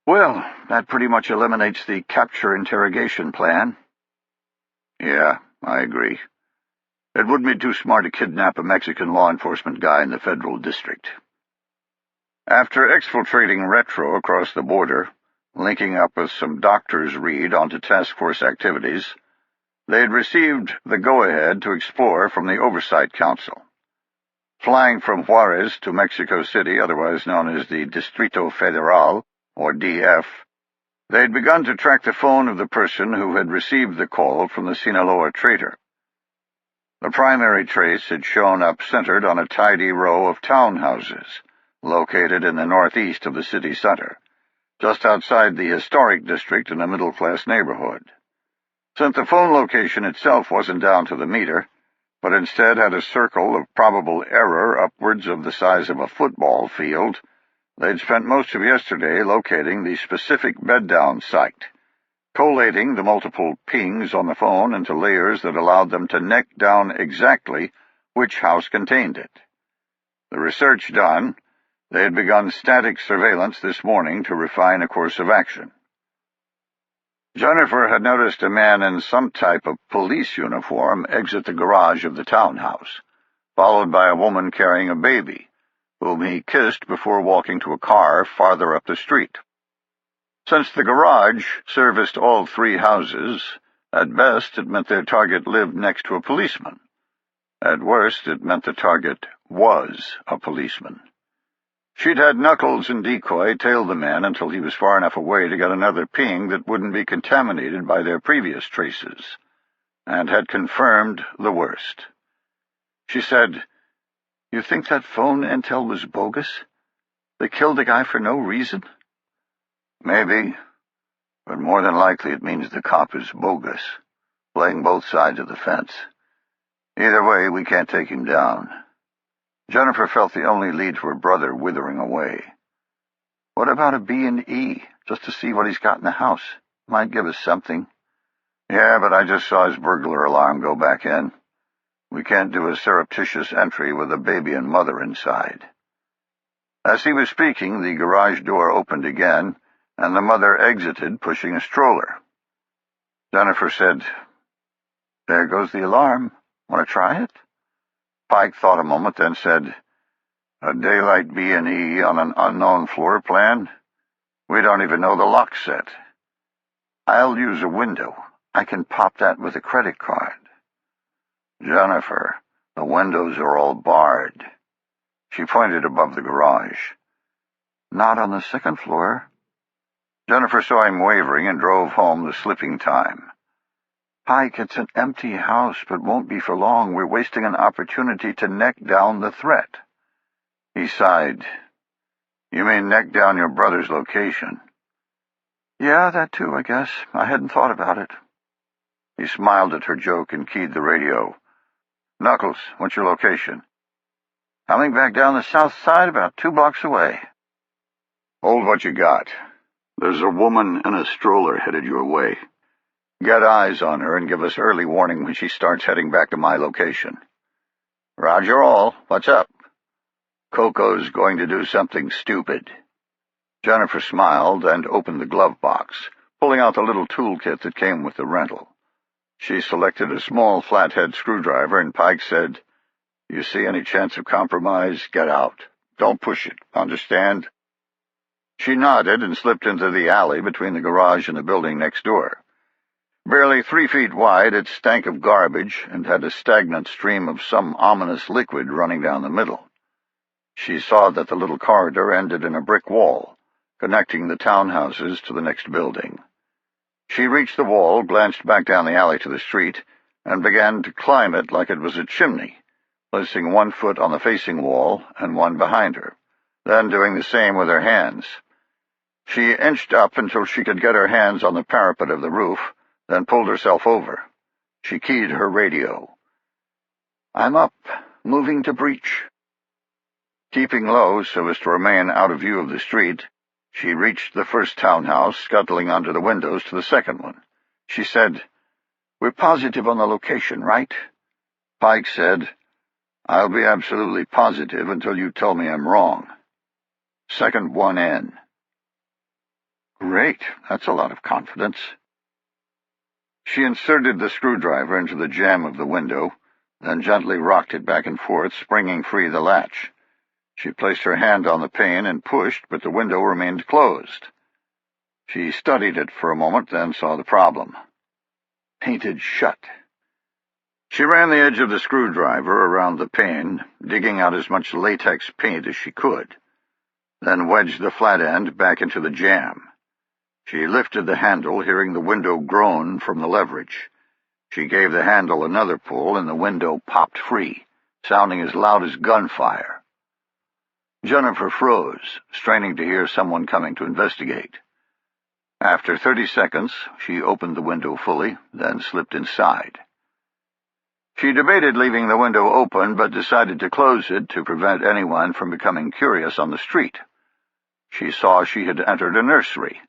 "Well, that pretty much eliminates the capture interrogation plan." "Yeah, I agree. It wouldn't be too smart to kidnap a Mexican law enforcement guy in the federal district." After exfiltrating Retro across the border, linking up with some doctor's read onto Taskforce activities, they had received the go-ahead to explore from the Oversight Council. Flying from Juarez to Mexico City, otherwise known as the Distrito Federal, or DF, they had begun to track the phone of the person who had received the call from the Sinaloa trader. The primary trace had shown up centered on a tidy row of townhouses, located in the northeast of the city center, just outside the historic district in a middle-class neighborhood. Since the phone location itself wasn't down to the meter, but instead had a circle of probable error upwards of the size of a football field, they'd spent most of yesterday locating the specific bed-down site, collating the multiple pings on the phone into layers that allowed them to neck down exactly which house contained it. The research done, they had begun static surveillance this morning to refine a course of action. Jennifer had noticed a man in some type of police uniform exit the garage of the townhouse, followed by a woman carrying a baby, whom he kissed before walking to a car farther up the street. Since the garage serviced all three houses, at best it meant their target lived next to a policeman. At worst, it meant the target was a policeman. She'd had Knuckles and Decoy tail the man until he was far enough away to get another ping that wouldn't be contaminated by their previous traces, and had confirmed the worst. She said, "You think that phone intel was bogus? They killed the guy for no reason?" "Maybe, but more than likely it means the cop is bogus, playing both sides of the fence. Either way, we can't take him down." Jennifer felt the only lead to her brother withering away. "What about a B&E, just to see what he's got in the house? Might give us something." "Yeah, but I just saw his burglar alarm go back in. We can't do a surreptitious entry with a baby and mother inside." As he was speaking, the garage door opened again, and the mother exited, pushing a stroller. Jennifer said, "There goes the alarm. Want to try it?" Pike thought a moment, then said, "A daylight B&E on an unknown floor plan? We don't even know the lock set." "I'll use a window. I can pop that with a credit card." "Jennifer, the windows are all barred." She pointed above the garage. "Not on the second floor." Jennifer saw him wavering and drove home the slipping time. "Pike, it's an empty house, but won't be for long. We're wasting an opportunity to neck down the threat." He sighed. "You mean neck down your brother's location?" "Yeah, that too, I guess. I hadn't thought about it." He smiled at her joke and keyed the radio. "Knuckles, what's your location?" "Coming back down the south side, about 2 blocks away." "Hold what you got. There's a woman in a stroller headed your way. Get eyes on her and give us early warning when she starts heading back to my location." "Roger all. What's up?" "Coco's going to do something stupid." Jennifer smiled and opened the glove box, pulling out the little toolkit that came with the rental. She selected a small flathead screwdriver, and Pike said, "You see any chance of compromise? Get out. Don't push it. Understand?" She nodded and slipped into the alley between the garage and the building next door. Barely 3 feet wide, it stank of garbage and had a stagnant stream of some ominous liquid running down the middle. She saw that the little corridor ended in a brick wall, connecting the townhouses to the next building. She reached the wall, glanced back down the alley to the street, and began to climb it like it was a chimney, placing 1 foot on the facing wall and 1 behind her, then doing the same with her hands. She inched up until she could get her hands on the parapet of the roof, then pulled herself over. She keyed her radio. "I'm up. Moving to breach." Keeping low so as to remain out of view of the street, she reached the first townhouse, scuttling under the windows to the second one. She said, "We're positive on the location, right?" Pike said, "I'll be absolutely positive until you tell me I'm wrong." "Second one in." "Great. That's a lot of confidence." She inserted the screwdriver into the jamb of the window, then gently rocked it back and forth, springing free the latch. She placed her hand on the pane and pushed, but the window remained closed. She studied it for a moment, then saw the problem. Painted shut. She ran the edge of the screwdriver around the pane, digging out as much latex paint as she could, then wedged the flat end back into the jamb. She lifted the handle, hearing the window groan from the leverage. She gave the handle another pull, and the window popped free, sounding as loud as gunfire. Jennifer froze, straining to hear someone coming to investigate. After 30 seconds, she opened the window fully, then slipped inside. She debated leaving the window open, but decided to close it to prevent anyone from becoming curious on the street. She saw she had entered a nursery,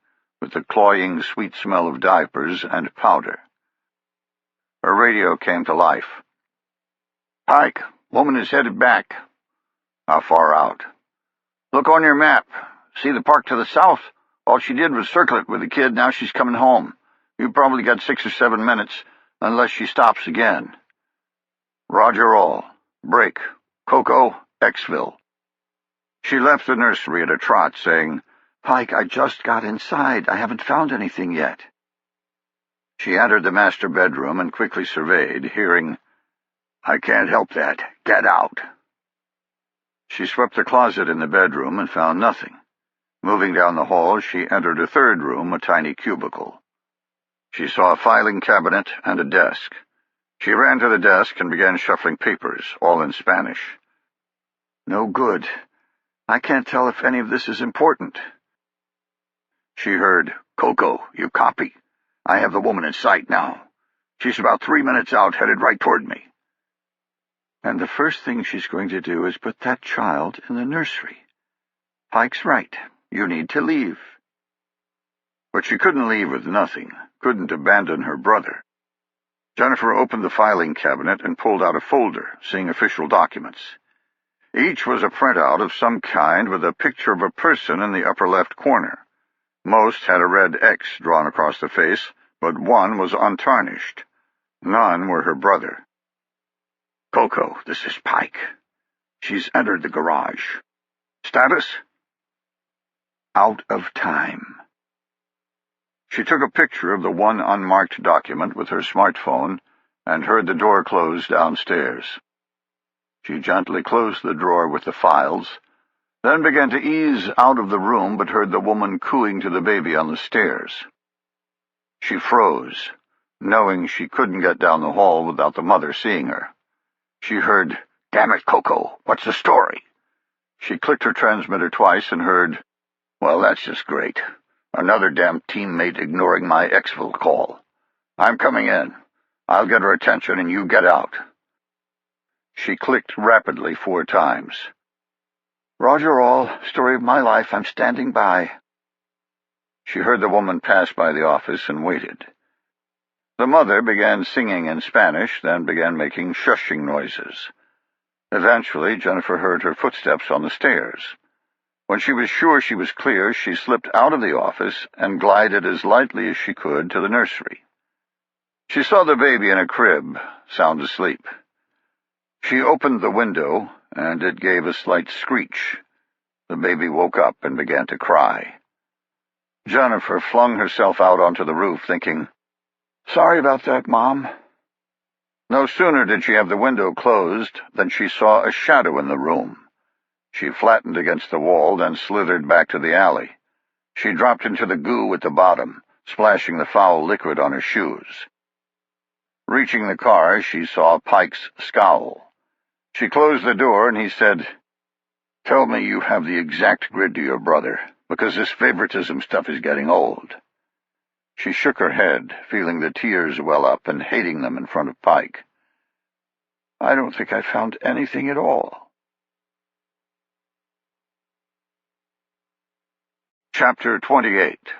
with the cloying sweet smell of diapers and powder. Her radio came to life. "Pike, Woman is headed back. How far out? Look on your map. See the park to the south? All she did was circle it with the kid. Now she's coming home. You probably got 6 or 7 minutes, unless she stops again. Roger all. Break. Coco, Xville. She left the nursery at a trot, saying, "Pike, I just got inside. I haven't found anything yet." She entered the master bedroom and quickly surveyed, hearing, "I can't help that. Get out." She swept the closet in the bedroom and found nothing. Moving down the hall, she entered a third room, a tiny cubicle. She saw a filing cabinet and a desk. She ran to the desk and began shuffling papers, all in Spanish. No good. I can't tell if any of this is important. She heard, "Coco, you copy? I have the woman in sight now. She's about 3 minutes out, headed right toward me. And the first thing she's going to do is put that child in the nursery. Pike's right. You need to leave." But she couldn't leave with nothing, couldn't abandon her brother. Jennifer opened the filing cabinet and pulled out a folder, seeing official documents. Each was a printout of some kind with a picture of a person in the upper left corner. Most had a red X drawn across the face, but one was untarnished. None were her brother. "Coco, this is Pike. She's entered the garage. Status? Out of time." She took a picture of the one unmarked document with her smartphone and heard the door close downstairs. She gently closed the drawer with the files, then began to ease out of the room but heard the woman cooing to the baby on the stairs. She froze, knowing she couldn't get down the hall without the mother seeing her. She heard, "Damn it, Coco, what's the story?" She clicked her transmitter twice and heard, "Well, that's just great. Another damn teammate ignoring my Xville call. I'm coming in. I'll get her attention and you get out." She clicked rapidly 4 times. "Roger all. Story of my life. I'm standing by." She heard the woman pass by the office and waited. The mother began singing in Spanish, then began making shushing noises. Eventually, Jennifer heard her footsteps on the stairs. When she was sure she was clear, she slipped out of the office and glided as lightly as she could to the nursery. She saw the baby in a crib, sound asleep. She opened the window, and it gave a slight screech. The baby woke up and began to cry. Jennifer flung herself out onto the roof, thinking, "Sorry about that, Mom." No sooner did she have the window closed than she saw a shadow in the room. She flattened against the wall, then slithered back to the alley. She dropped into the goo at the bottom, splashing the foul liquid on her shoes. Reaching the car, she saw Pike's scowl. She closed the door, and he said, "Tell me you have the exact grid to your brother, because this favoritism stuff is getting old." She shook her head, feeling the tears well up and hating them in front of Pike. "I don't think I found anything at all." Chapter 28.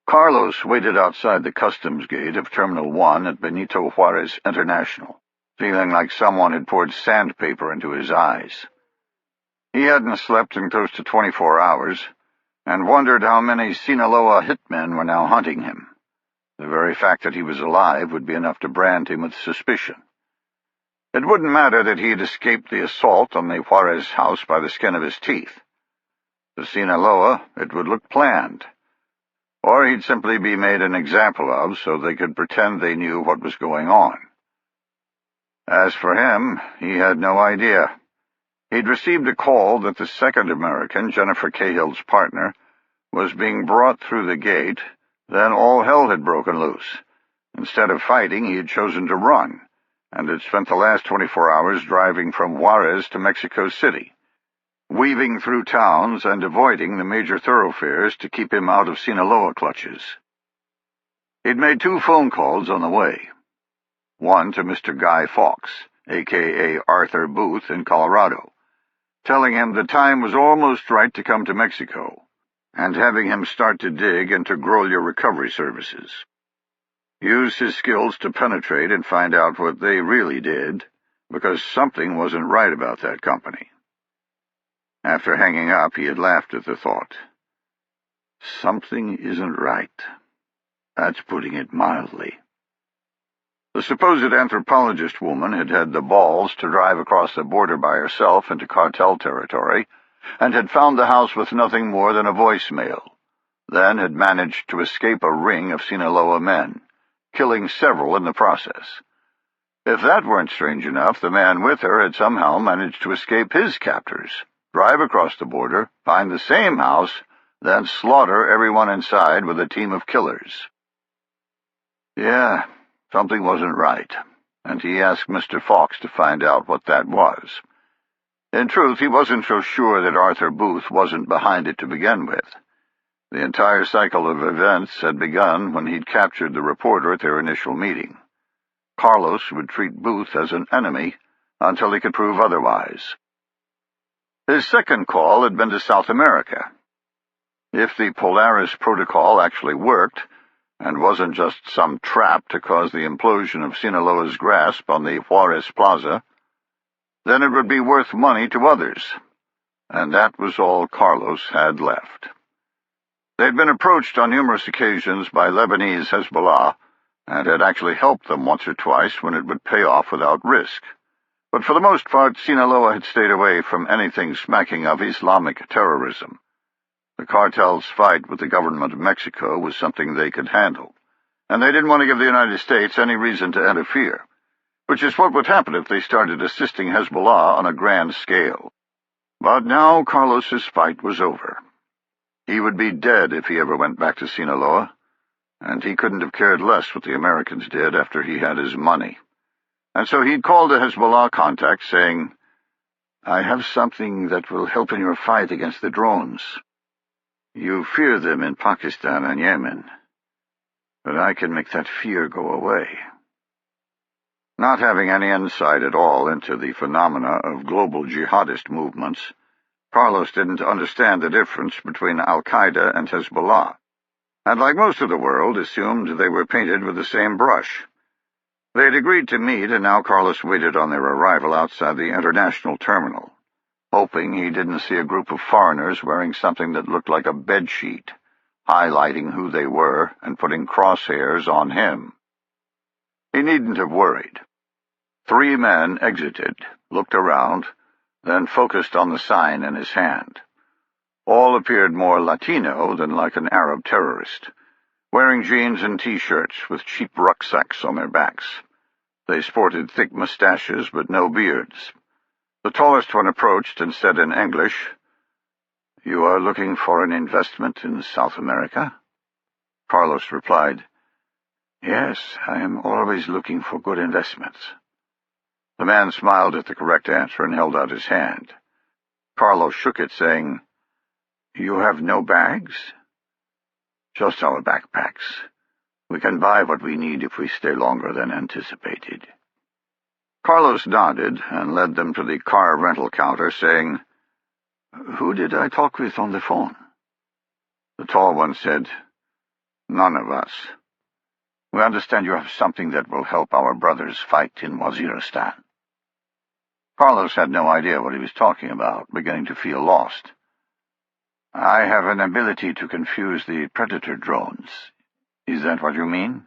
Carlos waited outside the customs gate of Terminal 1 at Benito Juarez International, feeling like someone had poured sandpaper into his eyes. He hadn't slept in close to 24 hours, and wondered how many Sinaloa hitmen were now hunting him. The very fact that he was alive would be enough to brand him with suspicion. It wouldn't matter that he had escaped the assault on the Juarez house by the skin of his teeth. To Sinaloa, it would look planned. Or he'd simply be made an example of so they could pretend they knew what was going on. As for him, he had no idea. He'd received a call that the second American, Jennifer Cahill's partner, was being brought through the gate, then all hell had broken loose. Instead of fighting, he had chosen to run, and had spent the last 24 hours driving from Juarez to Mexico City, weaving through towns and avoiding the major thoroughfares to keep him out of Sinaloa clutches. He'd made 2 phone calls on the way. One to Mr. Guy Fawkes, a.k.a. Arthur Booth in Colorado, telling him the time was almost right to come to Mexico, and having him start to dig into Grolier recovery services. Use his skills to penetrate and find out what they really did, because something wasn't right about that company. After hanging up, he had laughed at the thought. Something isn't right. That's putting it mildly. The supposed anthropologist woman had had the balls to drive across the border by herself into cartel territory, and had found the house with nothing more than a voicemail, then had managed to escape a ring of Sinaloa men, killing several in the process. If that weren't strange enough, the man with her had somehow managed to escape his captors, drive across the border, find the same house, then slaughter everyone inside with a team of killers. Yeah, something wasn't right, and he asked Mr. Fox to find out what that was. In truth, he wasn't so sure that Arthur Booth wasn't behind it to begin with. The entire cycle of events had begun when he'd captured the reporter at their initial meeting. Carlos would treat Booth as an enemy until he could prove otherwise. His second call had been to South America. If the Polaris Protocol actually worked, and wasn't just some trap to cause the implosion of Sinaloa's grasp on the Juarez Plaza, then it would be worth money to others, and that was all Carlos had left. They'd been approached on numerous occasions by Lebanese Hezbollah, and had actually helped them once or twice when it would pay off without risk. But for the most part, Sinaloa had stayed away from anything smacking of Islamic terrorism. The cartel's fight with the government of Mexico was something they could handle, and they didn't want to give the United States any reason to interfere, which is what would happen if they started assisting Hezbollah on a grand scale. But now Carlos's fight was over. He would be dead if he ever went back to Sinaloa, and he couldn't have cared less what the Americans did after he had his money. And so he'd called a Hezbollah contact saying, "I have something that will help in your fight against the drones. You fear them in Pakistan and Yemen, but I can make that fear go away." Not having any insight at all into the phenomena of global jihadist movements, Carlos didn't understand the difference between Al-Qaeda and Hezbollah, and like most of the world, assumed they were painted with the same brush. They had agreed to meet, and now Carlos waited on their arrival outside the international terminal, hoping he didn't see a group of foreigners wearing something that looked like a bedsheet, highlighting who they were and putting crosshairs on him. He needn't have worried. 3 men exited, looked around, then focused on the sign in his hand. All appeared more Latino than like an Arab terrorist, wearing jeans and T-shirts with cheap rucksacks on their backs. They sported thick mustaches but no beards. The tallest one approached and said in English, "You are looking for an investment in South America?" Carlos replied, "Yes, I am always looking for good investments." The man smiled at the correct answer and held out his hand. Carlos shook it, saying, "You have no bags?" "Just our backpacks. We can buy what we need if we stay longer than anticipated." Carlos nodded and led them to the car rental counter, saying, "Who did I talk with on the phone?" The tall one said, "None of us. We understand you have something that will help our brothers fight in Waziristan." Carlos had no idea what he was talking about, beginning to feel lost. "I have an ability to confuse the predator drones. Is that what you mean?"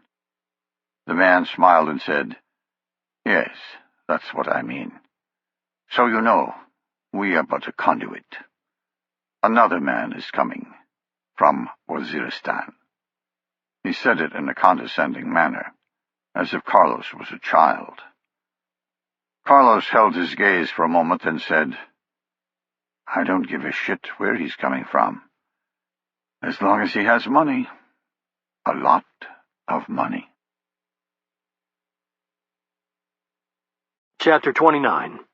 The man smiled and said, "Yes, that's what I mean. So you know, we are but a conduit. Another man is coming, from Waziristan." He said it in a condescending manner, as if Carlos was a child. Carlos held his gaze for a moment and said, "I don't give a shit where he's coming from, as long as he has money. A lot of money." Chapter 29.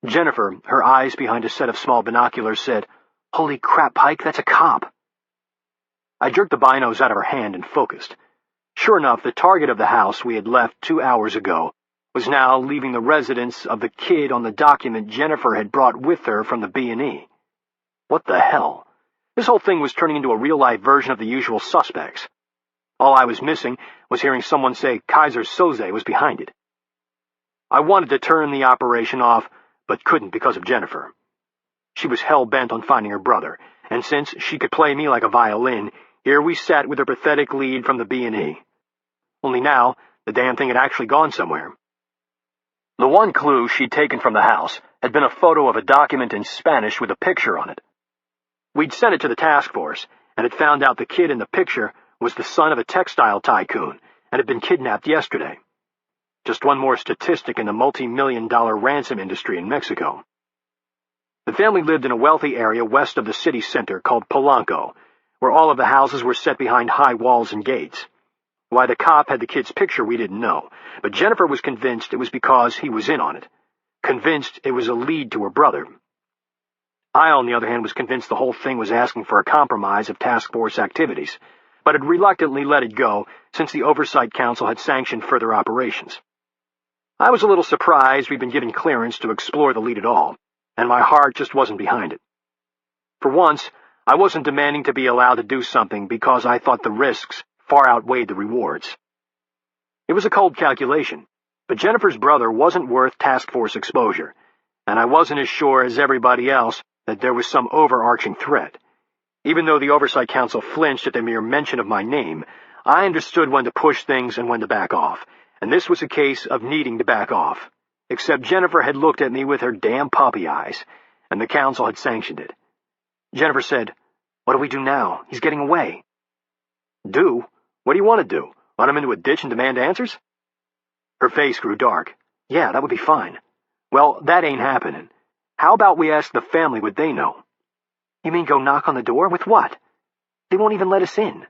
Jennifer, her eyes behind a set of small binoculars, said, "Holy crap, Pike, that's a cop." I jerked the binos out of her hand and focused. Sure enough, the target of the house we had left 2 hours ago was now leaving the residence of the kid on the document Jennifer had brought with her from the B&E. What the hell? This whole thing was turning into a real-life version of The Usual Suspects. All I was missing was hearing someone say Kaiser Soze was behind it. I wanted to turn the operation off, but couldn't because of Jennifer. She was hell-bent on finding her brother, and since she could play me like a violin, here we sat with her pathetic lead from the B&E. Only now, the damn thing had actually gone somewhere. The one clue she'd taken from the house had been a photo of a document in Spanish with a picture on it. We'd sent it to the Taskforce, and had found out the kid in the picture was the son of a textile tycoon and had been kidnapped yesterday. Just one more statistic in the multi-million-dollar ransom industry in Mexico. The family lived in a wealthy area west of the city center called Polanco, where all of the houses were set behind high walls and gates. Why the cop had the kid's picture we didn't know, but Jennifer was convinced it was because he was in on it. Convinced it was a lead to her brother. I, on the other hand, was convinced the whole thing was asking for a compromise of task force activities, but had reluctantly let it go since the Oversight Council had sanctioned further operations. I was a little surprised we'd been given clearance to explore the lead at all, and my heart just wasn't behind it. For once, I wasn't demanding to be allowed to do something because I thought the risks far outweighed the rewards. It was a cold calculation, but Jennifer's brother wasn't worth task force exposure, and I wasn't as sure as everybody else that there was some overarching threat. Even though the Oversight Council flinched at the mere mention of my name, I understood when to push things and when to back off, and this was a case of needing to back off. Except Jennifer had looked at me with her damn puppy eyes, and the Council had sanctioned it. Jennifer said, "What do we do now? He's getting away." "Do? What do you want to do? Run him into a ditch and demand answers?" Her face grew dark. "Yeah, that would be fine." "Well, that ain't happening. How about we ask the family what they know?" "You mean go knock on the door? With what? They won't even let us in."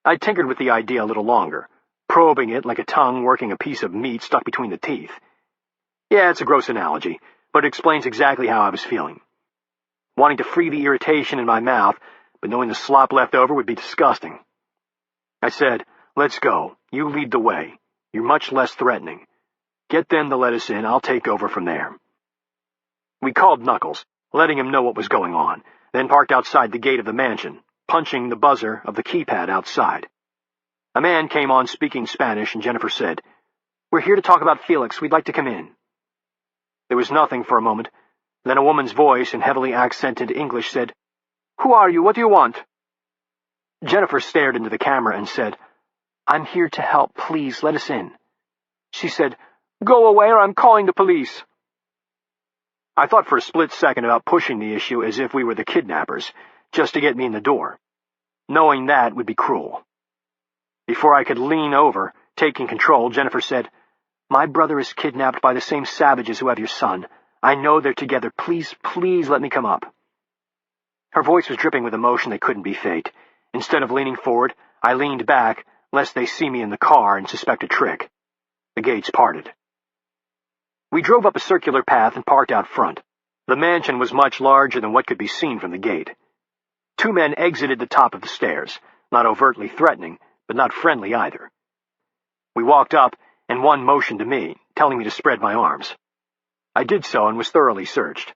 I tinkered with the idea a little longer, probing it like a tongue working a piece of meat stuck between the teeth. Yeah, it's a gross analogy, but it explains exactly how I was feeling. Wanting to free the irritation in my mouth, but knowing the slop left over would be disgusting. I said, "Let's go. You lead the way. You're much less threatening. Get them to let us in. I'll take over from there." We called Knuckles, letting him know what was going on, then parked outside the gate of the mansion, punching the buzzer of the keypad outside. A man came on speaking Spanish, and Jennifer said, "We're here to talk about Felix. We'd like to come in." There was nothing for a moment. Then a woman's voice in heavily accented English said, "Who are you? What do you want?" Jennifer stared into the camera and said, "I'm here to help. Please, let us in." She said, "Go away or I'm calling the police." I thought for a split second about pushing the issue as if we were the kidnappers, just to get me in the door. Knowing that would be cruel. Before I could lean over, taking control, Jennifer said, "My brother is kidnapped by the same savages who have your son. I know they're together. Please, please let me come up." Her voice was dripping with emotion that couldn't be faked. Instead of leaning forward, I leaned back, lest they see me in the car and suspect a trick. The gates parted. We drove up a circular path and parked out front. The mansion was much larger than what could be seen from the gate. Two men exited the top of the stairs, not overtly threatening, but not friendly either. We walked up, and one motioned to me, telling me to spread my arms. I did so and was thoroughly searched.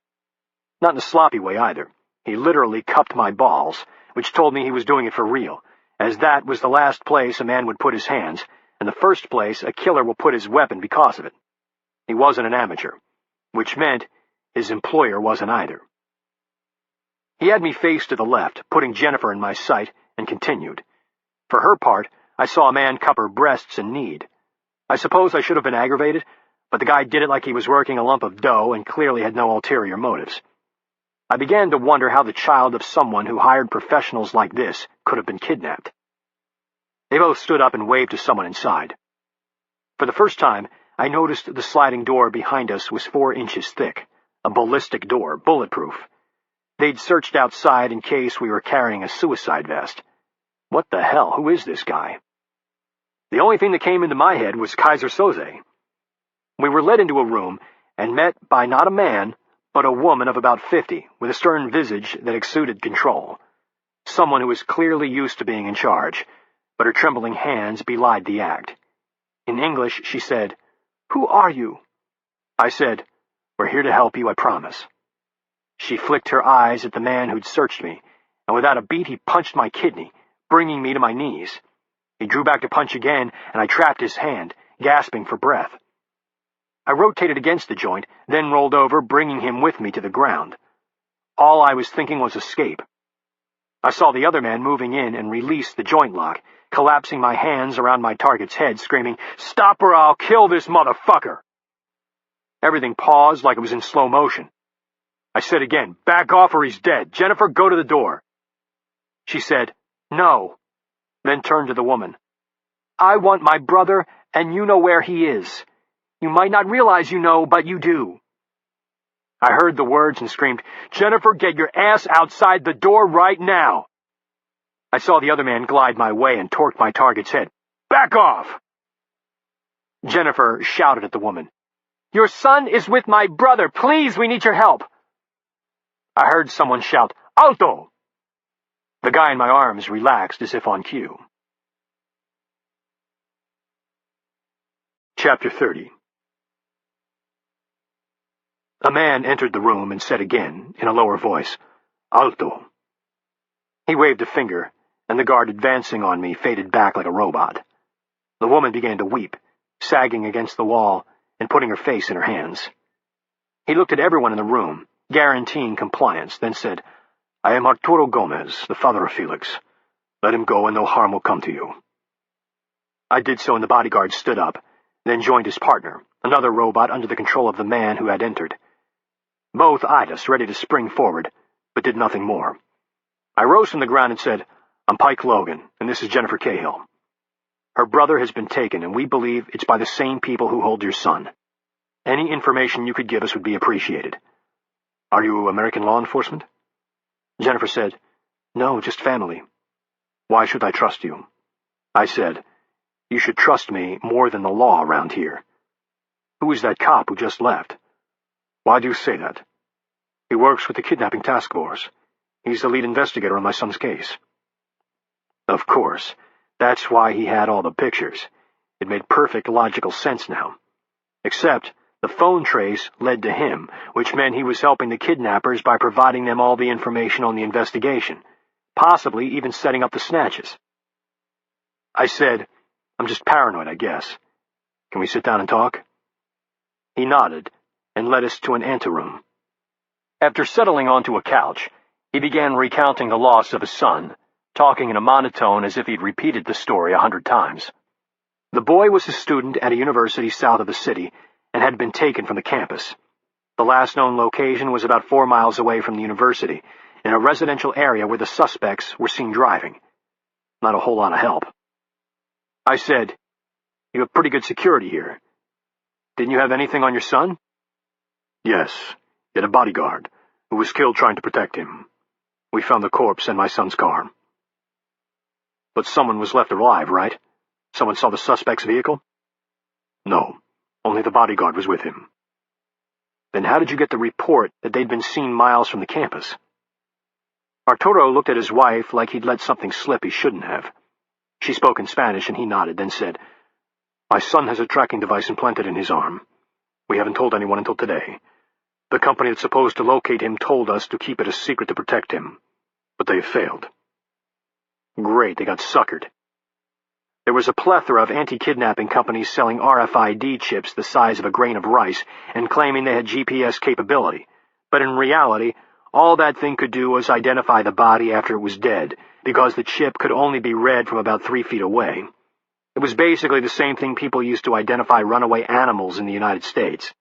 Not in a sloppy way either. He literally cupped my balls, which told me he was doing it for real, as that was the last place a man would put his hands, and the first place a killer will put his weapon because of it. He wasn't an amateur, which meant his employer wasn't either. He had me face to the left, putting Jennifer in my sight, and continued. For her part, I saw a man cup her breasts in need. I suppose I should have been aggravated, but the guy did it like he was working a lump of dough and clearly had no ulterior motives. I began to wonder how the child of someone who hired professionals like this could have been kidnapped. They both stood up and waved to someone inside. For the first time, I noticed the sliding door behind us was 4 inches thick, a ballistic door, bulletproof. They'd searched outside in case we were carrying a suicide vest. What the hell? Who is this guy? The only thing that came into my head was Kaiser Soze. We were led into a room and met by not a man, but a woman of about 50, with a stern visage that exuded control. Someone who was clearly used to being in charge, but her trembling hands belied the act. In English, she said, "Who are you?" I said, "We're here to help you, I promise." She flicked her eyes at the man who'd searched me, and without a beat he punched my kidney, bringing me to my knees. He drew back to punch again, and I trapped his hand, gasping for breath. I rotated against the joint, then rolled over, bringing him with me to the ground. All I was thinking was escape. I saw the other man moving in and released the joint lock, collapsing my hands around my target's head, screaming, "Stop or I'll kill this motherfucker!" Everything paused like it was in slow motion. I said again, "Back off or he's dead. Jennifer, go to the door." She said, "No," then turned to the woman. "I want my brother, and you know where he is. You might not realize you know, but you do." I heard the words and screamed, "Jennifer, get your ass outside the door right now!" I saw the other man glide my way and torque my target's head. "Back off!" Jennifer shouted at the woman, "Your son is with my brother. Please, we need your help." I heard someone shout, "Alto!" The guy in my arms relaxed as if on cue. Chapter 30. A man entered the room and said again, in a lower voice, "Alto." He waved a finger, and the guard advancing on me faded back like a robot. The woman began to weep, sagging against the wall and putting her face in her hands. He looked at everyone in the room, guaranteeing compliance, then said, "I am Arturo Gomez, the father of Felix. Let him go and no harm will come to you." I did so and the bodyguard stood up, then joined his partner, another robot under the control of the man who had entered. Both eyed us, ready to spring forward, but did nothing more. I rose from the ground and said, "I'm Pike Logan, and this is Jennifer Cahill. Her brother has been taken, and we believe it's by the same people who hold your son. Any information you could give us would be appreciated." "Are you American law enforcement?" Jennifer said, "No, just family." "Why should I trust you?" I said, "You should trust me more than the law around here." "Who is that cop who just left?" "Why do you say that?" "He works with the kidnapping Taskforce. He's the lead investigator on my son's case." Of course. That's why he had all the pictures. It made perfect logical sense now. Except the phone trace led to him, which meant he was helping the kidnappers by providing them all the information on the investigation, possibly even setting up the snatches. I said, "I'm just paranoid, I guess. Can we sit down and talk?" He nodded and led us to an anteroom. After settling onto a couch, he began recounting the loss of his son, talking in a monotone as if he'd repeated the story 100 times. The boy was a student at a university south of the city and had been taken from the campus. The last known location was about 4 miles away from the university, in a residential area where the suspects were seen driving. Not a whole lot of help. I said, "You have pretty good security here. Didn't you have anything on your son?" "Yes, he had a bodyguard who was killed trying to protect him. We found the corpse in my son's car." "But someone was left alive, right? Someone saw the suspect's vehicle?" "No, only the bodyguard was with him." "Then how did you get the report that they'd been seen miles from the campus?" Arturo looked at his wife like he'd let something slip he shouldn't have. She spoke in Spanish and he nodded, then said, "My son has a tracking device implanted in his arm. We haven't told anyone until today. The company that's supposed to locate him told us to keep it a secret to protect him, but they have failed." Great, they got suckered. There was a plethora of anti-kidnapping companies selling RFID chips the size of a grain of rice and claiming they had GPS capability, but in reality, all that thing could do was identify the body after it was dead, because the chip could only be read from about 3 feet away. It was basically the same thing people used to identify runaway animals in the United States.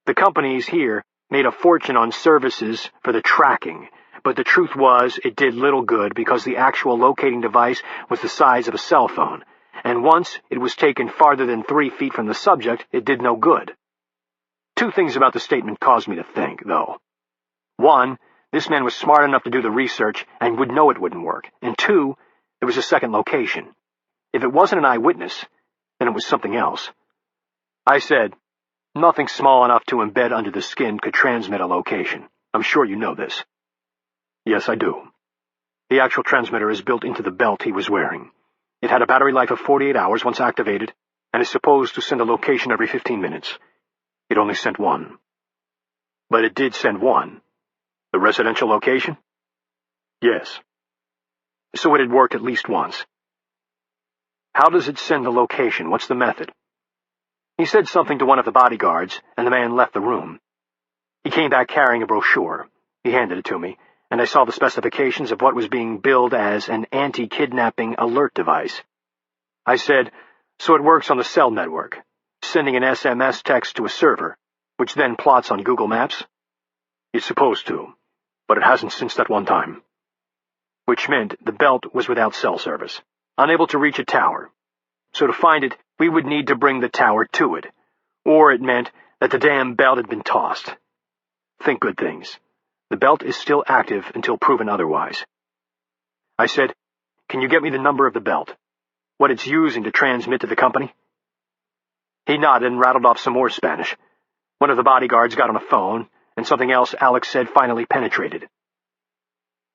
The companies here made a fortune on services for the tracking, but the truth was it did little good because the actual locating device was the size of a cell phone, and once it was taken farther than 3 feet from the subject, it did no good. 2 things about the statement caused me to think, though. 1, this man was smart enough to do the research and would know it wouldn't work, and 2, there was a second location. If it wasn't an eyewitness, then it was something else. I said, "Nothing small enough to embed under the skin could transmit a location. I'm sure you know this." "Yes, I do. The actual transmitter is built into the belt he was wearing. It had a battery life of 48 hours once activated, and is supposed to send a location every 15 minutes. It only sent one." "But it did send one. The residential location?" "Yes. So it had worked at least once." How does it send the location? What's the method? He said something to one of the bodyguards, and the man left the room. He came back carrying a brochure. He handed it to me, and I saw the specifications of what was being billed as an anti-kidnapping alert device. I said, so it works on the cell network, sending an SMS text to a server, which then plots on Google Maps? It's supposed to, but it hasn't since that one time. Which meant the belt was without cell service, unable to reach a tower. So to find it, we would need to bring the tower to it, or it meant that the damn belt had been tossed. Think good things. The belt is still active until proven otherwise. I said, can you get me the number of the belt? What it's using to transmit to the company? He nodded and rattled off some more Spanish. One of the bodyguards got on a phone, and something else Alex said finally penetrated.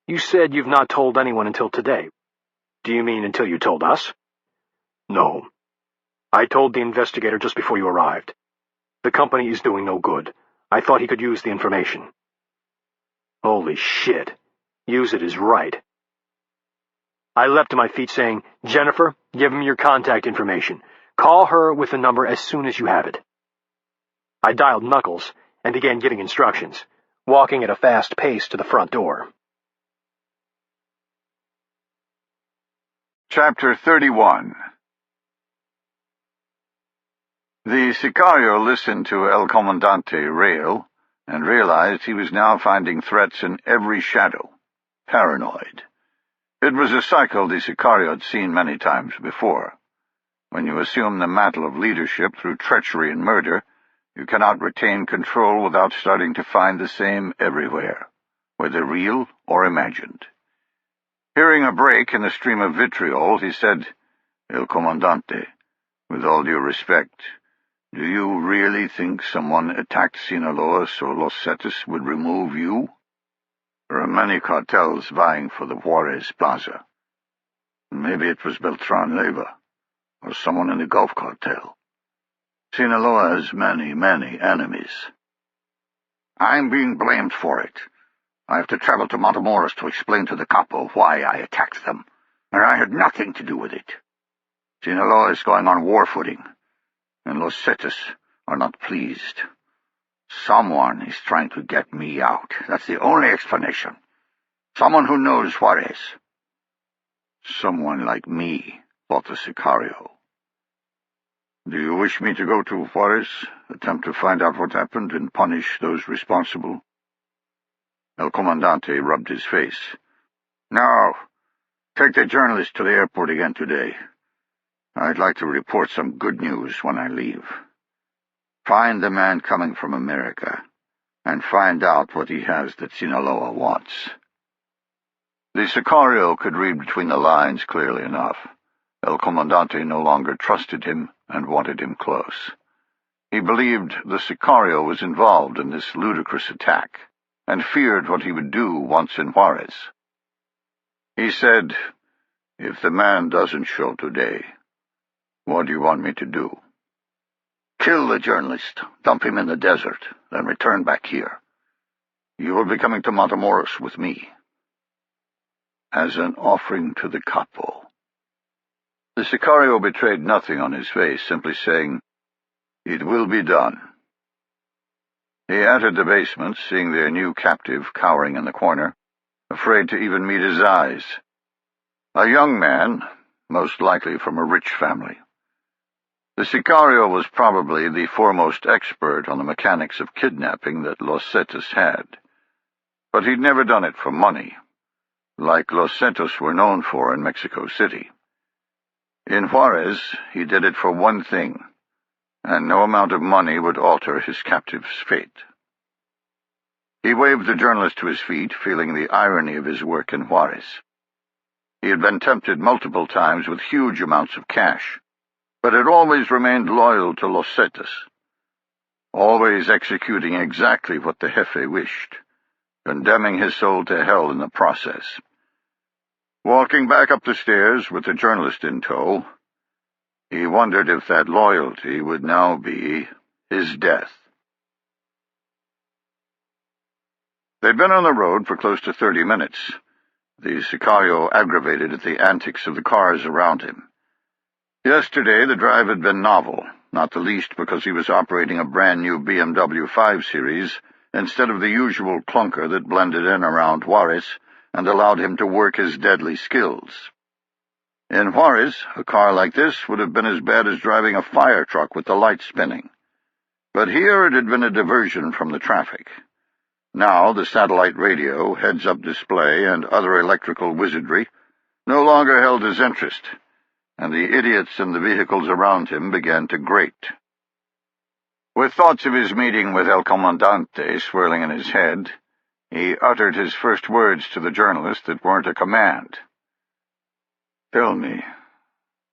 You said you've not told anyone until today. Do you mean until you told us? No. I told the investigator just before you arrived. The company is doing no good. I thought he could use the information. Holy shit. Use it is right. I leapt to my feet saying, Jennifer, give him your contact information. Call her with the number as soon as you have it. I dialed Knuckles and began giving instructions, walking at a fast pace to the front door. Chapter 31. The Sicario listened to El Comandante rail and realized he was now finding threats in every shadow. Paranoid. It was a cycle the Sicario had seen many times before. When you assume the mantle of leadership through treachery and murder, you cannot retain control without starting to find the same everywhere, whether real or imagined. Hearing a break in the stream of vitriol, he said, El Comandante, with all due respect, do you really think someone attacked Sinaloa so Los Cetes would remove you? There are many cartels vying for the Juarez Plaza. Maybe it was Beltran Leyva, or someone in the Gulf cartel. Sinaloa has many, many enemies. I'm being blamed for it. I have to travel to Matamoros to explain to the capo why I attacked them, and I had nothing to do with it. Sinaloa is going on war footing, and Los Cetes are not pleased. Someone is trying to get me out. That's the only explanation. Someone who knows Juarez. Someone like me, thought the Sicario. Do you wish me to go to Juarez, attempt to find out what happened, and punish those responsible? El Comandante rubbed his face. No. Take the journalist to the airport again today. I'd like to report some good news when I leave. Find the man coming from America, and find out what he has that Sinaloa wants. The Sicario could read between the lines clearly enough. El Comandante no longer trusted him and wanted him close. He believed the Sicario was involved in this ludicrous attack, and feared what he would do once in Juarez. He said, if the man doesn't show today, what do you want me to do? Kill the journalist, dump him in the desert, then return back here. You will be coming to Matamoros with me. As an offering to the capo. The Sicario betrayed nothing on his face, simply saying, it will be done. He entered the basement, seeing their new captive cowering in the corner, afraid to even meet his eyes. A young man, most likely from a rich family. The Sicario was probably the foremost expert on the mechanics of kidnapping that Los Cetes had. But he'd never done it for money, like Los Cetes were known for in Mexico City. In Juarez, he did it for one thing, and no amount of money would alter his captive's fate. He waved the journalist to his feet, feeling the irony of his work in Juarez. He had been tempted multiple times with huge amounts of cash, but had always remained loyal to Los Cetes, always executing exactly what the Jefe wished, condemning his soul to hell in the process. Walking back up the stairs with the journalist in tow, he wondered if that loyalty would now be his death. They'd been on the road for close to 30 minutes, the Sicario aggravated at the antics of the cars around him. Yesterday, the drive had been novel, not the least because he was operating a brand-new BMW 5 Series instead of the usual clunker that blended in around Juarez and allowed him to work his deadly skills. In Juarez, a car like this would have been as bad as driving a fire truck with the lights spinning. But here it had been a diversion from the traffic. Now the satellite radio, heads-up display, and other electrical wizardry no longer held his interest, and the idiots in the vehicles around him began to grate. With thoughts of his meeting with El Comandante swirling in his head, he uttered his first words to the journalist that weren't a command. "Tell me,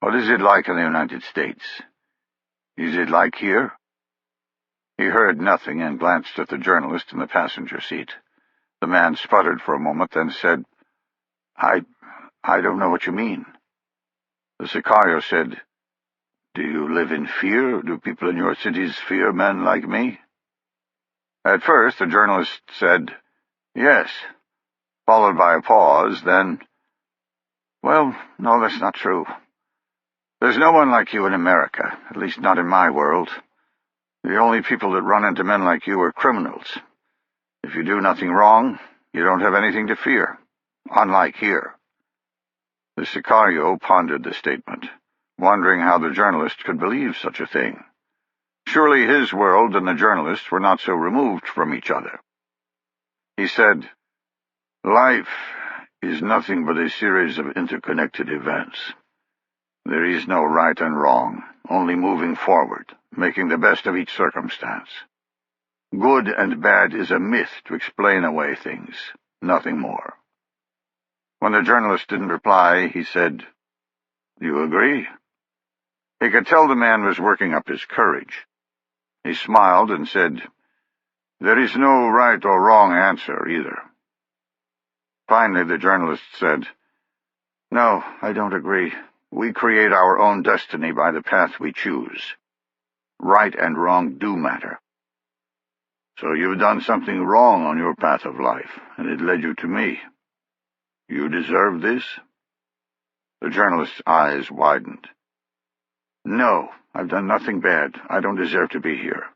what is it like in the United States? Is it like here?" He heard nothing and glanced at the journalist in the passenger seat. The man sputtered for a moment, then said, I don't know what you mean." The Sicario said, "Do you live in fear? Do people in your cities fear men like me?" At first, the journalist said, "Yes," followed by a pause, then, "Well, no, that's not true. There's no one like you in America, at least not in my world. The only people that run into men like you are criminals. If you do nothing wrong, you don't have anything to fear, unlike here." The Sicario pondered the statement, wondering how the journalist could believe such a thing. Surely his world and the journalist were not so removed from each other. He said, "Life is nothing but a series of interconnected events. There is no right and wrong, only moving forward, making the best of each circumstance. Good and bad is a myth to explain away things, nothing more." When the journalist didn't reply, he said, "Do you agree?" He could tell the man was working up his courage. He smiled and said, "There is no right or wrong answer, either." Finally, the journalist said, "No, I don't agree. We create our own destiny by the path we choose. Right and wrong do matter. So you've done something wrong on your path of life, and it led you to me. You deserve this?" The journalist's eyes widened. "No, I've done nothing bad. I don't deserve to be here."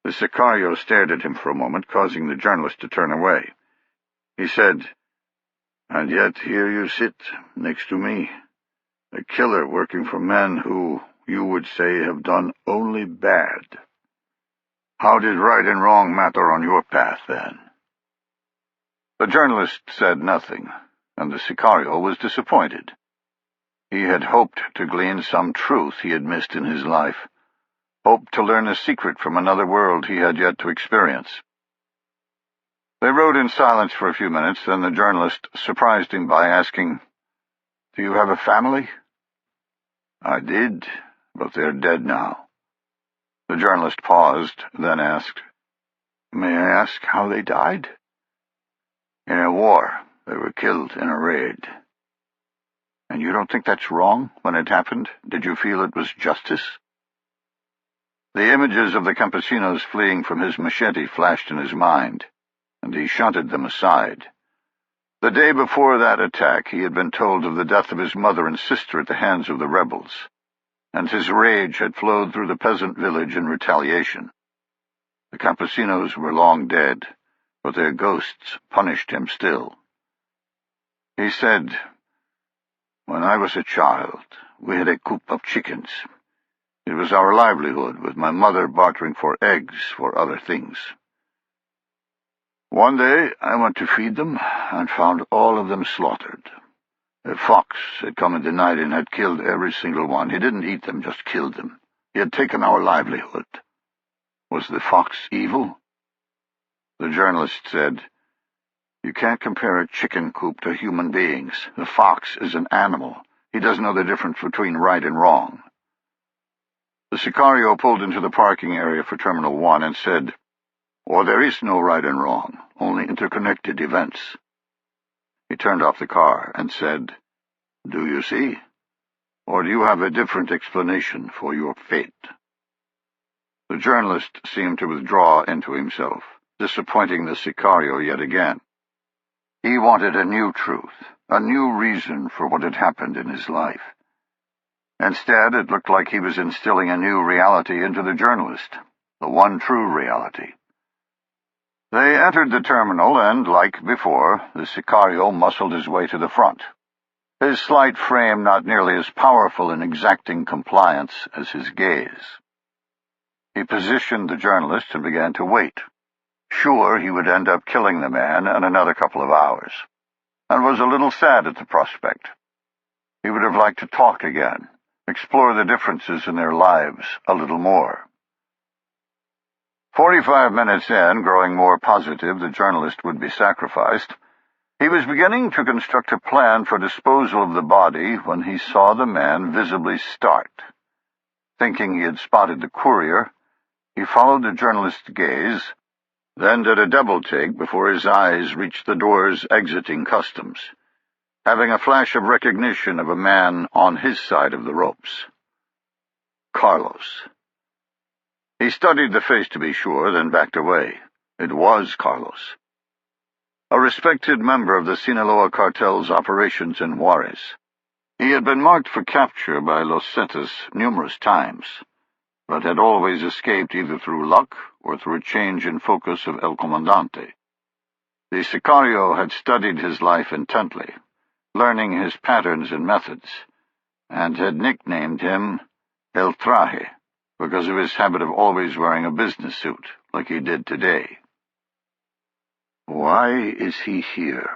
The Sicario stared at him for a moment, causing the journalist to turn away. He said, "And yet here you sit, next to me, a killer working for men who, you would say, have done only bad. How did right and wrong matter on your path, then?" The journalist said nothing, and the Sicario was disappointed. He had hoped to glean some truth he had missed in his life, hoped to learn a secret from another world he had yet to experience. They rode in silence for a few minutes, then the journalist surprised him by asking, "Do you have a family?" "I did, but they're dead now." The journalist paused, then asked, "May I ask how they died?" "In a war. They were killed in a raid." "And you don't think that's wrong when it happened? Did you feel it was justice?" The images of the campesinos fleeing from his machete flashed in his mind, and he shunted them aside. The day before that attack, he had been told of the death of his mother and sister at the hands of the rebels, and his rage had flowed through the peasant village in retaliation. The campesinos were long dead, but their ghosts punished him still. He said, "When I was a child, we had a coop of chickens. It was our livelihood, with my mother bartering for eggs for other things. One day I went to feed them and found all of them slaughtered. A fox had come in the night and had killed every single one. He didn't eat them, just killed them. He had taken our livelihood. Was the fox evil?" The journalist said, "You can't compare a chicken coop to human beings. The fox is an animal. He doesn't know the difference between right and wrong." The Sicario pulled into the parking area for Terminal 1 and said, "Or there is no right and wrong, only interconnected events." He turned off the car and said, "Do you see? Or do you have a different explanation for your fate?" The journalist seemed to withdraw into himself, disappointing the Sicario yet again. He wanted a new truth, a new reason for what had happened in his life. Instead, it looked like he was instilling a new reality into the journalist, the one true reality. They entered the terminal and, like before, the Sicario muscled his way to the front, his slight frame not nearly as powerful in exacting compliance as his gaze. He positioned the journalist and began to wait, sure he would end up killing the man in another couple of hours, and was a little sad at the prospect. He would have liked to talk again, explore the differences in their lives a little more. 45 minutes in, growing more positive the journalist would be sacrificed, he was beginning to construct a plan for disposal of the body when he saw the man visibly start. Thinking he had spotted the courier, he followed the journalist's gaze, then did a double-take before his eyes reached the doors exiting customs, having a flash of recognition of a man on his side of the ropes. Carlos. He studied the face to be sure, then backed away. It was Carlos, a respected member of the Sinaloa cartel's operations in Juarez. He had been marked for capture by Los Zetas numerous times, but had always escaped either through luck or through a change in focus of El Comandante. The Sicario had studied his life intently, learning his patterns and methods, and had nicknamed him El Traje because of his habit of always wearing a business suit, like he did today. Why is he here?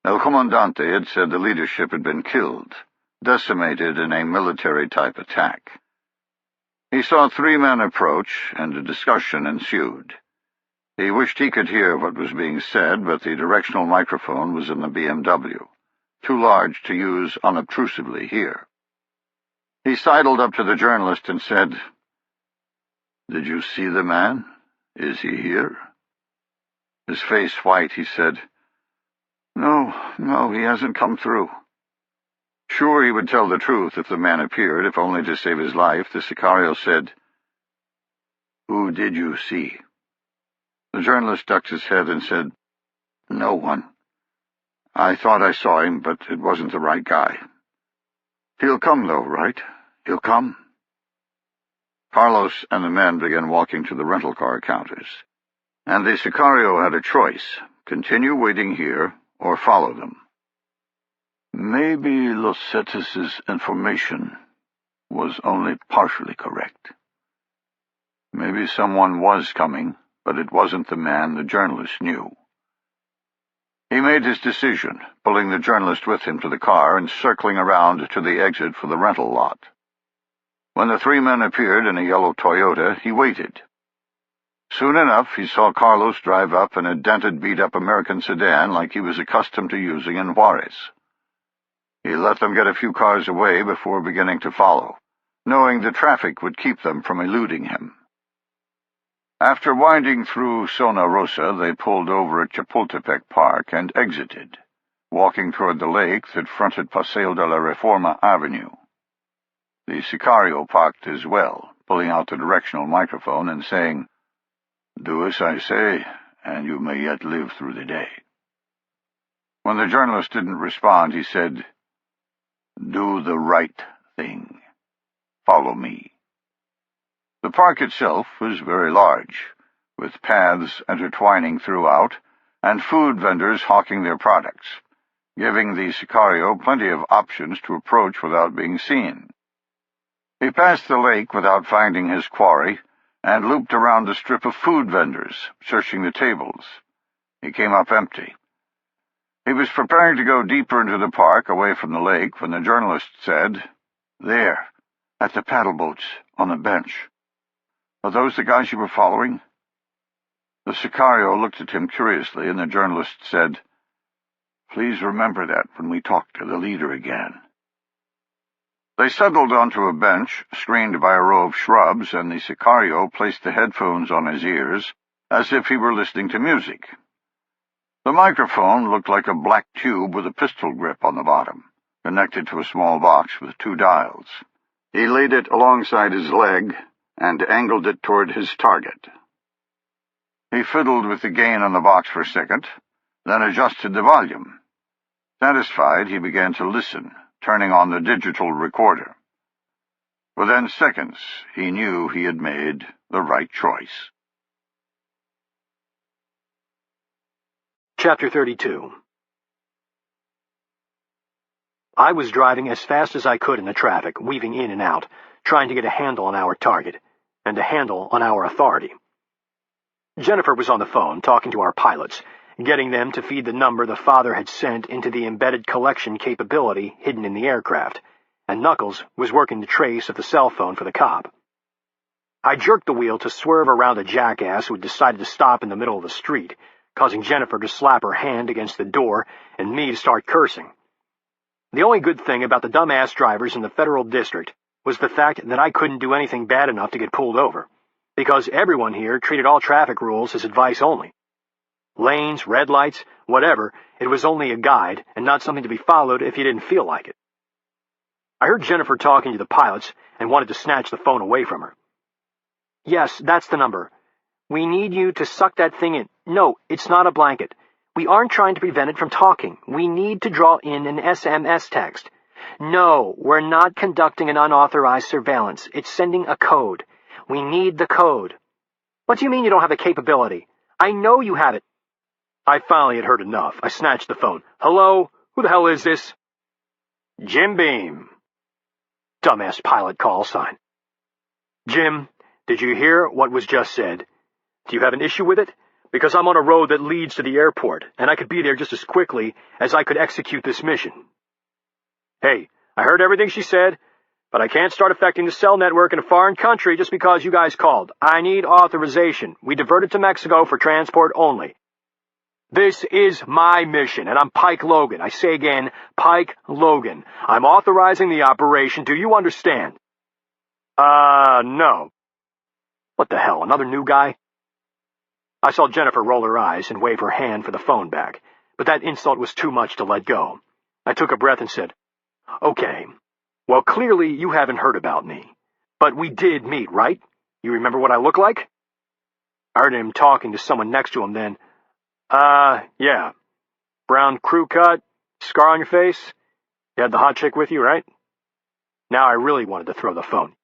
El Comandante had said the leadership had been killed, decimated in a military-type attack. He saw 3 men approach, and a discussion ensued. He wished he could hear what was being said, but the directional microphone was in the BMW, too large to use unobtrusively here. He sidled up to the journalist and said, "Did you see the man? Is he here?" His face white, he said, No, he hasn't come through." Sure he would tell the truth if the man appeared, if only to save his life, the Sicario said, "Who did you see?" The journalist ducked his head and said, "No one. I thought I saw him, but it wasn't the right guy. He'll come, though, right? He'll come?" Carlos and the men began walking to the rental car counters, and the Sicario had a choice: continue waiting here or follow them. Maybe Los Zetas' information was only partially correct. Maybe someone was coming, but it wasn't the man the journalist knew. He made his decision, pulling the journalist with him to the car and circling around to the exit for the rental lot. When the 3 men appeared in a yellow Toyota, he waited. Soon enough, he saw Carlos drive up in a dented, beat-up American sedan like he was accustomed to using in Juarez. He let them get a few cars away before beginning to follow, knowing the traffic would keep them from eluding him. After winding through Zona Rosa, they pulled over at Chapultepec Park and exited, walking toward the lake that fronted Paseo de la Reforma Avenue. The Sicario parked as well, pulling out the directional microphone and saying, "Do as I say, and you may yet live through the day." When the journalist didn't respond, he said, "Do the right thing. Follow me." The park itself was very large, with paths intertwining throughout, and food vendors hawking their products, giving the Sicario plenty of options to approach without being seen. He passed the lake without finding his quarry, and looped around a strip of food vendors, searching the tables. He came up empty. He was preparing to go deeper into the park, away from the lake, when the journalist said, "There, at the paddle boats, on the bench. Are those the guys you were following?" The Sicario looked at him curiously, and the journalist said, "Please remember that when we talk to the leader again." They settled onto a bench, screened by a row of shrubs, and the Sicario placed the headphones on his ears, as if he were listening to music. The microphone looked like a black tube with a pistol grip on the bottom, connected to a small box with 2 dials. He laid it alongside his leg and angled it toward his target. He fiddled with the gain on the box for a second, then adjusted the volume. Satisfied, he began to listen turning on the digital recorder. Within seconds, he knew he had made the right choice. Chapter 32. I was driving as fast as I could in the traffic, weaving in and out, trying to get a handle on our target, and a handle on our authority. Jennifer was on the phone, talking to our pilots, getting them to feed the number the father had sent into the embedded collection capability hidden in the aircraft, and Knuckles was working the trace of the cell phone for the cop. I jerked the wheel to swerve around a jackass who had decided to stop in the middle of the street, causing Jennifer to slap her hand against the door and me to start cursing. The only good thing about the dumbass drivers in the federal district was the fact that I couldn't do anything bad enough to get pulled over, because everyone here treated all traffic rules as advice only. Lanes, red lights, whatever, it was only a guide and not something to be followed if you didn't feel like it. I heard Jennifer talking to the pilots and wanted to snatch the phone away from her. "Yes, that's the number. We need you to suck that thing in. No, it's not a blanket. We aren't trying to prevent it from talking. We need to draw in an SMS text. No, we're not conducting an unauthorized surveillance. It's sending a code. We need the code." "What do you mean you don't have the capability? I know you have it." I finally had heard enough. I snatched the phone. "Hello? Who the hell is this?" "Jim Beam." Dumbass pilot call sign. "Jim, did you hear what was just said? Do you have an issue with it? Because I'm on a road that leads to the airport, and I could be there just as quickly as I could execute this mission." "Hey, I heard everything she said, but I can't start affecting the cell network in a foreign country just because you guys called. I need authorization. We diverted to Mexico for transport only. This is my mission, and I'm Pike Logan. I say again, Pike Logan. I'm authorizing the operation. Do you understand?" No." "What the hell, another new guy?" I saw Jennifer roll her eyes and wave her hand for the phone back, but that insult was too much to let go. I took a breath and said, "Okay, well, clearly you haven't heard about me. But we did meet, right? You remember what I look like?" I heard him talking to someone next to him then. Yeah. Brown crew cut, scar on your face. You had the hot chick with you, right?" Now I really wanted to throw the phone.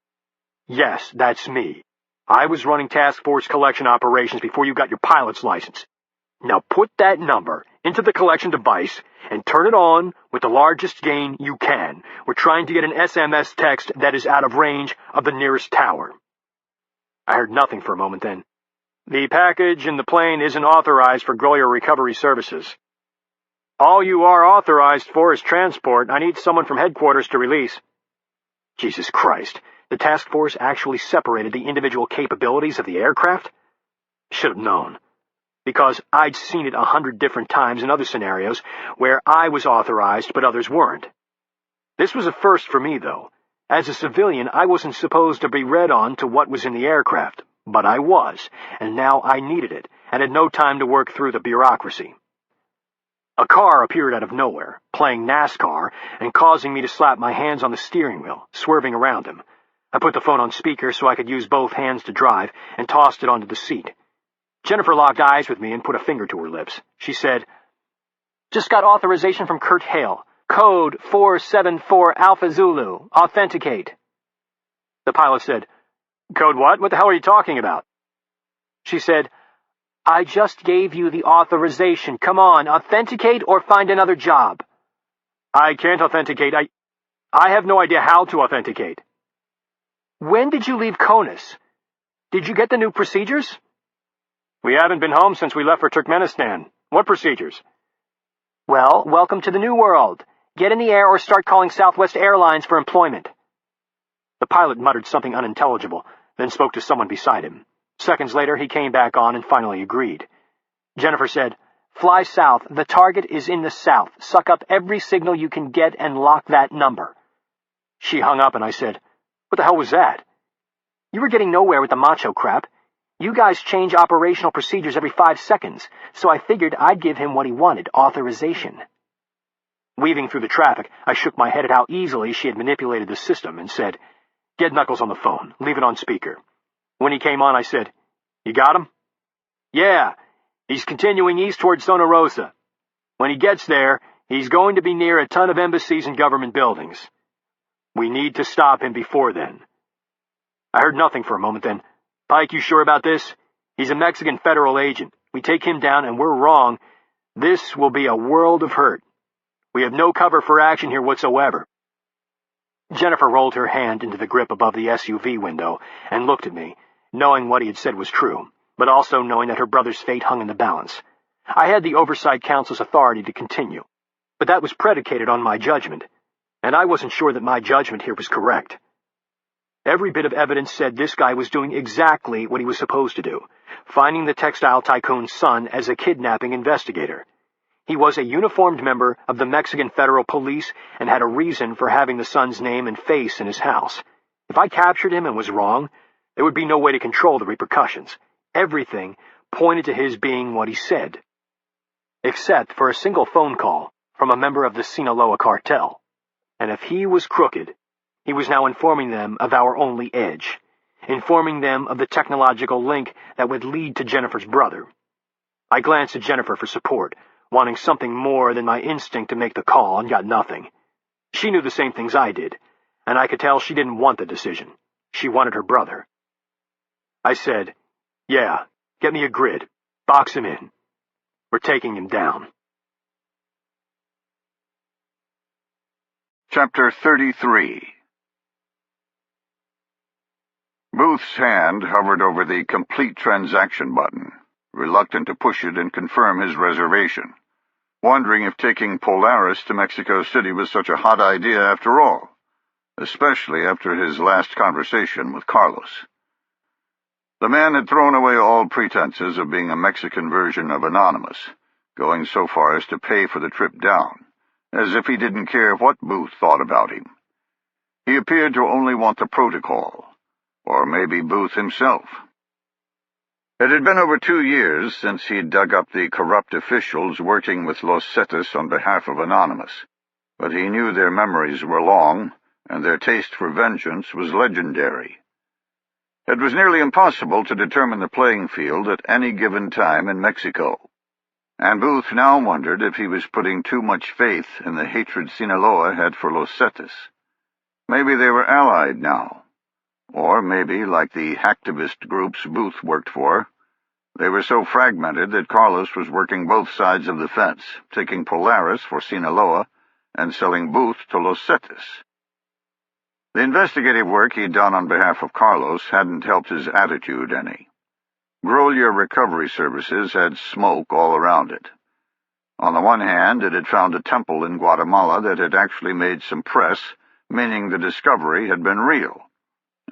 "Yes, that's me. I was running Taskforce collection operations before you got your pilot's license. Now put that number into the collection device and turn it on with the largest gain you can. We're trying to get an SMS text that is out of range of the nearest tower." I heard nothing for a moment then. "The package in the plane isn't authorized for Groyer recovery services. All you are authorized for is transport. I need someone from headquarters to release." Jesus Christ. The task force actually separated the individual capabilities of the aircraft? Should have known. Because I'd seen it 100 different times in other scenarios where I was authorized but others weren't. This was a first for me, though. As a civilian, I wasn't supposed to be read on to what was in the aircraft, but I was, and now I needed it, and had no time to work through the bureaucracy. A car appeared out of nowhere, playing NASCAR and causing me to slap my hands on the steering wheel, swerving around him. I put the phone on speaker so I could use both hands to drive and tossed it onto the seat. Jennifer locked eyes with me and put a finger to her lips. She said, "Just got authorization from Kurt Hale. Code 474 Alpha Zulu. Authenticate." The pilot said, "Code what? What the hell are you talking about?" She said, "I just gave you the authorization. Come on, authenticate or find another job." "I can't authenticate. I have no idea how to authenticate." "When did you leave Conus? Did you get the new procedures?" "We haven't been home since we left for Turkmenistan. What procedures?" "Well, welcome to the new world. Get in the air or start calling Southwest Airlines for employment." The pilot muttered something unintelligible, then spoke to someone beside him. Seconds later, he came back on and finally agreed. Jennifer said, "Fly south. The target is in the south. Suck up every signal you can get and lock that number." She hung up and I said, "What the hell was that?" "You were getting nowhere with the macho crap. You guys change operational procedures every 5 seconds, so I figured I'd give him what he wanted, authorization." Weaving through the traffic, I shook my head at how easily she had manipulated the system and said, "Get Knuckles on the phone. Leave it on speaker." When he came on, I said, "You got him?" "Yeah, he's continuing east towards Zona Rosa. When he gets there, He's going to be near a ton of embassies and government buildings. We need to stop him before then. I heard nothing for a moment then. Pike, you sure about this? He's a Mexican federal agent. We take him down and we're wrong. This will be a world of hurt. We have no cover for action here whatsoever. Jennifer rolled her hand into the grip above the SUV window and looked at me, knowing what he had said was true, but also knowing that her brother's fate hung in the balance. I had the Oversight Council's authority to continue, but that was predicated on my judgment, and I wasn't sure that my judgment here was correct. Every bit of evidence said this guy was doing exactly what he was supposed to do, finding the textile tycoon's son as a kidnapping investigator. He was a uniformed member of the Mexican Federal Police and had a reason for having the son's name and face in his house. If I captured him and was wrong, there would be no way to control the repercussions. Everything pointed to his being what he said, except for a single phone call from a member of the Sinaloa cartel. And if he was crooked, he was now informing them of our only edge, informing them of the technological link that would lead to Jennifer's brother. I glanced at Jennifer for support, wanting something more than my instinct to make the call, and got nothing. She knew the same things I did, and I could tell she didn't want the decision. She wanted her brother. I said, "Yeah, get me a grid. Box him in. We're taking him down." Chapter 33. Booth's hand hovered over the Complete Transaction button, reluctant to push it and confirm his reservation, wondering if taking Polaris to Mexico City was such a hot idea after all, especially after his last conversation with Carlos. The man had thrown away all pretenses of being a Mexican version of Anonymous, going so far as to pay for the trip down, as if he didn't care what Booth thought about him. He appeared to only want the protocol, or maybe Booth himself. It had been over 2 years since he'd dug up the corrupt officials working with Los Cetas on behalf of Anonymous, but he knew their memories were long, and their taste for vengeance was legendary. It was nearly impossible to determine the playing field at any given time in Mexico, and Booth now wondered if he was putting too much faith in the hatred Sinaloa had for Los Cetas. Maybe they were allied now. Or maybe, like the hacktivist groups Booth worked for, they were so fragmented that Carlos was working both sides of the fence, taking Polaris for Sinaloa and selling Booth to Los Cetas. The investigative work he'd done on behalf of Carlos hadn't helped his attitude any. Grolier Recovery Services had smoke all around it. On the one hand, it had found a temple in Guatemala that had actually made some press, meaning the discovery had been real.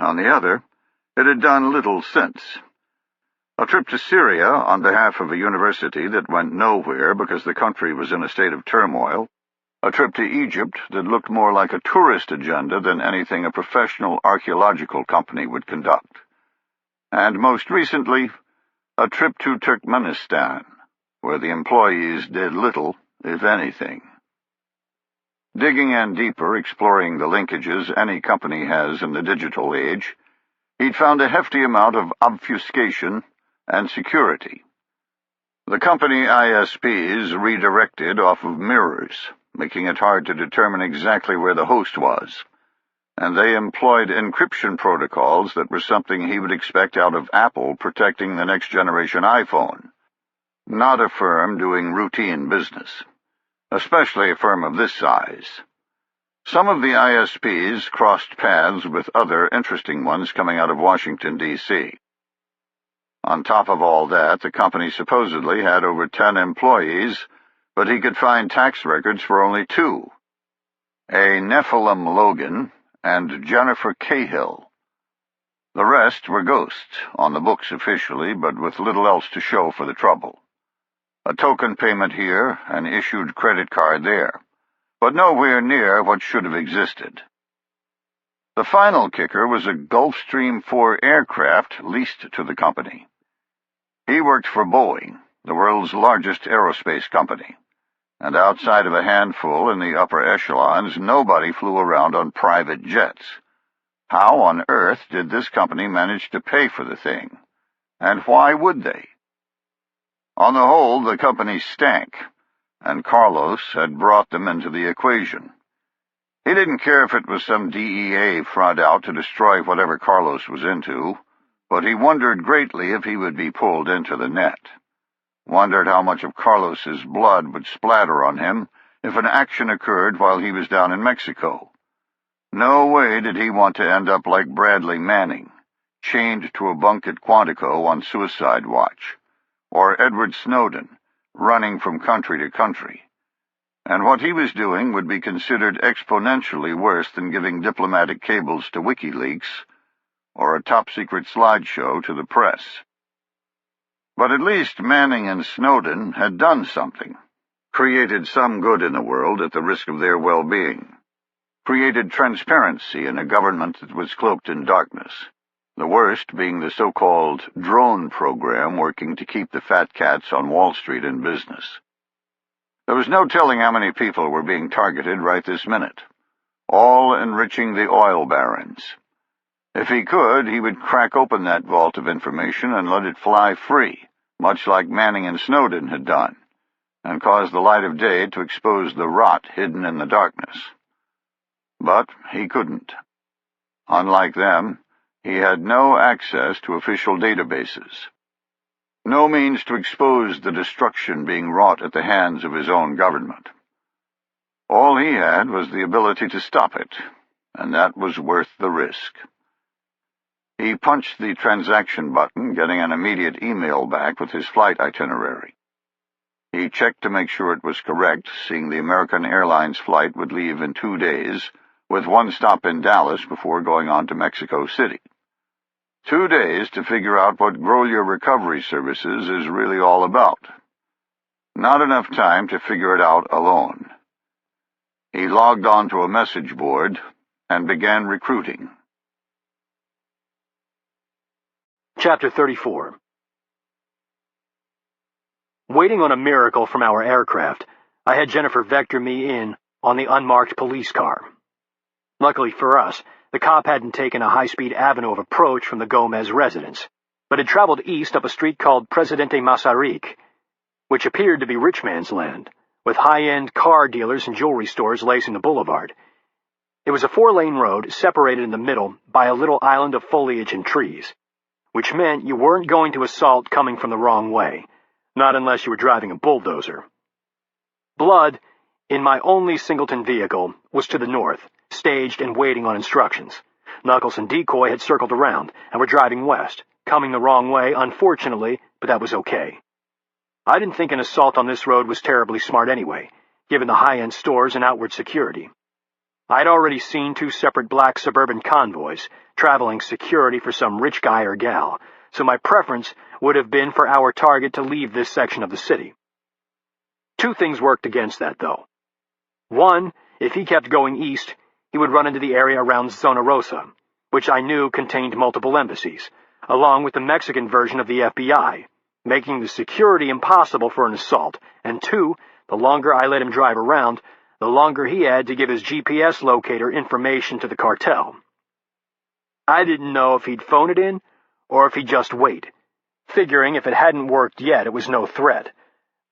On the other, it had done little since. A trip to Syria on behalf of a university that went nowhere because the country was in a state of turmoil, a trip to Egypt that looked more like a tourist agenda than anything a professional archaeological company would conduct, and most recently, a trip to Turkmenistan, where the employees did little, if anything. Digging in deeper, exploring the linkages any company has in the digital age, he'd found a hefty amount of obfuscation and security. The company ISPs redirected off of mirrors, making it hard to determine exactly where the host was, and they employed encryption protocols that were something he would expect out of Apple protecting the next-generation iPhone, not a firm doing routine business. Especially a firm of this size. Some of the ISPs crossed paths with other interesting ones coming out of Washington, D.C. On top of all that, the company supposedly had over 10 employees, but he could find tax records for only 2. A Nephilim Logan and Jennifer Cahill. The rest were ghosts, on the books officially, but with little else to show for the trouble. A token payment here, an issued credit card there, but nowhere near what should have existed. The final kicker was a Gulfstream 4 aircraft leased to the company. He worked for Boeing, the world's largest aerospace company, and outside of a handful in the upper echelons, nobody flew around on private jets. How on earth did this company manage to pay for the thing? And why would they? On the whole, the company stank, and Carlos had brought them into the equation. He didn't care if it was some DEA front out to destroy whatever Carlos was into, but he wondered greatly if he would be pulled into the net. Wondered how much of Carlos's blood would splatter on him if an action occurred while he was down in Mexico. No way did he want to end up like Bradley Manning, chained to a bunk at Quantico on suicide watch, or Edward Snowden, running from country to country. And what he was doing would be considered exponentially worse than giving diplomatic cables to WikiLeaks or a top-secret slideshow to the press. But at least Manning and Snowden had done something, created some good in the world at the risk of their well-being, created transparency in a government that was cloaked in darkness, the worst being the so-called drone program working to keep the fat cats on Wall Street in business. There was no telling how many people were being targeted right this minute, all enriching the oil barons. If he could, he would crack open that vault of information and let it fly free, much like Manning and Snowden had done, and cause the light of day to expose the rot hidden in the darkness. But he couldn't. Unlike them, he had no access to official databases, no means to expose the destruction being wrought at the hands of his own government. All he had was the ability to stop it, and that was worth the risk. He punched the transaction button, getting an immediate email back with his flight itinerary. He checked to make sure it was correct, seeing the American Airlines flight would leave in 2 days, with one stop in Dallas before going on to Mexico City. 2 days to figure out what Grolier Recovery Services is really all about. Not enough time to figure it out alone. He logged on to a message board and began recruiting. Chapter 34. Waiting on a miracle from our aircraft, I had Jennifer vector me in on the unmarked police car. Luckily for us, the cop hadn't taken a high-speed avenue of approach from the Gomez residence, but had traveled east up a street called Presidente Masaryk, which appeared to be rich man's land, with high-end car dealers and jewelry stores lacing the boulevard. It was a 4-lane road separated in the middle by a little island of foliage and trees, which meant you weren't going to assault coming from the wrong way, not unless you were driving a bulldozer. Blood, in my only singleton vehicle, was to the north, staged and waiting on instructions. Knuckles and Decoy had circled around and were driving west, coming the wrong way, unfortunately, but that was okay. I didn't think an assault on this road was terribly smart anyway, given the high-end stores and outward security. I'd already seen 2 separate black suburban convoys, traveling security for some rich guy or gal, so my preference would have been for our target to leave this section of the city. 2 things worked against that, though. 1, if he kept going east, he would run into the area around Zona Rosa, which I knew contained multiple embassies, along with the Mexican version of the FBI, making the security impossible for an assault, and 2, the longer I let him drive around, the longer he had to give his GPS locator information to the cartel. I didn't know if he'd phone it in, or if he'd just wait, figuring if it hadn't worked yet it was no threat,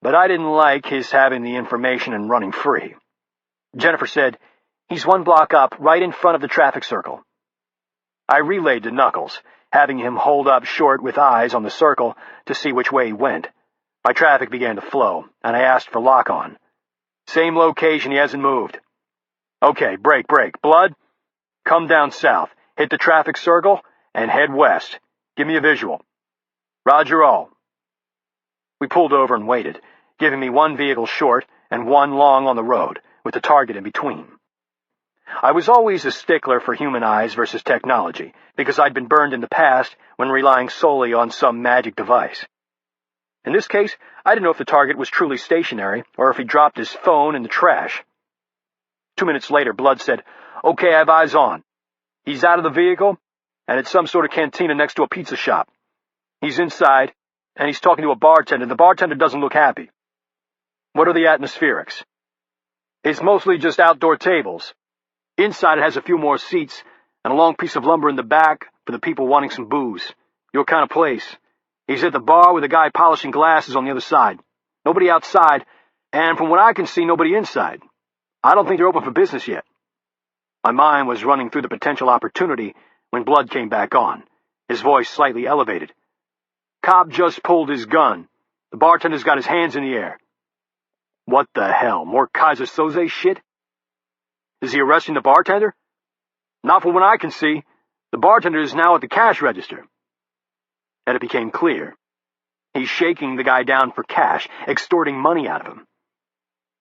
but I didn't like his having the information and running free. Jennifer said, "He's 1 block up, right in front of the traffic circle." I relayed to Knuckles, having him hold up short with eyes on the circle to see which way he went. My traffic began to flow, and I asked for lock-on. "Same location, he hasn't moved." "Okay, break. Blood, come down south, hit the traffic circle, and head west. Give me a visual." "Roger all." We pulled over and waited, giving me 1 vehicle short and 1 long on the road, with the target in between. I was always a stickler for human eyes versus technology, because I'd been burned in the past when relying solely on some magic device. In this case, I didn't know if the target was truly stationary or if he dropped his phone in the trash. 2 minutes later, Blood said, "Okay, I have eyes on. He's out of the vehicle, and it's some sort of cantina next to a pizza shop. He's inside, and he's talking to a bartender. The bartender doesn't look happy." "What are the atmospherics?" "It's mostly just outdoor tables. Inside it has a few more seats, and a long piece of lumber in the back for the people wanting some booze. Your kind of place. He's at the bar with a guy polishing glasses on the other side. Nobody outside, And from what I can see, nobody inside. I don't think they're open for business yet. My mind was running through the potential opportunity when Blood came back on, his voice slightly elevated. Cop just pulled his gun. The bartender's got his hands in the air. What the hell, more Kaiser Soze shit? Is he arresting the bartender? Not from what I can see. The bartender is now at the cash register. And it became clear. He's shaking the guy down for cash, extorting money out of him.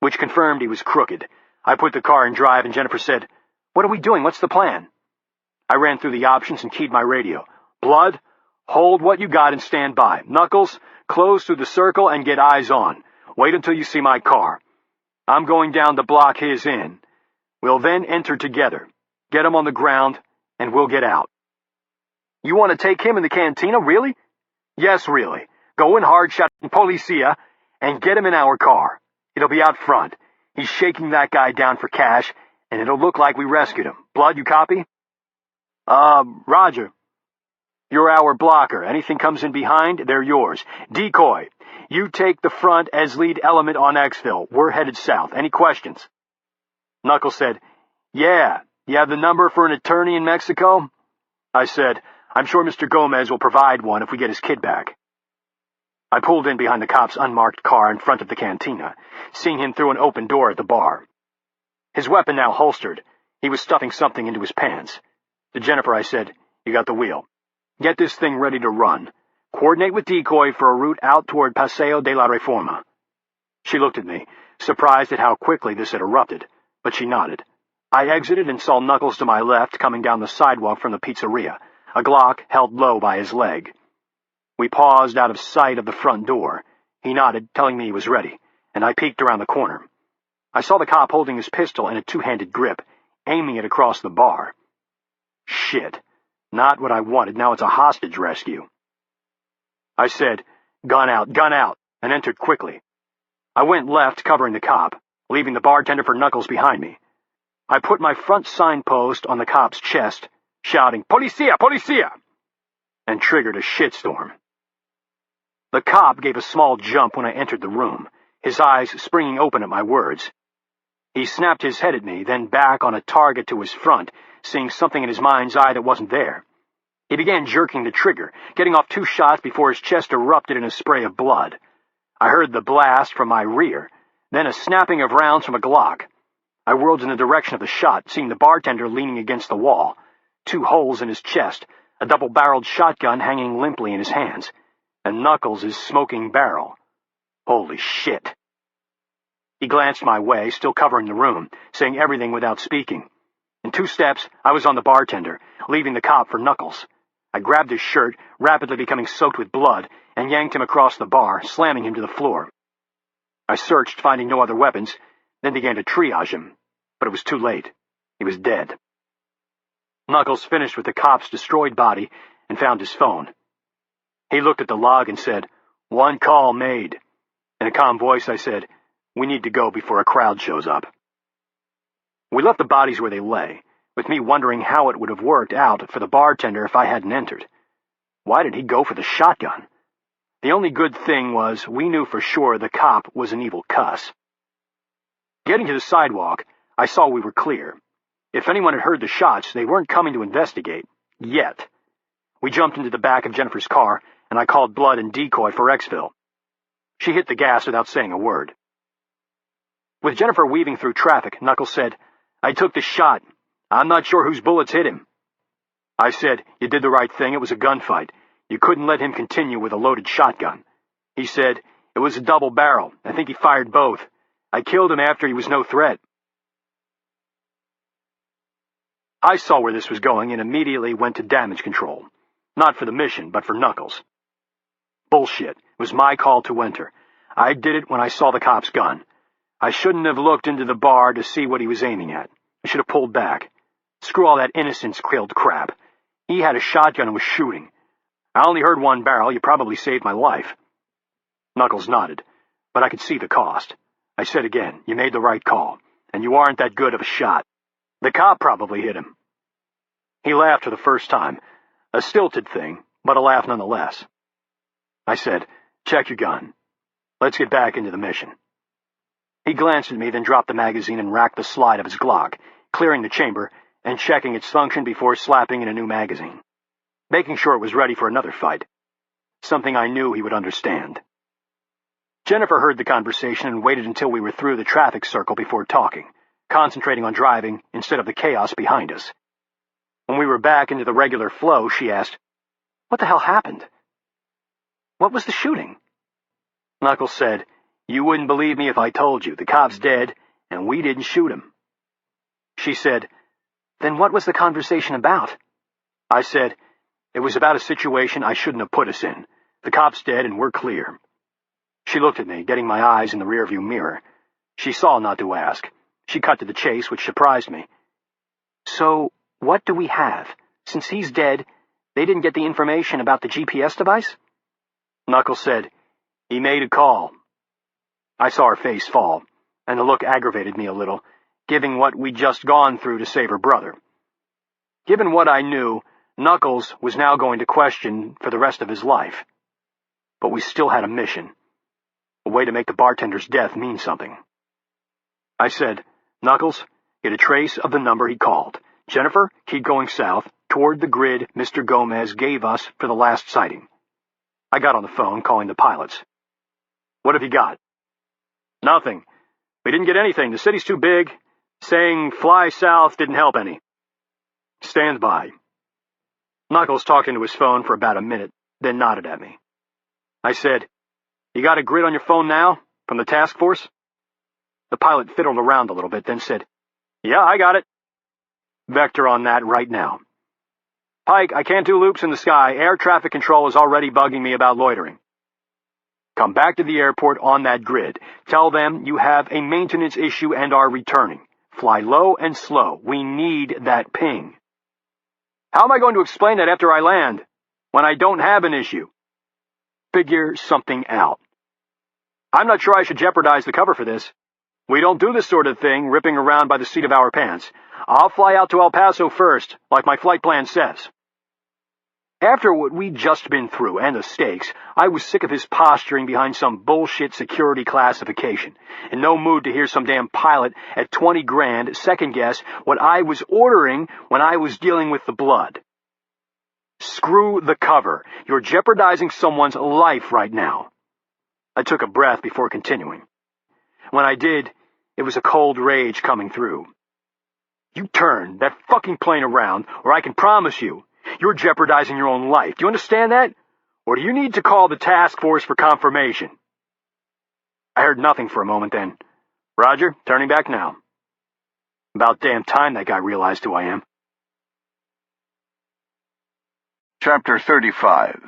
Which confirmed he was crooked. I put the car in drive and Jennifer said, "What are we doing? What's the plan?" I ran through the options and keyed my radio. "Blood, hold what you got and stand by. Knuckles, close through the circle and get eyes on. Wait until you see my car. I'm going down to block his in. We'll then enter together. Get him on the ground, and we'll get out." "You want to take him in the cantina, really?" "Yes, really. Go in hard shot Policia and get him in our car. It'll be out front. He's shaking that guy down for cash, and it'll look like we rescued him. Blood, you copy?" Roger. You're our blocker. Anything comes in behind, they're yours. Decoy, you take the front as lead element on exfil. We're headed south. Any questions?" Knuckles said, "Yeah. You have the number for an attorney in Mexico?" I said, "I'm sure Mr. Gomez will provide one if we get his kid back." I pulled in behind the cop's unmarked car in front of the cantina, seeing him through an open door at the bar. His weapon now holstered, he was stuffing something into his pants. To Jennifer I said, "You got the wheel. Get this thing ready to run. Coordinate with Decoy for a route out toward Paseo de la Reforma." She looked at me, surprised at how quickly this had erupted, but she nodded. I exited and saw Knuckles to my left coming down the sidewalk from the pizzeria, a Glock held low by his leg. We paused out of sight of the front door. He nodded, telling me he was ready, and I peeked around the corner. I saw the cop holding his pistol in a two-handed grip, aiming it across the bar. Shit. Not what I wanted. Now it's a hostage rescue. I said, gun out, and entered quickly. I went left, covering the cop, leaving the bartender for Knuckles behind me. I put my front signpost on the cop's chest, shouting, "Policia! Policia!" and triggered a shitstorm. The cop gave a small jump when I entered the room, his eyes springing open at my words. He snapped his head at me, then back on a target to his front, seeing something in his mind's eye that wasn't there. He began jerking the trigger, getting off 2 shots before his chest erupted in a spray of blood. I heard the blast from my rear, then a snapping of rounds from a Glock. I whirled in the direction of the shot, seeing the bartender leaning against the wall, 2 holes in his chest, a double-barreled shotgun hanging limply in his hands, and Knuckles' smoking barrel. Holy shit. He glanced my way, still covering the room, saying everything without speaking. In 2 steps, I was on the bartender, leaving the cop for Knuckles. I grabbed his shirt, rapidly becoming soaked with blood, and yanked him across the bar, slamming him to the floor. I searched, finding no other weapons, then began to triage him, but it was too late. He was dead. Knuckles finished with the cop's destroyed body and found his phone. He looked at the log and said, "1 call made." In a calm voice, I said, "We need to go before a crowd shows up." We left the bodies where they lay, with me wondering how it would have worked out for the bartender if I hadn't entered. Why did he go for the shotgun? The only good thing was we knew for sure the cop was an evil cuss. Getting to the sidewalk, I saw we were clear. If anyone had heard the shots, they weren't coming to investigate. Yet. We jumped into the back of Jennifer's car, and I called Blood and Decoy for exfil. She hit the gas without saying a word. With Jennifer weaving through traffic, Knuckles said, "I took the shot. I'm not sure whose bullets hit him." I said, "You did the right thing. It was a gunfight. You couldn't let him continue with a loaded shotgun." He said, "It was a double barrel. I think he fired both. I killed him after he was no threat." I saw where this was going and immediately went to damage control. Not for the mission, but for Knuckles. Bullshit. It was my call to enter. I did it when I saw the cop's gun. I shouldn't have looked into the bar to see what he was aiming at. I should have pulled back. Screw all that innocence-killed crap. He had a shotgun and was shooting. I only heard 1 barrel. You probably saved my life. Knuckles nodded, but I could see the cost. I said again, "You made the right call, and you aren't that good of a shot. The cop probably hit him." He laughed for the first time, a stilted thing, but a laugh nonetheless. I said, "Check your gun. Let's get back into the mission." He glanced at me, then dropped the magazine and racked the slide of his Glock, clearing the chamber and checking its function before slapping in a new magazine, making sure it was ready for another fight, something I knew he would understand. Jennifer heard the conversation and waited until we were through the traffic circle before talking, concentrating on driving instead of the chaos behind us. When we were back into the regular flow, she asked, "What the hell happened? What was the shooting?" Knuckles said, "You wouldn't believe me if I told you. The cop's dead, and we didn't shoot him." She said, "Then what was the conversation about?" I said, "It was about a situation I shouldn't have put us in. The cop's dead, and we're clear." She looked at me, getting my eyes in the rearview mirror. She saw not to ask. She cut to the chase, which surprised me. "So, what do we have? Since he's dead, they didn't get the information about the GPS device?" Knuckles said, "He made a call." I saw her face fall, and the look aggravated me a little, given what we'd just gone through to save her brother. Given what I knew, Knuckles was now going to question for the rest of his life. But we still had a mission, a way to make the bartender's death mean something. I said, "Knuckles, get a trace of the number he called. Jennifer, keep going south, toward the grid Mr. Gomez gave us for the last sighting." I got on the phone, calling the pilots. "What have you got?" "Nothing. We didn't get anything. The city's too big. Saying fly south didn't help any." "Stand by." Knuckles talked into his phone for about a minute, then nodded at me. I said, "You got a grid on your phone now, from the Taskforce?" The pilot fiddled around a little bit, then said, "Yeah, I got it." "Vector on that right now." "Pike, I can't do loops in the sky. Air traffic control is already bugging me about loitering." "Come back to the airport on that grid. Tell them you have a maintenance issue and are returning. Fly low and slow. We need that ping." "How am I going to explain that after I land, when I don't have an issue?" "Figure something out." "I'm not sure I should jeopardize the cover for this. We don't do this sort of thing, ripping around by the seat of our pants. I'll fly out to El Paso first, like my flight plan says." After what we'd just been through, and the stakes, I was sick of his posturing behind some bullshit security classification, in no mood to hear some damn pilot at 20 grand second-guess what I was ordering when I was dealing with the blood. Screw the cover. You're jeopardizing someone's life right now. I took a breath before continuing. When I did, it was a cold rage coming through. "You turn that fucking plane around, or I can promise you, you're jeopardizing your own life. Do you understand that? Or do you need to call the task force for confirmation?" I heard nothing for a moment then. "Roger, turning back now." About damn time that guy realized who I am. Chapter 35.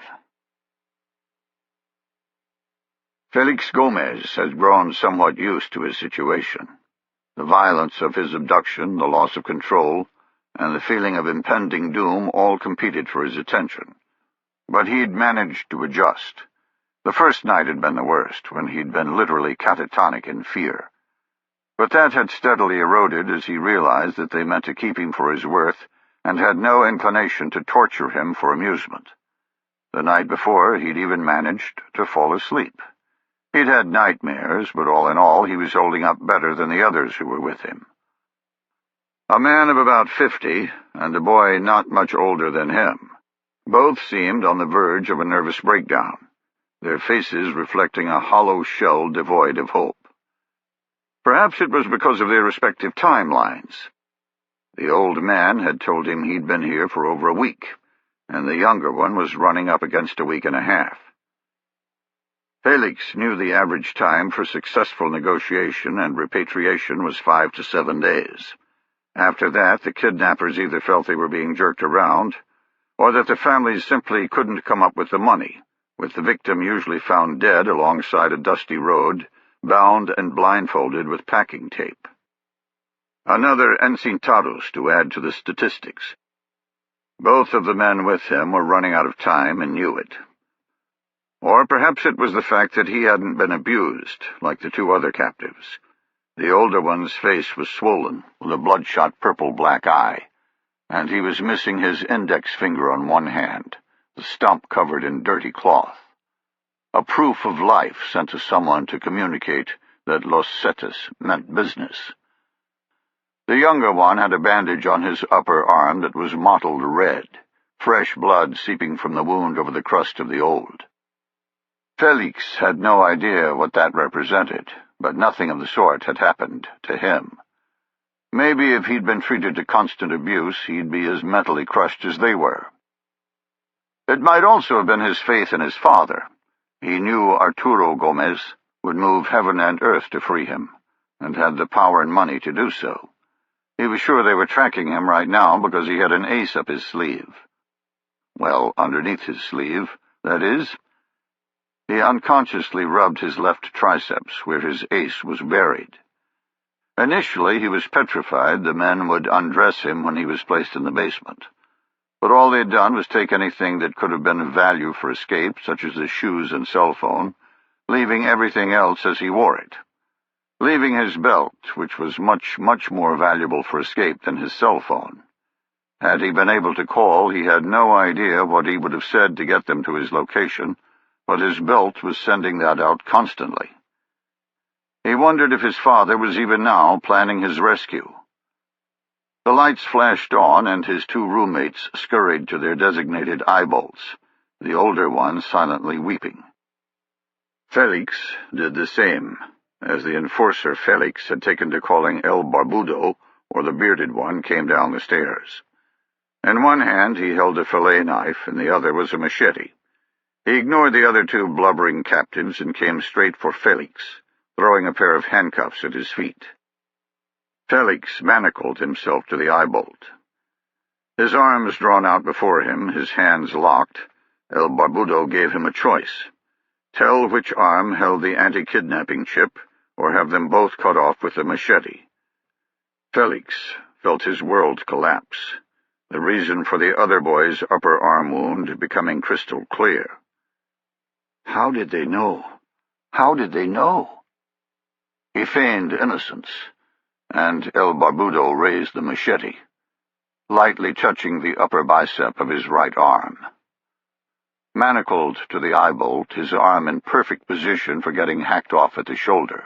Felix Gomez has grown somewhat used to his situation. The violence of his abduction, the loss of control, and the feeling of impending doom all competed for his attention. But he'd managed to adjust. The first night had been the worst, when he'd been literally catatonic in fear. But that had steadily eroded as he realized that they meant to keep him for his worth, and had no inclination to torture him for amusement. The night before, he'd even managed to fall asleep. He'd had nightmares, but all in all, he was holding up better than the others who were with him. A man of about 50, and a boy not much older than him. Both seemed on the verge of a nervous breakdown, their faces reflecting a hollow shell devoid of hope. Perhaps it was because of their respective timelines. The old man had told him he'd been here for over a week, and the younger one was running up against a week and a half. Felix knew the average time for successful negotiation and repatriation was 5 to 7 days. After that, the kidnappers either felt they were being jerked around, or that the families simply couldn't come up with the money, with the victim usually found dead alongside a dusty road, bound and blindfolded with packing tape. Another encintados to add to the statistics. Both of the men with him were running out of time and knew it. Or perhaps it was the fact that he hadn't been abused, like the two other captives. The older one's face was swollen, with a bloodshot purple-black eye, and he was missing his index finger on one hand, the stump covered in dirty cloth. A proof of life sent to someone to communicate that Los Cetas meant business. The younger one had a bandage on his upper arm that was mottled red, fresh blood seeping from the wound over the crust of the old. Felix had no idea what that represented, but nothing of the sort had happened to him. Maybe if he'd been treated to constant abuse, he'd be as mentally crushed as they were. It might also have been his faith in his father. He knew Arturo Gomez would move heaven and earth to free him, and had the power and money to do so. He was sure they were tracking him right now because he had an ace up his sleeve. Well, underneath his sleeve, that is. He unconsciously rubbed his left triceps where his ace was buried. Initially, he was petrified the men would undress him when he was placed in the basement. But all they'd done was take anything that could have been of value for escape, such as his shoes and cell phone, leaving everything else as he wore it. Leaving his belt, which was much more valuable for escape than his cell phone. Had he been able to call, he had no idea what he would have said to get them to his location, but his belt was sending that out constantly. He wondered if his father was even now planning his rescue. The lights flashed on, and his two roommates scurried to their designated eyebolts, the older one silently weeping. Felix did the same, as the enforcer Felix had taken to calling El Barbudo, or the bearded one, came down the stairs. In one hand he held a fillet knife, and the other was a machete. He ignored the other two blubbering captives and came straight for Felix, throwing a pair of handcuffs at his feet. Felix manacled himself to the eyebolt. His arms drawn out before him, his hands locked, El Barbudo gave him a choice. Tell which arm held the anti-kidnapping chip, or have them both cut off with a machete. Felix felt his world collapse, the reason for the other boy's upper arm wound becoming crystal clear. How did they know? How did they know? He feigned innocence, and El Barbudo raised the machete, lightly touching the upper bicep of his right arm. Manacled to the eyebolt, his arm in perfect position for getting hacked off at the shoulder,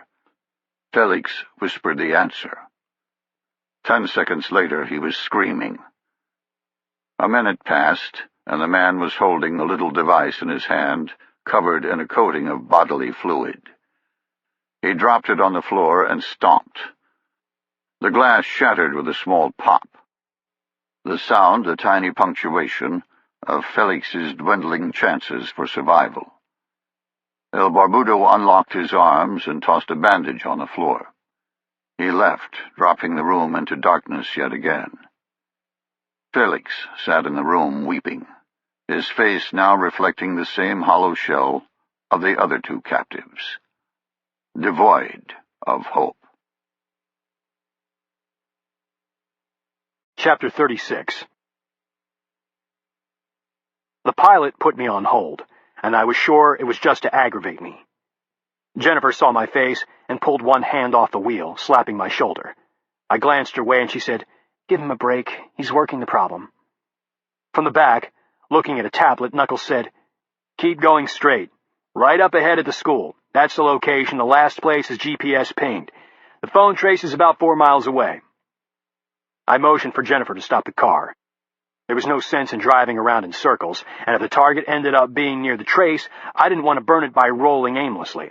Felix whispered the answer. 10 seconds later, he was screaming. A minute passed, and the man was holding the little device in his hand, covered in a coating of bodily fluid. He dropped it on the floor and stomped. The glass shattered with a small pop. The sound, a tiny punctuation, of Felix's dwindling chances for survival. El Barbudo unlocked his arms and tossed a bandage on the floor. He left, dropping the room into darkness yet again. Felix sat in the room weeping, his face now reflecting the same hollow shell of the other two captives, devoid of hope. Chapter 36. The pilot put me on hold, and I was sure it was just to aggravate me. Jennifer saw my face and pulled one hand off the wheel, slapping my shoulder. I glanced her way and she said, "Give him a break. He's working the problem." From the back, looking at a tablet, Knuckles said, "Keep going straight. Right up ahead at the school. That's the location. The last place is GPS pinged. The phone trace is about 4 miles away." I motioned for Jennifer to stop the car. There was no sense in driving around in circles, and if the target ended up being near the trace, I didn't want to burn it by rolling aimlessly.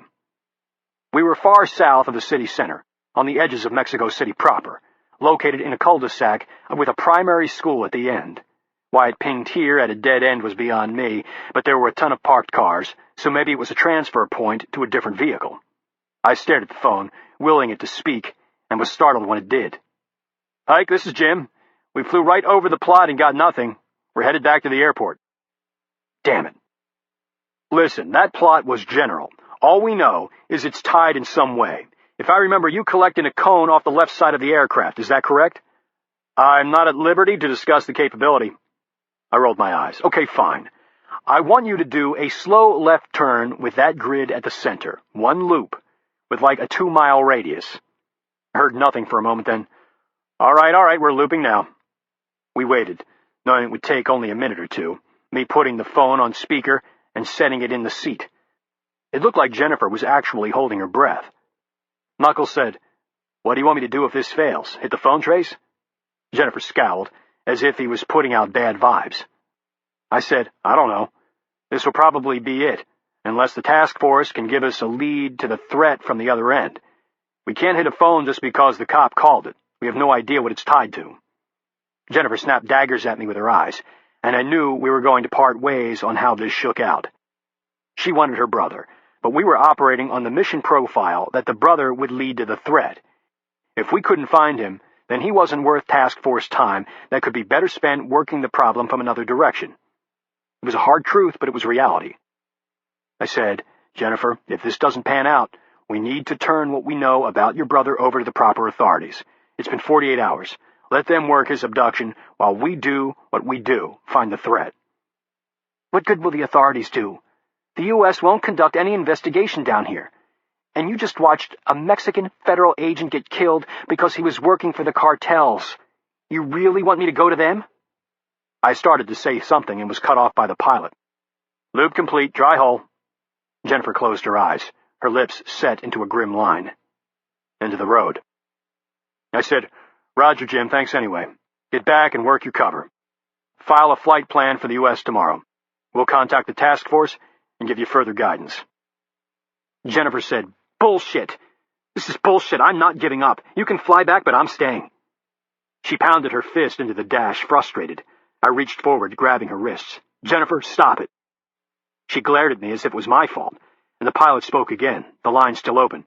We were far south of the city center, on the edges of Mexico City proper, located in a cul-de-sac with a primary school at the end. Why it pinged here at a dead end was beyond me, but there were a ton of parked cars, so maybe it was a transfer point to a different vehicle. I stared at the phone, willing it to speak, and was startled when it did. "Pike, this is Jim. We flew right over the plot and got nothing. We're headed back to the airport." Damn it. Listen, that plot was general. All we know is it's tied in some way. If I remember, you collected a cone off the left side of the aircraft. Is that correct? I'm not at liberty to discuss the capability. I rolled my eyes. Okay, fine. I want you to do a slow left turn with that grid at the center. One loop, with like a 2-mile radius. I heard nothing for a moment, then, All right, we're looping now." We waited, knowing it would take only a minute or two, me putting the phone on speaker and setting it in the seat. It looked like Jennifer was actually holding her breath. Knuckles said, "What do you want me to do if this fails? Hit the phone trace?" Jennifer scowled, as if he was putting out bad vibes. I said, "I don't know. This will probably be it, unless the task force can give us a lead to the threat from the other end. We can't hit a phone just because the cop called it. We have no idea what it's tied to." Jennifer snapped daggers at me with her eyes, and I knew we were going to part ways on how this shook out. She wanted her brother, but we were operating on the mission profile that the brother would lead to the threat. If we couldn't find him, then he wasn't worth task force time that could be better spent working the problem from another direction. It was a hard truth, but it was reality. I said, "Jennifer, if this doesn't pan out, we need to turn what we know about your brother over to the proper authorities. It's been 48 hours. Let them work his abduction while we do what we do, find the threat." "What good will the authorities do? The U.S. won't conduct any investigation down here. And you just watched a Mexican federal agent get killed because he was working for the cartels. You really want me to go to them?" I started to say something and was cut off by the pilot. "Loop complete, dry hull." Jennifer closed her eyes, her lips set into a grim line. Into the road. I said, "Roger, Jim, thanks anyway. Get back and work your cover. File a flight plan for the U.S. tomorrow. We'll contact the task force and give you further guidance." Jennifer said, "Bullshit. This is bullshit. I'm not giving up. You can fly back, but I'm staying." She pounded her fist into the dash, frustrated. I reached forward, grabbing her wrists. "Jennifer, stop it." She glared at me as if it was my fault, and the pilot spoke again, the line still open.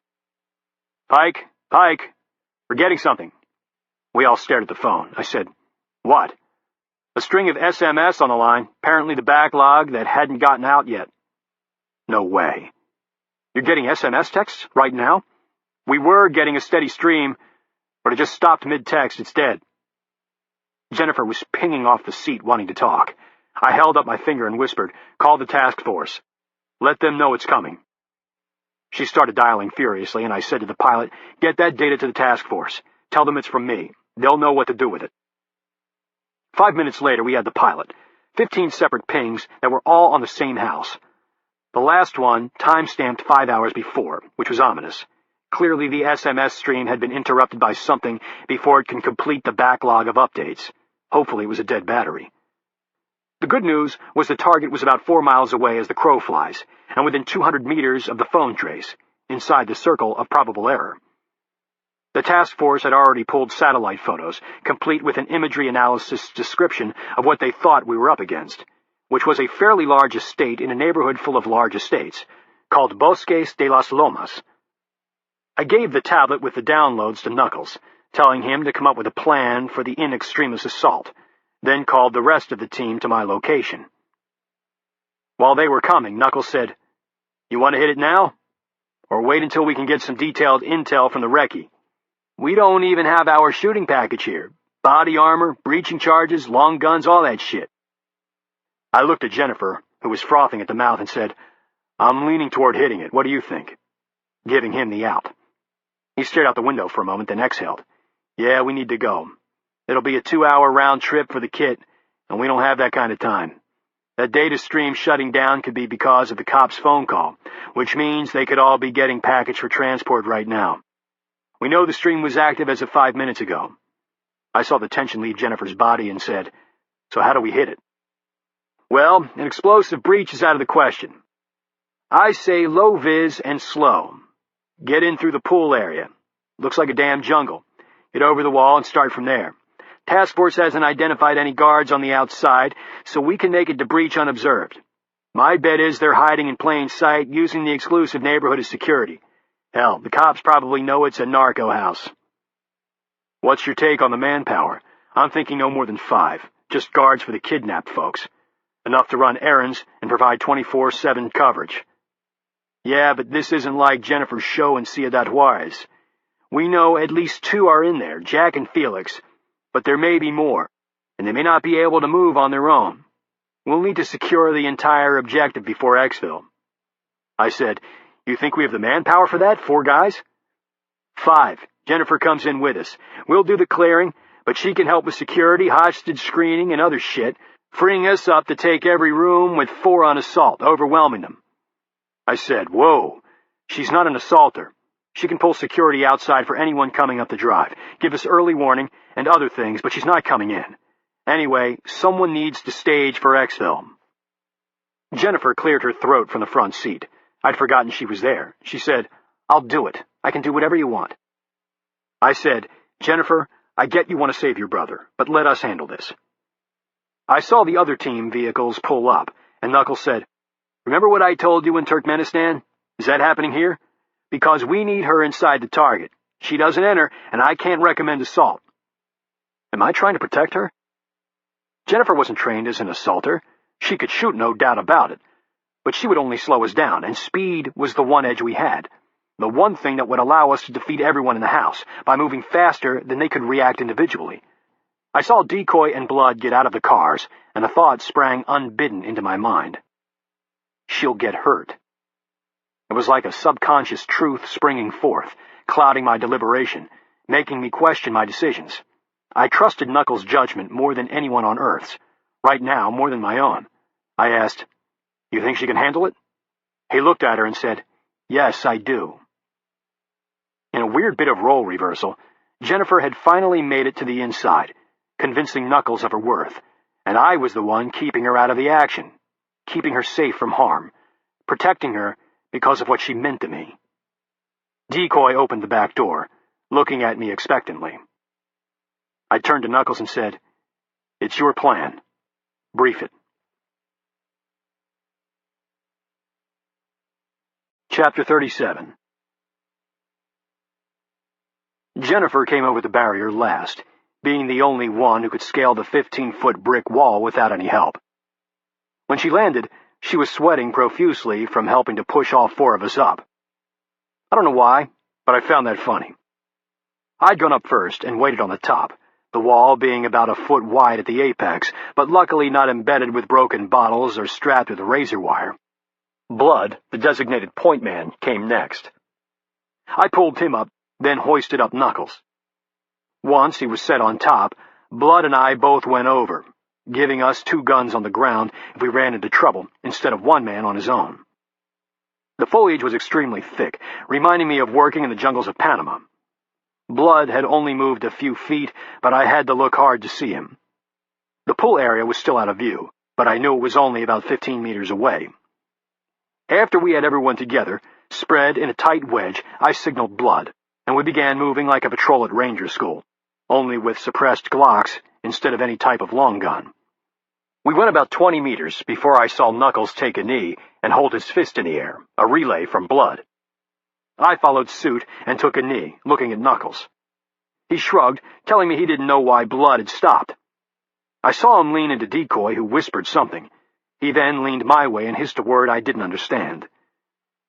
Pike, we're getting something." We all stared at the phone. I said, "What?" "A string of SMS on the line, apparently the backlog that hadn't gotten out yet." "No way. You're getting SMS texts right now?" "We were getting a steady stream, but it just stopped mid-text. It's dead." Jennifer was pinging off the seat, wanting to talk. I held up my finger and whispered, "Call the task force. Let them know it's coming." She started dialing furiously, and I said to the pilot, "Get that data to the task force. Tell them it's from me. They'll know what to do with it." 5 minutes later, we had the pilot. 15 separate pings that were all on the same house. The last one time-stamped 5 hours before, which was ominous. Clearly, the SMS stream had been interrupted by something before it can complete the backlog of updates. Hopefully, it was a dead battery. The good news was the target was about 4 miles away as the crow flies, and within 200 meters of the phone trace, inside the circle of probable error. The task force had already pulled satellite photos, complete with an imagery analysis description of what they thought we were up against, which was a fairly large estate in a neighborhood full of large estates, called Bosques de las Lomas. I gave the tablet with the downloads to Knuckles, telling him to come up with a plan for the in extremis assault, then called the rest of the team to my location. While they were coming, Knuckles said, "You want to hit it now? Or wait until we can get some detailed intel from the recce? We don't even have our shooting package here. Body armor, breaching charges, long guns, all that shit." I looked at Jennifer, who was frothing at the mouth, and said, "I'm leaning toward hitting it. What do you think?" Giving him the out. He stared out the window for a moment, then exhaled. "Yeah, we need to go. It'll be a 2-hour round trip for the kit, and we don't have that kind of time. That data stream shutting down could be because of the cop's phone call, which means they could all be getting package for transport right now. We know the stream was active as of 5 minutes ago." I saw the tension leave Jennifer's body and said, "So how do we hit it?" "Well, an explosive breach is out of the question. I say low vis and slow. Get in through the pool area. Looks like a damn jungle. Get over the wall and start from there. Task Force hasn't identified any guards on the outside, so we can make it to breach unobserved. My bet is they're hiding in plain sight, using the exclusive neighborhood as security. Hell, the cops probably know it's a narco house." "What's your take on the manpower?" "I'm thinking no more than 5, just guards for the kidnapped folks. Enough to run errands and provide 24/7 coverage." "Yeah, but this isn't like Jennifer's show in Ciudad Juarez. We know at least 2 are in there, Jack and Felix, but there may be more, and they may not be able to move on their own. We'll need to secure the entire objective before exfil." I said, "You think we have the manpower for that, 4 guys?" 5. Jennifer comes in with us. We'll do the clearing, but she can help with security, hostage screening, and other shit, freeing us up to take every room with 4 on assault, overwhelming them." I said, "Whoa, she's not an assaulter. She can pull security outside for anyone coming up the drive, give us early warning, and other things, but she's not coming in. Anyway, someone needs to stage for exfil. Jennifer cleared her throat from the front seat. I'd forgotten she was there. She said, "I'll do it. I can do whatever you want." I said, "Jennifer, I get you want to save your brother, but let us handle this." I saw the other team vehicles pull up, and Knuckles said, "Remember what I told you in Turkmenistan? Is that happening here? Because we need her inside the target. She doesn't enter, and I can't recommend assault." Am I trying to protect her? Jennifer wasn't trained as an assaulter. She could shoot, no doubt about it. But she would only slow us down, and speed was the one edge we had. The one thing that would allow us to defeat everyone in the house, by moving faster than they could react individually. I saw Decoy and Blood get out of the cars, and a thought sprang unbidden into my mind. She'll get hurt. It was like a subconscious truth springing forth, clouding my deliberation, making me question my decisions. I trusted Knuckles' judgment more than anyone on Earth's, right now more than my own. I asked, "You think she can handle it?" He looked at her and said, "Yes, I do." In a weird bit of role reversal, Jennifer had finally made it to the inside, convincing Knuckles of her worth, and I was the one keeping her out of the action, keeping her safe from harm, protecting her because of what she meant to me. Decoy opened the back door, looking at me expectantly. I turned to Knuckles and said, "It's your plan. Brief it." Chapter 37. Jennifer came over the barrier last, being the only one who could scale the 15-foot brick wall without any help. When she landed, she was sweating profusely from helping to push all four of us up. I don't know why, but I found that funny. I'd gone up first and waited on the top, the wall being about a foot wide at the apex, but luckily not embedded with broken bottles or strapped with razor wire. Blood, the designated point man, came next. I pulled him up, then hoisted up Knuckles. Once he was set on top, Blood and I both went over, giving us 2 guns on the ground if we ran into trouble, instead of one man on his own. The foliage was extremely thick, reminding me of working in the jungles of Panama. Blood had only moved a few feet, but I had to look hard to see him. The pool area was still out of view, but I knew it was only about 15 meters away. After we had everyone together, spread in a tight wedge, I signaled Blood, and we began moving like a patrol at Ranger School, only with suppressed Glocks instead of any type of long gun. We went about 20 meters before I saw Knuckles take a knee and hold his fist in the air, a relay from Blood. I followed suit and took a knee, looking at Knuckles. He shrugged, telling me he didn't know why Blood had stopped. I saw him lean into Decoy, who whispered something. He then leaned my way and hissed a word I didn't understand.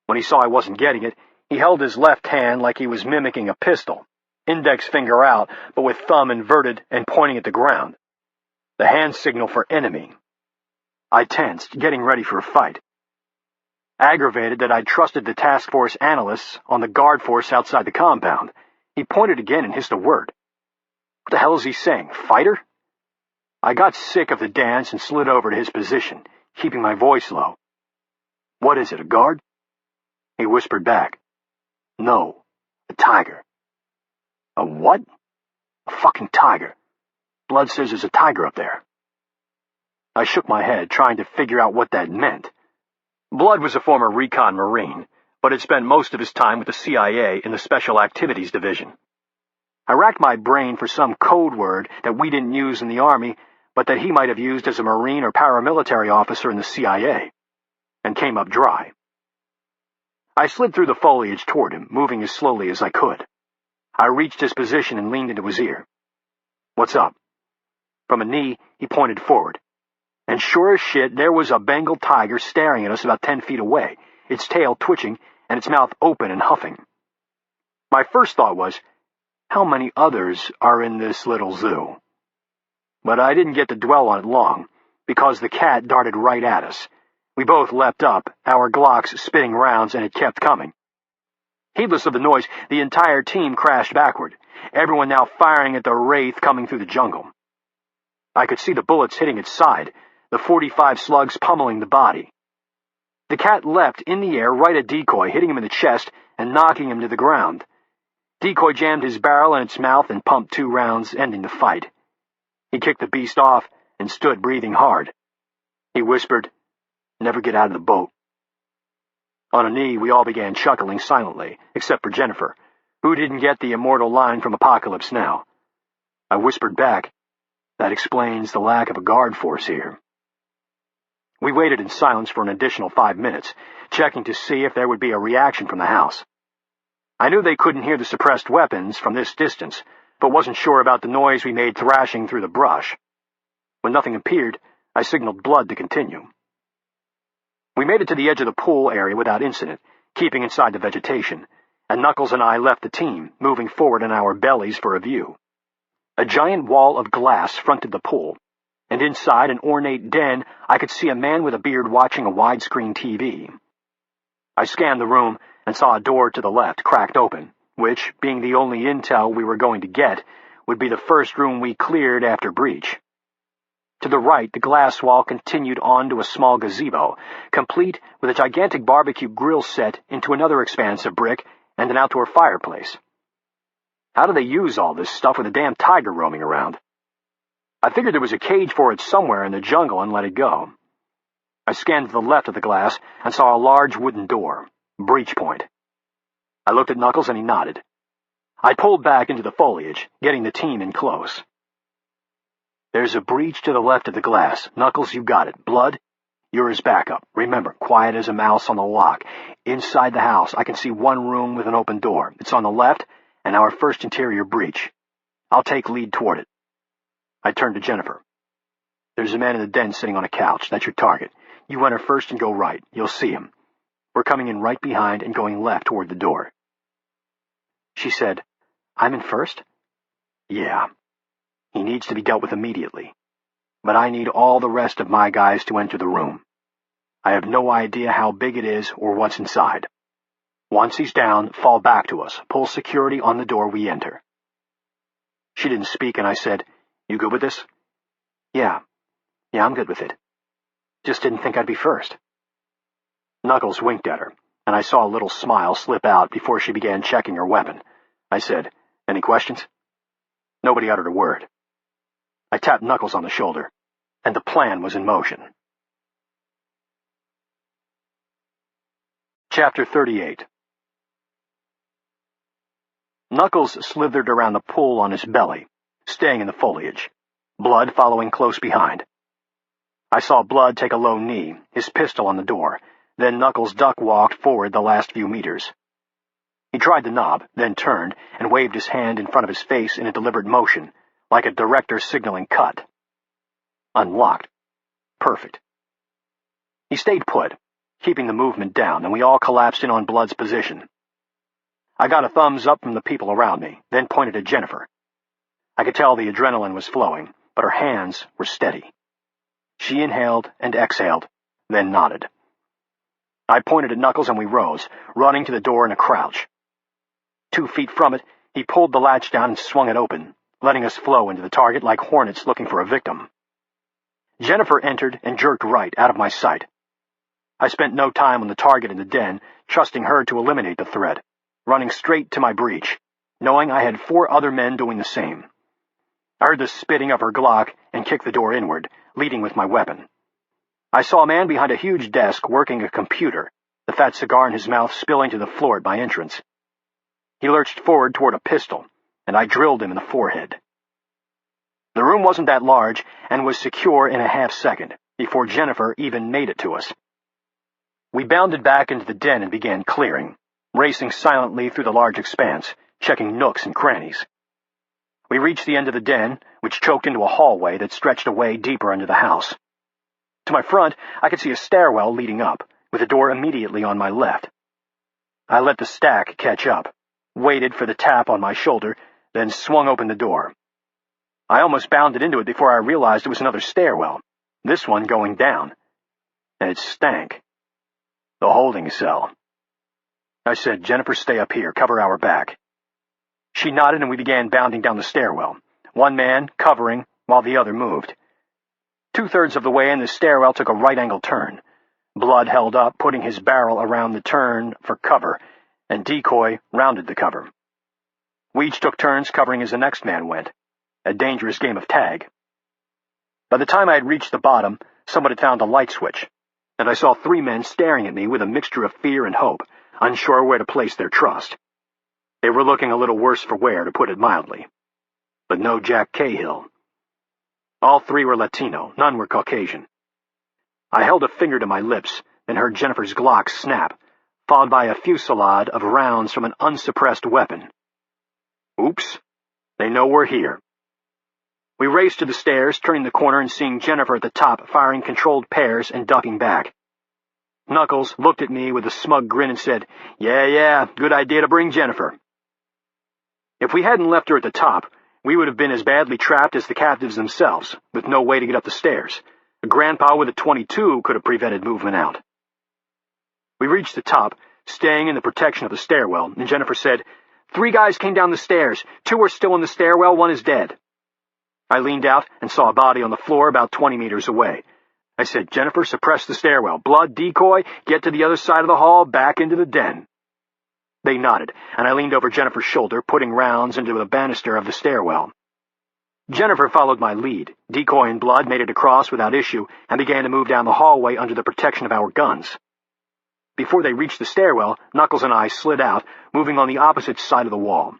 When he saw I wasn't getting it, he held his left hand like he was mimicking a pistol, index finger out, but with thumb inverted and pointing at the ground. The hand signal for enemy. I tensed, getting ready for a fight. Aggravated that I'd trusted the Taskforce analysts on the guard force outside the compound, he pointed again and hissed a word. What the hell is he saying, fighter? I got sick of the dance and slid over to his position, keeping my voice low. What is it, a guard? He whispered back. No, a tiger. A what? A fucking tiger. Blood says there's a tiger up there. I shook my head, trying to figure out what that meant. Blood was a former recon Marine, but had spent most of his time with the CIA in the Special Activities Division. I racked my brain for some code word that we didn't use in the Army, but that he might have used as a Marine or paramilitary officer in the CIA, and came up dry. I slid through the foliage toward him, moving as slowly as I could. I reached his position and leaned into his ear. What's up? From a knee, he pointed forward. And sure as shit, there was a Bengal tiger staring at us about 10 feet away, its tail twitching and its mouth open and huffing. My first thought was, how many others are in this little zoo? But I didn't get to dwell on it long, because the cat darted right at us. We both leapt up, our Glocks spitting rounds, and it kept coming. Heedless of the noise, the entire team crashed backward, everyone now firing at the wraith coming through the jungle. I could see the bullets hitting its side, the 45 slugs pummeling the body. The cat leapt in the air right at Decoy, hitting him in the chest, and knocking him to the ground. Decoy jammed his barrel in its mouth and pumped 2 rounds, ending the fight. He kicked the beast off and stood breathing hard. He whispered, "Never get out of the boat." On a knee, we all began chuckling silently, except for Jennifer, who didn't get the immortal line from Apocalypse Now. I whispered back, "That explains the lack of a guard force here." We waited in silence for an additional 5 minutes, checking to see if there would be a reaction from the house. I knew they couldn't hear the suppressed weapons from this distance, but wasn't sure about the noise we made thrashing through the brush. When nothing appeared, I signaled Blood to continue. We made it to the edge of the pool area without incident, keeping inside the vegetation, and Knuckles and I left the team, moving forward on our bellies for a view. A giant wall of glass fronted the pool, and inside an ornate den I could see a man with a beard watching a widescreen TV. I scanned the room and saw a door to the left cracked open, which, being the only intel we were going to get, would be the first room we cleared after breach. To the right, the glass wall continued on to a small gazebo, complete with a gigantic barbecue grill set into another expanse of brick and an outdoor fireplace. How do they use all this stuff with a damn tiger roaming around? I figured there was a cage for it somewhere in the jungle and let it go. I scanned to the left of the glass and saw a large wooden door, breach point. I looked at Knuckles and he nodded. I pulled back into the foliage, getting the team in close. "There's a breach to the left of the glass. Knuckles, you got it. Blood, you're his backup. Remember, quiet as a mouse on the lock. Inside the house, I can see one room with an open door. It's on the left, and our first interior breach. I'll take lead toward it." I turned to Jennifer. "There's a man in the den sitting on a couch. That's your target. You enter first and go right. You'll see him. We're coming in right behind and going left toward the door." She said, "I'm in first?" "Yeah. He needs to be dealt with immediately. But I need all the rest of my guys to enter the room. I have no idea how big it is or what's inside. Once he's down, fall back to us. Pull security on the door we enter." She didn't speak, and I said, "You good with this?" Yeah, I'm good with it. Just didn't think I'd be first." Knuckles winked at her, and I saw a little smile slip out before she began checking her weapon. I said, "Any questions?" Nobody uttered a word. I tapped Knuckles on the shoulder, and the plan was in motion. Chapter 38. Knuckles slithered around the pool on his belly, staying in the foliage, Blood following close behind. I saw Blood take a low knee, his pistol on the door, then Knuckles duck-walked forward the last few meters. He tried the knob, then turned and waved his hand in front of his face in a deliberate motion, like a director signaling cut. Unlocked. Perfect. He stayed put, keeping the movement down, and we all collapsed in on Blood's position. I got a thumbs up from the people around me, then pointed at Jennifer. I could tell the adrenaline was flowing, but her hands were steady. She inhaled and exhaled, then nodded. I pointed at Knuckles and we rose, running to the door in a crouch. 2 feet from it, he pulled the latch down and swung it open, letting us flow into the target like hornets looking for a victim. Jennifer entered and jerked right out of my sight. I spent no time on the target in the den, trusting her to eliminate the threat, running straight to my breach, knowing I had 4 other men doing the same. I heard the spitting of her Glock and kicked the door inward, leading with my weapon. I saw a man behind a huge desk working a computer, the fat cigar in his mouth spilling to the floor at my entrance. He lurched forward toward a pistol, and I drilled him in the forehead. The room wasn't that large and was secure in a half-second, before Jennifer even made it to us. We bounded back into the den and began clearing, racing silently through the large expanse, checking nooks and crannies. We reached the end of the den, which choked into a hallway that stretched away deeper into the house. To my front, I could see a stairwell leading up, with a door immediately on my left. I let the stack catch up, waited for the tap on my shoulder, then swung open the door. I almost bounded into it before I realized it was another stairwell, this one going down. And it stank. The holding cell. I said, "Jennifer, stay up here, cover our back." She nodded and we began bounding down the stairwell, one man covering while the other moved. 2/3 of the way in, the stairwell took a right-angle turn. Blood held up, putting his barrel around the turn for cover, and Decoy rounded the cover. We each took turns covering as the next man went, a dangerous game of tag. By the time I had reached the bottom, someone had found a light switch, and I saw 3 men staring at me with a mixture of fear and hope, unsure where to place their trust. They were looking a little worse for wear, to put it mildly. But no Jack Cahill. All 3 were Latino, none were Caucasian. I held a finger to my lips, then heard Jennifer's Glock snap, followed by a fusillade of rounds from an unsuppressed weapon. Oops, they know we're here. We raced to the stairs, turning the corner and seeing Jennifer at the top firing controlled pairs and ducking back. Knuckles looked at me with a smug grin and said, Yeah, good idea to bring Jennifer. If we hadn't left her at the top, we would have been as badly trapped as the captives themselves, with no way to get up the stairs. A grandpa with a .22 could have prevented movement out. We reached the top, staying in the protection of the stairwell, and Jennifer said, 3 guys came down the stairs. 2 are still in the stairwell, 1 is dead. I leaned out and saw a body on the floor about 20 meters away. I said, Jennifer, suppress the stairwell. Blood, Decoy, get to the other side of the hall, back into the den. They nodded, and I leaned over Jennifer's shoulder, putting rounds into the banister of the stairwell. Jennifer followed my lead. Decoy and Blood made it across without issue and began to move down the hallway under the protection of our guns. Before they reached the stairwell, Knuckles and I slid out, moving on the opposite side of the wall.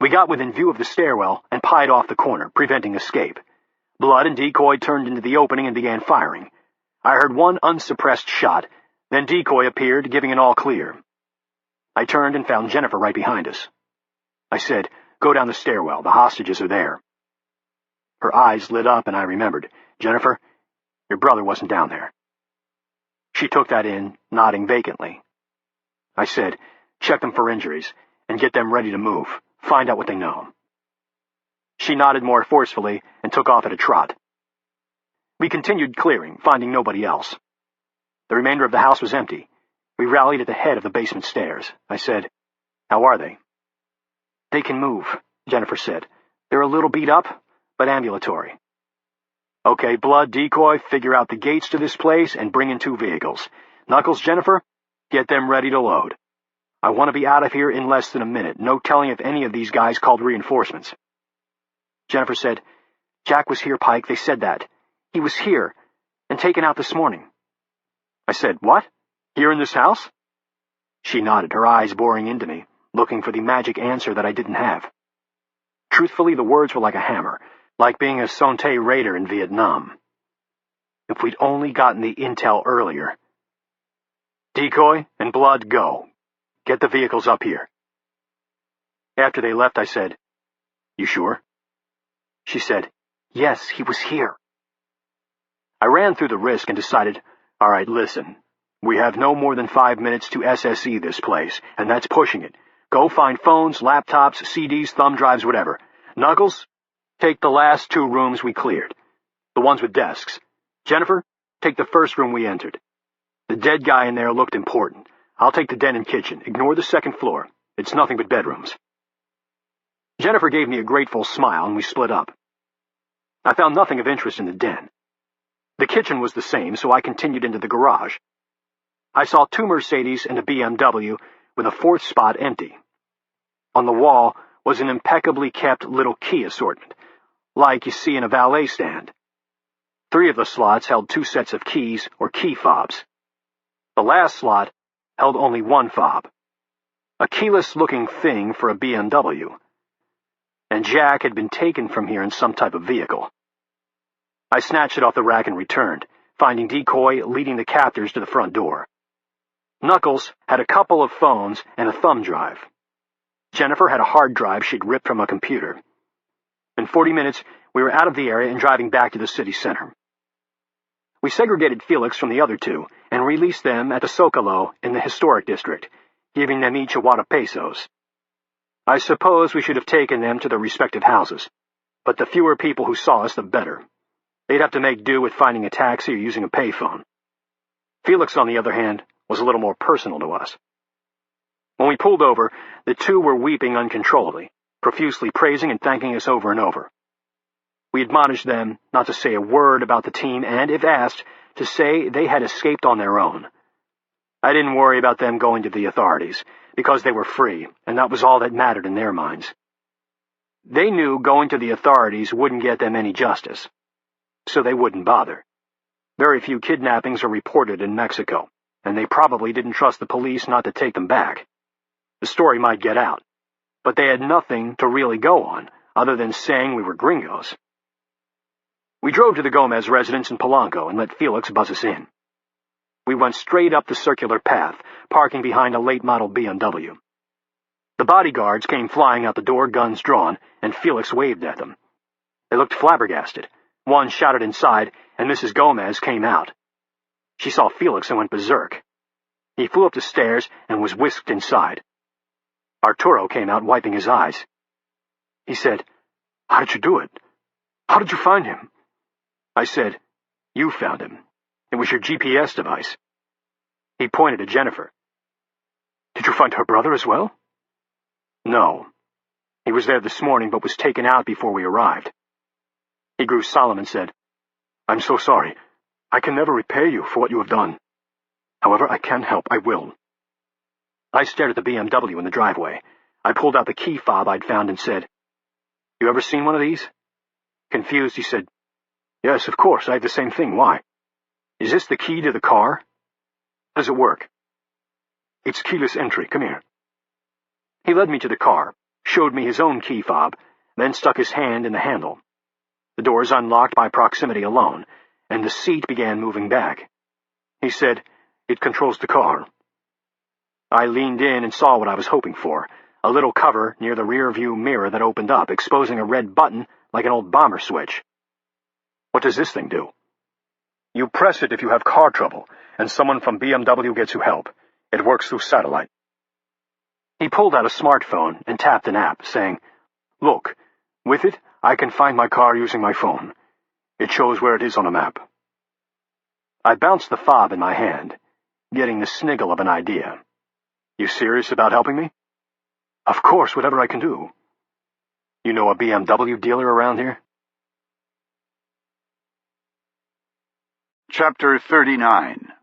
We got within view of the stairwell and pied off the corner, preventing escape. Blood and Decoy turned into the opening and began firing. I heard 1 unsuppressed shot, then Decoy appeared, giving an all clear. I turned and found Jennifer right behind us. I said, Go down the stairwell, the hostages are there. Her eyes lit up and I remembered, Jennifer, your brother wasn't down there. She took that in, nodding vacantly. I said, Check them for injuries, and get them ready to move. Find out what they know. She nodded more forcefully and took off at a trot. We continued clearing, finding nobody else. The remainder of the house was empty. We rallied at the head of the basement stairs. I said, How are they? They can move, Jennifer said. They're a little beat up, but ambulatory. Okay, Blood, Decoy, figure out the gates to this place and bring in 2 vehicles. Knuckles, Jennifer, get them ready to load. I want to be out of here in less than a minute. No telling if any of these guys called reinforcements. Jennifer said, Jack was here, Pike. They said that. He was here, and taken out this morning. I said, What? Here in this house? She nodded, her eyes boring into me, looking for the magic answer that I didn't have. Truthfully, the words were like a hammer, like being a Sonte raider in Vietnam. If we'd only gotten the intel earlier. Decoy and Blood, go. Get the vehicles up here. After they left, I said, You sure? She said, Yes, he was here. I ran through the risk and decided, All right, listen. We have no more than 5 minutes to SSE this place, and that's pushing it. Go find phones, laptops, CDs, thumb drives, whatever. Knuckles, take the last 2 rooms we cleared. The ones with desks. Jennifer, take the first room we entered. The dead guy in there looked important. I'll take the den and kitchen. Ignore the 2nd floor. It's nothing but bedrooms. Jennifer gave me a grateful smile, and we split up. I found nothing of interest in the den. The kitchen was the same, so I continued into the garage. I saw 2 Mercedes and a BMW, with a 4th spot empty. On the wall was an impeccably kept little key assortment, like you see in a valet stand. 3 of the slots held 2 sets of keys or key fobs. The last slot held only 1 fob. A keyless-looking thing for a BMW. And Jack had been taken from here in some type of vehicle. I snatched it off the rack and returned, finding Decoy leading the captors to the front door. Knuckles had a couple of phones and a thumb drive. Jennifer had a hard drive she'd ripped from a computer. In 40 minutes, we were out of the area and driving back to the city center. We segregated Felix from the other 2 and released them at the Zocalo in the historic district, giving them each a wad of pesos. I suppose we should have taken them to their respective houses, but the fewer people who saw us, the better. They'd have to make do with finding a taxi or using a payphone. Felix, on the other hand, was a little more personal to us. When we pulled over, the 2 were weeping uncontrollably, profusely praising and thanking us over and over. We admonished them not to say a word about the team and, if asked, to say they had escaped on their own. I didn't worry about them going to the authorities, because they were free, and that was all that mattered in their minds. They knew going to the authorities wouldn't get them any justice, so they wouldn't bother. Very few kidnappings are reported in Mexico, and they probably didn't trust the police not to take them back. The story might get out, but they had nothing to really go on, other than saying we were gringos. We drove to the Gomez residence in Polanco and let Felix buzz us in. We went straight up the circular path, parking behind a late-model BMW. The bodyguards came flying out the door, guns drawn, and Felix waved at them. They looked flabbergasted. One shouted inside, and Mrs. Gomez came out. She saw Felix and went berserk. He flew up the stairs and was whisked inside. Arturo came out, wiping his eyes. He said, "How did you do it? How did you find him?" I said, "You found him. It was your GPS device." He pointed at Jennifer. "Did you find her brother as well?" "No. He was there this morning but was taken out before we arrived." He grew solemn and said, "I'm so sorry. I can never repay you for what you have done. However I can help, I will." I stared at the BMW in the driveway. I pulled out the key fob I'd found and said, "You ever seen one of these?" Confused, he said, "Yes, of course, I have the same thing. Why? Is this the key to the car? How does it work?" "It's keyless entry. Come here." He led me to the car, showed me his own key fob, then stuck his hand in the handle. The doors unlocked by proximity alone, and the seat began moving back. He said, "It controls the car." I leaned in and saw what I was hoping for, a little cover near the rear-view mirror that opened up, exposing a red button like an old bomber switch. "What does this thing do?" "You press it if you have car trouble, and someone from BMW gets you help. It works through satellite." He pulled out a smartphone and tapped an app, saying, "Look, with it, I can find my car using my phone. It shows where it is on a map." I bounced the fob in my hand, getting the sniggle of an idea. "You serious about helping me?" "Of course, whatever I can do." "You know a BMW dealer around here?" Chapter 39.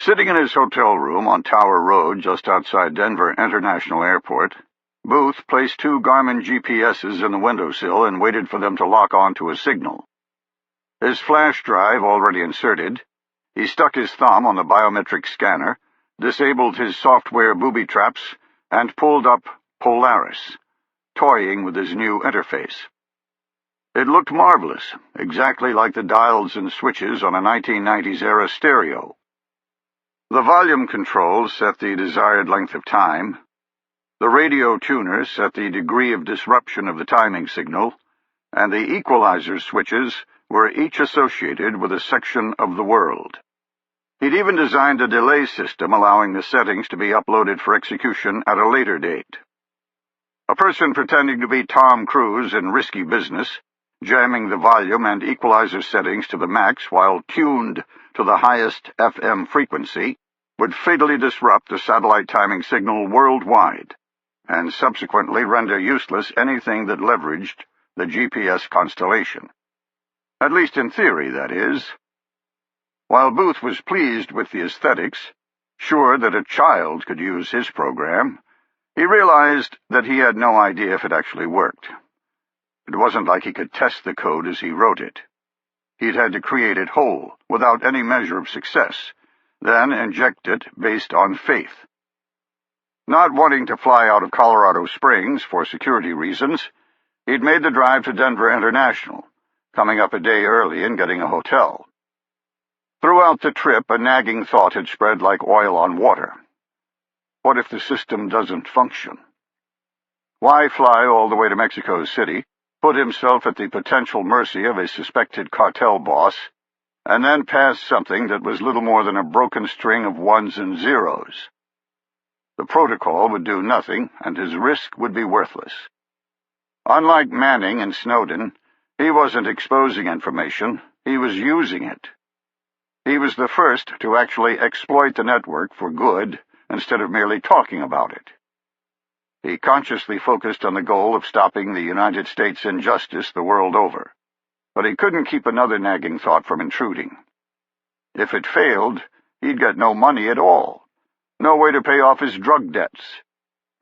Sitting in his hotel room on Tower Road just outside Denver International Airport, Booth placed 2 Garmin GPSs in the windowsill and waited for them to lock onto a signal. His flash drive already inserted, he stuck his thumb on the biometric scanner, disabled his software booby traps, and pulled up Polaris, toying with his new interface. It looked marvelous, exactly like the dials and switches on a 1990s-era stereo. The volume controls set the desired length of time. The radio tuner set the degree of disruption of the timing signal, and the equalizer switches were each associated with a section of the world. He'd even designed a delay system allowing the settings to be uploaded for execution at a later date. A person pretending to be Tom Cruise in Risky Business, jamming the volume and equalizer settings to the max while tuned to the highest FM frequency, would fatally disrupt the satellite timing signal worldwide, and subsequently render useless anything that leveraged the GPS constellation. At least in theory, that is. While Booth was pleased with the aesthetics, sure that a child could use his program, he realized that he had no idea if it actually worked. It wasn't like he could test the code as he wrote it. He'd had to create it whole, without any measure of success, then inject it based on faith. Not wanting to fly out of Colorado Springs for security reasons, he'd made the drive to Denver International, coming up a day early and getting a hotel. Throughout the trip, a nagging thought had spread like oil on water. What if the system doesn't function? Why fly all the way to Mexico City, put himself at the potential mercy of a suspected cartel boss, and then pass something that was little more than a broken string of ones and zeros? The protocol would do nothing, and his risk would be worthless. Unlike Manning and Snowden, he wasn't exposing information, he was using it. He was the first to actually exploit the network for good instead of merely talking about it. He consciously focused on the goal of stopping the United States injustice the world over, but he couldn't keep another nagging thought from intruding. If it failed, he'd get no money at all. No way to pay off his drug debts.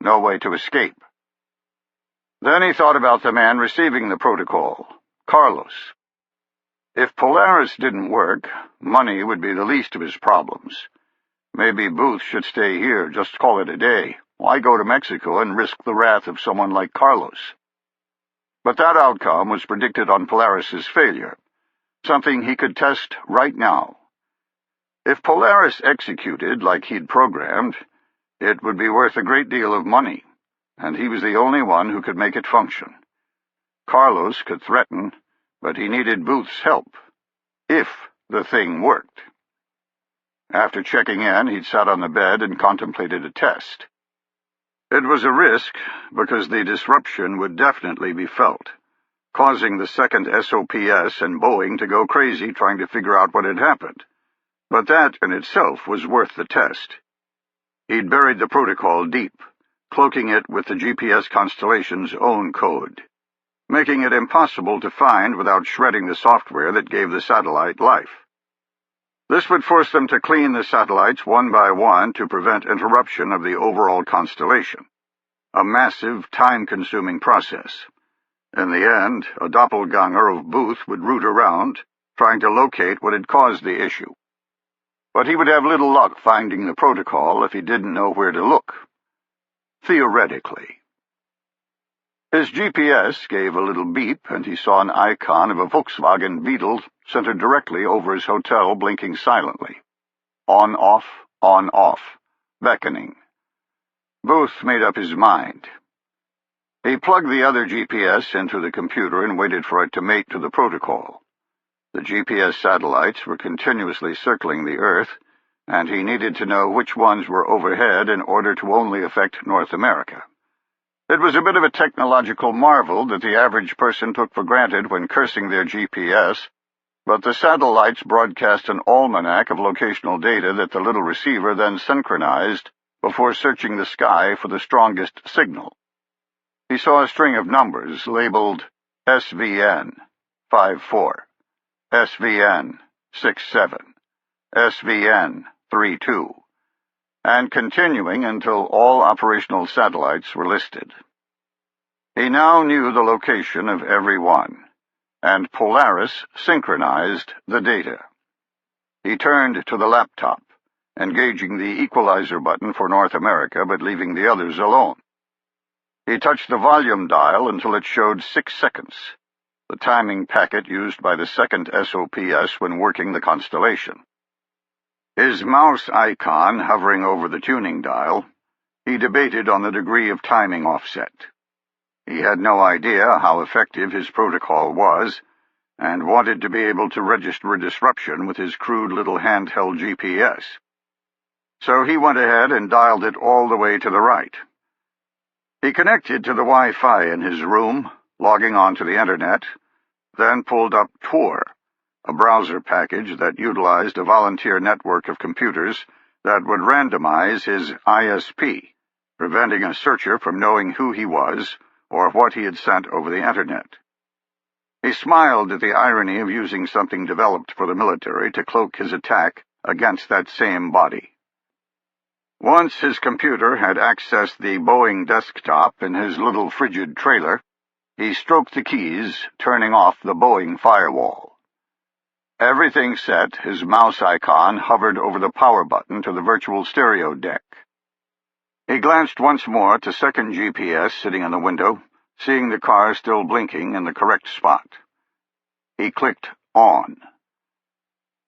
No way to escape. Then he thought about the man receiving the protocol, Carlos. If Polaris didn't work, money would be the least of his problems. Maybe Booth should stay here, just call it a day. Why go to Mexico and risk the wrath of someone like Carlos? But that outcome was predicted on Polaris's failure, something he could test right now. If Polaris executed like he'd programmed, it would be worth a great deal of money, and he was the only one who could make it function. Carlos could threaten, but he needed Booth's help, if the thing worked. After checking in, he'd sat on the bed and contemplated a test. It was a risk, because the disruption would definitely be felt, causing the second SOPS and Boeing to go crazy trying to figure out what had happened. But that in itself was worth the test. He'd buried the protocol deep, cloaking it with the GPS constellation's own code, making it impossible to find without shredding the software that gave the satellite life. This would force them to clean the satellites one by one to prevent interruption of the overall constellation, a massive, time-consuming process. In the end, a doppelganger of Booth would root around, trying to locate what had caused the issue. But he would have little luck finding the protocol if he didn't know where to look. Theoretically. His GPS gave a little beep, and he saw an icon of a Volkswagen Beetle centered directly over his hotel, blinking silently. On-off, on-off, beckoning. Booth made up his mind. He plugged the other GPS into the computer and waited for it to mate to the protocol. The GPS satellites were continuously circling the Earth, and he needed to know which ones were overhead in order to only affect North America. It was a bit of a technological marvel that the average person took for granted when cursing their GPS, but the satellites broadcast an almanac of locational data that the little receiver then synchronized before searching the sky for the strongest signal. He saw a string of numbers labeled SVN 54, SVN 67, SVN 32, and continuing until all operational satellites were listed. He now knew the location of every one, and Polaris synchronized the data. He turned to the laptop, engaging the equalizer button for North America but leaving the others alone. He touched the volume dial until it showed 6 seconds, the timing packet used by the second SOPS when working the constellation. His mouse icon hovering over the tuning dial, he debated on the degree of timing offset. He had no idea how effective his protocol was, and wanted to be able to register a disruption with his crude little handheld GPS. So he went ahead and dialed it all the way to the right. He connected to the Wi-Fi in his room, logging on to the Internet, then pulled up Tor, a browser package that utilized a volunteer network of computers that would randomize his ISP, preventing a searcher from knowing who he was or what he had sent over the Internet. He smiled at the irony of using something developed for the military to cloak his attack against that same body. Once his computer had accessed the Boeing desktop in his little frigid trailer, he stroked the keys, turning off the Boeing firewall. Everything set, his mouse icon hovered over the power button to the virtual stereo deck. He glanced once more to second GPS sitting in the window, seeing the car still blinking in the correct spot. He clicked on.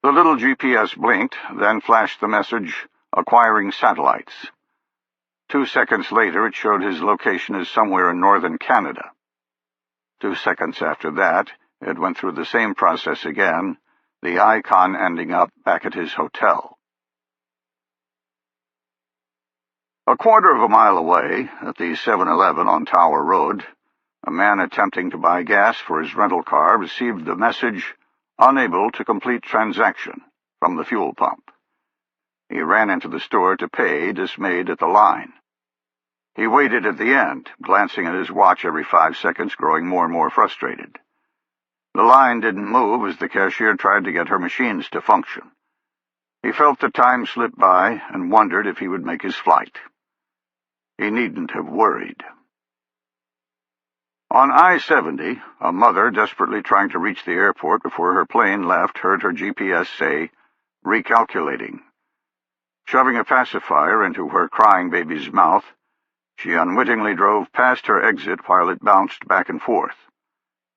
The little GPS blinked, then flashed the message, acquiring satellites. 2 seconds later, it showed his location as somewhere in northern Canada. 2 seconds after that, it went through the same process again, the icon ending up back at his hotel. A quarter of a mile away, at the 7-Eleven on Tower Road, a man attempting to buy gas for his rental car received the message, "Unable to complete transaction," from the fuel pump. He ran into the store to pay, dismayed at the line. He waited at the end, glancing at his watch every 5 seconds, growing more and more frustrated. The line didn't move as the cashier tried to get her machines to function. He felt the time slip by and wondered if he would make his flight. He needn't have worried. On I-70, a mother desperately trying to reach the airport before her plane left heard her GPS say, "Recalculating." Shoving a pacifier into her crying baby's mouth, she unwittingly drove past her exit while it bounced back and forth.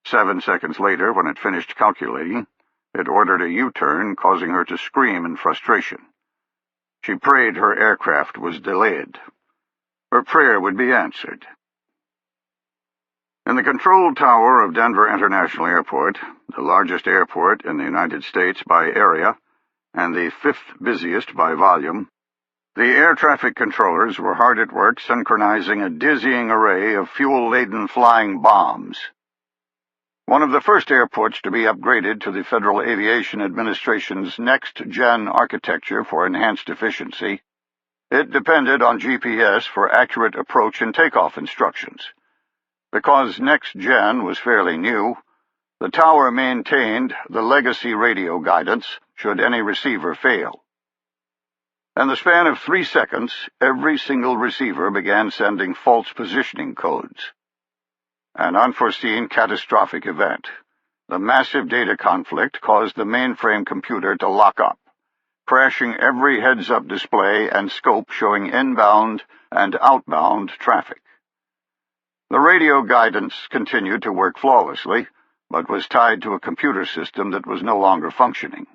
7 seconds later, when it finished calculating, it ordered a U-turn, causing her to scream in frustration. She prayed her aircraft was delayed. Her prayer would be answered. In the control tower of Denver International Airport, the largest airport in the United States by area, and the 5th busiest by volume, the air traffic controllers were hard at work synchronizing a dizzying array of fuel-laden flying bombs. One of the first airports to be upgraded to the Federal Aviation Administration's next-gen architecture for enhanced efficiency, it depended on GPS for accurate approach and takeoff instructions. Because next-gen was fairly new, the tower maintained the legacy radio guidance should any receiver fail. In the span of 3 seconds, every single receiver began sending false positioning codes. An unforeseen catastrophic event. The massive data conflict caused the mainframe computer to lock up, crashing every heads-up display and scope showing inbound and outbound traffic. The radio guidance continued to work flawlessly, but was tied to a computer system that was no longer functioning.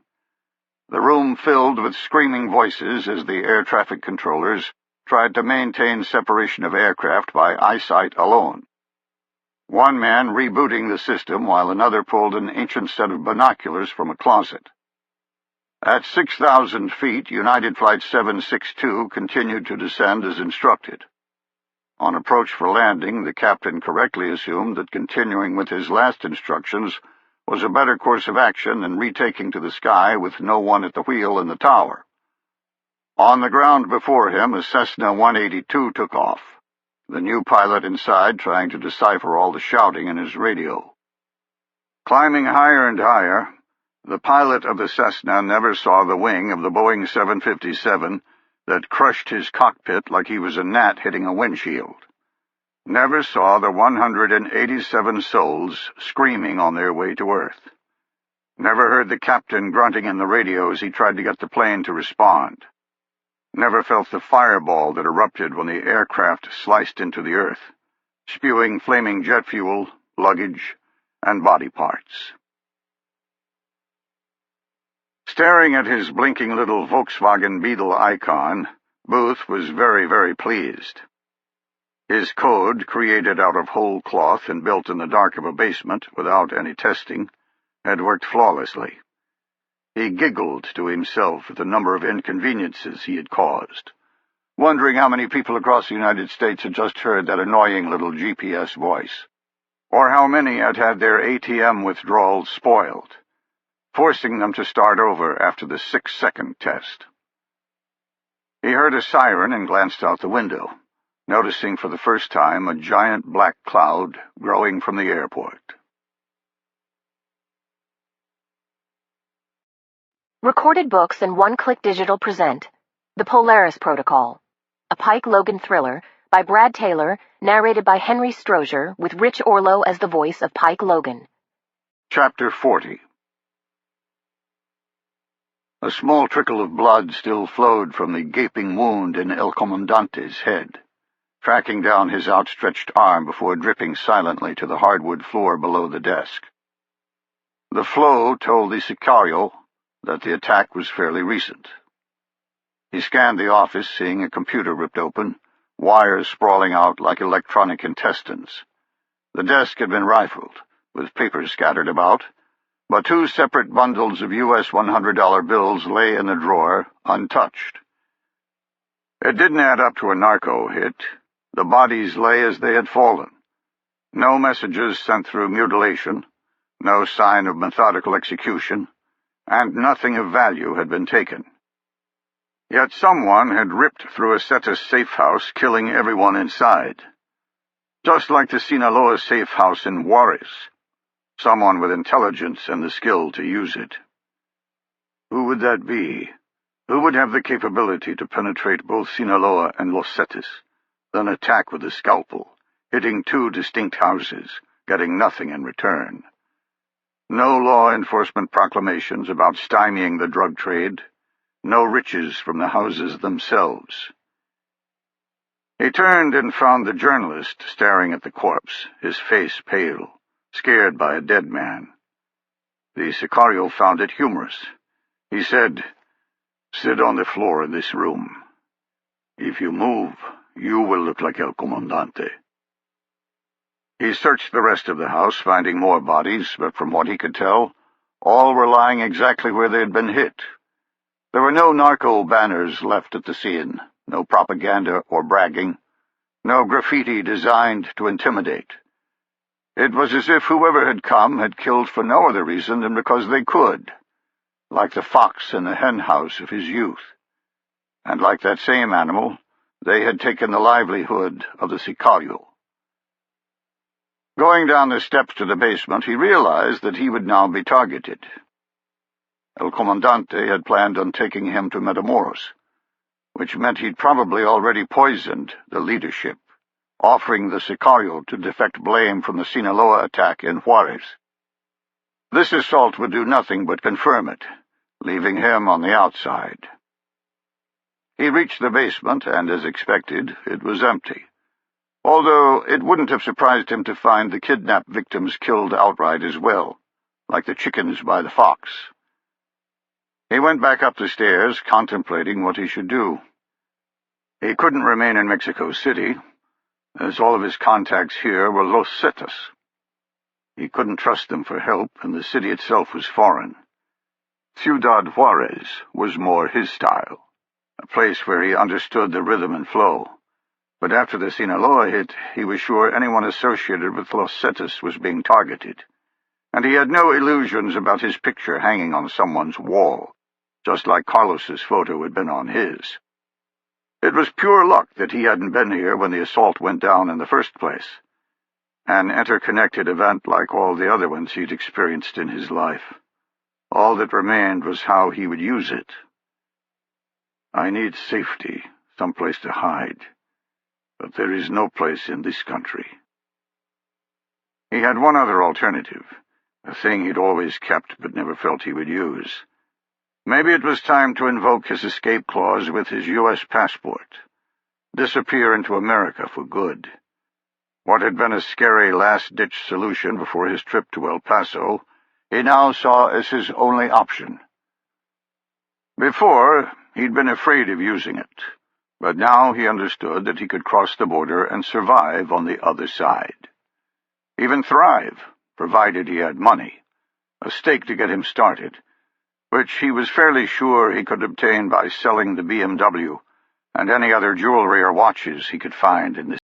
The room filled with screaming voices as the air traffic controllers tried to maintain separation of aircraft by eyesight alone. One man rebooting the system while another pulled an ancient set of binoculars from a closet. At 6,000 feet, United Flight 762 continued to descend as instructed. On approach for landing, the captain correctly assumed that continuing with his last instructions was a better course of action than retaking to the sky with no one at the wheel in the tower. On the ground before him, a Cessna 182 took off, the new pilot inside trying to decipher all the shouting in his radio. Climbing higher and higher, the pilot of the Cessna never saw the wing of the Boeing 757 that crushed his cockpit like he was a gnat hitting a windshield. Never saw the 187 souls screaming on their way to Earth. Never heard the captain grunting in the radio as he tried to get the plane to respond. Never felt the fireball that erupted when the aircraft sliced into the earth, spewing flaming jet fuel, luggage, and body parts. Staring at his blinking little Volkswagen Beetle icon, Booth was very, very pleased. His code, created out of whole cloth and built in the dark of a basement without any testing, had worked flawlessly. He giggled to himself at the number of inconveniences he had caused, wondering how many people across the United States had just heard that annoying little GPS voice, or how many had had their ATM withdrawals spoiled, forcing them to start over after the 6-second test. He heard a siren and glanced out the window, noticing for the first time a giant black cloud growing from the airport. Recorded Books and One-Click Digital present The Polaris Protocol, a Pike Logan thriller by Brad Taylor, narrated by Henry Strozier, with Rich Orlow as the voice of Pike Logan. Chapter 40. A small trickle of blood still flowed from the gaping wound in El Comandante's head, tracking down his outstretched arm before dripping silently to the hardwood floor below the desk. The flow told the sicario that the attack was fairly recent. He scanned the office, seeing a computer ripped open, wires sprawling out like electronic intestines. The desk had been rifled, with papers scattered about, but 2 separate bundles of U.S. $100 bills lay in the drawer, untouched. It didn't add up to a narco hit. The bodies lay as they had fallen. No messages sent through mutilation, no sign of methodical execution, and nothing of value had been taken. Yet someone had ripped through a Seta safe house, killing everyone inside. Just like the Sinaloa safe house in Juarez. Someone with intelligence and the skill to use it. Who would that be? Who would have the capability to penetrate both Sinaloa and Los Cetes, then attack with a scalpel, hitting 2 distinct houses, getting nothing in return? No law enforcement proclamations about stymieing the drug trade, no riches from the houses themselves. He turned and found the journalist staring at the corpse, his face pale, scared by a dead man. The Sicario found it humorous. He said, "Sit on the floor in this room. If you move, you will look like El Comandante." He searched the rest of the house, finding more bodies, but from what he could tell, all were lying exactly where they had been hit. There were no narco banners left at the scene, no propaganda or bragging, no graffiti designed to intimidate. It was as if whoever had come had killed for no other reason than because they could, like the fox in the hen house of his youth. And like that same animal, they had taken the livelihood of the Sicario. Going down the steps to the basement, he realized that he would now be targeted. El Comandante had planned on taking him to Matamoros, which meant he'd probably already poisoned the leadership, offering the Sicario to deflect blame from the Sinaloa attack in Juarez. This assault would do nothing but confirm it, leaving him on the outside. He reached the basement, and as expected, it was empty, although it wouldn't have surprised him to find the kidnapped victims killed outright as well, like the chickens by the fox. He went back up the stairs, contemplating what he should do. He couldn't remain in Mexico City, as all of his contacts here were Los Cetes. He couldn't trust them for help, and the city itself was foreign. Ciudad Juarez was more his style, a place where he understood the rhythm and flow. But after the Sinaloa hit, he was sure anyone associated with Los Cetes was being targeted, and he had no illusions about his picture hanging on someone's wall, just like Carlos's photo had been on his. It was pure luck that he hadn't been here when the assault went down in the first place, an interconnected event like all the other ones he'd experienced in his life. All that remained was how he would use it. "I need safety, someplace to hide, but there is no place in this country." He had one other alternative, a thing he'd always kept but never felt he would use. Maybe it was time to invoke his escape clause with his U.S. passport, disappear into America for good. What had been a scary last-ditch solution before his trip to El Paso, he now saw as his only option. Before, he'd been afraid of using it, but now he understood that he could cross the border and survive on the other side. Even thrive, provided he had money, a stake to get him started, which he was fairly sure he could obtain by selling the BMW and any other jewelry or watches he could find in the